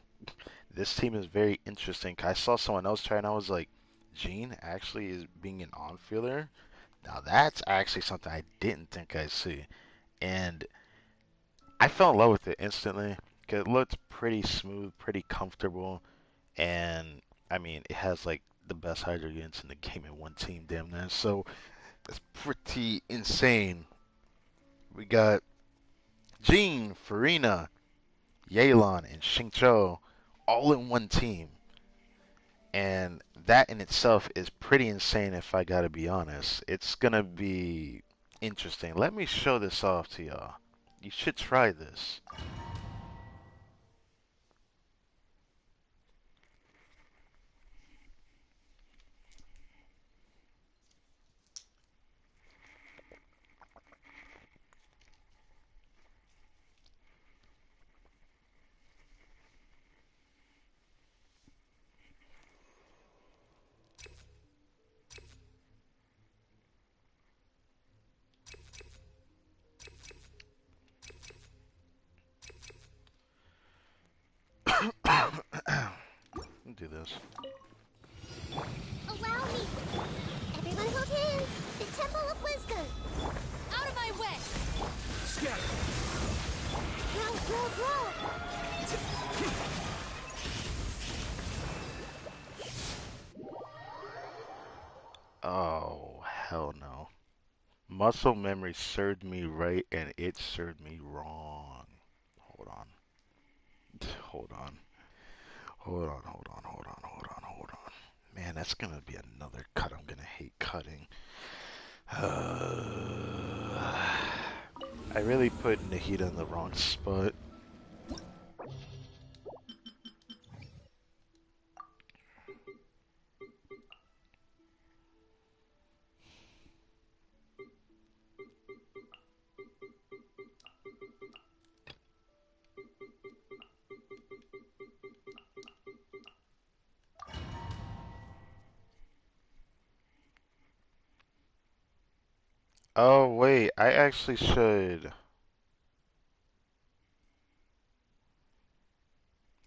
[SPEAKER 1] This team is very interesting. I saw someone else try and I was like, Gene actually is being an on-fielder? Now that's actually something I didn't think I'd see. And I fell in love with it instantly because it looked pretty smooth, pretty comfortable, and I mean, it has like the best Hydro units in the game in one team, damn near. So that's pretty insane. We got Jean, Furina, Yelan, and Xingqiu all in one team. And that in itself is pretty insane if I gotta be honest. It's gonna be interesting. Let me show this off to y'all. You should try this. Do this.
[SPEAKER 2] Allow me! Everyone hold hands! The Temple of Wisdom! Out of my way!
[SPEAKER 9] Scatter.
[SPEAKER 2] Roll!
[SPEAKER 1] Oh, hell no. Muscle memory served me right and it served me wrong. Hold on. Hold on. Hold on. Man, that's gonna be another cut. I'm gonna hate cutting. I really put Nahida in the wrong spot. Oh, wait, I actually should.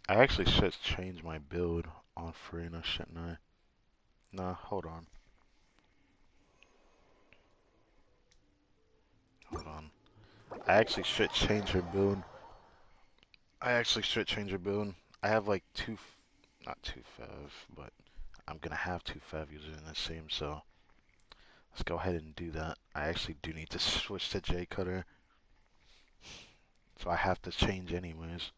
[SPEAKER 1] I actually should change my build on Furina, shouldn't I? Nah, hold on. Hold on. I actually should change her build. I have like not two Fev, but I'm gonna have two Fev users in the same, so let's go ahead and do that. I actually do need to switch to J Cutter, so I have to change anyways.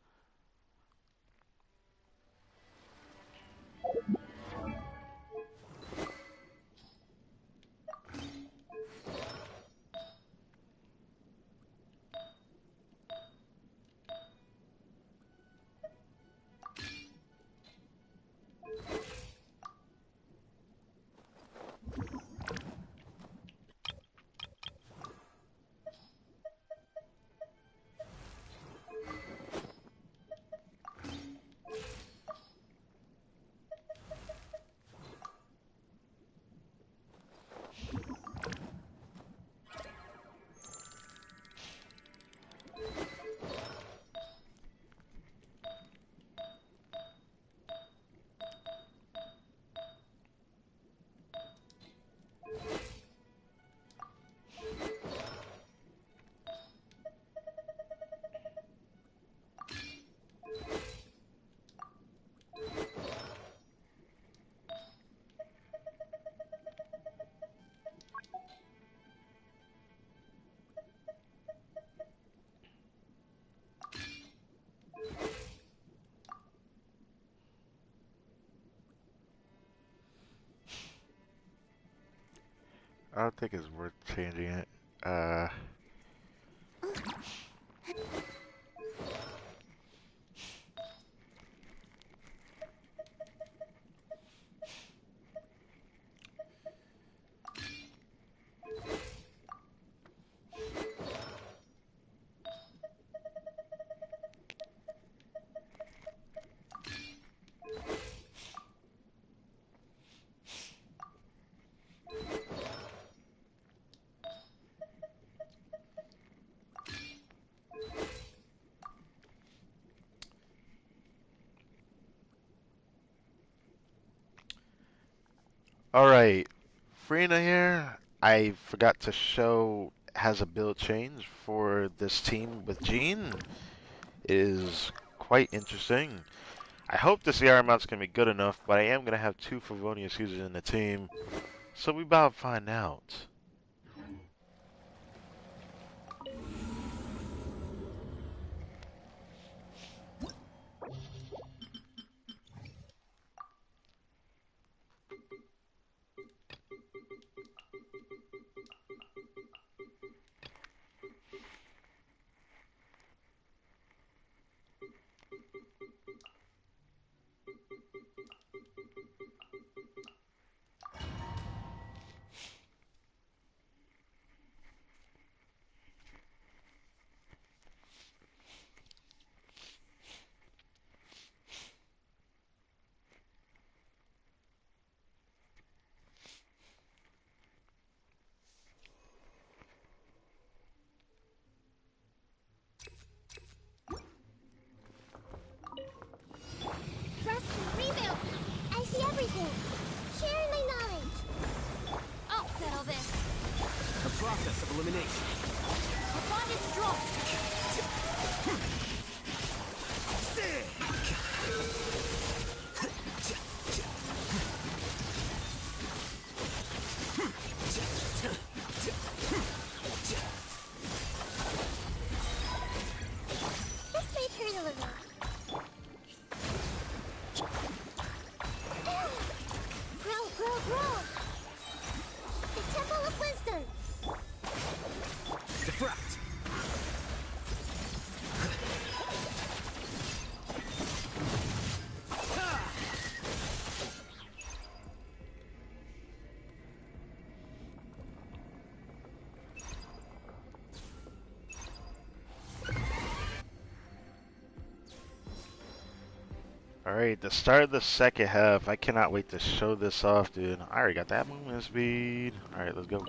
[SPEAKER 1] I don't think it's worth changing it. Uh, Alright, Furina here. I forgot to show has a build change for this team with Jean. It is quite interesting. I hope the CR amount's gonna be good enough, but I am gonna have two Favonius users in the team, so we about to find out.
[SPEAKER 2] Trust me, rebuild. I see everything. Sharing my knowledge. I'll settle this.
[SPEAKER 6] The process of elimination.
[SPEAKER 2] The bond is strong. This may hurt a little. Grow, grow, grow. The Temple of Wisdom.
[SPEAKER 6] Defract.
[SPEAKER 1] Alright, the start of the second half. I cannot wait to show this off, dude. I already got that movement speed. Alright, let's go.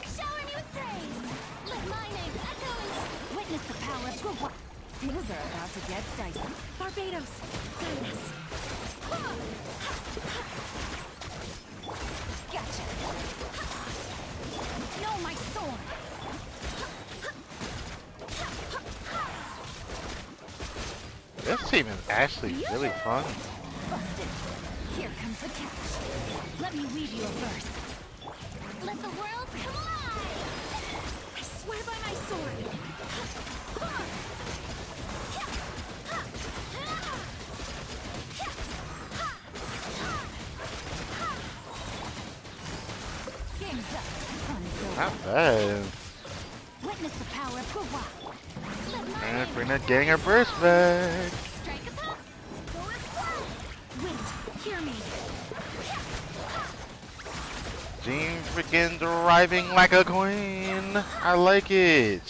[SPEAKER 2] Shower me with praise. Let my name echoes.
[SPEAKER 7] Witness the power of Gua. Things are about to get dicey.
[SPEAKER 8] Barbados, guide us.
[SPEAKER 7] Gotcha. No, my sword.
[SPEAKER 1] This team is actually really fun.
[SPEAKER 7] Busted. Here comes the catch. Let me weave you a verse.
[SPEAKER 2] Let the world collide.
[SPEAKER 8] I swear by my sword.
[SPEAKER 7] Game's up. Fun's over.
[SPEAKER 1] Not bad.
[SPEAKER 7] Witness the power of Gua.
[SPEAKER 2] Let my
[SPEAKER 1] And
[SPEAKER 2] name
[SPEAKER 1] Furina getting her burst back.
[SPEAKER 2] strike a pop. Go as well.
[SPEAKER 7] Wait, hear me.
[SPEAKER 1] Jean freaking driving like a queen. I like it.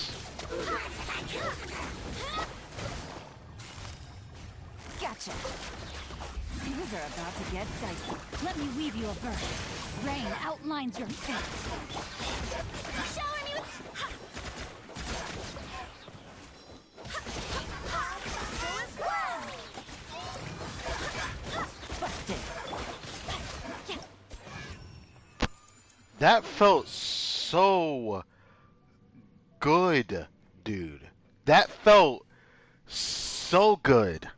[SPEAKER 7] Gotcha. Things are about to get dicey. Let me weave you a verse. Rain outlines your fate.
[SPEAKER 2] Shower me with. Go as well.
[SPEAKER 7] Busted.
[SPEAKER 1] That felt so good, dude. That felt so good.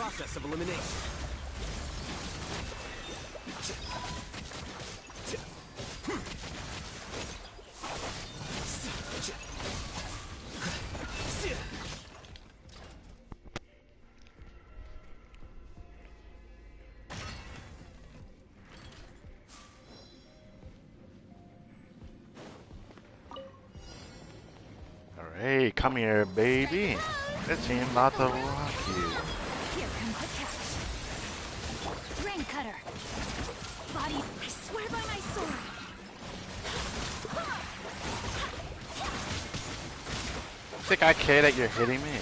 [SPEAKER 9] process of elimination.
[SPEAKER 1] Hey, come here, baby. This team about to rock you.
[SPEAKER 7] Here comes the catch. Rain cutter. Body. I swear by my sword.
[SPEAKER 1] Think I care that you're hitting me?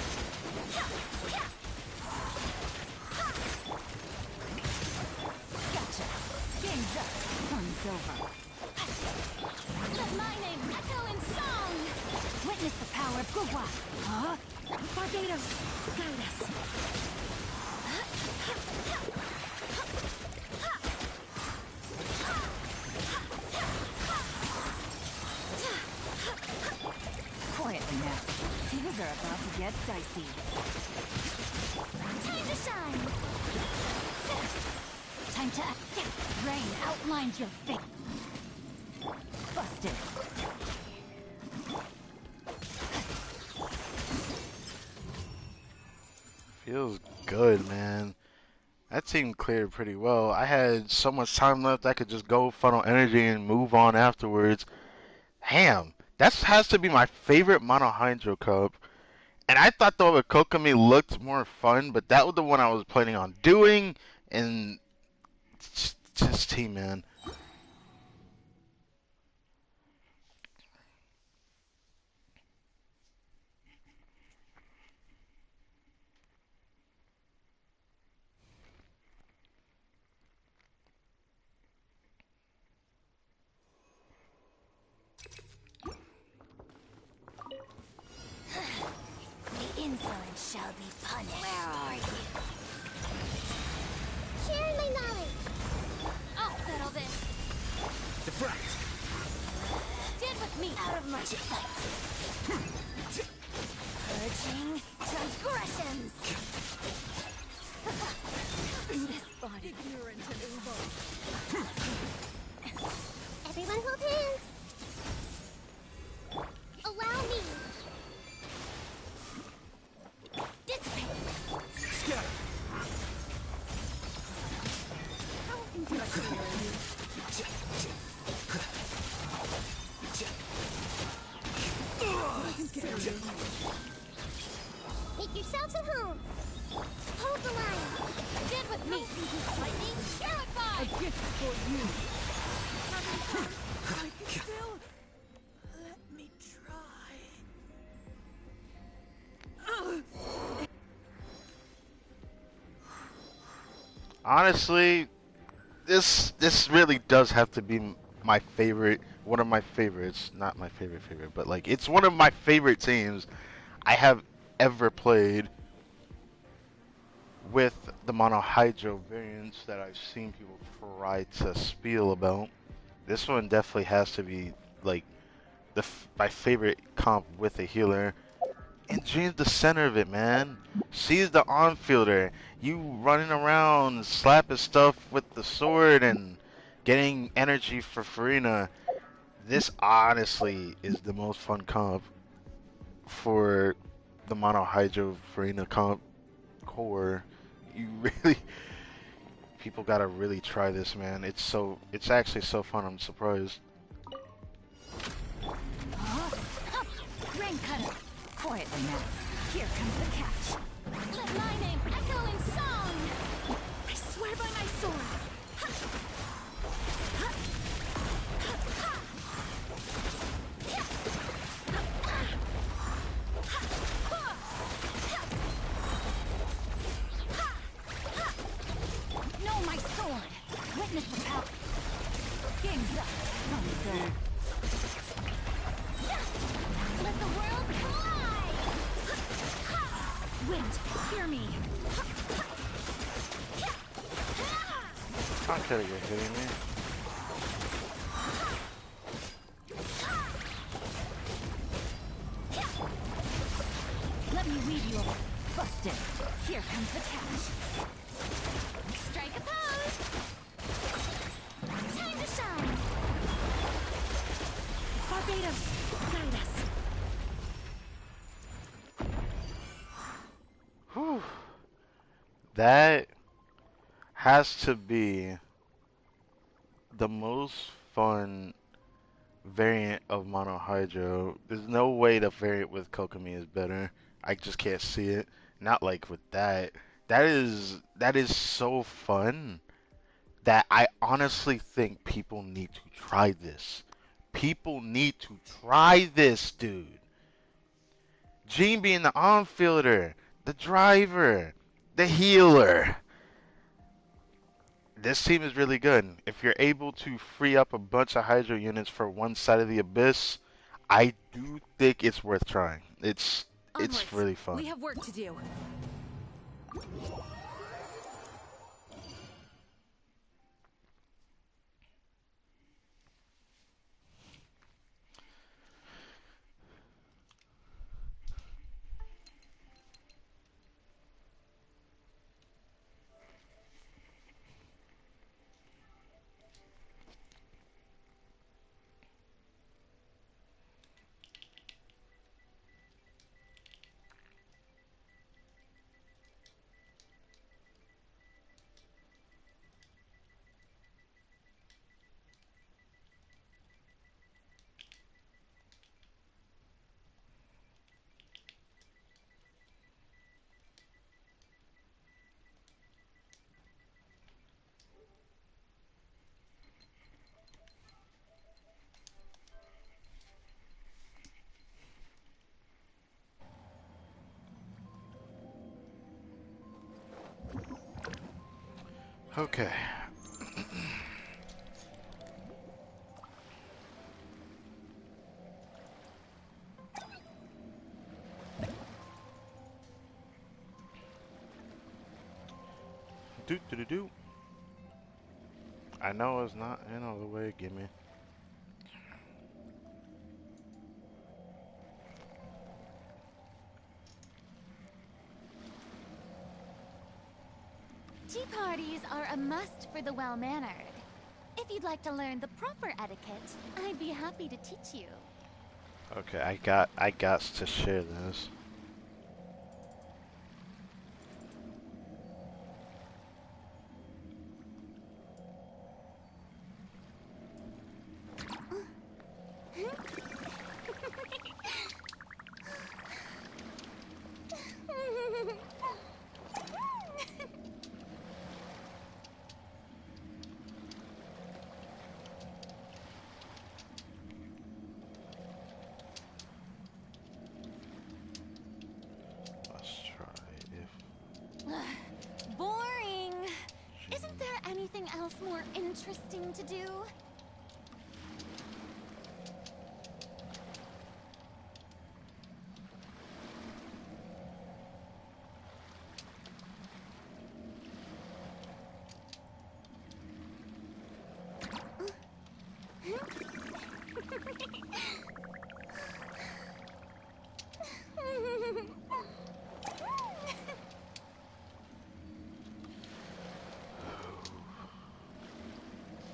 [SPEAKER 7] Gotcha. Game's up. Fun's over. Let my name echo in song. Witness the power of Gugwa. Huh? Barbados, guide us. Quietly now. Things are about to get dicey. Time to shine. Time to rain outlines your fate. Busted.
[SPEAKER 1] Feels good, man. That team cleared pretty well. I had so much time left I could just go funnel energy and move on afterwards. Damn, that has to be my favorite Mono Hydro Cup. And I thought the Kokomi looked more fun, but that was the one I was planning on doing. And just team, man.
[SPEAKER 2] The insolent shall be punished. Where are you? Share my knowledge. I'll settle this.
[SPEAKER 9] Deflect.
[SPEAKER 2] Stand with me. Out of my sight. Purging transgressions. This body. Ignorant and evil. Everyone hold hands. Allow me. Dissipate.
[SPEAKER 9] Scatter.
[SPEAKER 8] How intellectual are you?
[SPEAKER 2] Make yourselves at home. Hold the line. Stand with me. Lightning terrified.
[SPEAKER 8] A gift for you. I can still... Let me try.
[SPEAKER 1] Honestly, this really does have to be my favorite, one of my favorites. Not my favorite, but like it's one of my favorite teams I have ever played with the Mono Hydro variants that I've seen people try to spiel about. This one definitely has to be like my favorite comp with a healer. And Jean's the center of it, man. She's the on-fielder. You running around, slapping stuff with the sword and getting energy for Furina. This honestly is the most fun comp for the Mono Hydro Furina comp core. You really, people gotta really try this, man. It's actually so fun. I'm surprised.
[SPEAKER 7] Rain cutter. Quietly now. Here comes the catch. Let my name echo in song. I swear by my sword. Know my sword. Witness the power. Game's up. Thumbs up. Let the world collide! Wind, hear me!
[SPEAKER 1] How could you hitting me?
[SPEAKER 7] Let me weave you up.
[SPEAKER 2] Busted. Here comes the cash. Strike a pose. Time to shine. Barbados, guide us.
[SPEAKER 1] Whew. That has to be the most fun variant of Monohydro. There's no way the variant with Kokomi is better. I just can't see it. Not like with that. That is so fun that I honestly think people need to try this. People need to try this, dude. Gene being the on-fielder, the driver, the healer. This team is really good. If you're able to free up a bunch of Hydro units for one side of the Abyss, I do think it's worth trying. It's
[SPEAKER 2] Onwards.
[SPEAKER 1] really fun.
[SPEAKER 2] We have work to do.
[SPEAKER 1] Okay. Do do do do. I know it's not in all the way. Gimme.
[SPEAKER 7] Tea parties are a must for the well-mannered. If you'd like to learn the proper etiquette, I'd be happy to teach you.
[SPEAKER 1] Okay, I got to share this. Let's try if
[SPEAKER 7] Boring. Isn't there anything else more interesting to do?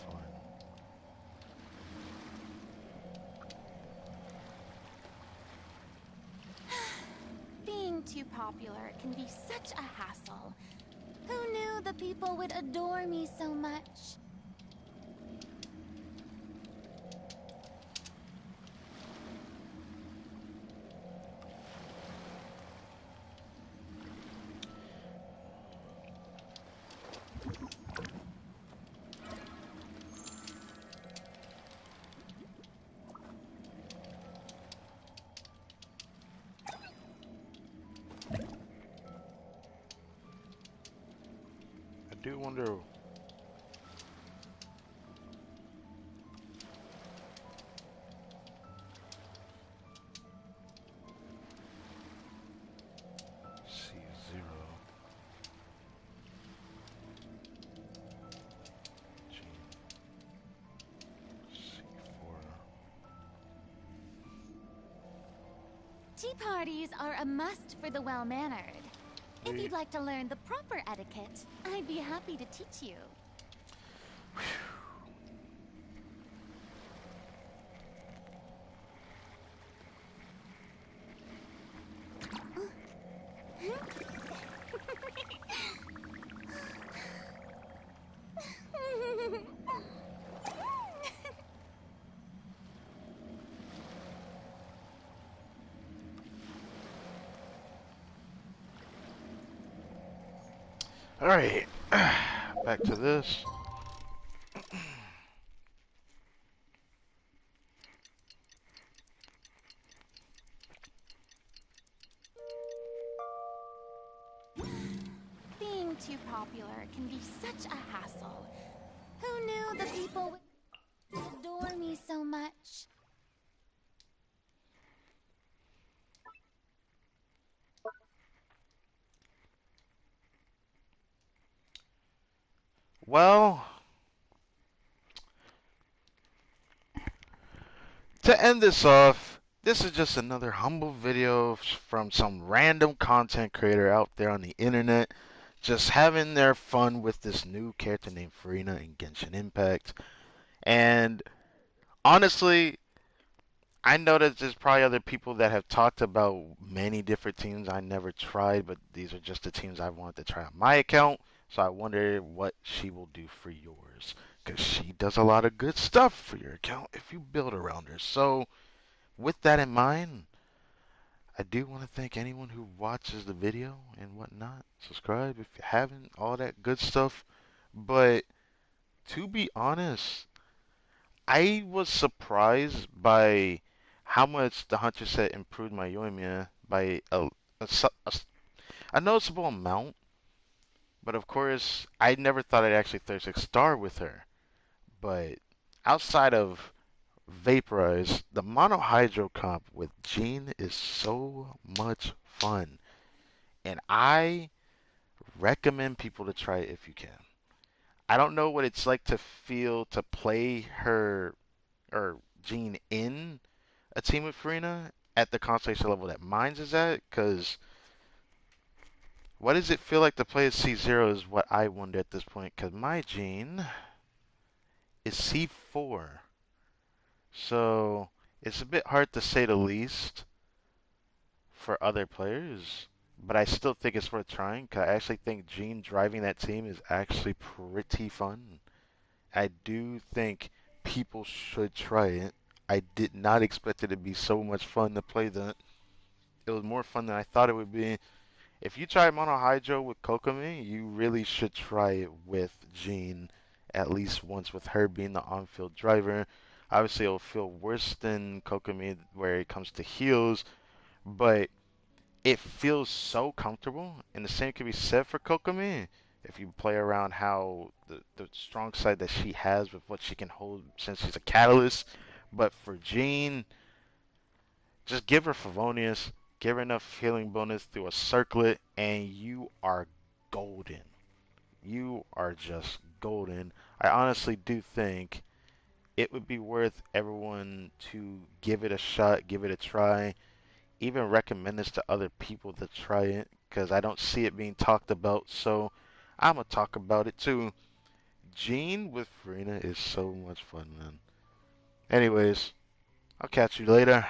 [SPEAKER 1] fun.
[SPEAKER 7] Being too popular can be such a hassle. Who knew the people would adore me so much?
[SPEAKER 1] I do wonder. C0. G. C4.
[SPEAKER 7] Tea parties are a must for the well-mannered. If you'd like to learn the proper etiquette, I'd be happy to teach you.
[SPEAKER 1] Alright, back to this.
[SPEAKER 7] Being too popular can be such a hassle. Who knew the people would adore me so much?
[SPEAKER 1] Well, to end this off, this is just another humble video from some random content creator out there on the internet, just having their fun with this new character named Furina in Genshin Impact. And honestly, I know that there's probably other people that have talked about many different teams I never tried, but these are just the teams I wanted to try on my account. So I wonder what she will do for yours, because she does a lot of good stuff for your account if you build around her. So with that in mind, I do want to thank anyone who watches the video and whatnot. Subscribe if you haven't, all that good stuff. But to be honest, I was surprised by how much the Hunter set improved my Yoimiya by a noticeable amount. But of course, I never thought I'd actually 36 star with her. But outside of Vaporize, the Mono Hydro comp with Jean is so much fun. And I recommend people to try it if you can. I don't know what it's like to feel to play her or Jean in a team with Furina at the constellation level that Mines is at, because what does it feel like to play as C0 is what I wonder at this point, because my Jean is C4. So it's a bit hard to say the least for other players, but I still think it's worth trying, because I actually think Jean driving that team is actually pretty fun. I do think people should try it. I did not expect it to be so much fun to play that. It was more fun than I thought it would be. If you try Mono Hydro with Kokomi, you really should try it with Jean at least once, with her being the on-field driver. Obviously, it'll feel worse than Kokomi where it comes to heals, but it feels so comfortable. And the same can be said for Kokomi. If you play around how the strong side that she has with what she can hold since she's a catalyst. But for Jean, just give her Favonius, give her enough healing bonus through a circlet, and you are golden. You are just golden. I honestly do think it would be worth everyone to give it a shot, give it a try, even recommend this to other people to try it, because I don't see it being talked about, so I'm going to talk about it too. Jean with Furina is so much fun, man. Anyways, I'll catch you later.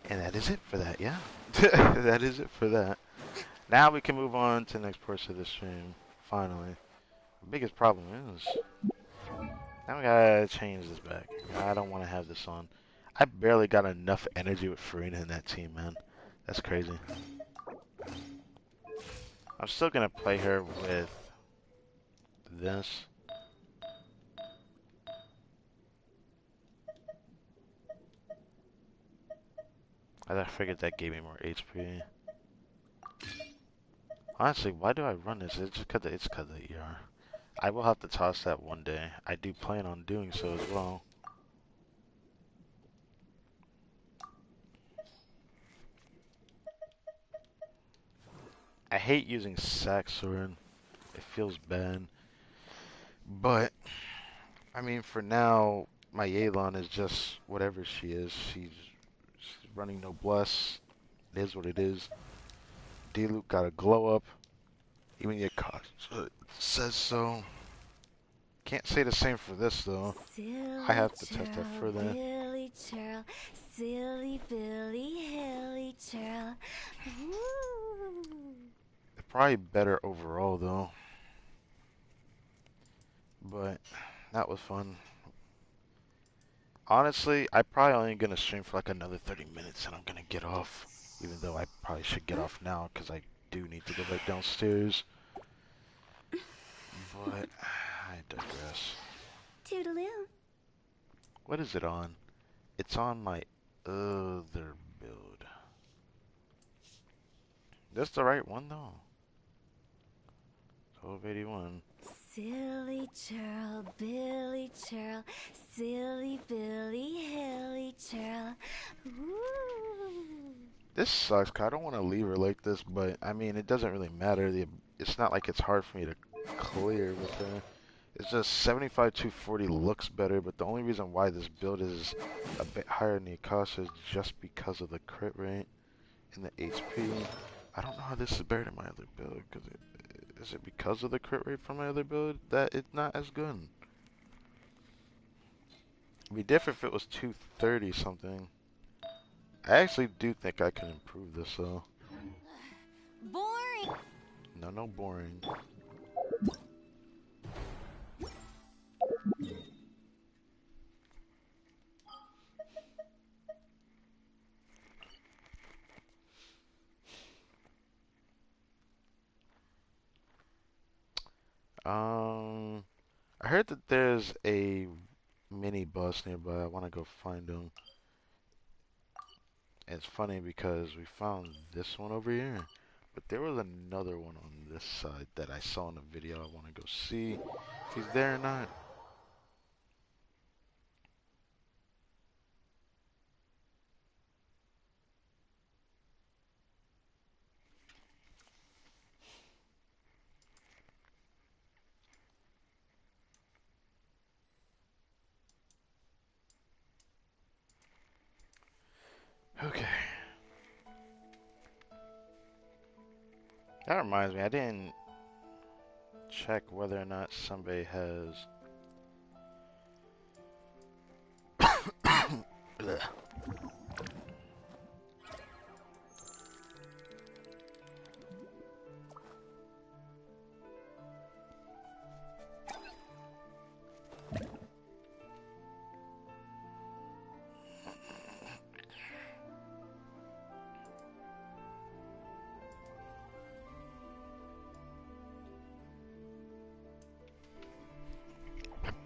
[SPEAKER 1] And that is it for that, yeah. That is it for that. Now we can move on to the next portion of the stream, finally. The biggest problem is, now we gotta change this back. I don't want to have this on. I barely got enough energy with Furina in that team, man. That's crazy. I'm still gonna play her with this. I figured that gave me more HP. Honestly, why do I run this? It's just it's because of the ER. I will have to toss that one day. I do plan on doing so as well. I hate using Sack Sword. It feels bad. But, I mean, for now, my Yelan is just whatever she is. She's running noblesse. It is what it is. D-Luke got a glow up. Even your cost says so. Can't say the same for this though. I have to test that further.
[SPEAKER 2] Billy churl, silly Billy, hilly churl. Woo.
[SPEAKER 1] Probably better overall though. But that was fun. Honestly, I probably only gonna stream for like another 30 minutes and I'm gonna get off. Even though I probably should get off now because I do need to go back downstairs. But I digress.
[SPEAKER 2] Toodaloo.
[SPEAKER 1] What is it on? It's on my other build. That's the right one though. 1281.
[SPEAKER 2] Silly churl, Billy churl, silly Billy, hilly churl. Woo.
[SPEAKER 1] This sucks, 'cause I don't want to leave her like this, but I mean, it doesn't really matter. It's not like it's hard for me to clear with her. It's just 75 240 looks better, but the only reason why this build is a bit higher than the Akasha is just because of the crit rate and the HP. I don't know how this is better than my other build, is it because of the crit rate from my other build that it's not as good? It'd be different if it was 230 something. I actually do think I can improve this though.
[SPEAKER 2] Boring.
[SPEAKER 1] No boring. I heard that there's a mini bus nearby. I want to go find them. It's funny because we found this one over here, but there was another one on this side that I saw in the video. I want to go see if he's there or not. Okay. That reminds me, I didn't check whether or not somebody has Blech.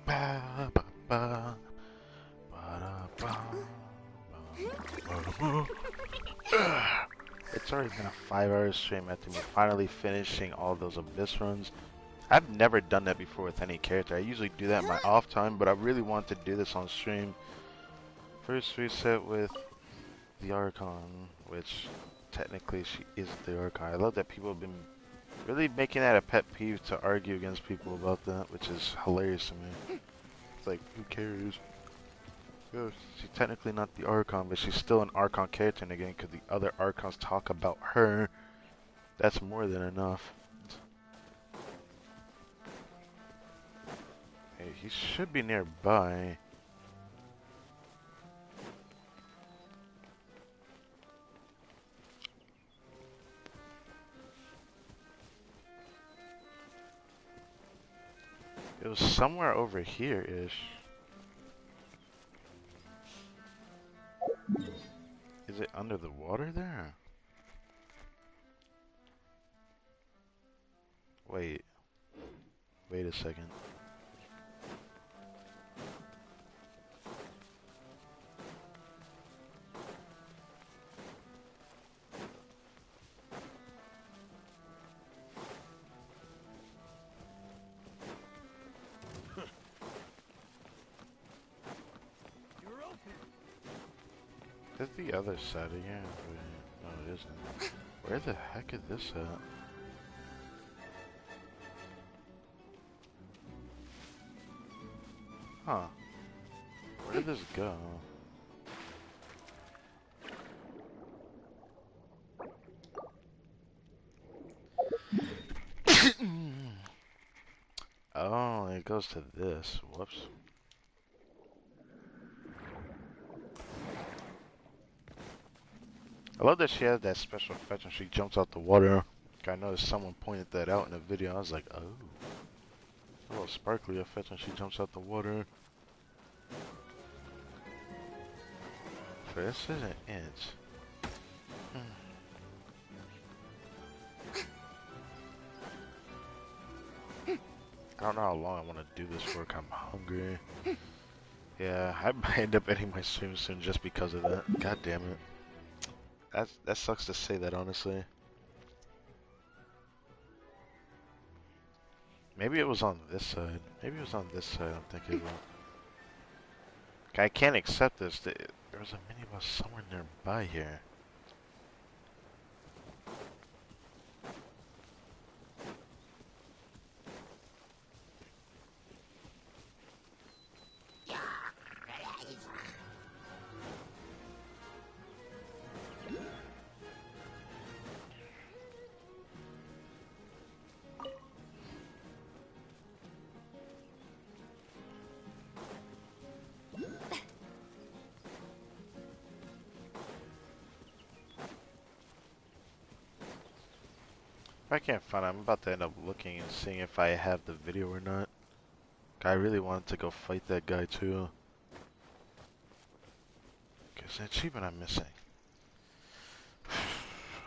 [SPEAKER 1] Ba, ba, ba, ba, da, ba, ba, ba. It's already been a 5-hour stream after me finally finishing all those Abyss runs. I've never done that before with any character. I usually do that in my off time, but I really want to do this on stream. First reset with the Archon, which technically she is the Archon. I love that people have been really making that a pet peeve to argue against people about that, which is hilarious to me. It's like, who cares? Yeah, she's technically not the Archon, but she's still an Archon character in the game because the other Archons talk about her. That's more than enough. Hey, he should be nearby. It was somewhere over here-ish. Is it under the water there? Wait. Wait a second. It's the other side again. No, it isn't. Where the heck is this at? Huh. Where did this go? Oh, it goes to this. Whoops. I love that she has that special effect when she jumps out the water. I noticed someone pointed that out in the video. I was like, oh. A little sparkly effect when she jumps out the water. This isn't it. I don't know how long I want to do this for. I'm hungry. Yeah, I might end up ending my stream soon just because of that. God damn it. That sucks to say that, honestly. Maybe it was on this side. Maybe it was on this side I'm thinking about. I can't accept this. There was a minibus somewhere nearby here. If I can't find it, I'm about to end up looking and seeing if I have the video or not. I really wanted to go fight that guy too. Because the achievement I'm missing.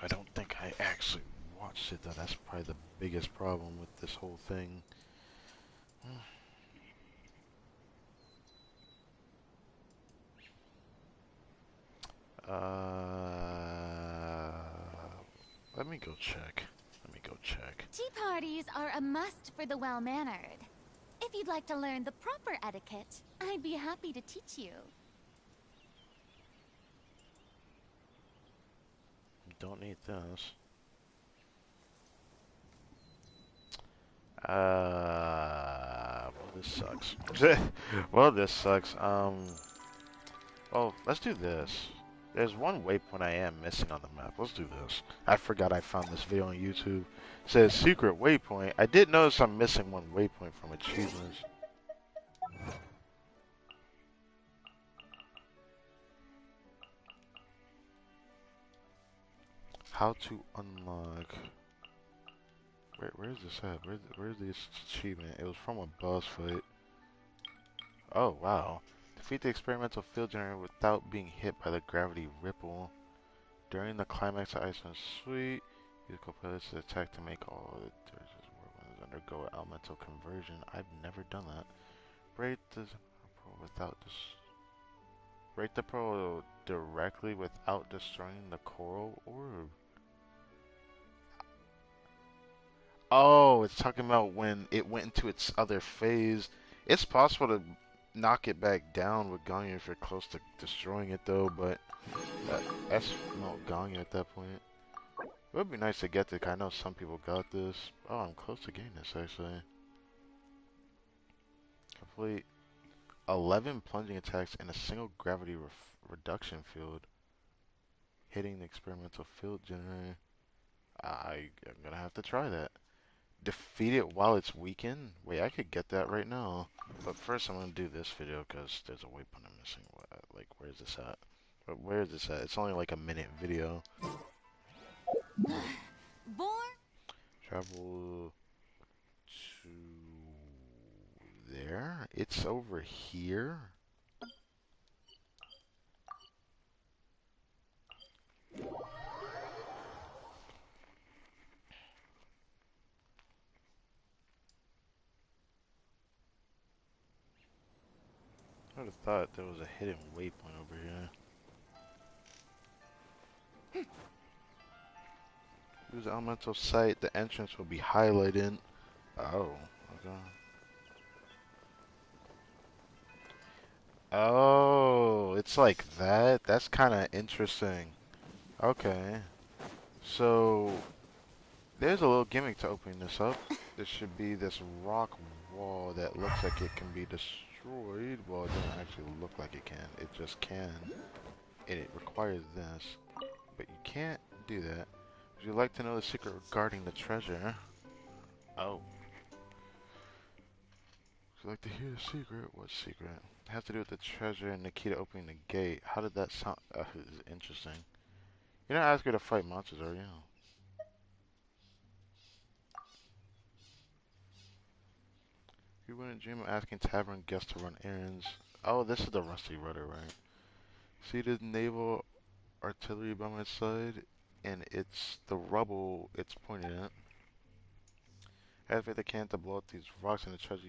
[SPEAKER 1] I don't think I actually watched it though. That's probably the biggest problem with this whole thing. Let me go check. Let me go check.
[SPEAKER 2] Tea parties are a must for the well-mannered. If you'd like to learn the proper etiquette, I'd be happy to teach you.
[SPEAKER 1] Don't need this. Well, this sucks. Well, this sucks. Well, let's do this. There's one waypoint I am missing on the map. Let's do this. I forgot I found this video on YouTube. It says secret waypoint. I did notice I'm missing one waypoint from achievements. How to unlock... Where's this at? Where's this achievement? It was from a boss fight. Oh, wow. Defeat the experimental field generator without being hit by the gravity ripple. During the climax of Iceland Suite, use co-pilots to attack to make all of the weapons undergo elemental conversion. I've never done that. Break the pearl without break the pearl directly without destroying the coral orb. Oh, it's talking about when it went into its other phase. It's possible to knock it back down with Ganyu if you're close to destroying it though, but that's not Ganyu at that point. It would be nice to get this. I know some people got this. Oh, I'm close to getting this actually. Complete 11 plunging attacks in a single gravity reduction field. Hitting the experimental field generator. I'm gonna have to try that. Defeat it while it's weakened? Wait, I could get that right now. But first I'm gonna do this video because there's a waypoint I'm missing. Like, where's this at? But where is this at? It's only like a minute video.
[SPEAKER 2] Born?
[SPEAKER 1] Travel to there? It's over here? I would have thought there was a hidden waypoint over here. Use elemental sight. The entrance will be highlighted. Oh, okay. Oh, it's like that? That's kind of interesting. Okay. So, there's a little gimmick to opening this up. There should be this rock wall that looks like it can be destroyed. destroyed. Well, it doesn't actually look like it can. It just can. And it requires this. But you can't do that. Would you like to know the secret regarding the treasure? Oh. Would you like to hear the secret? What secret? It has to do with the treasure and the key to opening the gate. How did that sound? This is interesting. You're not asking to fight monsters, are you? You wouldn't dream of asking tavern guests to run errands. Oh, this is the rusty rudder, right? See the naval artillery by my side, and it's the rubble it's pointed at. Activate the cannon to blow up these rocks, and the treasure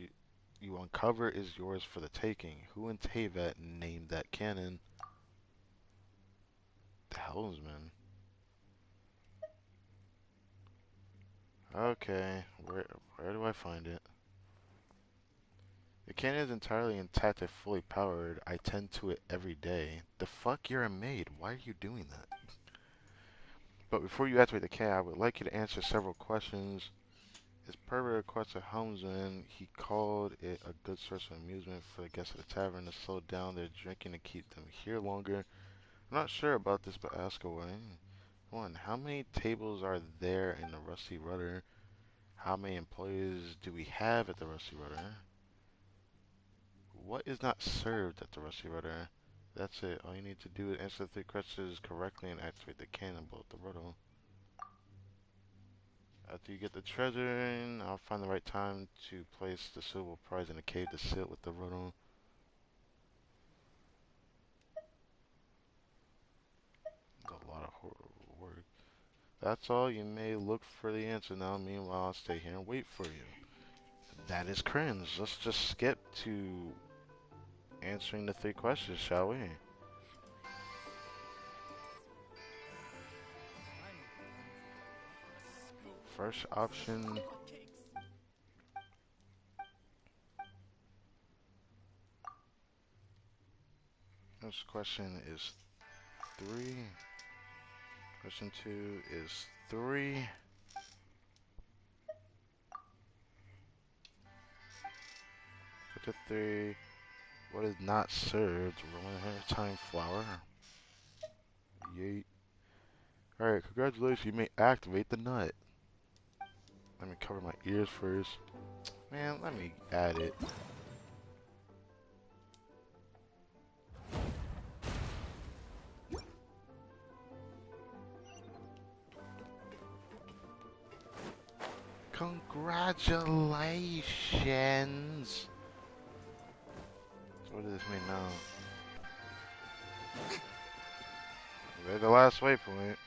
[SPEAKER 1] you uncover is yours for the taking. Who in Teyvat named that cannon? The helmsman. Okay, where do I find it? The cannon is entirely intact and fully powered. I tend to it every day. The fuck, you're a maid. Why are you doing that? But before you activate the cannon, I would like you to answer several questions. His pervert requested helmsman. He called it a good source of amusement for the guests of the tavern to slow down their drinking and keep them here longer. I'm not sure about this, but ask away. 1. How many tables are there in the Rusty Rudder? How many employees do we have at the Rusty Rudder? What is not served at the Rusty Rudder? That's it. All you need to do is answer the 3 questions correctly and activate the cannon blow up the rudder. After you get the treasure, I'll find the right time to place the suitable prize in a cave to seal it with the rudder. A lot of work. That's all. You may look for the answer now. Meanwhile, I'll stay here and wait for you. That is cringe. Let's just skip to answering the 3 questions, shall we? First option. This question is 3. Question 2 is 3. Question 3. What is not served? Roman hair time flour. Yeet. Alright, congratulations, you may activate the nut. Let me cover my ears first. Man, let me add it. Congratulations! So what does this mean now? We're the last waypoint.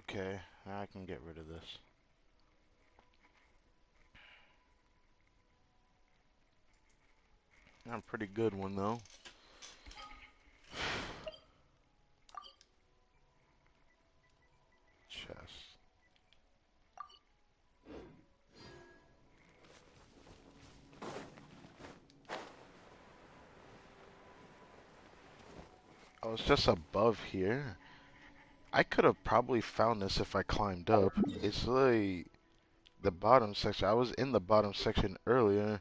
[SPEAKER 1] Okay, now I can get rid of this. I'm a pretty good one though. Chest. Oh, it's just above here. I could have probably found this if I climbed up. It's like the bottom section. I was in the bottom section earlier.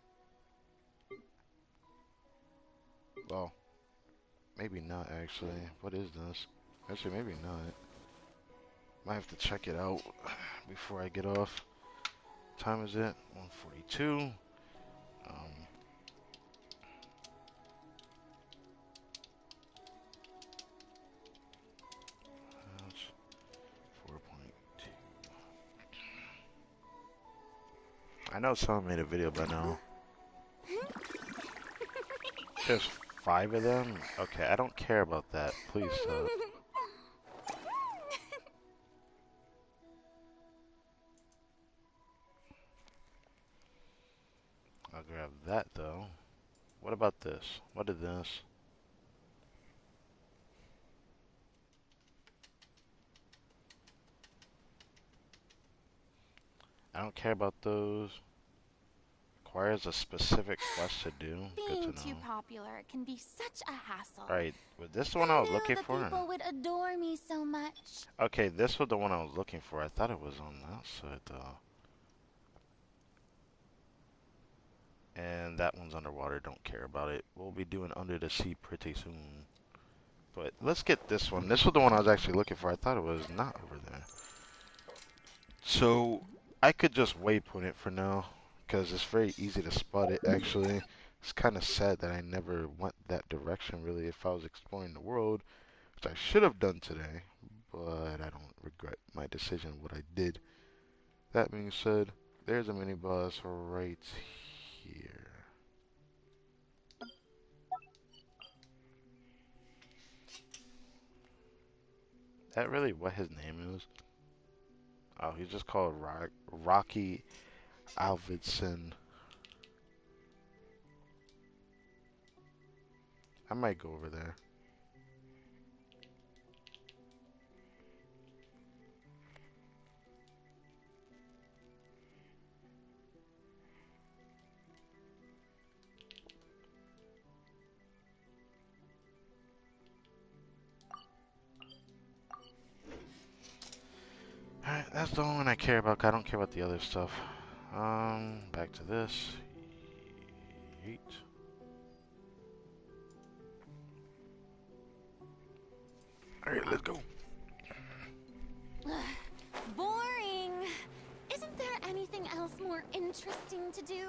[SPEAKER 1] Well, maybe not actually. What is this? Actually, maybe not. Might have to check it out before I get off. What time is it? 1:42. That's 4.2. I know someone made a video by now. There's 5 of them? Okay, I don't care about that. Please stop. I'll grab that though. What about this? What is this? I don't care about those. Requires a specific quest to do. Good to
[SPEAKER 7] Being too
[SPEAKER 1] know.
[SPEAKER 7] popular can be such a hassle.
[SPEAKER 1] Alright, was this the
[SPEAKER 7] Who
[SPEAKER 1] one I was
[SPEAKER 7] knew
[SPEAKER 1] looking
[SPEAKER 7] the
[SPEAKER 1] for?
[SPEAKER 7] people would adore me so much?
[SPEAKER 1] Okay, this was the one I was looking for. I thought it was on that side though. And that one's underwater. Don't care about it. We'll be doing Under the Sea pretty soon. But let's get this one. This was the one I was actually looking for. I thought it was not over there. So I could just waypoint it for now, because it's very easy to spot it actually. It's kind of sad that I never went that direction really if I was exploring the world, which I should have done today, but I don't regret my decision what I did. That being said, there's a mini boss right here. That really what his name is? Oh, he's just called Rocky Alvidson. I might go over there. Alright, that's the only one I care about. I don't care about the other stuff. Back to this. Yeet. Alright, let's go.
[SPEAKER 7] Boring. Isn't there anything else more interesting to do?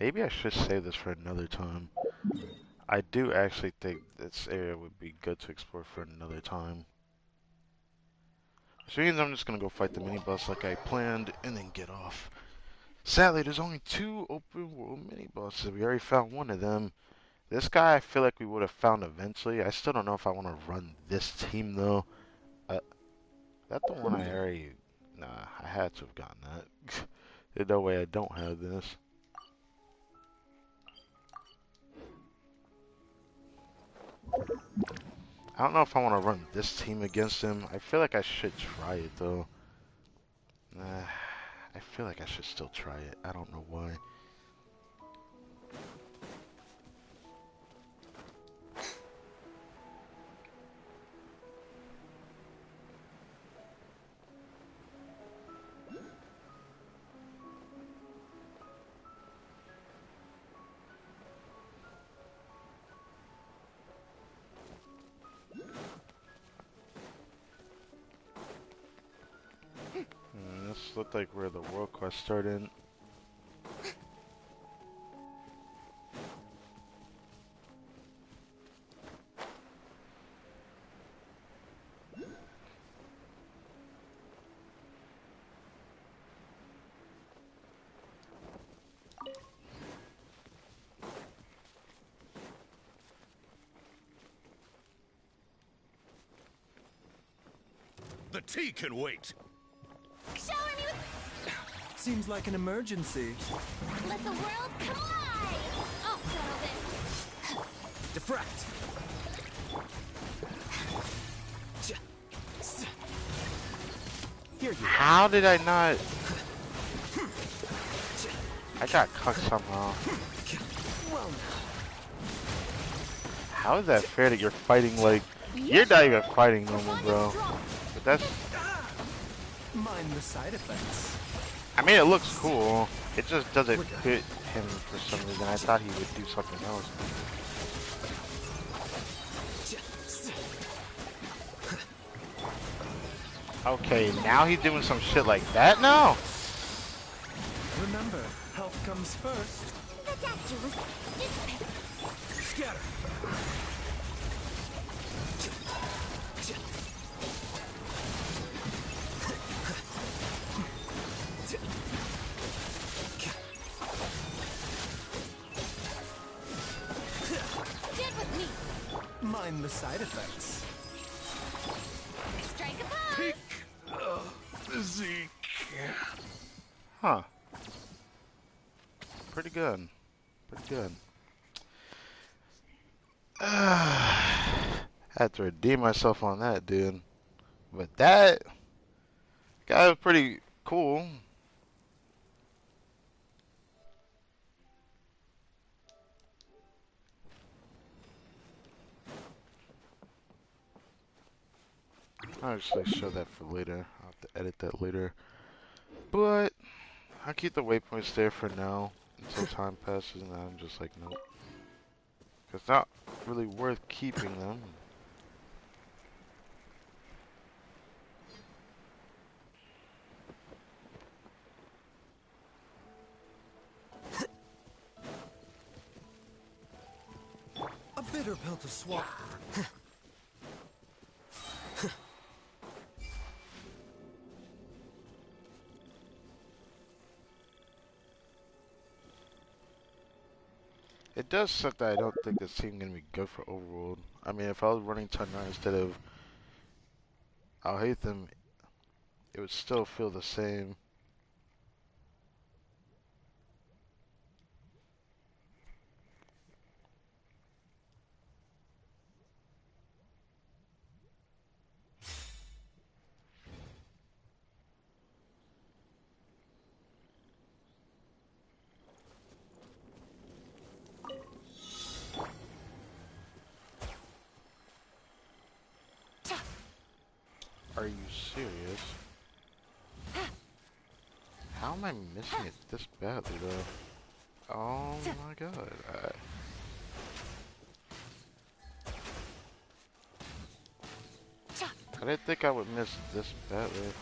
[SPEAKER 1] Maybe I should save this for another time. I do actually think this area would be good to explore for another time. Which means I'm just gonna go fight the mini boss like I planned and then get off. Sadly, there's only 2 open world mini bosses. We already found one of them. This guy I feel like we would have found eventually. I still don't know if I want to run this team though. That's the one I already... Nah, I had to have gotten that. There's no way I don't have this. I don't know if I want to run this team against him. I feel like I should try it though. Nah, I feel like I should still try it. I don't know why. This looked like where the world quest started.
[SPEAKER 9] The tea can wait.
[SPEAKER 7] Shower me with...
[SPEAKER 4] Seems like an emergency.
[SPEAKER 7] Let the world collide! I'll settle this.
[SPEAKER 9] Diffract.
[SPEAKER 4] Here you
[SPEAKER 1] How did I not? I got cucked somehow. How is that fair that you're fighting like... You're not even fighting normal, bro. But that's...
[SPEAKER 4] mind the side effects.
[SPEAKER 1] I mean, it looks cool. It just doesn't fit him for some reason. I thought he would do something else. Okay, now he's doing some shit like that now?
[SPEAKER 4] Remember, health comes first.
[SPEAKER 7] The doctor was...
[SPEAKER 9] Scatter.
[SPEAKER 4] Mind the side effects.
[SPEAKER 2] Strike a pose!
[SPEAKER 9] Physique.
[SPEAKER 1] Huh. Pretty good. Pretty good. Had to redeem myself on that, dude. But that guy was pretty cool. I'll actually show that for later. I'll have to edit that later. But I'll keep the waypoints there for now until time passes, and I'm just like, nope. It's not really worth keeping them.
[SPEAKER 4] A bitter pill to swallow.
[SPEAKER 1] It does suck that I don't think this team gonna be good for Overworld. I mean, if I was running timeout instead of I'll hate them, it would still feel the same. Are you serious? How am I missing it this badly, though? Oh my god. I didn't think I would miss this badly.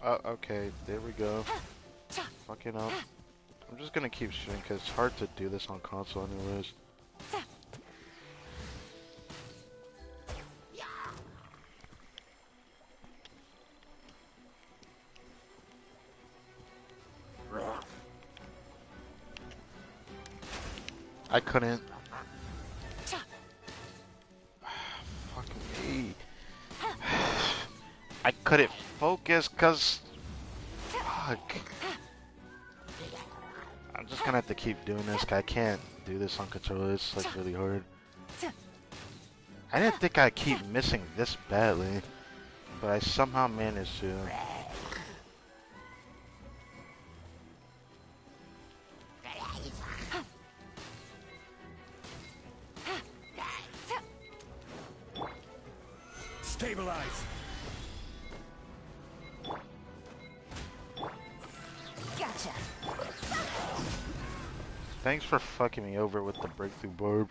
[SPEAKER 1] Oh, okay, there we go. Fucking up. I'm just gonna keep shooting because it's hard to do this on console anyways. I couldn't. Fucking me. I couldn't focus cause fuck. I'm just gonna have to keep doing this. I can't do this on controller. It's like really hard. I didn't think I'd keep missing this badly, but I somehow managed to.
[SPEAKER 9] Stabilize.
[SPEAKER 2] Gotcha.
[SPEAKER 1] Thanks for fucking me over with the breakthrough barb.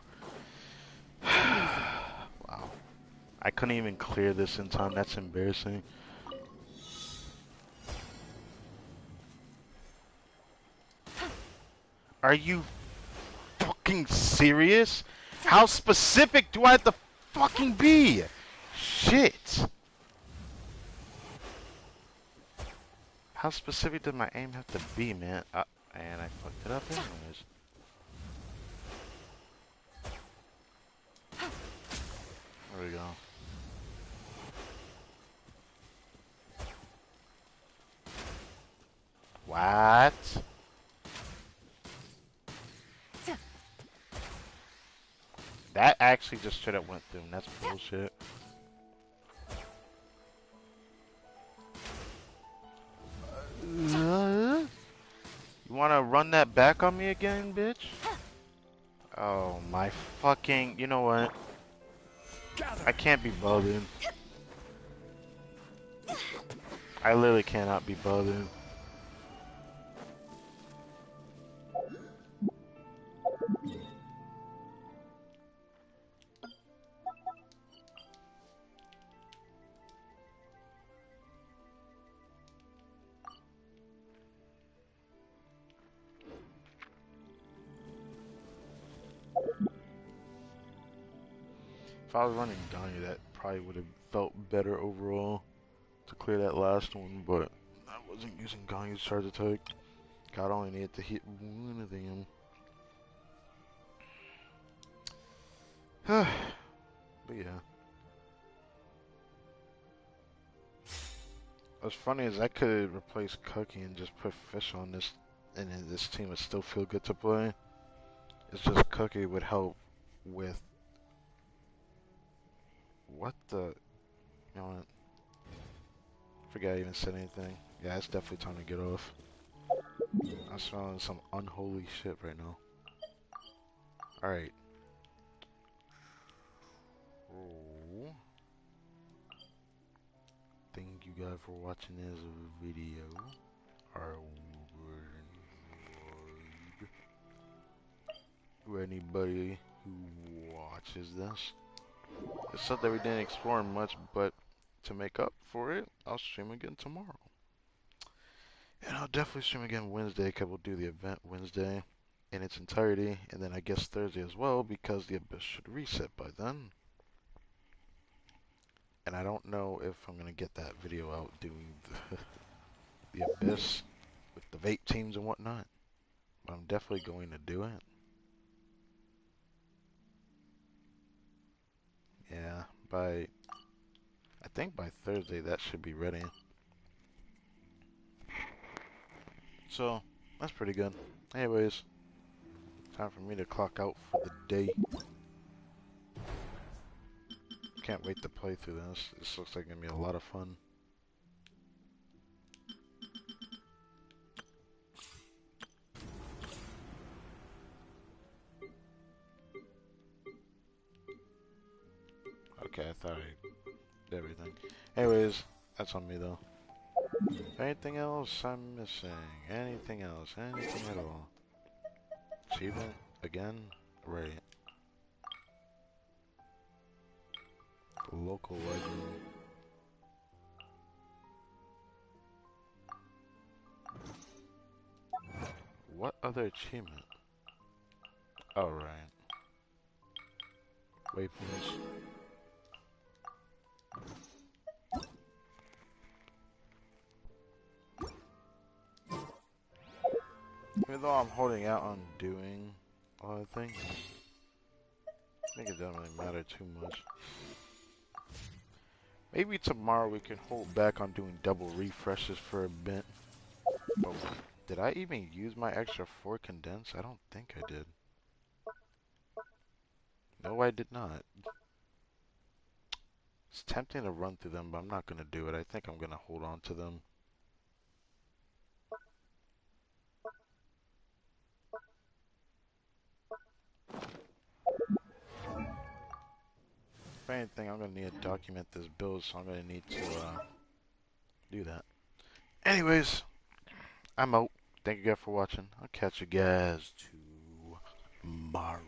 [SPEAKER 1] Wow. I couldn't even clear this in time. That's embarrassing. Are you fucking serious? How specific do I have to fucking be? Shit. How specific did my aim have to be, man? And I fucked it up anyways. There we go. What? That actually just straight up went through, and that's bullshit. You wanna run that back on me again, bitch? Oh my fucking... You know what? I can't be bothered. I literally cannot be bothered. If I was running Donnie, that probably would have felt better overall to clear that last one, but I wasn't using Ganyu's charge attack. God only needed to hit one of them. But yeah. What's funny is I could replace Cookie and just put Fish on this, and then this team would still feel good to play. It's just Cookie would help with what the, you know what? Forget I even said anything. Yeah, it's definitely time to get off. I'm smelling some unholy shit right now. Alright. Oh. Thank you guys for watching this video. For anybody who watches this. It's something we didn't explore much, but to make up for it, I'll stream again tomorrow. And I'll definitely stream again Wednesday, because we'll do the event Wednesday in its entirety, and then I guess Thursday as well, because the Abyss should reset by then. And I don't know if I'm going to get that video out doing the Abyss with the vape teams and whatnot, but I'm definitely going to do it. Yeah, I think by Thursday that should be ready. So, that's pretty good. Anyways, time for me to clock out for the day. Can't wait to play through this. This looks like it's going to be a lot of fun. Okay, I thought I did everything. Anyways, that's on me though. Anything else I'm missing? Anything else? Anything at all? Achievement? Again? Right. Local legend. What other achievement? Oh, right. Waypoints. Even though I'm holding out on doing a lot of things, I think it doesn't really matter too much. Maybe tomorrow we can hold back on doing double refreshes for a bit. But did I even use my extra 4 condense? I don't think I did. No, I did not. It's tempting to run through them, but I'm not going to do it. I think I'm going to hold on to them. If anything, I'm going to need to document this build, so I'm going to need to do that. Anyways, I'm out. Thank you guys for watching. I'll catch you guys tomorrow.